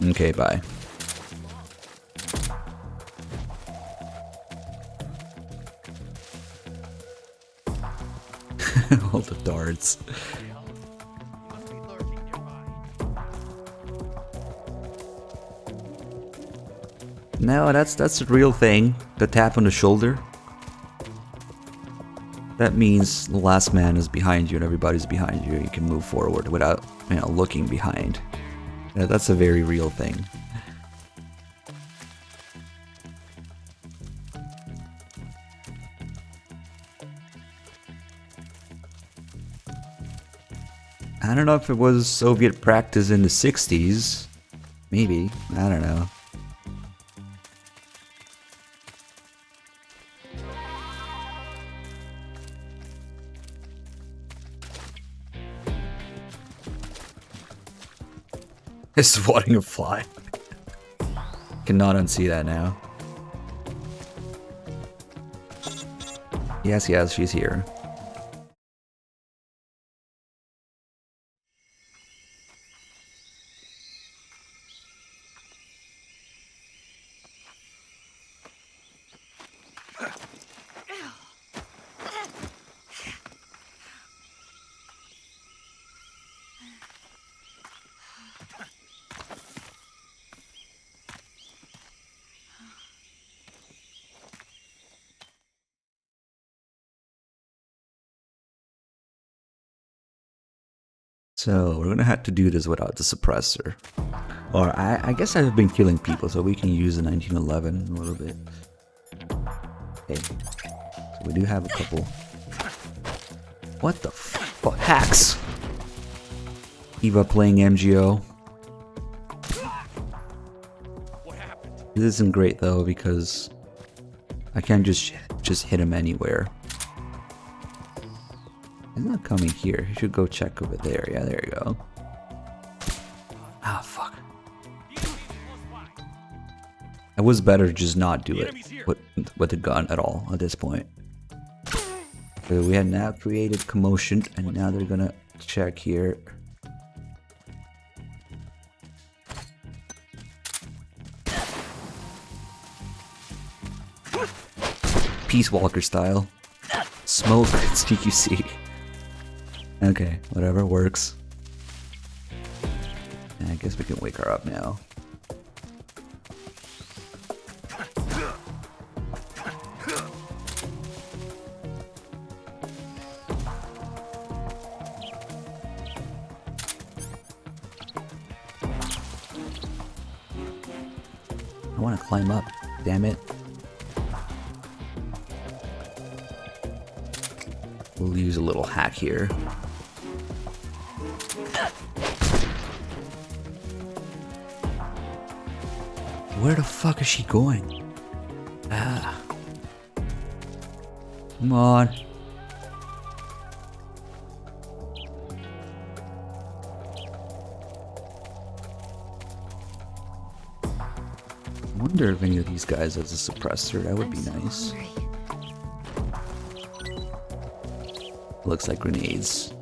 Okay, bye. All the darts. No, that's the real thing. The tap on the shoulder. That means the last man is behind you and everybody's behind you. You can move forward without, looking behind. That's a very real thing. I don't know if it was Soviet practice in the 60s. Maybe. I don't know. Swatting a fly. Cannot unsee that now. Yes, she's here. So, we're gonna have to do this without the suppressor. Or, I guess I've been killing people, so we can use the 1911 a little bit. Okay. So we do have a couple. What the fuck? Hacks! Eva playing MGO. This isn't great though, because I can't just hit him anywhere. He's not coming here. He should go check over there. Yeah, there you go. Ah, fuck. It was better to just not do it with the gun at all at this point. So we had now created commotion, and now they're gonna check here. Peace Walker style. Smoke, it's TQC. Okay, whatever works. I guess we can wake her up now. I want to climb up. Damn it. We'll use a little hack here. Where the fuck is she going? Ah. Come on. I wonder if any of these guys has a suppressor. That would be nice. Looks like grenades.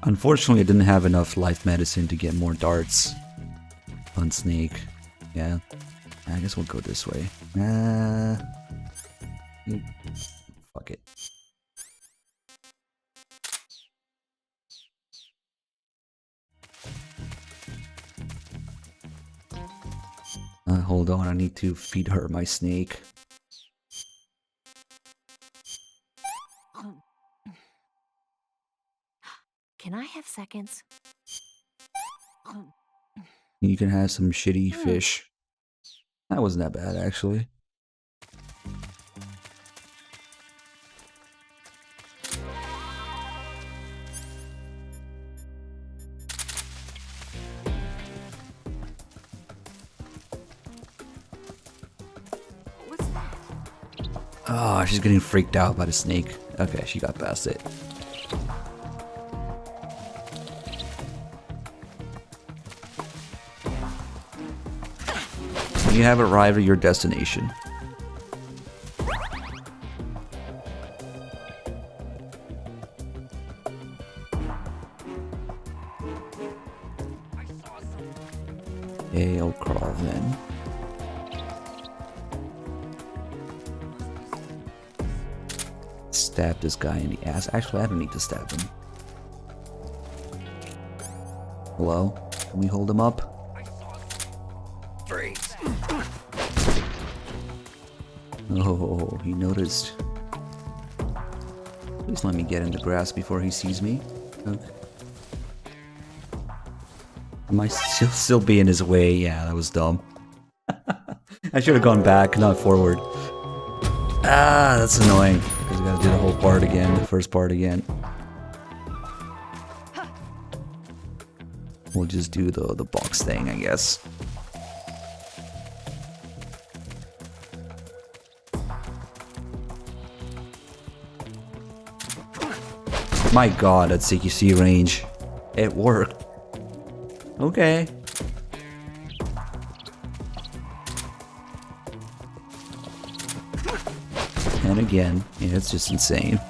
Unfortunately, I didn't have enough life medicine to get more darts on Snake. Yeah, I guess we'll go this way. Fuck it. Hold on, I need to feed her my snake. Can I have seconds? You can have some shitty fish. That wasn't that bad, actually. What's that? Oh, she's getting freaked out by the snake. Okay, she got past it. You have arrived at your destination. Okay, I'll crawl then. Stab this guy in the ass. Actually, I don't need to stab him. Hello? Can we hold him up? Oh, he noticed. Please let me get in the grass before he sees me. Okay. Am I still be in his way? Yeah, that was dumb. I should have gone back, not forward. Ah, that's annoying. Because we gotta do the whole part again, the first part again. We'll just do the box thing, I guess. My god, that CQC range. It worked. Okay. And again, yeah, it's just insane.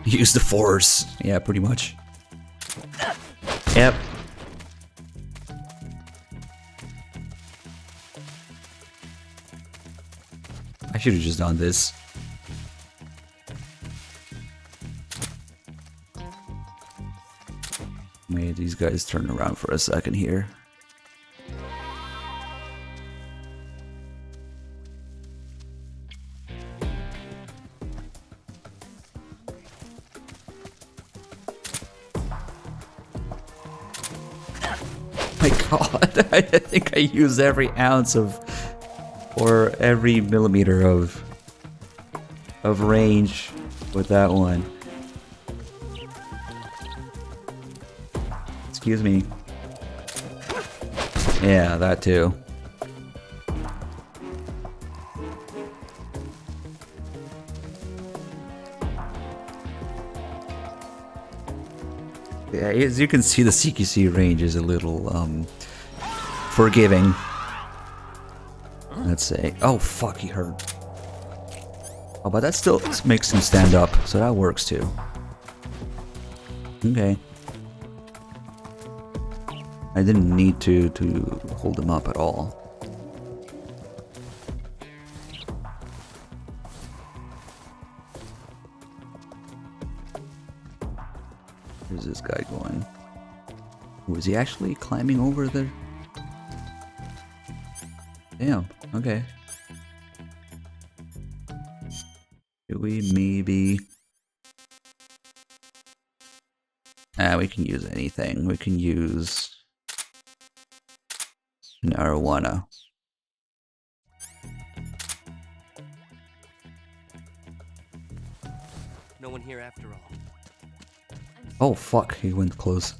Use the force. Yeah, pretty much. Yep. I should have just done this. Maybe these guys turn around for a second here. My god, I think I used every ounce of, or every millimeter of range with that one. Excuse me. Yeah, that too. Yeah, as you can see, the CQC range is a little forgiving. Let's say. Oh fuck, he hurt. Oh, but that still makes him stand up, so that works too. Okay. I didn't need to hold him up at all. Where's this guy going? Was he actually climbing over there? Damn, okay. Do we maybe... we can use anything. We can use marijuana. No one here after all. Oh fuck, he went close.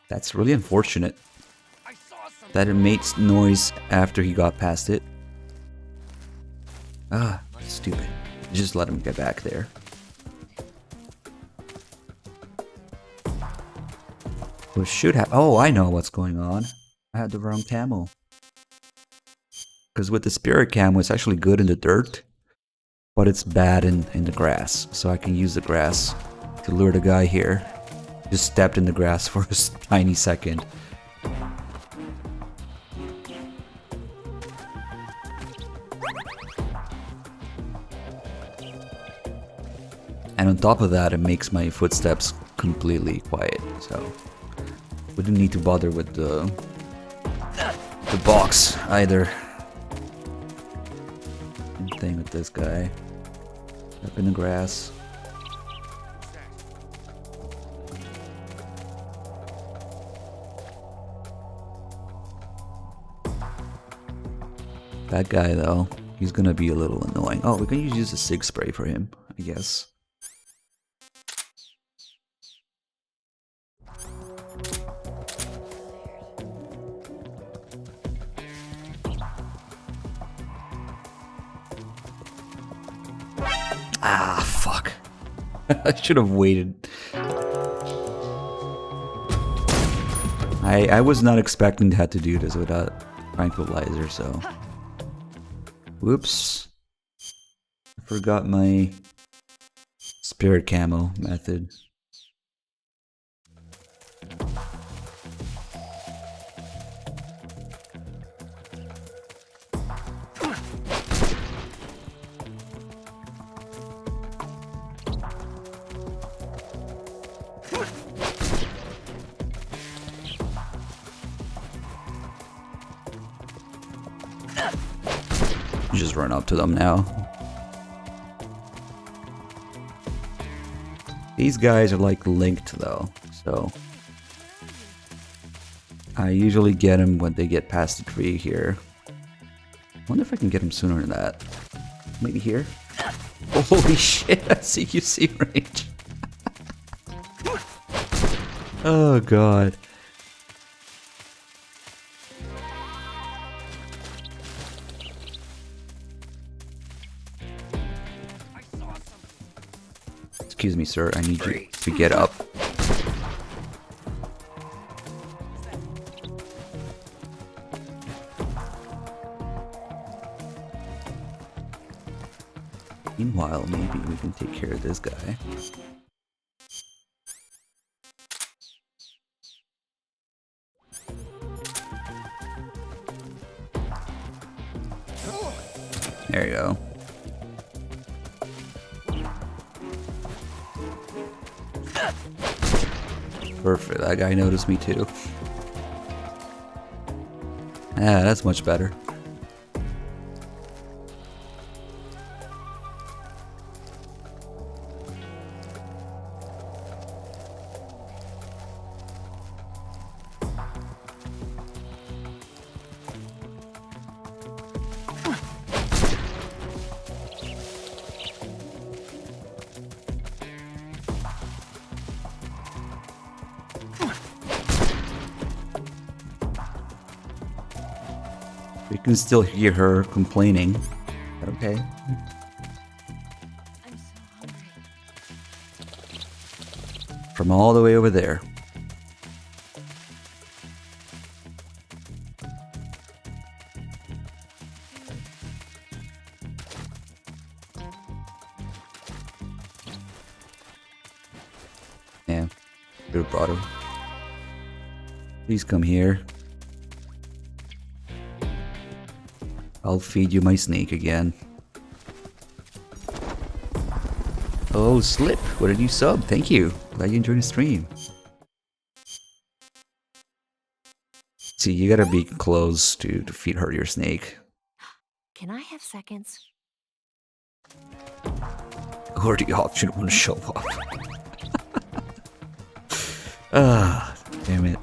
That's really unfortunate that it made noise after he got past it. Ah, stupid. Just let him get back there. We should have... Oh, I know what's going on. I had the wrong camo. Because with the spirit camo, it's actually good in the dirt. But it's bad in the grass. So I can use the grass to lure the guy here. Just stepped in the grass for a tiny second. And on top of that, it makes my footsteps completely quiet. So we didn't need to bother with the box either. Same thing with this guy. Up in the grass. That guy though, he's gonna be a little annoying. Oh, we can use a sig spray for him, I guess. Ah, fuck. I should have waited. I was not expecting to have to do this without tranquilizer, so... Whoops. I forgot my spirit camo method. Just run up to them now. These guys are like linked though, so I usually get them when they get past the tree here. I wonder if I can get them sooner than that. Maybe here? Oh, holy shit, I see you see range. Oh god. Excuse me, sir. I need you to get up. Meanwhile, maybe we can take care of this guy. There you go. Perfect, that guy noticed me too. Yeah, that's much better. We can still hear her complaining. Okay. I'm so hungry. From all the way over there. Yeah, should have brought her. Please come here. I'll feed you my snake again. Oh, Slip, what did you sub? Thank you. Glad you enjoyed the stream. See, you gotta be close to feed her your snake. Can I have seconds? Or the option won't show up. Ah, damn it.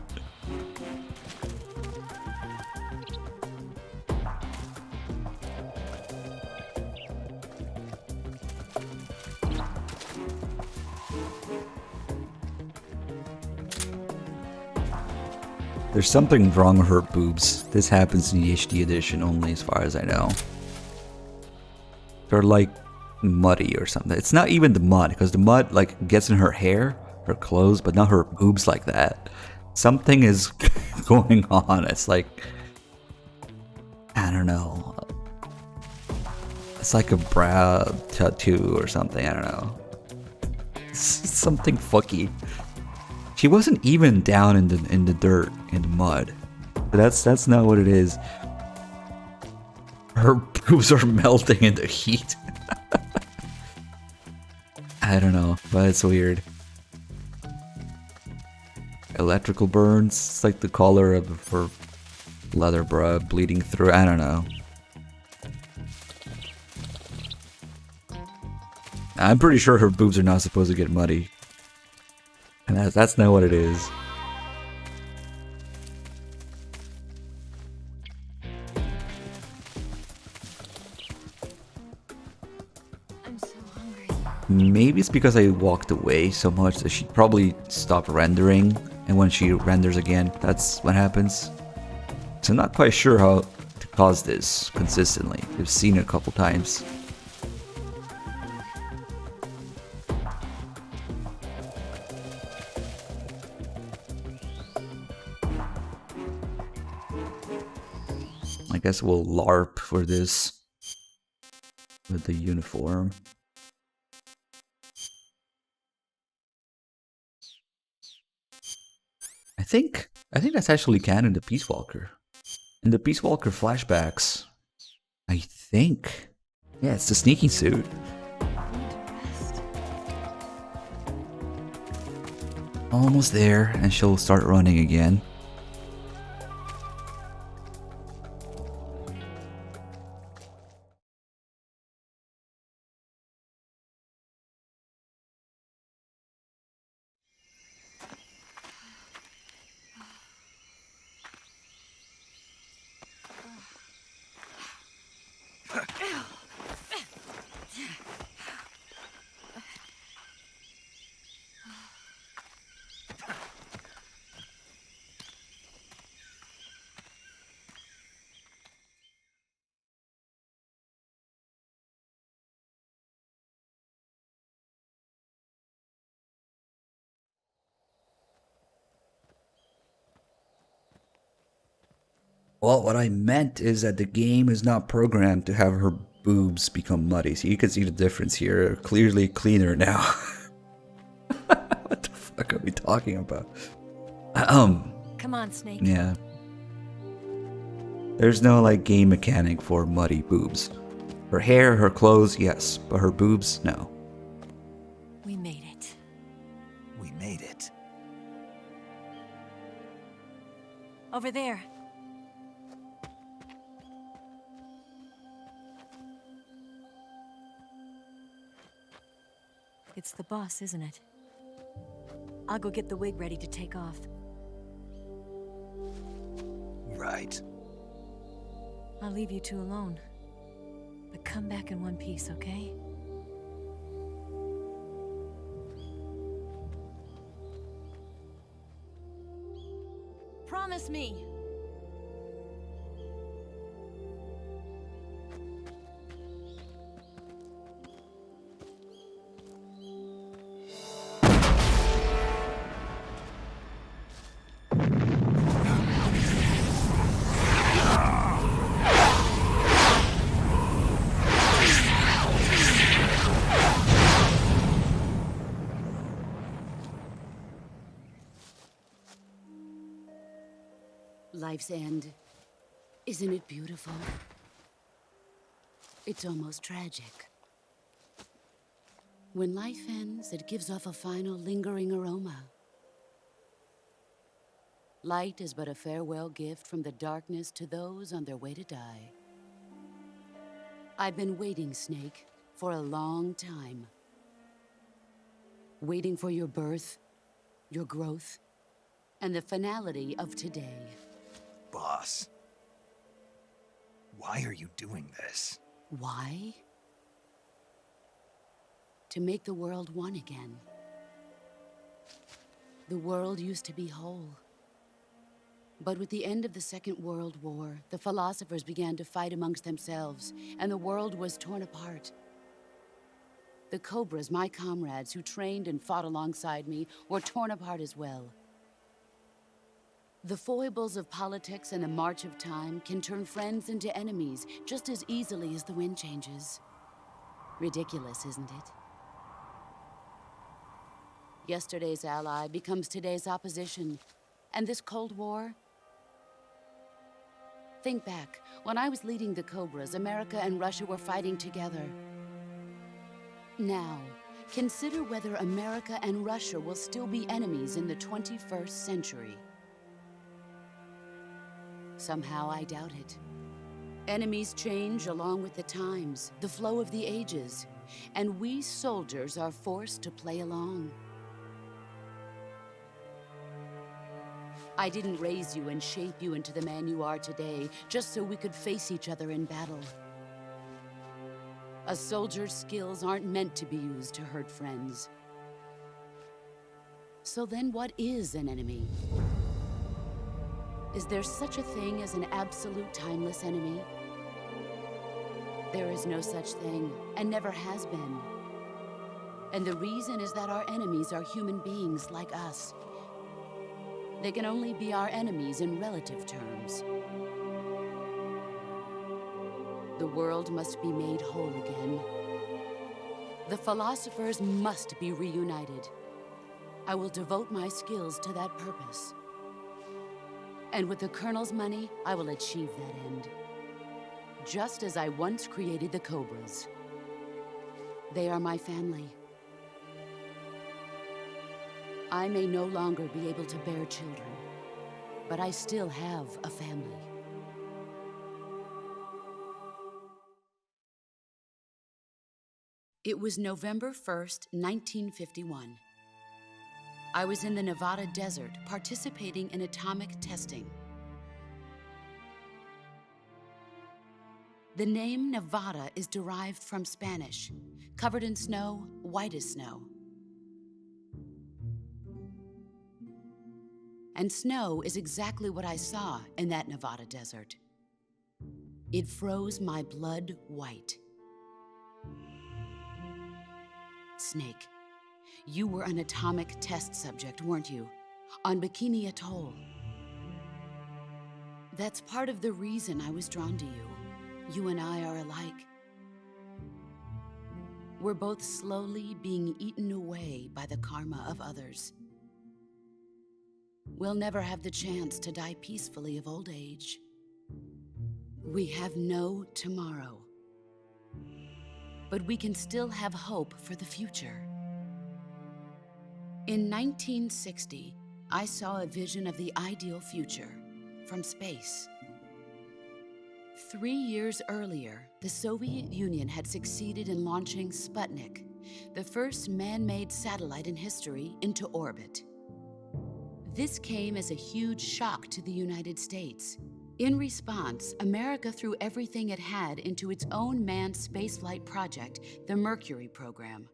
There's something wrong with her boobs. This happens in the HD edition only, as far as I know. They're like muddy or something. It's not even the mud, because the mud like gets in her hair, her clothes, but not her boobs like that. Something is going on. It's like, I don't know. It's like a brow tattoo or something. I don't know. It's something fucky. She wasn't even down in the dirt, in the mud. But that's not what it is. Her boobs are melting in the heat. I don't know, but it's weird. Electrical burns. It's like the color of her leather bra bleeding through. I don't know. I'm pretty sure her boobs are not supposed to get muddy. And that's not what it is. I'm so hungry. Maybe it's because I walked away so much that she probably stopped rendering, and when she renders again, that's what happens. So I'm not quite sure how to cause this consistently. I've seen it a couple times. I guess we'll LARP for this with the uniform. I think that's actually canon to Peace Walker. In the Peace Walker flashbacks, I think. Yeah, it's the sneaking suit. Almost there, and she'll start running again. Well, what I meant is that the game is not programmed to have her boobs become muddy. So you can see the difference here. They're clearly cleaner now. What the fuck are we talking about? Come on, Snake. Yeah. There's no like game mechanic for muddy boobs. Her hair, her clothes, yes, but her boobs, no. We made it. We made it. Over there. It's the boss, isn't it? I'll go get the wig ready to take off. Right. I'll leave you two alone. But come back in one piece, okay? Promise me! Life's end. Isn't it beautiful? It's almost tragic. When life ends, it gives off a final lingering aroma. Light is but a farewell gift from the darkness to those on their way to die. I've been waiting, Snake, for a long time. Waiting for your birth, your growth, and the finality of today. Boss, why are you doing this? Why? To make the world one again. The world used to be whole. But with the end of the Second World War, the philosophers began to fight amongst themselves, and the world was torn apart. The Cobras, my comrades who trained and fought alongside me, were torn apart as well. The foibles of politics and the march of time can turn friends into enemies just as easily as the wind changes. Ridiculous, isn't it? Yesterday's ally becomes today's opposition. And this Cold War? Think back. When I was leading the Cobras, America and Russia were fighting together. Now, consider whether America and Russia will still be enemies in the 21st century. Somehow I doubt it. Enemies change along with the times, the flow of the ages, and we soldiers are forced to play along. I didn't raise you and shape you into the man you are today just so we could face each other in battle. A soldier's skills aren't meant to be used to hurt friends. So then what is an enemy? Is there such a thing as an absolute timeless enemy? There is no such thing, and never has been. And the reason is that our enemies are human beings like us. They can only be our enemies in relative terms. The world must be made whole again. The philosophers must be reunited. I will devote my skills to that purpose. And with the Colonel's money, I will achieve that end. Just as I once created the Cobras. They are my family. I may no longer be able to bear children, but I still have a family. It was November 1st, 1951. I was in the Nevada desert participating in atomic testing. The name Nevada is derived from Spanish, covered in snow, white as snow. And snow is exactly what I saw in that Nevada desert. It froze my blood white. Snake, you were an atomic test subject, weren't you? On Bikini Atoll. That's part of the reason I was drawn to you. You and I are alike. We're both slowly being eaten away by the karma of others. We'll never have the chance to die peacefully of old age. We have no tomorrow. But we can still have hope for the future. In 1960, I saw a vision of the ideal future from space. 3 years earlier, the Soviet Union had succeeded in launching Sputnik, the first man-made satellite in history, into orbit. This came as a huge shock to the United States. In response, America threw everything it had into its own manned spaceflight project, the Mercury program.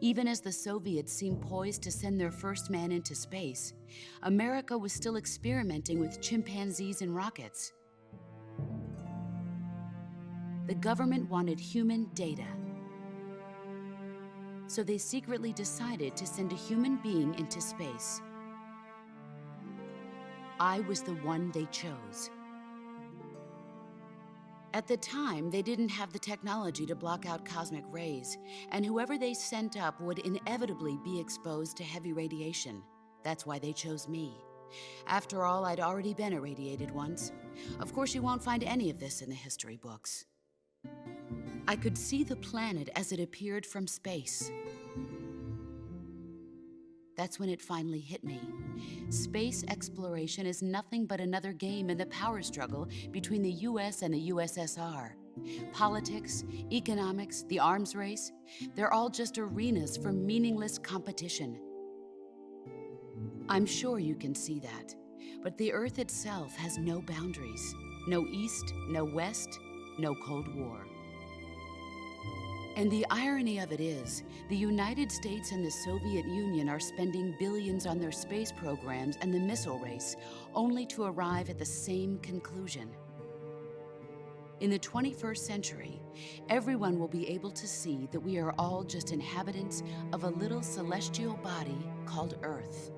Even as the Soviets seemed poised to send their first man into space, America was still experimenting with chimpanzees and rockets. The government wanted human data. So they secretly decided to send a human being into space. I was the one they chose. At the time, they didn't have the technology to block out cosmic rays, and whoever they sent up would inevitably be exposed to heavy radiation. That's why they chose me. After all, I'd already been irradiated once. Of course, you won't find any of this in the history books. I could see the planet as it appeared from space. that's when it finally hit me. Space exploration is nothing but another game in the power struggle between the US and the USSR. Politics, economics, the arms race, they're all just arenas for meaningless competition. I'm sure you can see that, but the Earth itself has no boundaries. No East, no West, no Cold War. And the irony of it is, the United States and the Soviet Union are spending billions on their space programs and the missile race, only to arrive at the same conclusion. In the 21st century, everyone will be able to see that we are all just inhabitants of a little celestial body called Earth.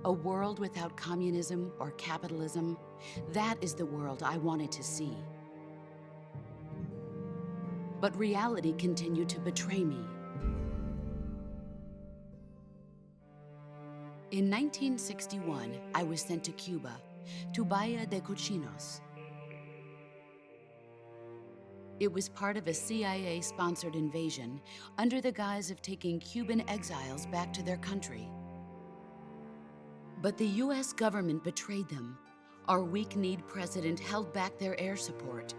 A world without communism or capitalism, that is the world I wanted to see. But reality continued to betray me. In 1961, I was sent to Cuba, to Bahia de Cochinos. It was part of a CIA-sponsored invasion under the guise of taking Cuban exiles back to their country. But the US government betrayed them. Our weak-kneed president held back their air support.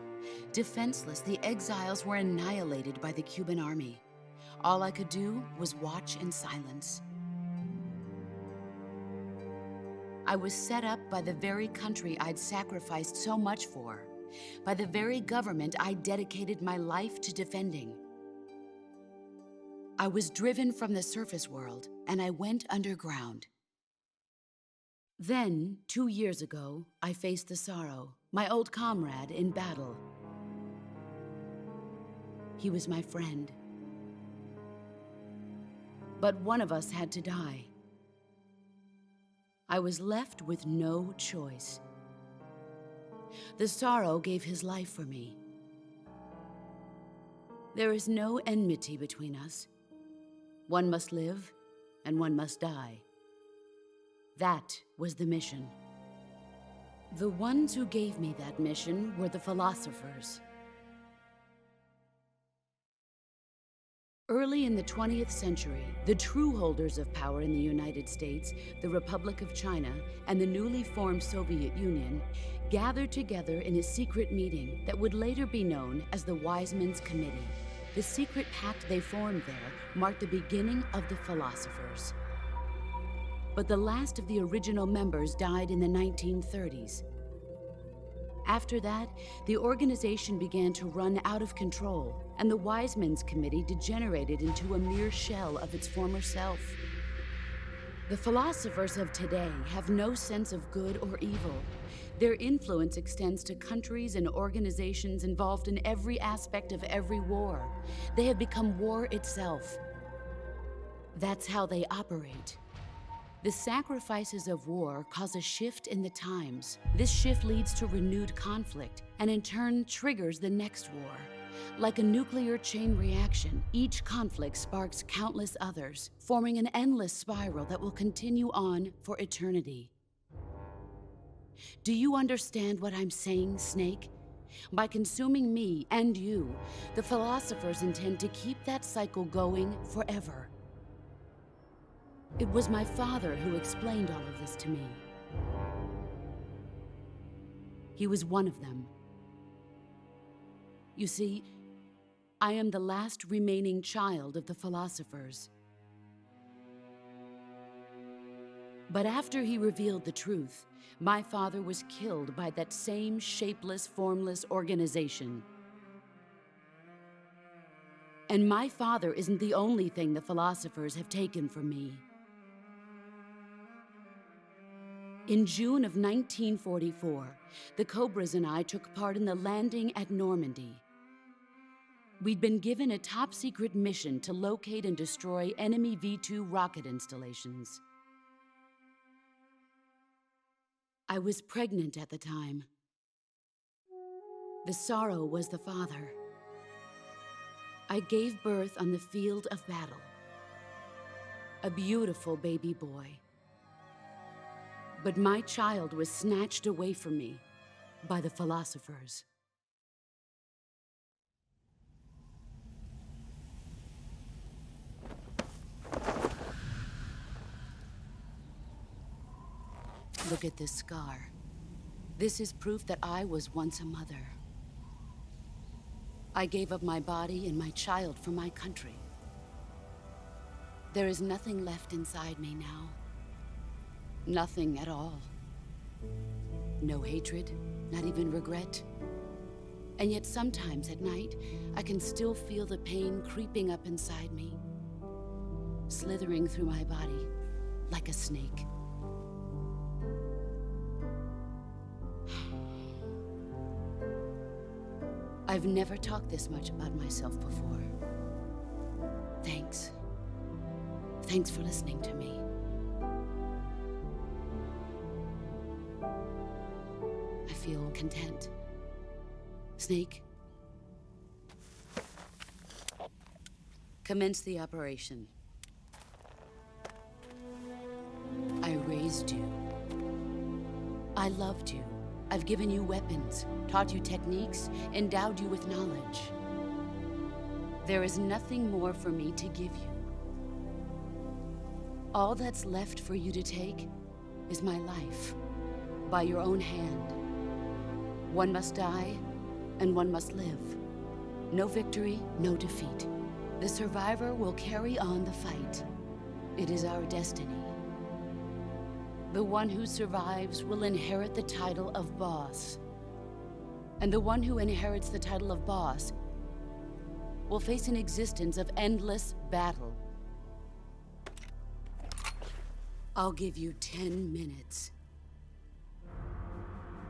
Defenseless, the exiles were annihilated by the Cuban army. All I could do was watch in silence. I was set up by the very country I'd sacrificed so much for, by the very government I dedicated my life to defending. I was driven from the surface world, and I went underground. Then, 2 years ago, I faced the Sorrow, my old comrade in battle. He was my friend. But one of us had to die. I was left with no choice. The Sorrow gave his life for me. There is no enmity between us. One must live, and one must die. That was the mission. The ones who gave me that mission were the philosophers. Early in the 20th century, the true holders of power in the United States, the Republic of China, and the newly formed Soviet Union gathered together in a secret meeting that would later be known as the Wise Men's Committee. The secret pact they formed there marked the beginning of the philosophers. But the last of the original members died in the 1930s. After that, the organization began to run out of control, and the Wise Men's Committee degenerated into a mere shell of its former self. The philosophers of today have no sense of good or evil. Their influence extends to countries and organizations involved in every aspect of every war. They have become war itself. That's how they operate. The sacrifices of war cause a shift in the times. This shift leads to renewed conflict, and in turn triggers the next war. Like a nuclear chain reaction, each conflict sparks countless others, forming an endless spiral that will continue on for eternity. Do you understand what I'm saying, Snake? By consuming me and you, the philosophers intend to keep that cycle going forever. It was my father who explained all of this to me. He was one of them. You see, I am the last remaining child of the philosophers. But after he revealed the truth, my father was killed by that same shapeless, formless organization. And my father isn't the only thing the philosophers have taken from me. In June of 1944, the Cobras and I took part in the landing at Normandy. We'd been given a top-secret mission to locate and destroy enemy V-2 rocket installations. I was pregnant at the time. The Sorrow was the father. I gave birth on the field of battle. A beautiful baby boy. But my child was snatched away from me by the philosophers. Look at this scar. This is proof that I was once a mother. I gave up my body and my child for my country. There is nothing left inside me now. Nothing at all. No hatred, not even regret. And yet sometimes at night, I can still feel the pain creeping up inside me, slithering through my body like a snake. I've never talked this much about myself before. Thanks. Thanks for listening to me. I feel content. Snake, commence the operation. I raised you. I loved you. I've given you weapons, taught you techniques, endowed you with knowledge. There is nothing more for me to give you. All that's left for you to take is my life, by your own hand. One must die, and one must live. No victory, no defeat. The survivor will carry on the fight. It is our destiny. The one who survives will inherit the title of boss. And the one who inherits the title of boss will face an existence of endless battle. I'll give you 10 minutes.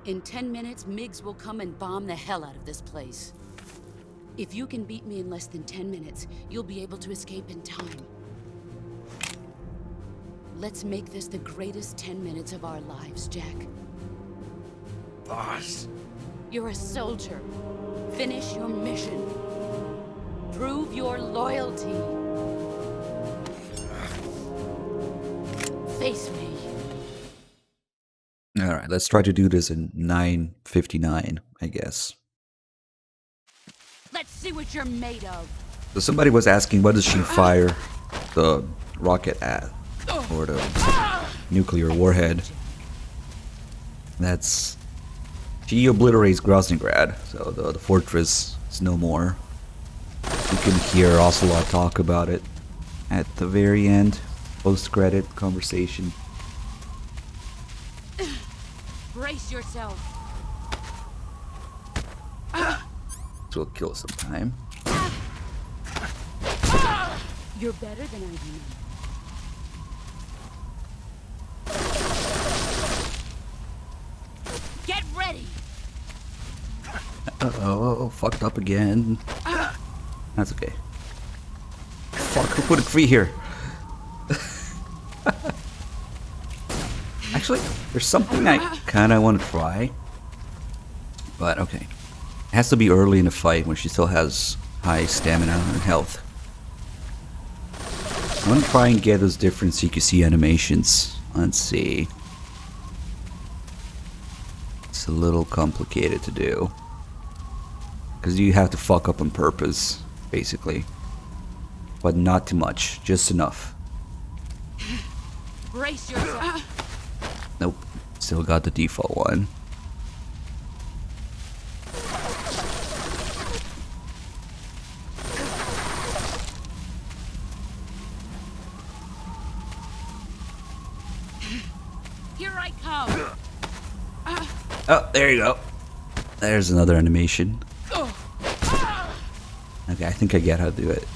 In 10 minutes, MiGs will come and bomb the hell out of this place. If you can beat me in less than 10 minutes, you'll be able to escape in time. Let's make this the greatest 10 minutes of our lives, Jack. Boss. You're a soldier. Finish your mission. Prove your loyalty. Face me. Alright, let's try to do this in 9:59, I guess. Let's see what you're made of. So somebody was asking, what does she fire the rocket at? Or the nuclear warhead. That's... She obliterates Groznygrad, so the fortress is no more. You can hear Ocelot talk about it at the very end, post-credit conversation. Brace yourself. This will kill some time. You're better than I remember. Get ready. Uh-oh, fucked up again. That's okay. Fuck, who put it free here? Actually, there's something I kinda want to try. But okay. It has to be early in the fight when she still has high stamina and health. I want to try and get those different CQC animations. Let's see. It's a little complicated to do. Because you have to fuck up on purpose, basically. But not too much, just enough. Brace yourself. Nope, still got the default one. Here I come. Oh, there you go. There's another animation. Okay, I think I get how to do it.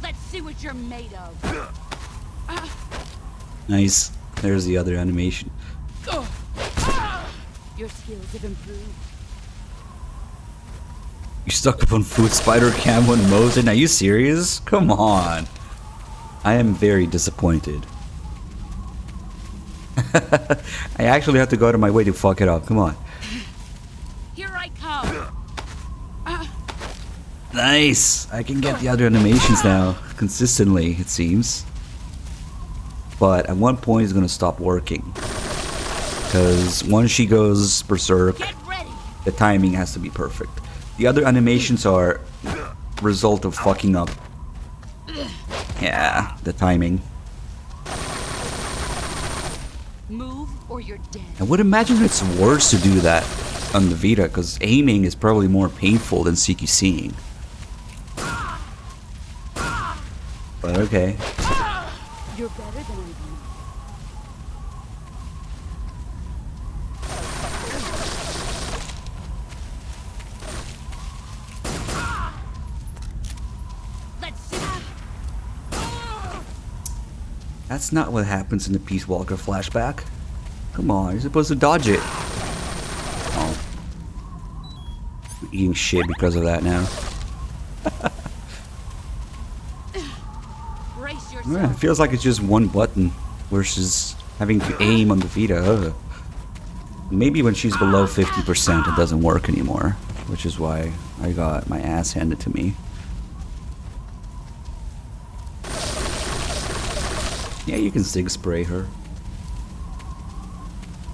Let's see what you're made of. Nice. There's the other animation. Your skills have improved. You stuck up on food spider camo and Mosin? Are you serious? Come on. I am very disappointed. I actually have to go out of my way to fuck it up. Come on. Here I come. Nice! I can get the other animations now, consistently, it seems. But at one point it's gonna stop working. Because once she goes berserk, the timing has to be perfect. The other animations are result of fucking up. Yeah, the timing. Move or you're dead. I would imagine it's worse to do that on the Vita, because aiming is probably more painful than CQCing. But okay. You're better than I do. That's not what happens in the Peace Walker flashback. Come on, you're supposed to dodge it. Oh. I'm eating shit because of that now. Yeah, it feels like it's just one button versus having to aim on the Vita. Ugh. Maybe when she's below 50% it doesn't work anymore, which is why I got my ass handed to me. Yeah, you can Sig spray her.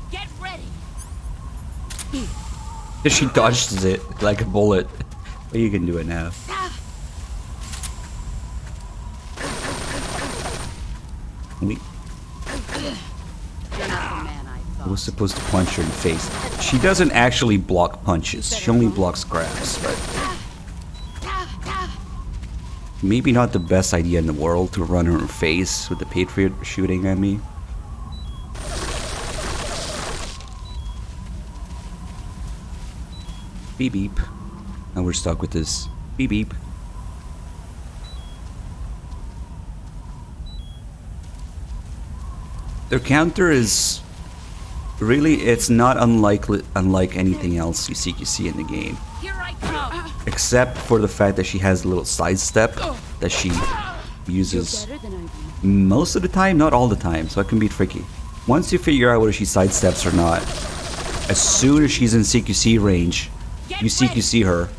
Get ready. She dodges it like a bullet. But you can do it now. Wait. I was supposed to punch her in the face. She doesn't actually block punches. She only blocks grabs, but maybe not the best idea in the world to run her face with the Patriot shooting at me. Beep beep. Now we're stuck with this. Beep beep. Their counter is really, it's not unlike anything else you see in the game. Here I come. Except for the fact that she has a little sidestep that she uses most of the time, not all the time, so it can be tricky. Once you figure out whether she sidesteps or not, as soon as she's in CQC range, you CQC her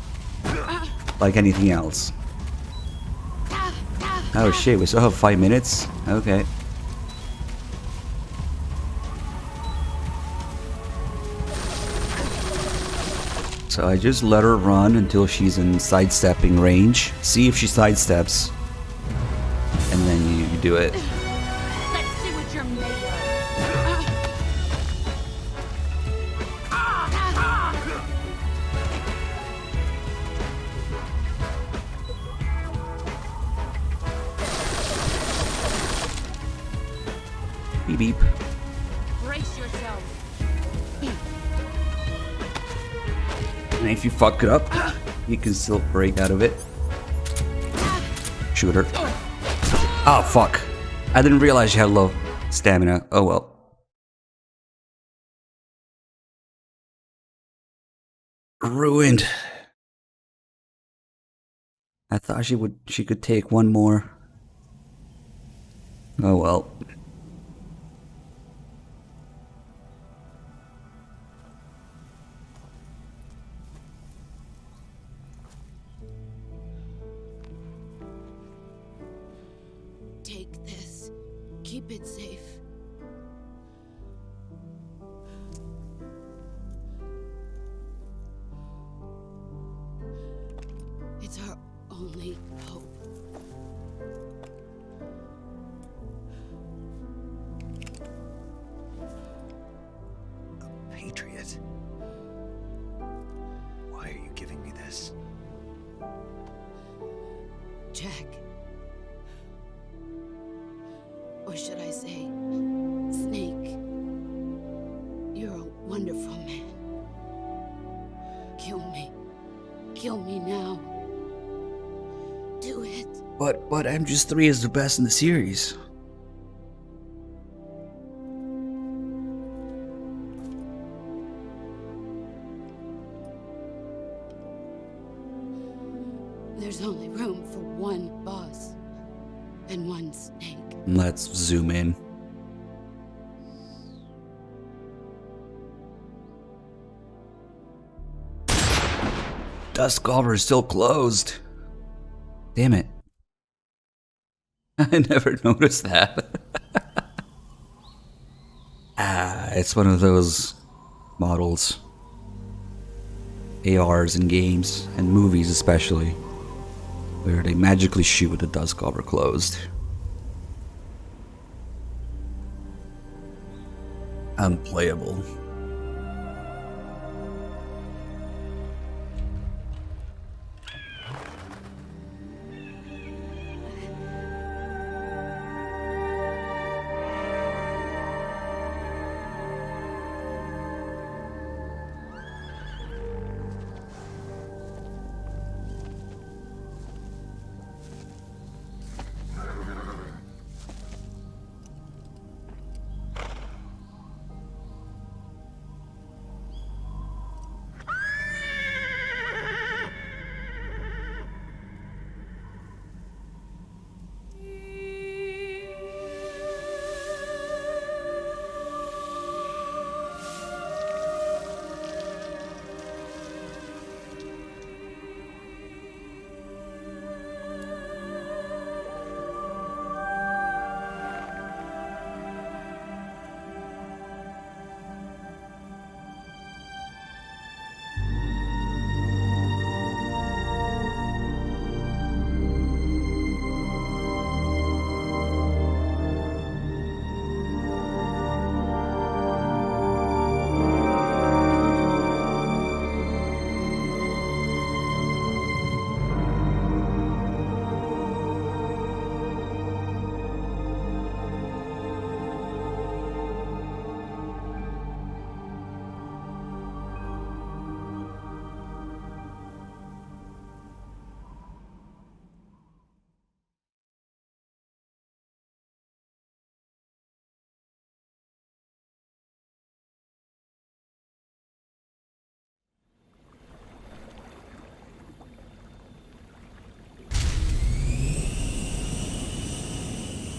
like anything else. Oh shit, we still have 5 minutes? Okay. So I just let her run until she's in sidestepping range. See if she sidesteps. And then you do it. Let's see what you're made of. Beep beep. Brace yourself. And if you fuck it up, you can still break out of it. Shoot her. Oh fuck. I didn't realize she had low stamina. Oh well. Ruined. I thought she could take one more. Oh well. Take this. Keep it safe. It's our only hope. A patriot? Why are you giving me this? Jack. Or should I say, Snake? You're a wonderful man. Kill me. Kill me now. Do it. But MGS3 is the best in the series. There's only room for one boss and one snake. Let's zoom in. Dusk Cover is still closed. Damn it. I never noticed that. It's one of those models. ARs in games, and movies especially, where they magically shoot with the dust cover closed. Unplayable.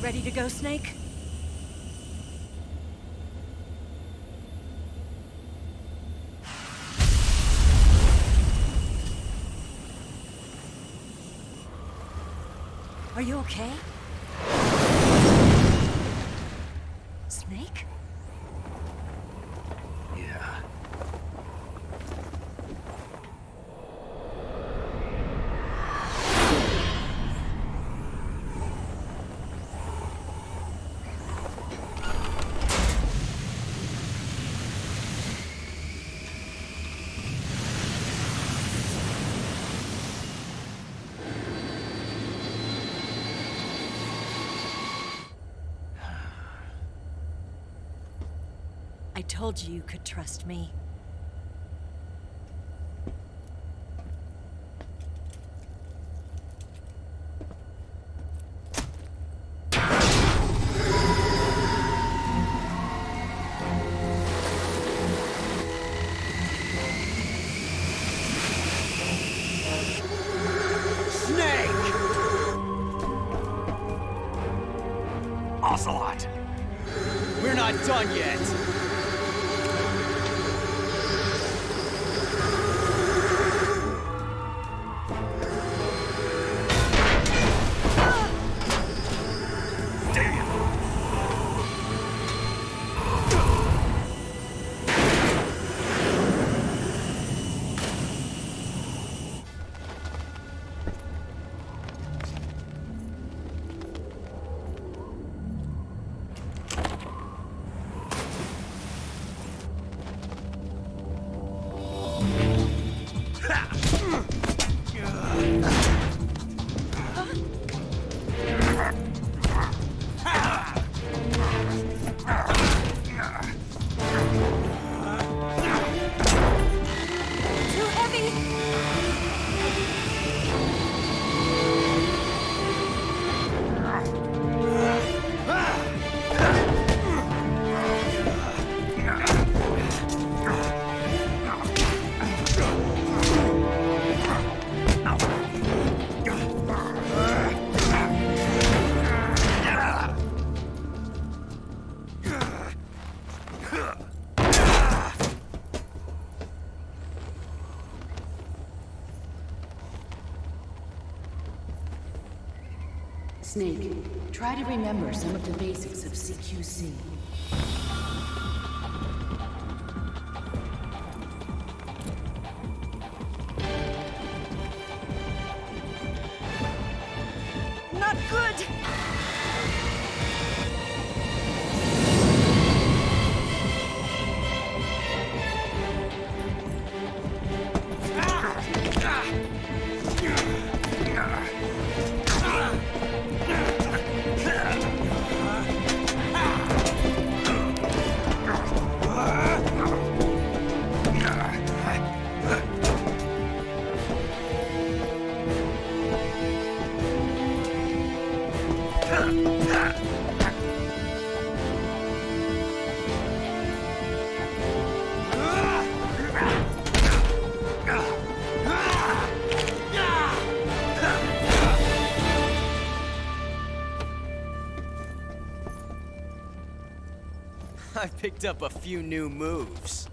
Ready to go, Snake? Are you okay? Snake? Yeah. I told you you could trust me. Snake! Ocelot! We're not done yet. Snake, try to remember some of the basics of CQC. Not good! I picked up a few new moves.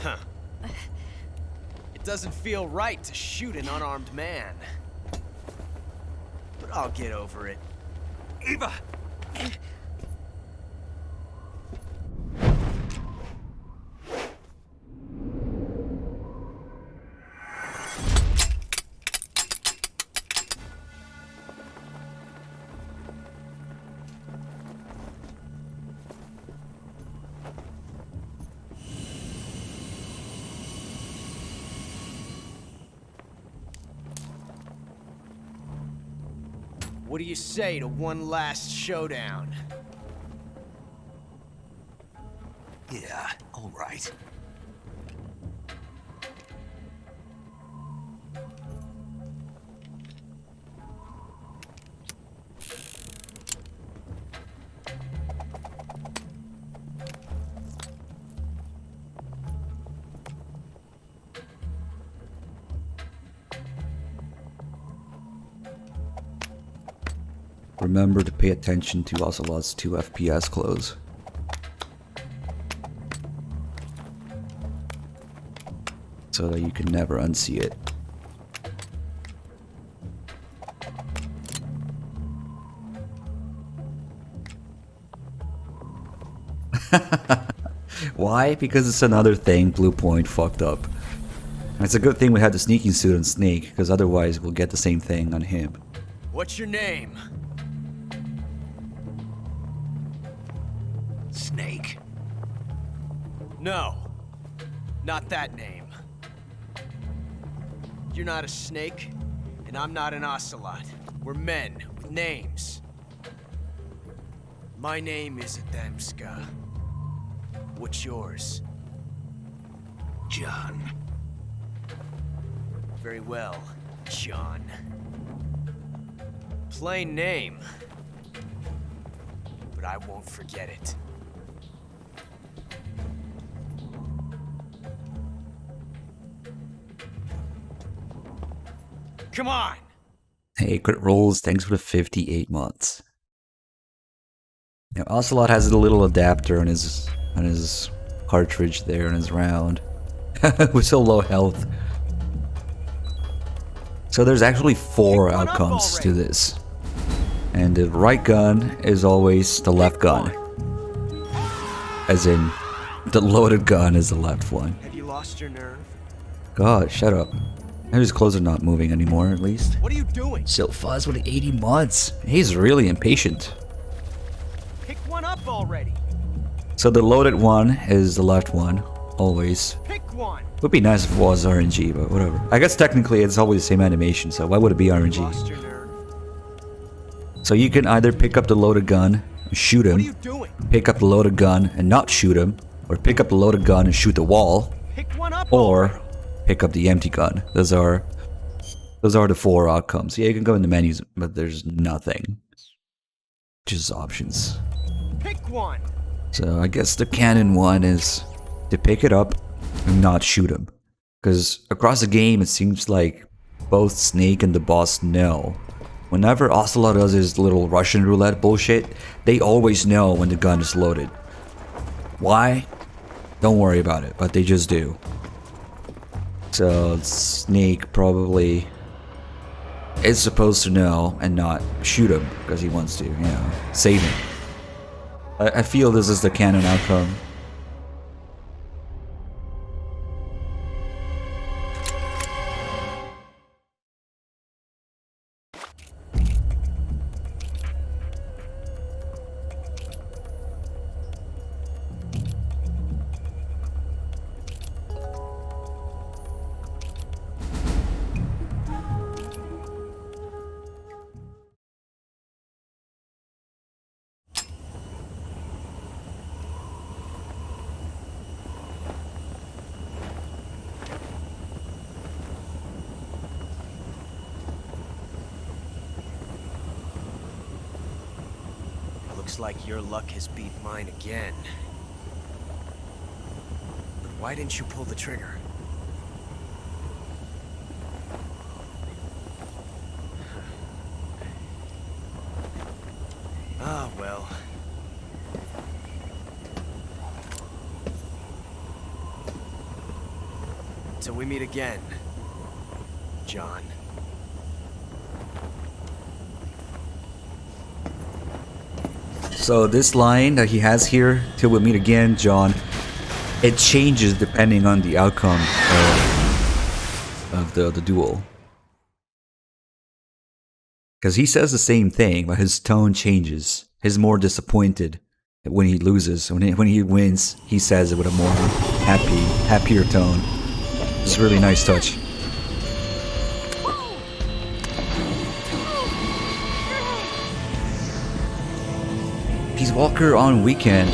Huh. It doesn't feel right to shoot an unarmed man. But I'll get over it. Eva! What do you say to one last showdown? Yeah, all right. Remember to pay attention to Ocelot's 2 FPS close. So that you can never unsee it. Why? Because it's another thing Blue Point fucked up. And it's a good thing we had the sneaking suit on Snake, because otherwise we'll get the same thing on him. What's your name? Snake. No. Not that name. You're not a snake, and I'm not an ocelot. We're men with names. My name is Adamska. What's yours? John. Very well, John. Plain name. But I won't forget it. Come on! Hey, crit rolls, thanks for the 58 months. Now, Ocelot has a little adapter on his cartridge there in his round. With so low health. So there's actually 4 outcomes to this. And the right gun is always the left gun. As in, the loaded gun is the left one. Have you lost your nerve? God, shut up. His clothes are not moving anymore, at least. What are you doing? Still Fuzz with 80 months. He's really impatient. Pick one up already. So the loaded one is the left one, always. Pick one. Would be nice if it was RNG, but whatever. I guess technically it's always the same animation, so why would it be RNG? Lost your nerve. So you can either pick up the loaded gun and shoot him, What are you doing? pick up the loaded gun and not shoot him, or pick up the loaded gun and shoot the wall, Pick one up or already. pick up the empty gun. Those are the 4 outcomes. Yeah, you can go in the menus, but there's nothing. Just options. Pick one. So I guess the canon one is to pick it up and not shoot him. Because across the game, it seems like both Snake and the boss know. Whenever Ocelot does his little Russian roulette bullshit, they always know when the gun is loaded. Why? Don't worry about it, but they just do. So Snake probably is supposed to know and not shoot him because he wants to, you know, save him. I feel this is the canon outcome. Looks like your luck has beat mine again. But why didn't you pull the trigger? Ah, well. Till we meet again, John. So this line that he has here, "Till we meet again, John," it changes depending on the outcome of the duel. Because he says the same thing, but his tone changes. He's more disappointed when he loses. When he wins, he says it with a more happier tone. It's a really nice touch. Peace Walker on weekend.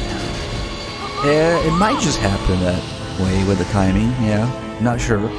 It might just happen that way with the timing, yeah. Not sure.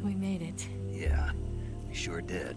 We made it. Yeah, we sure did.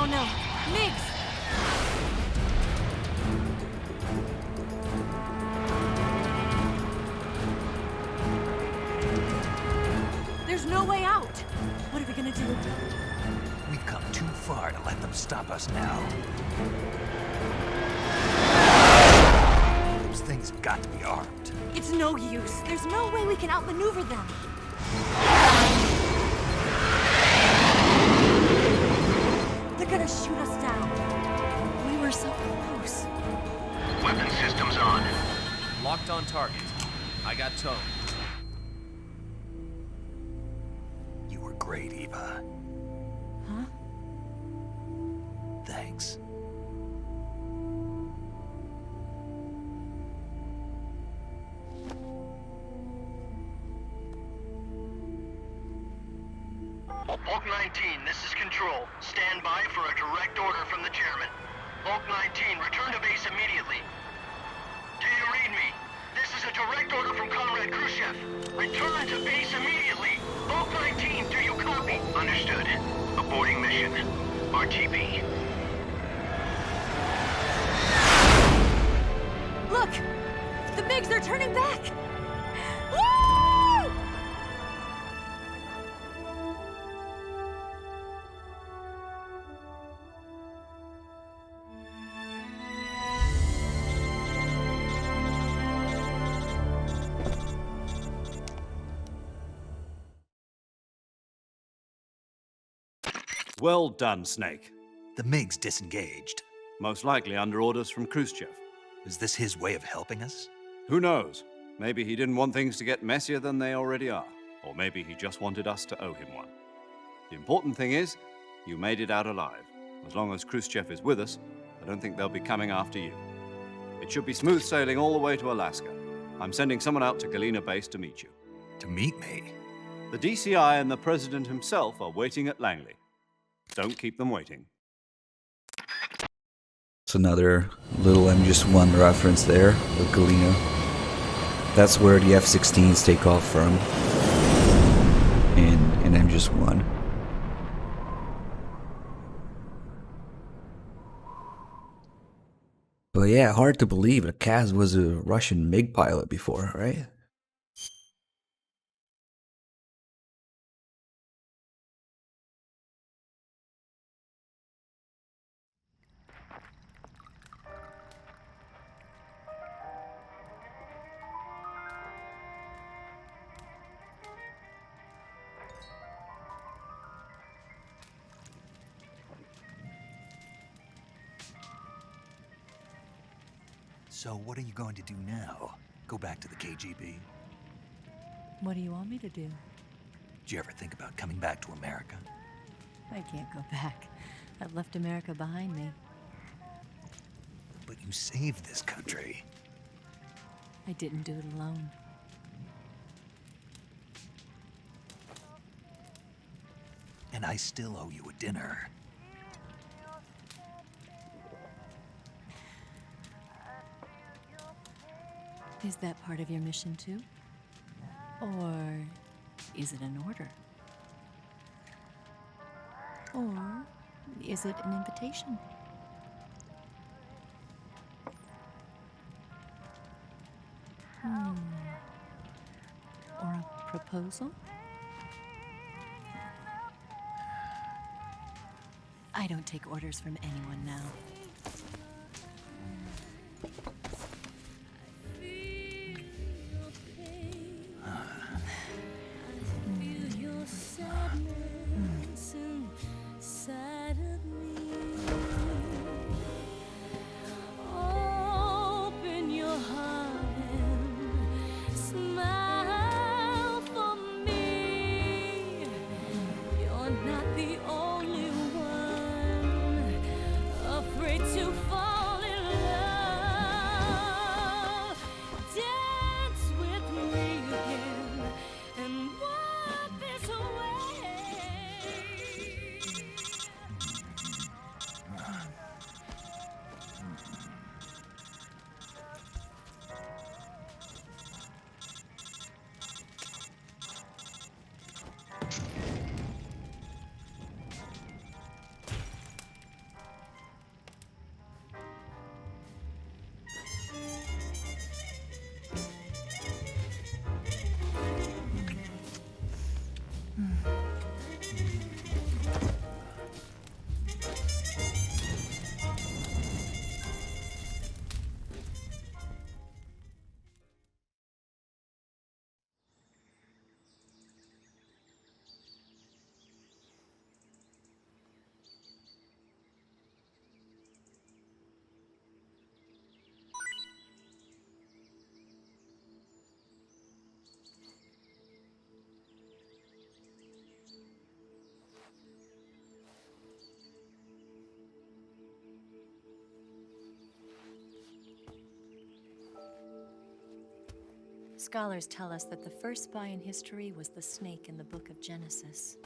Oh no, Migs! There's no way out! What are we gonna do? We've come too far to let them stop us now. Those things have got to be armed. It's no use. There's no way we can outmaneuver them. They're gonna shoot us down. We were so close. Weapon systems on. Locked on target. I got towed. You were great, Eva. Huh? Thanks. Bulk 19, this is Control. Stand by for a direct order from the chairman. Bulk 19, return to base immediately. Do you read me? This is a direct order from Comrade Khrushchev. Return to base immediately. Bulk 19, do you copy? Understood. Aborting mission. RTB. Look! The MiGs are turning back! Woo! Well done, Snake. The MiGs disengaged. Most likely under orders from Khrushchev. Is this his way of helping us? Who knows? Maybe he didn't want things to get messier than they already are. Or maybe he just wanted us to owe him one. The important thing is, you made it out alive. As long as Khrushchev is with us, I don't think they'll be coming after you. It should be smooth sailing all the way to Alaska. I'm sending someone out to Galena Base to meet you. To meet me? The DCI and the President himself are waiting at Langley. Don't keep them waiting. It's another little MGS1 reference there with Galena. That's where the F-16s take off from in MGS1. But yeah, hard to believe that Kaz was a Russian MiG pilot before, right? So what are you going to do now? Go back to the KGB? What do you want me to do? Did you ever think about coming back to America? I can't go back. I've left America behind me. But you saved this country. I didn't do it alone. And I still owe you a dinner. Is that part of your mission too? Or is it an order? Or is it an invitation? Or a proposal? I don't take orders from anyone now. Scholars tell us that the first spy in history was the snake in the book of Genesis.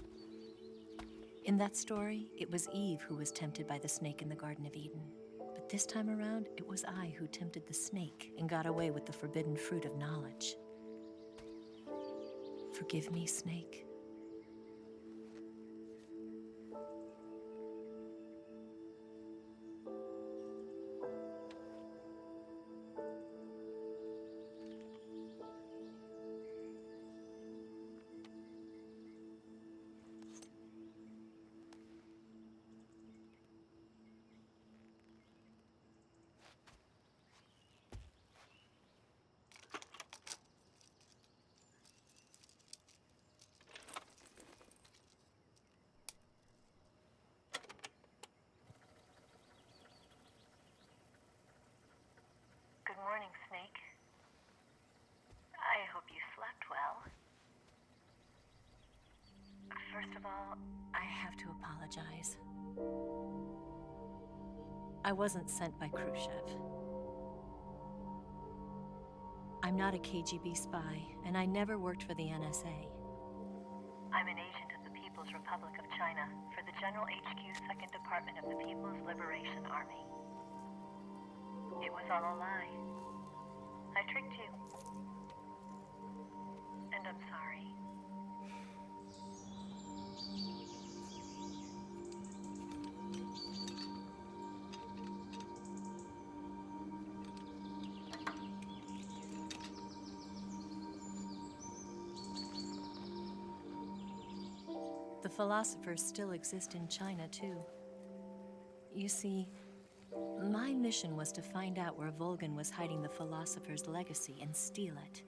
In that story, it was Eve who was tempted by the snake in the Garden of Eden. But this time around, it was I who tempted the snake and got away with the forbidden fruit of knowledge. Forgive me, snake. of all, I have to apologize. I wasn't sent by Khrushchev. I'm not a KGB spy, and I never worked for the NSA. I'm an agent of the People's Republic of China for the General HQ 2nd Department of the People's Liberation Army. It was all a lie. I tricked you. And I'm sorry. The philosophers still exist in China, too. You see, my mission was to find out where Volgin was hiding the philosopher's legacy and steal it.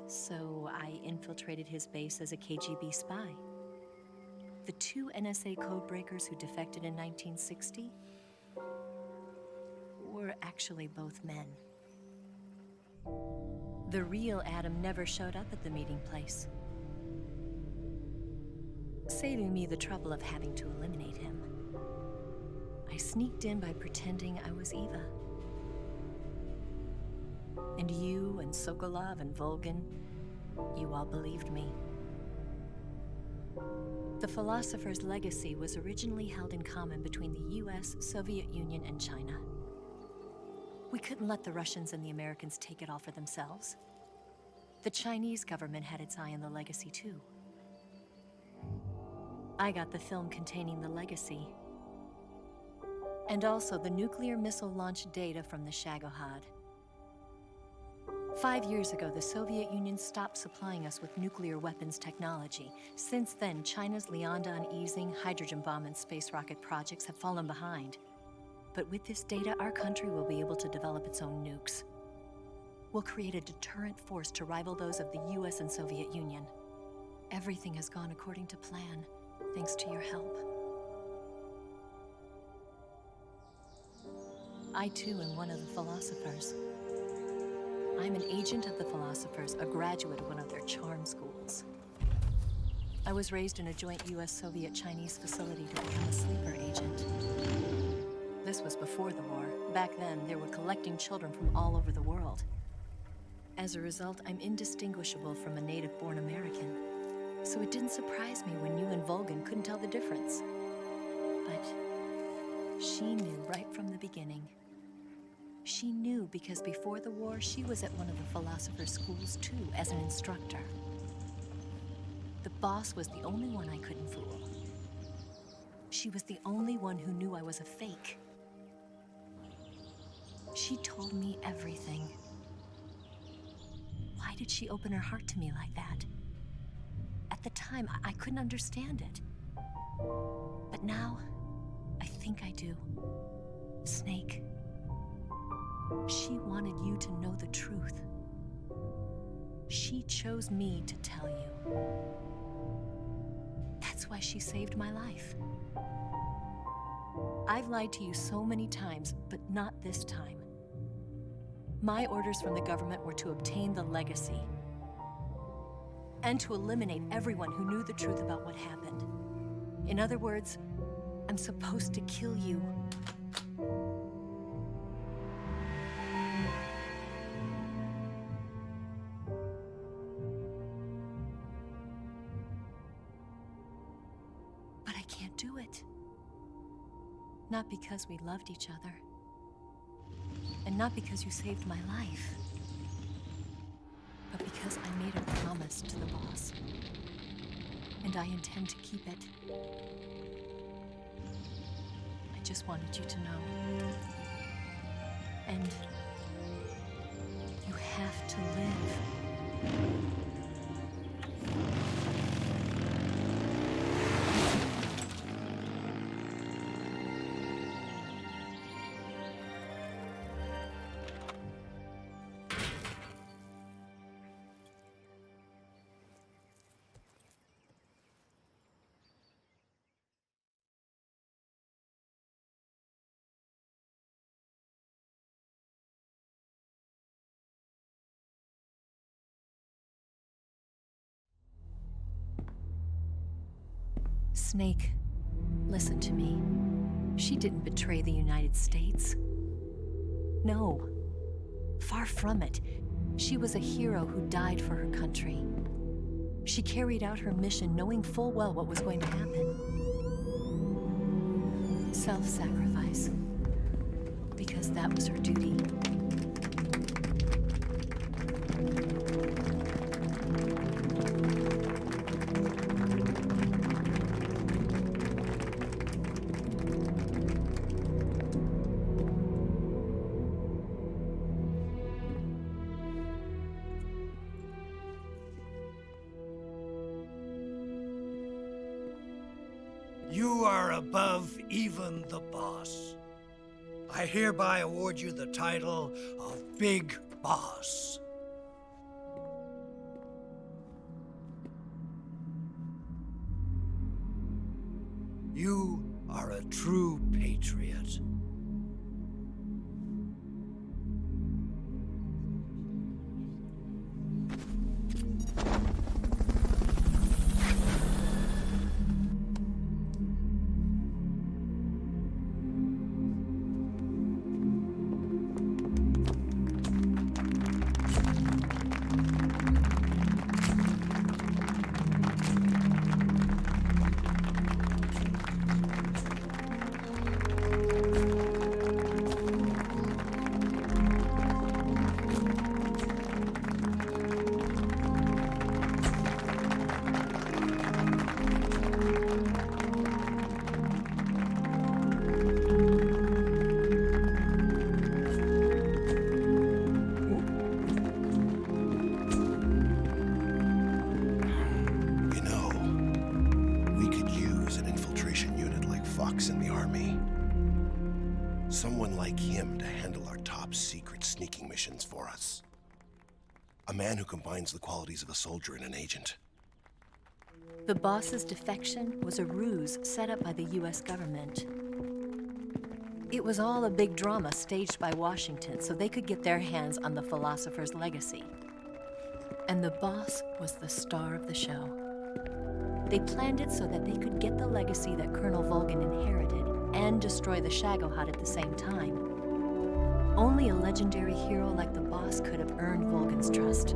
So I infiltrated his base as a KGB spy. The 2 NSA codebreakers who defected in 1960 were actually both men. The real Adam never showed up at the meeting place, saving me the trouble of having to eliminate him. I sneaked in by pretending I was Eva. And you and Sokolov and Volgin, you all believed me. The philosopher's legacy was originally held in common between the US, Soviet Union, and China. We couldn't let the Russians and the Americans take it all for themselves. The Chinese government had its eye on the legacy, too. I got the film containing the legacy, and also the nuclear missile launch data from the Shagohod. 5 years ago, the Soviet Union stopped supplying us with nuclear weapons technology. Since then, China's Liaodong easing, hydrogen bomb, and space rocket projects have fallen behind. But with this data, our country will be able to develop its own nukes. We'll create a deterrent force to rival those of the US and Soviet Union. Everything has gone according to plan, thanks to your help. I too am one of the philosophers. I'm an agent of the philosophers, a graduate of one of their charm schools. I was raised in a joint US-Soviet-Chinese facility to become a sleeper agent. This was before the war. Back then, they were collecting children from all over the world. As a result, I'm indistinguishable from a native-born American. So it didn't surprise me when you and Volgin couldn't tell the difference. But she knew right from the beginning. She knew because before the war, she was at one of the philosopher's schools too, as an instructor. The boss was the only one I couldn't fool. She was the only one who knew I was a fake. She told me everything. Why did she open her heart to me like that? At the time, I couldn't understand it. But now, I think I do. Snake. She wanted you to know the truth. She chose me to tell you. That's why she saved my life. I've lied to you so many times, but not this time. My orders from the government were to obtain the legacy and to eliminate everyone who knew the truth about what happened. In other words, I'm supposed to kill you. But I can't do it. Not because we loved each other. And not because you saved my life. But because I made a promise to the boss. And I intend to keep it. I just wanted you to know. And you have to live. Snake, listen to me. She didn't betray the United States. No. Far from it. She was a hero who died for her country. She carried out her mission knowing full well what was going to happen. Self-sacrifice. Because that was her duty. You are above even the boss. I hereby award you the title of Big Boss. You are a true patriot. In the army. Someone like him to handle our top secret sneaking missions for us. A man who combines the qualities of a soldier and an agent. The boss's defection was a ruse set up by the US government. It was all a big drama staged by Washington so they could get their hands on the philosopher's legacy. And the boss was the star of the show. They planned it so that they could get the legacy that Colonel Volgin inherited and destroy the Shagohod at the same time. Only a legendary hero like the boss could have earned Volgin's trust.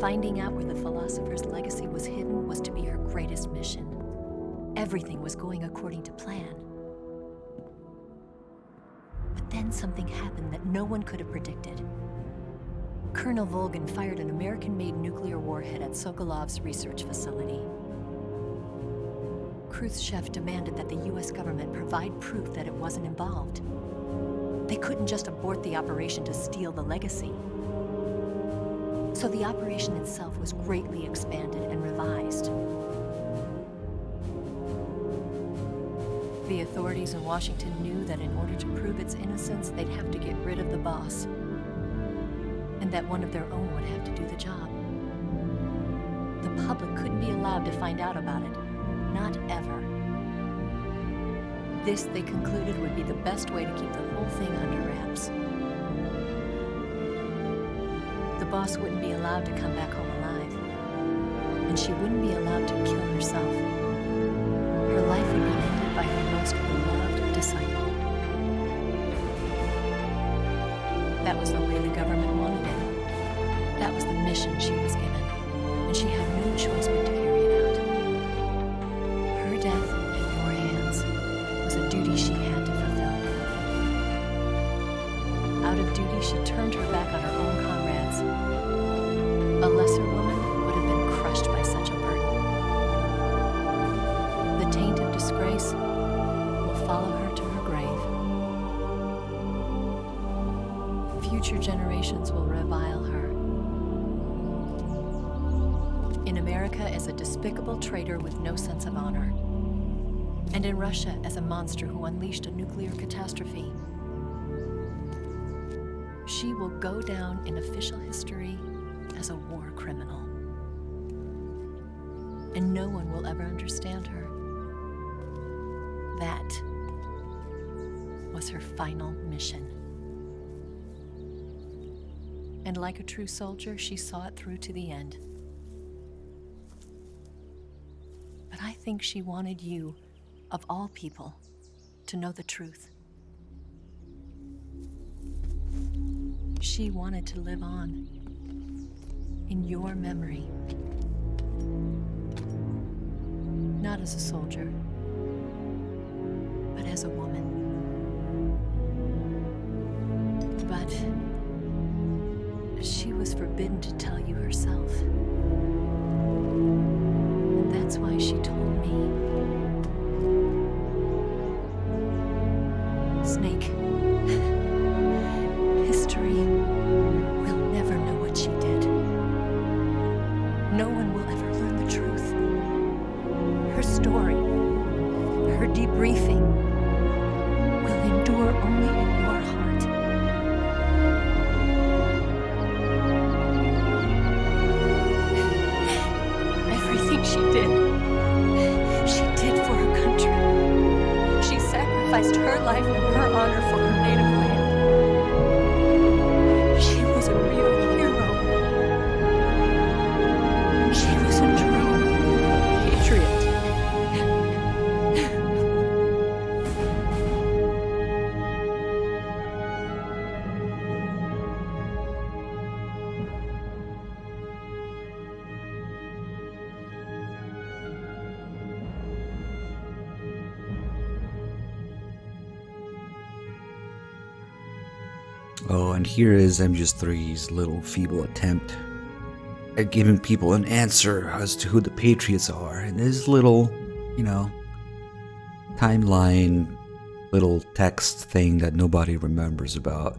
Finding out where the philosopher's legacy was hidden was to be her greatest mission. Everything was going according to plan. But then something happened that no one could have predicted. Colonel Volgin fired an American-made nuclear warhead at Sokolov's research facility. Khrushchev demanded that the US government provide proof that it wasn't involved. They couldn't just abort the operation to steal the legacy. So the operation itself was greatly expanded and revised. The authorities in Washington knew that in order to prove its innocence, they'd have to get rid of the boss, and that one of their own would have to do the job. The public couldn't be allowed to find out about it. Not ever. This, they concluded, would be the best way to keep the whole thing under wraps. The boss wouldn't be allowed to come back home alive, and she wouldn't be allowed to kill herself. Her life would be ended by her most beloved disciple. That was the way the government wanted it. That was the mission she was given, and she had no choice but to carry it out. Her death at your hands was a duty she had to fulfill. Out of duty, she turned her back on her own comrades. A lesser woman would have been crushed by such a burden. The taint of disgrace will follow her to her grave. Future generations will revile her. In America as a despicable traitor with no sense of honor. And in Russia as a monster who unleashed a nuclear catastrophe. She will go down in official history as a war criminal. And no one will ever understand her. That was her final mission. And like a true soldier, she saw it through to the end. But I think she wanted you, of all people, to know the truth. She wanted to live on in your memory. Not as a soldier, but as a woman. But she was forbidden to tell you herself. And that's why she told me. Snake, history will never know what she did. No one will ever learn the truth. Her story, her debriefing, will endure only in your heart. Everything she did for her country. She sacrificed her life and her honor for her native land. She was a real hero. She was a true patriot. Oh, and here is MGS3's little feeble attempt at giving people an answer as to who the Patriots are. And his little, timeline, little text thing that nobody remembers about.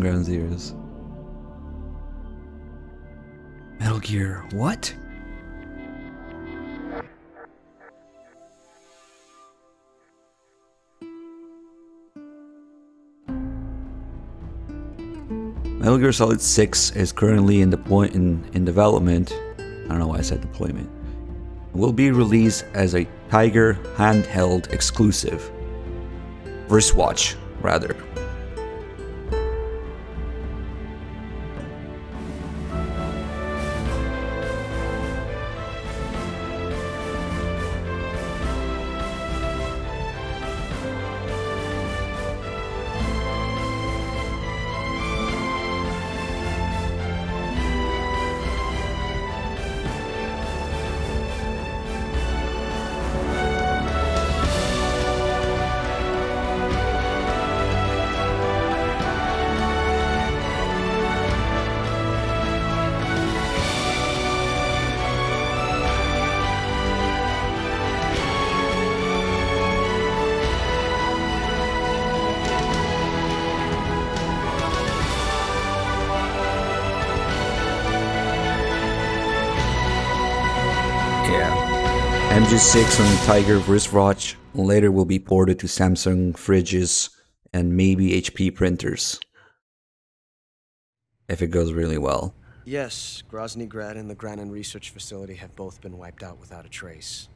Ground Zeroes. Metal Gear, what? Metal Gear Solid 6 is currently in development. I don't know why I said deployment. It will be released as a Tiger handheld exclusive. Wristwatch, rather. MGS6 on the Tiger wristwatch later will be ported to Samsung fridges and maybe HP printers. If it goes really well. Yes, Grozny Grad and the Granin Research Facility have both been wiped out without a trace.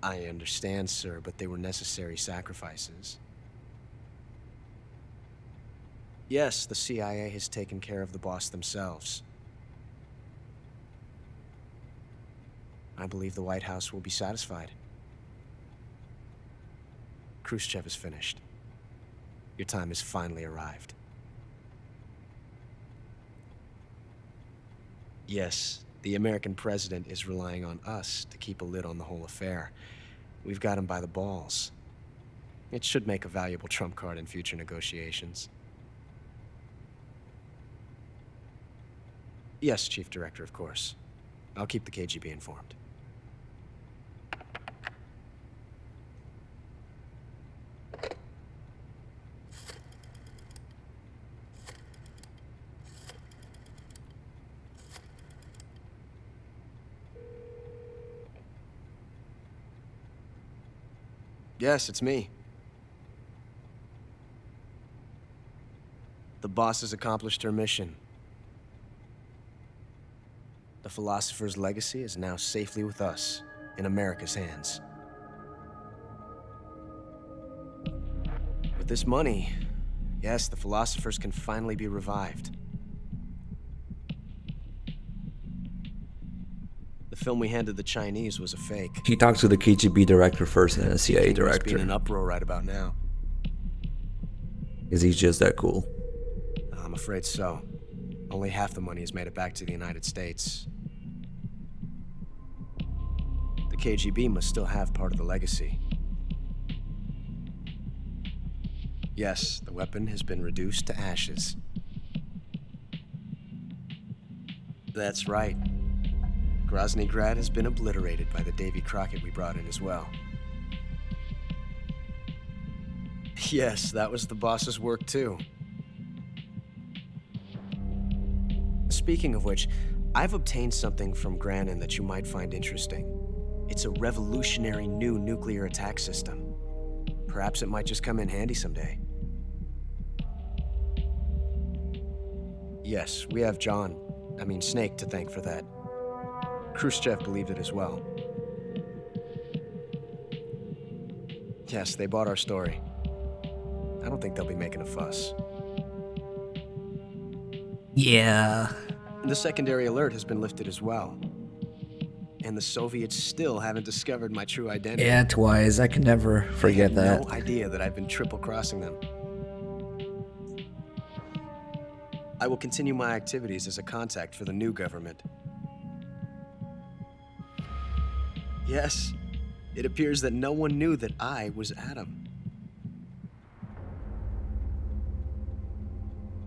I understand, sir, but they were necessary sacrifices. Yes, the CIA has taken care of the boss themselves. I believe the White House will be satisfied. Khrushchev is finished. Your time has finally arrived. Yes, the American president is relying on us to keep a lid on the whole affair. We've got him by the balls. It should make a valuable trump card in future negotiations. Yes, Chief Director, of course. I'll keep the KGB informed. Yes, it's me. The boss has accomplished her mission. The philosopher's legacy is now safely with us, in America's hands. With this money, yes, the philosophers can finally be revived. The film we handed the Chinese was a fake. He talks to the KGB director first and then the CIA director. He's in an uproar right about now. Is he just that cool? I'm afraid so. Only half the money has made it back to the United States. The KGB must still have part of the legacy. Yes, the weapon has been reduced to ashes. That's right. Grozny Grad has been obliterated by the Davy Crockett we brought in as well. Yes, that was the boss's work too. Speaking of which, I've obtained something from Granin that you might find interesting. It's a revolutionary new nuclear attack system. Perhaps it might just come in handy someday. Yes, we have Snake to thank for that. Khrushchev believed it as well. Yes, they bought our story. I don't think they'll be making a fuss. Yeah. The secondary alert has been lifted as well. And the Soviets still haven't discovered my true identity. Yeah, twice. I can never forget that. They have no idea that I've been triple-crossing them. I will continue my activities as a contact for the new government. Yes, it appears that no one knew that I was Adam.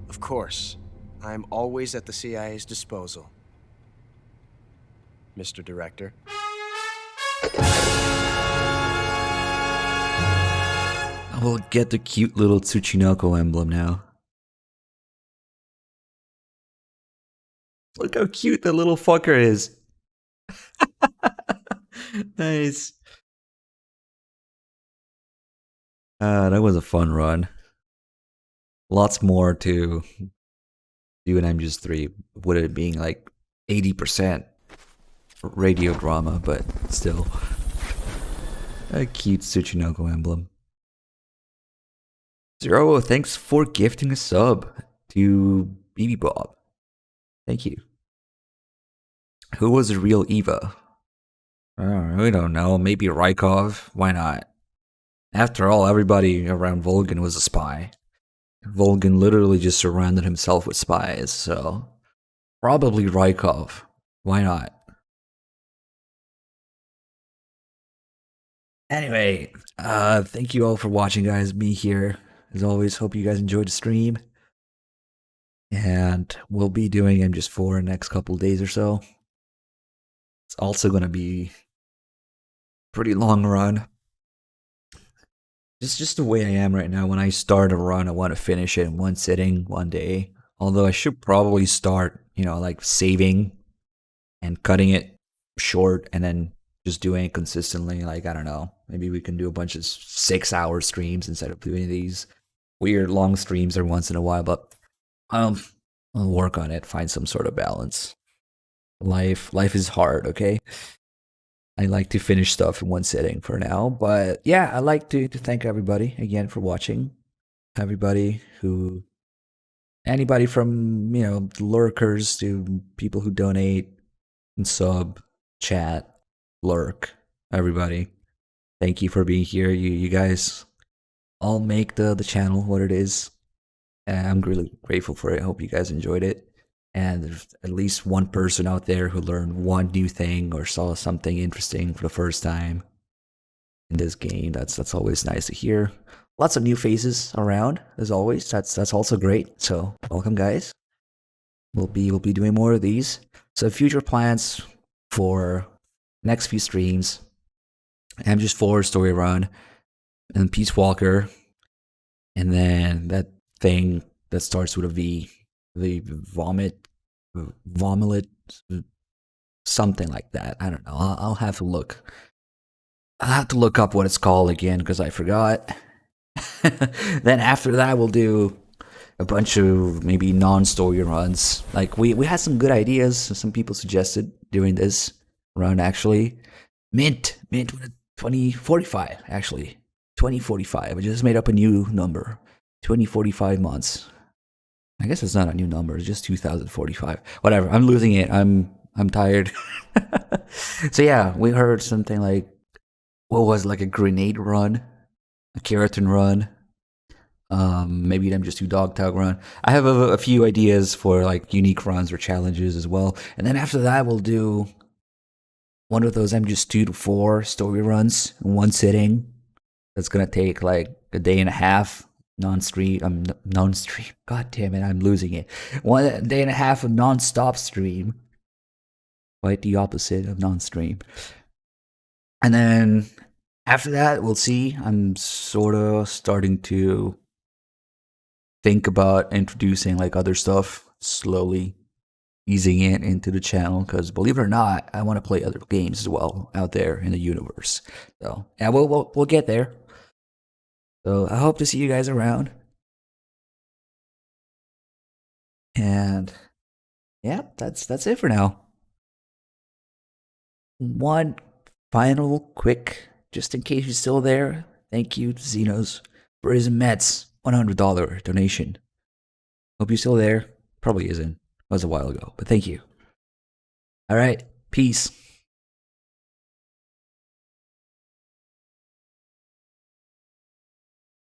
Of course, I am always at the CIA's disposal, Mr. Director. I will get the cute little Tsuchinoko emblem now. Look how cute the little fucker is. Nice. That was a fun run. Lots more to do in MGS 3, with it being like 80% radio drama, but still. A cute Tsuchinoko emblem. Zero, thanks for gifting a sub to BB Bob. Thank you. Who was the real Eva? We don't know. Maybe Rykov. Why not? After all, everybody around Volgin was a spy. Volgin literally just surrounded himself with spies, so probably Rykov. Why not? Anyway, thank you all for watching, guys. Me here, as always. Hope you guys enjoyed the stream. And we'll be doing MGS4 in the next couple of days or so. It's also going to be a pretty long run. Just the way I am right now. When I start a run, I want to finish it in one sitting, one day. Although I should probably start, like saving and cutting it short and then just doing it consistently. Like, I don't know. Maybe we can do a bunch of 6-hour streams instead of doing these weird long streams every once in a while. But I'll work on it, find some sort of balance. Life is hard, okay? I like to finish stuff in one sitting for now. But yeah, I'd like to thank everybody again for watching. Anybody from, lurkers to people who donate and sub, chat, lurk, everybody. Thank you for being here. You guys all make the channel what it is. And I'm really grateful for it. I hope you guys enjoyed it. And there's at least one person out there who learned one new thing or saw something interesting for the first time in this game. That's always nice to hear. Lots of new faces around, as always. That's also great. So welcome, guys. We'll be doing more of these. So future plans for next few streams: MGS4 story run, and Peace Walker, and then that thing that starts with a V, the vomit, something like that. I don't know. I'll have to look. I'll have to look up what it's called again because I forgot. Then after that, we'll do a bunch of maybe non-story runs. Like we had some good ideas. Some people suggested during this run actually. Mint with a 2045 actually. 2045. I just made up a new number. 2045 months. I guess it's not a new number. It's just 2045. Whatever. I'm losing it. I'm tired. So yeah, we heard something like, what was like a grenade run, a keratin run, maybe them just do dog tag run. I have a few ideas for like unique runs or challenges as well. And then after that, we'll do one of those MGS 2 to 4 story runs in one sitting. That's gonna take like a day and a half. Non-stream. God damn it, I'm losing it. 1 day and a half of non-stop stream. Quite the opposite of non-stream. And then after that, we'll see. I'm sort of starting to think about introducing like other stuff, slowly easing it into the channel. Because believe it or not, I want to play other games as well out there in the universe. So yeah, we'll get there. So I hope to see you guys around. And yeah, that's it for now. One final quick, just in case you're still there, thank you to Xenos for his immense $100 donation. Hope you're still there. Probably isn't. It was a while ago, but thank you. All right, peace.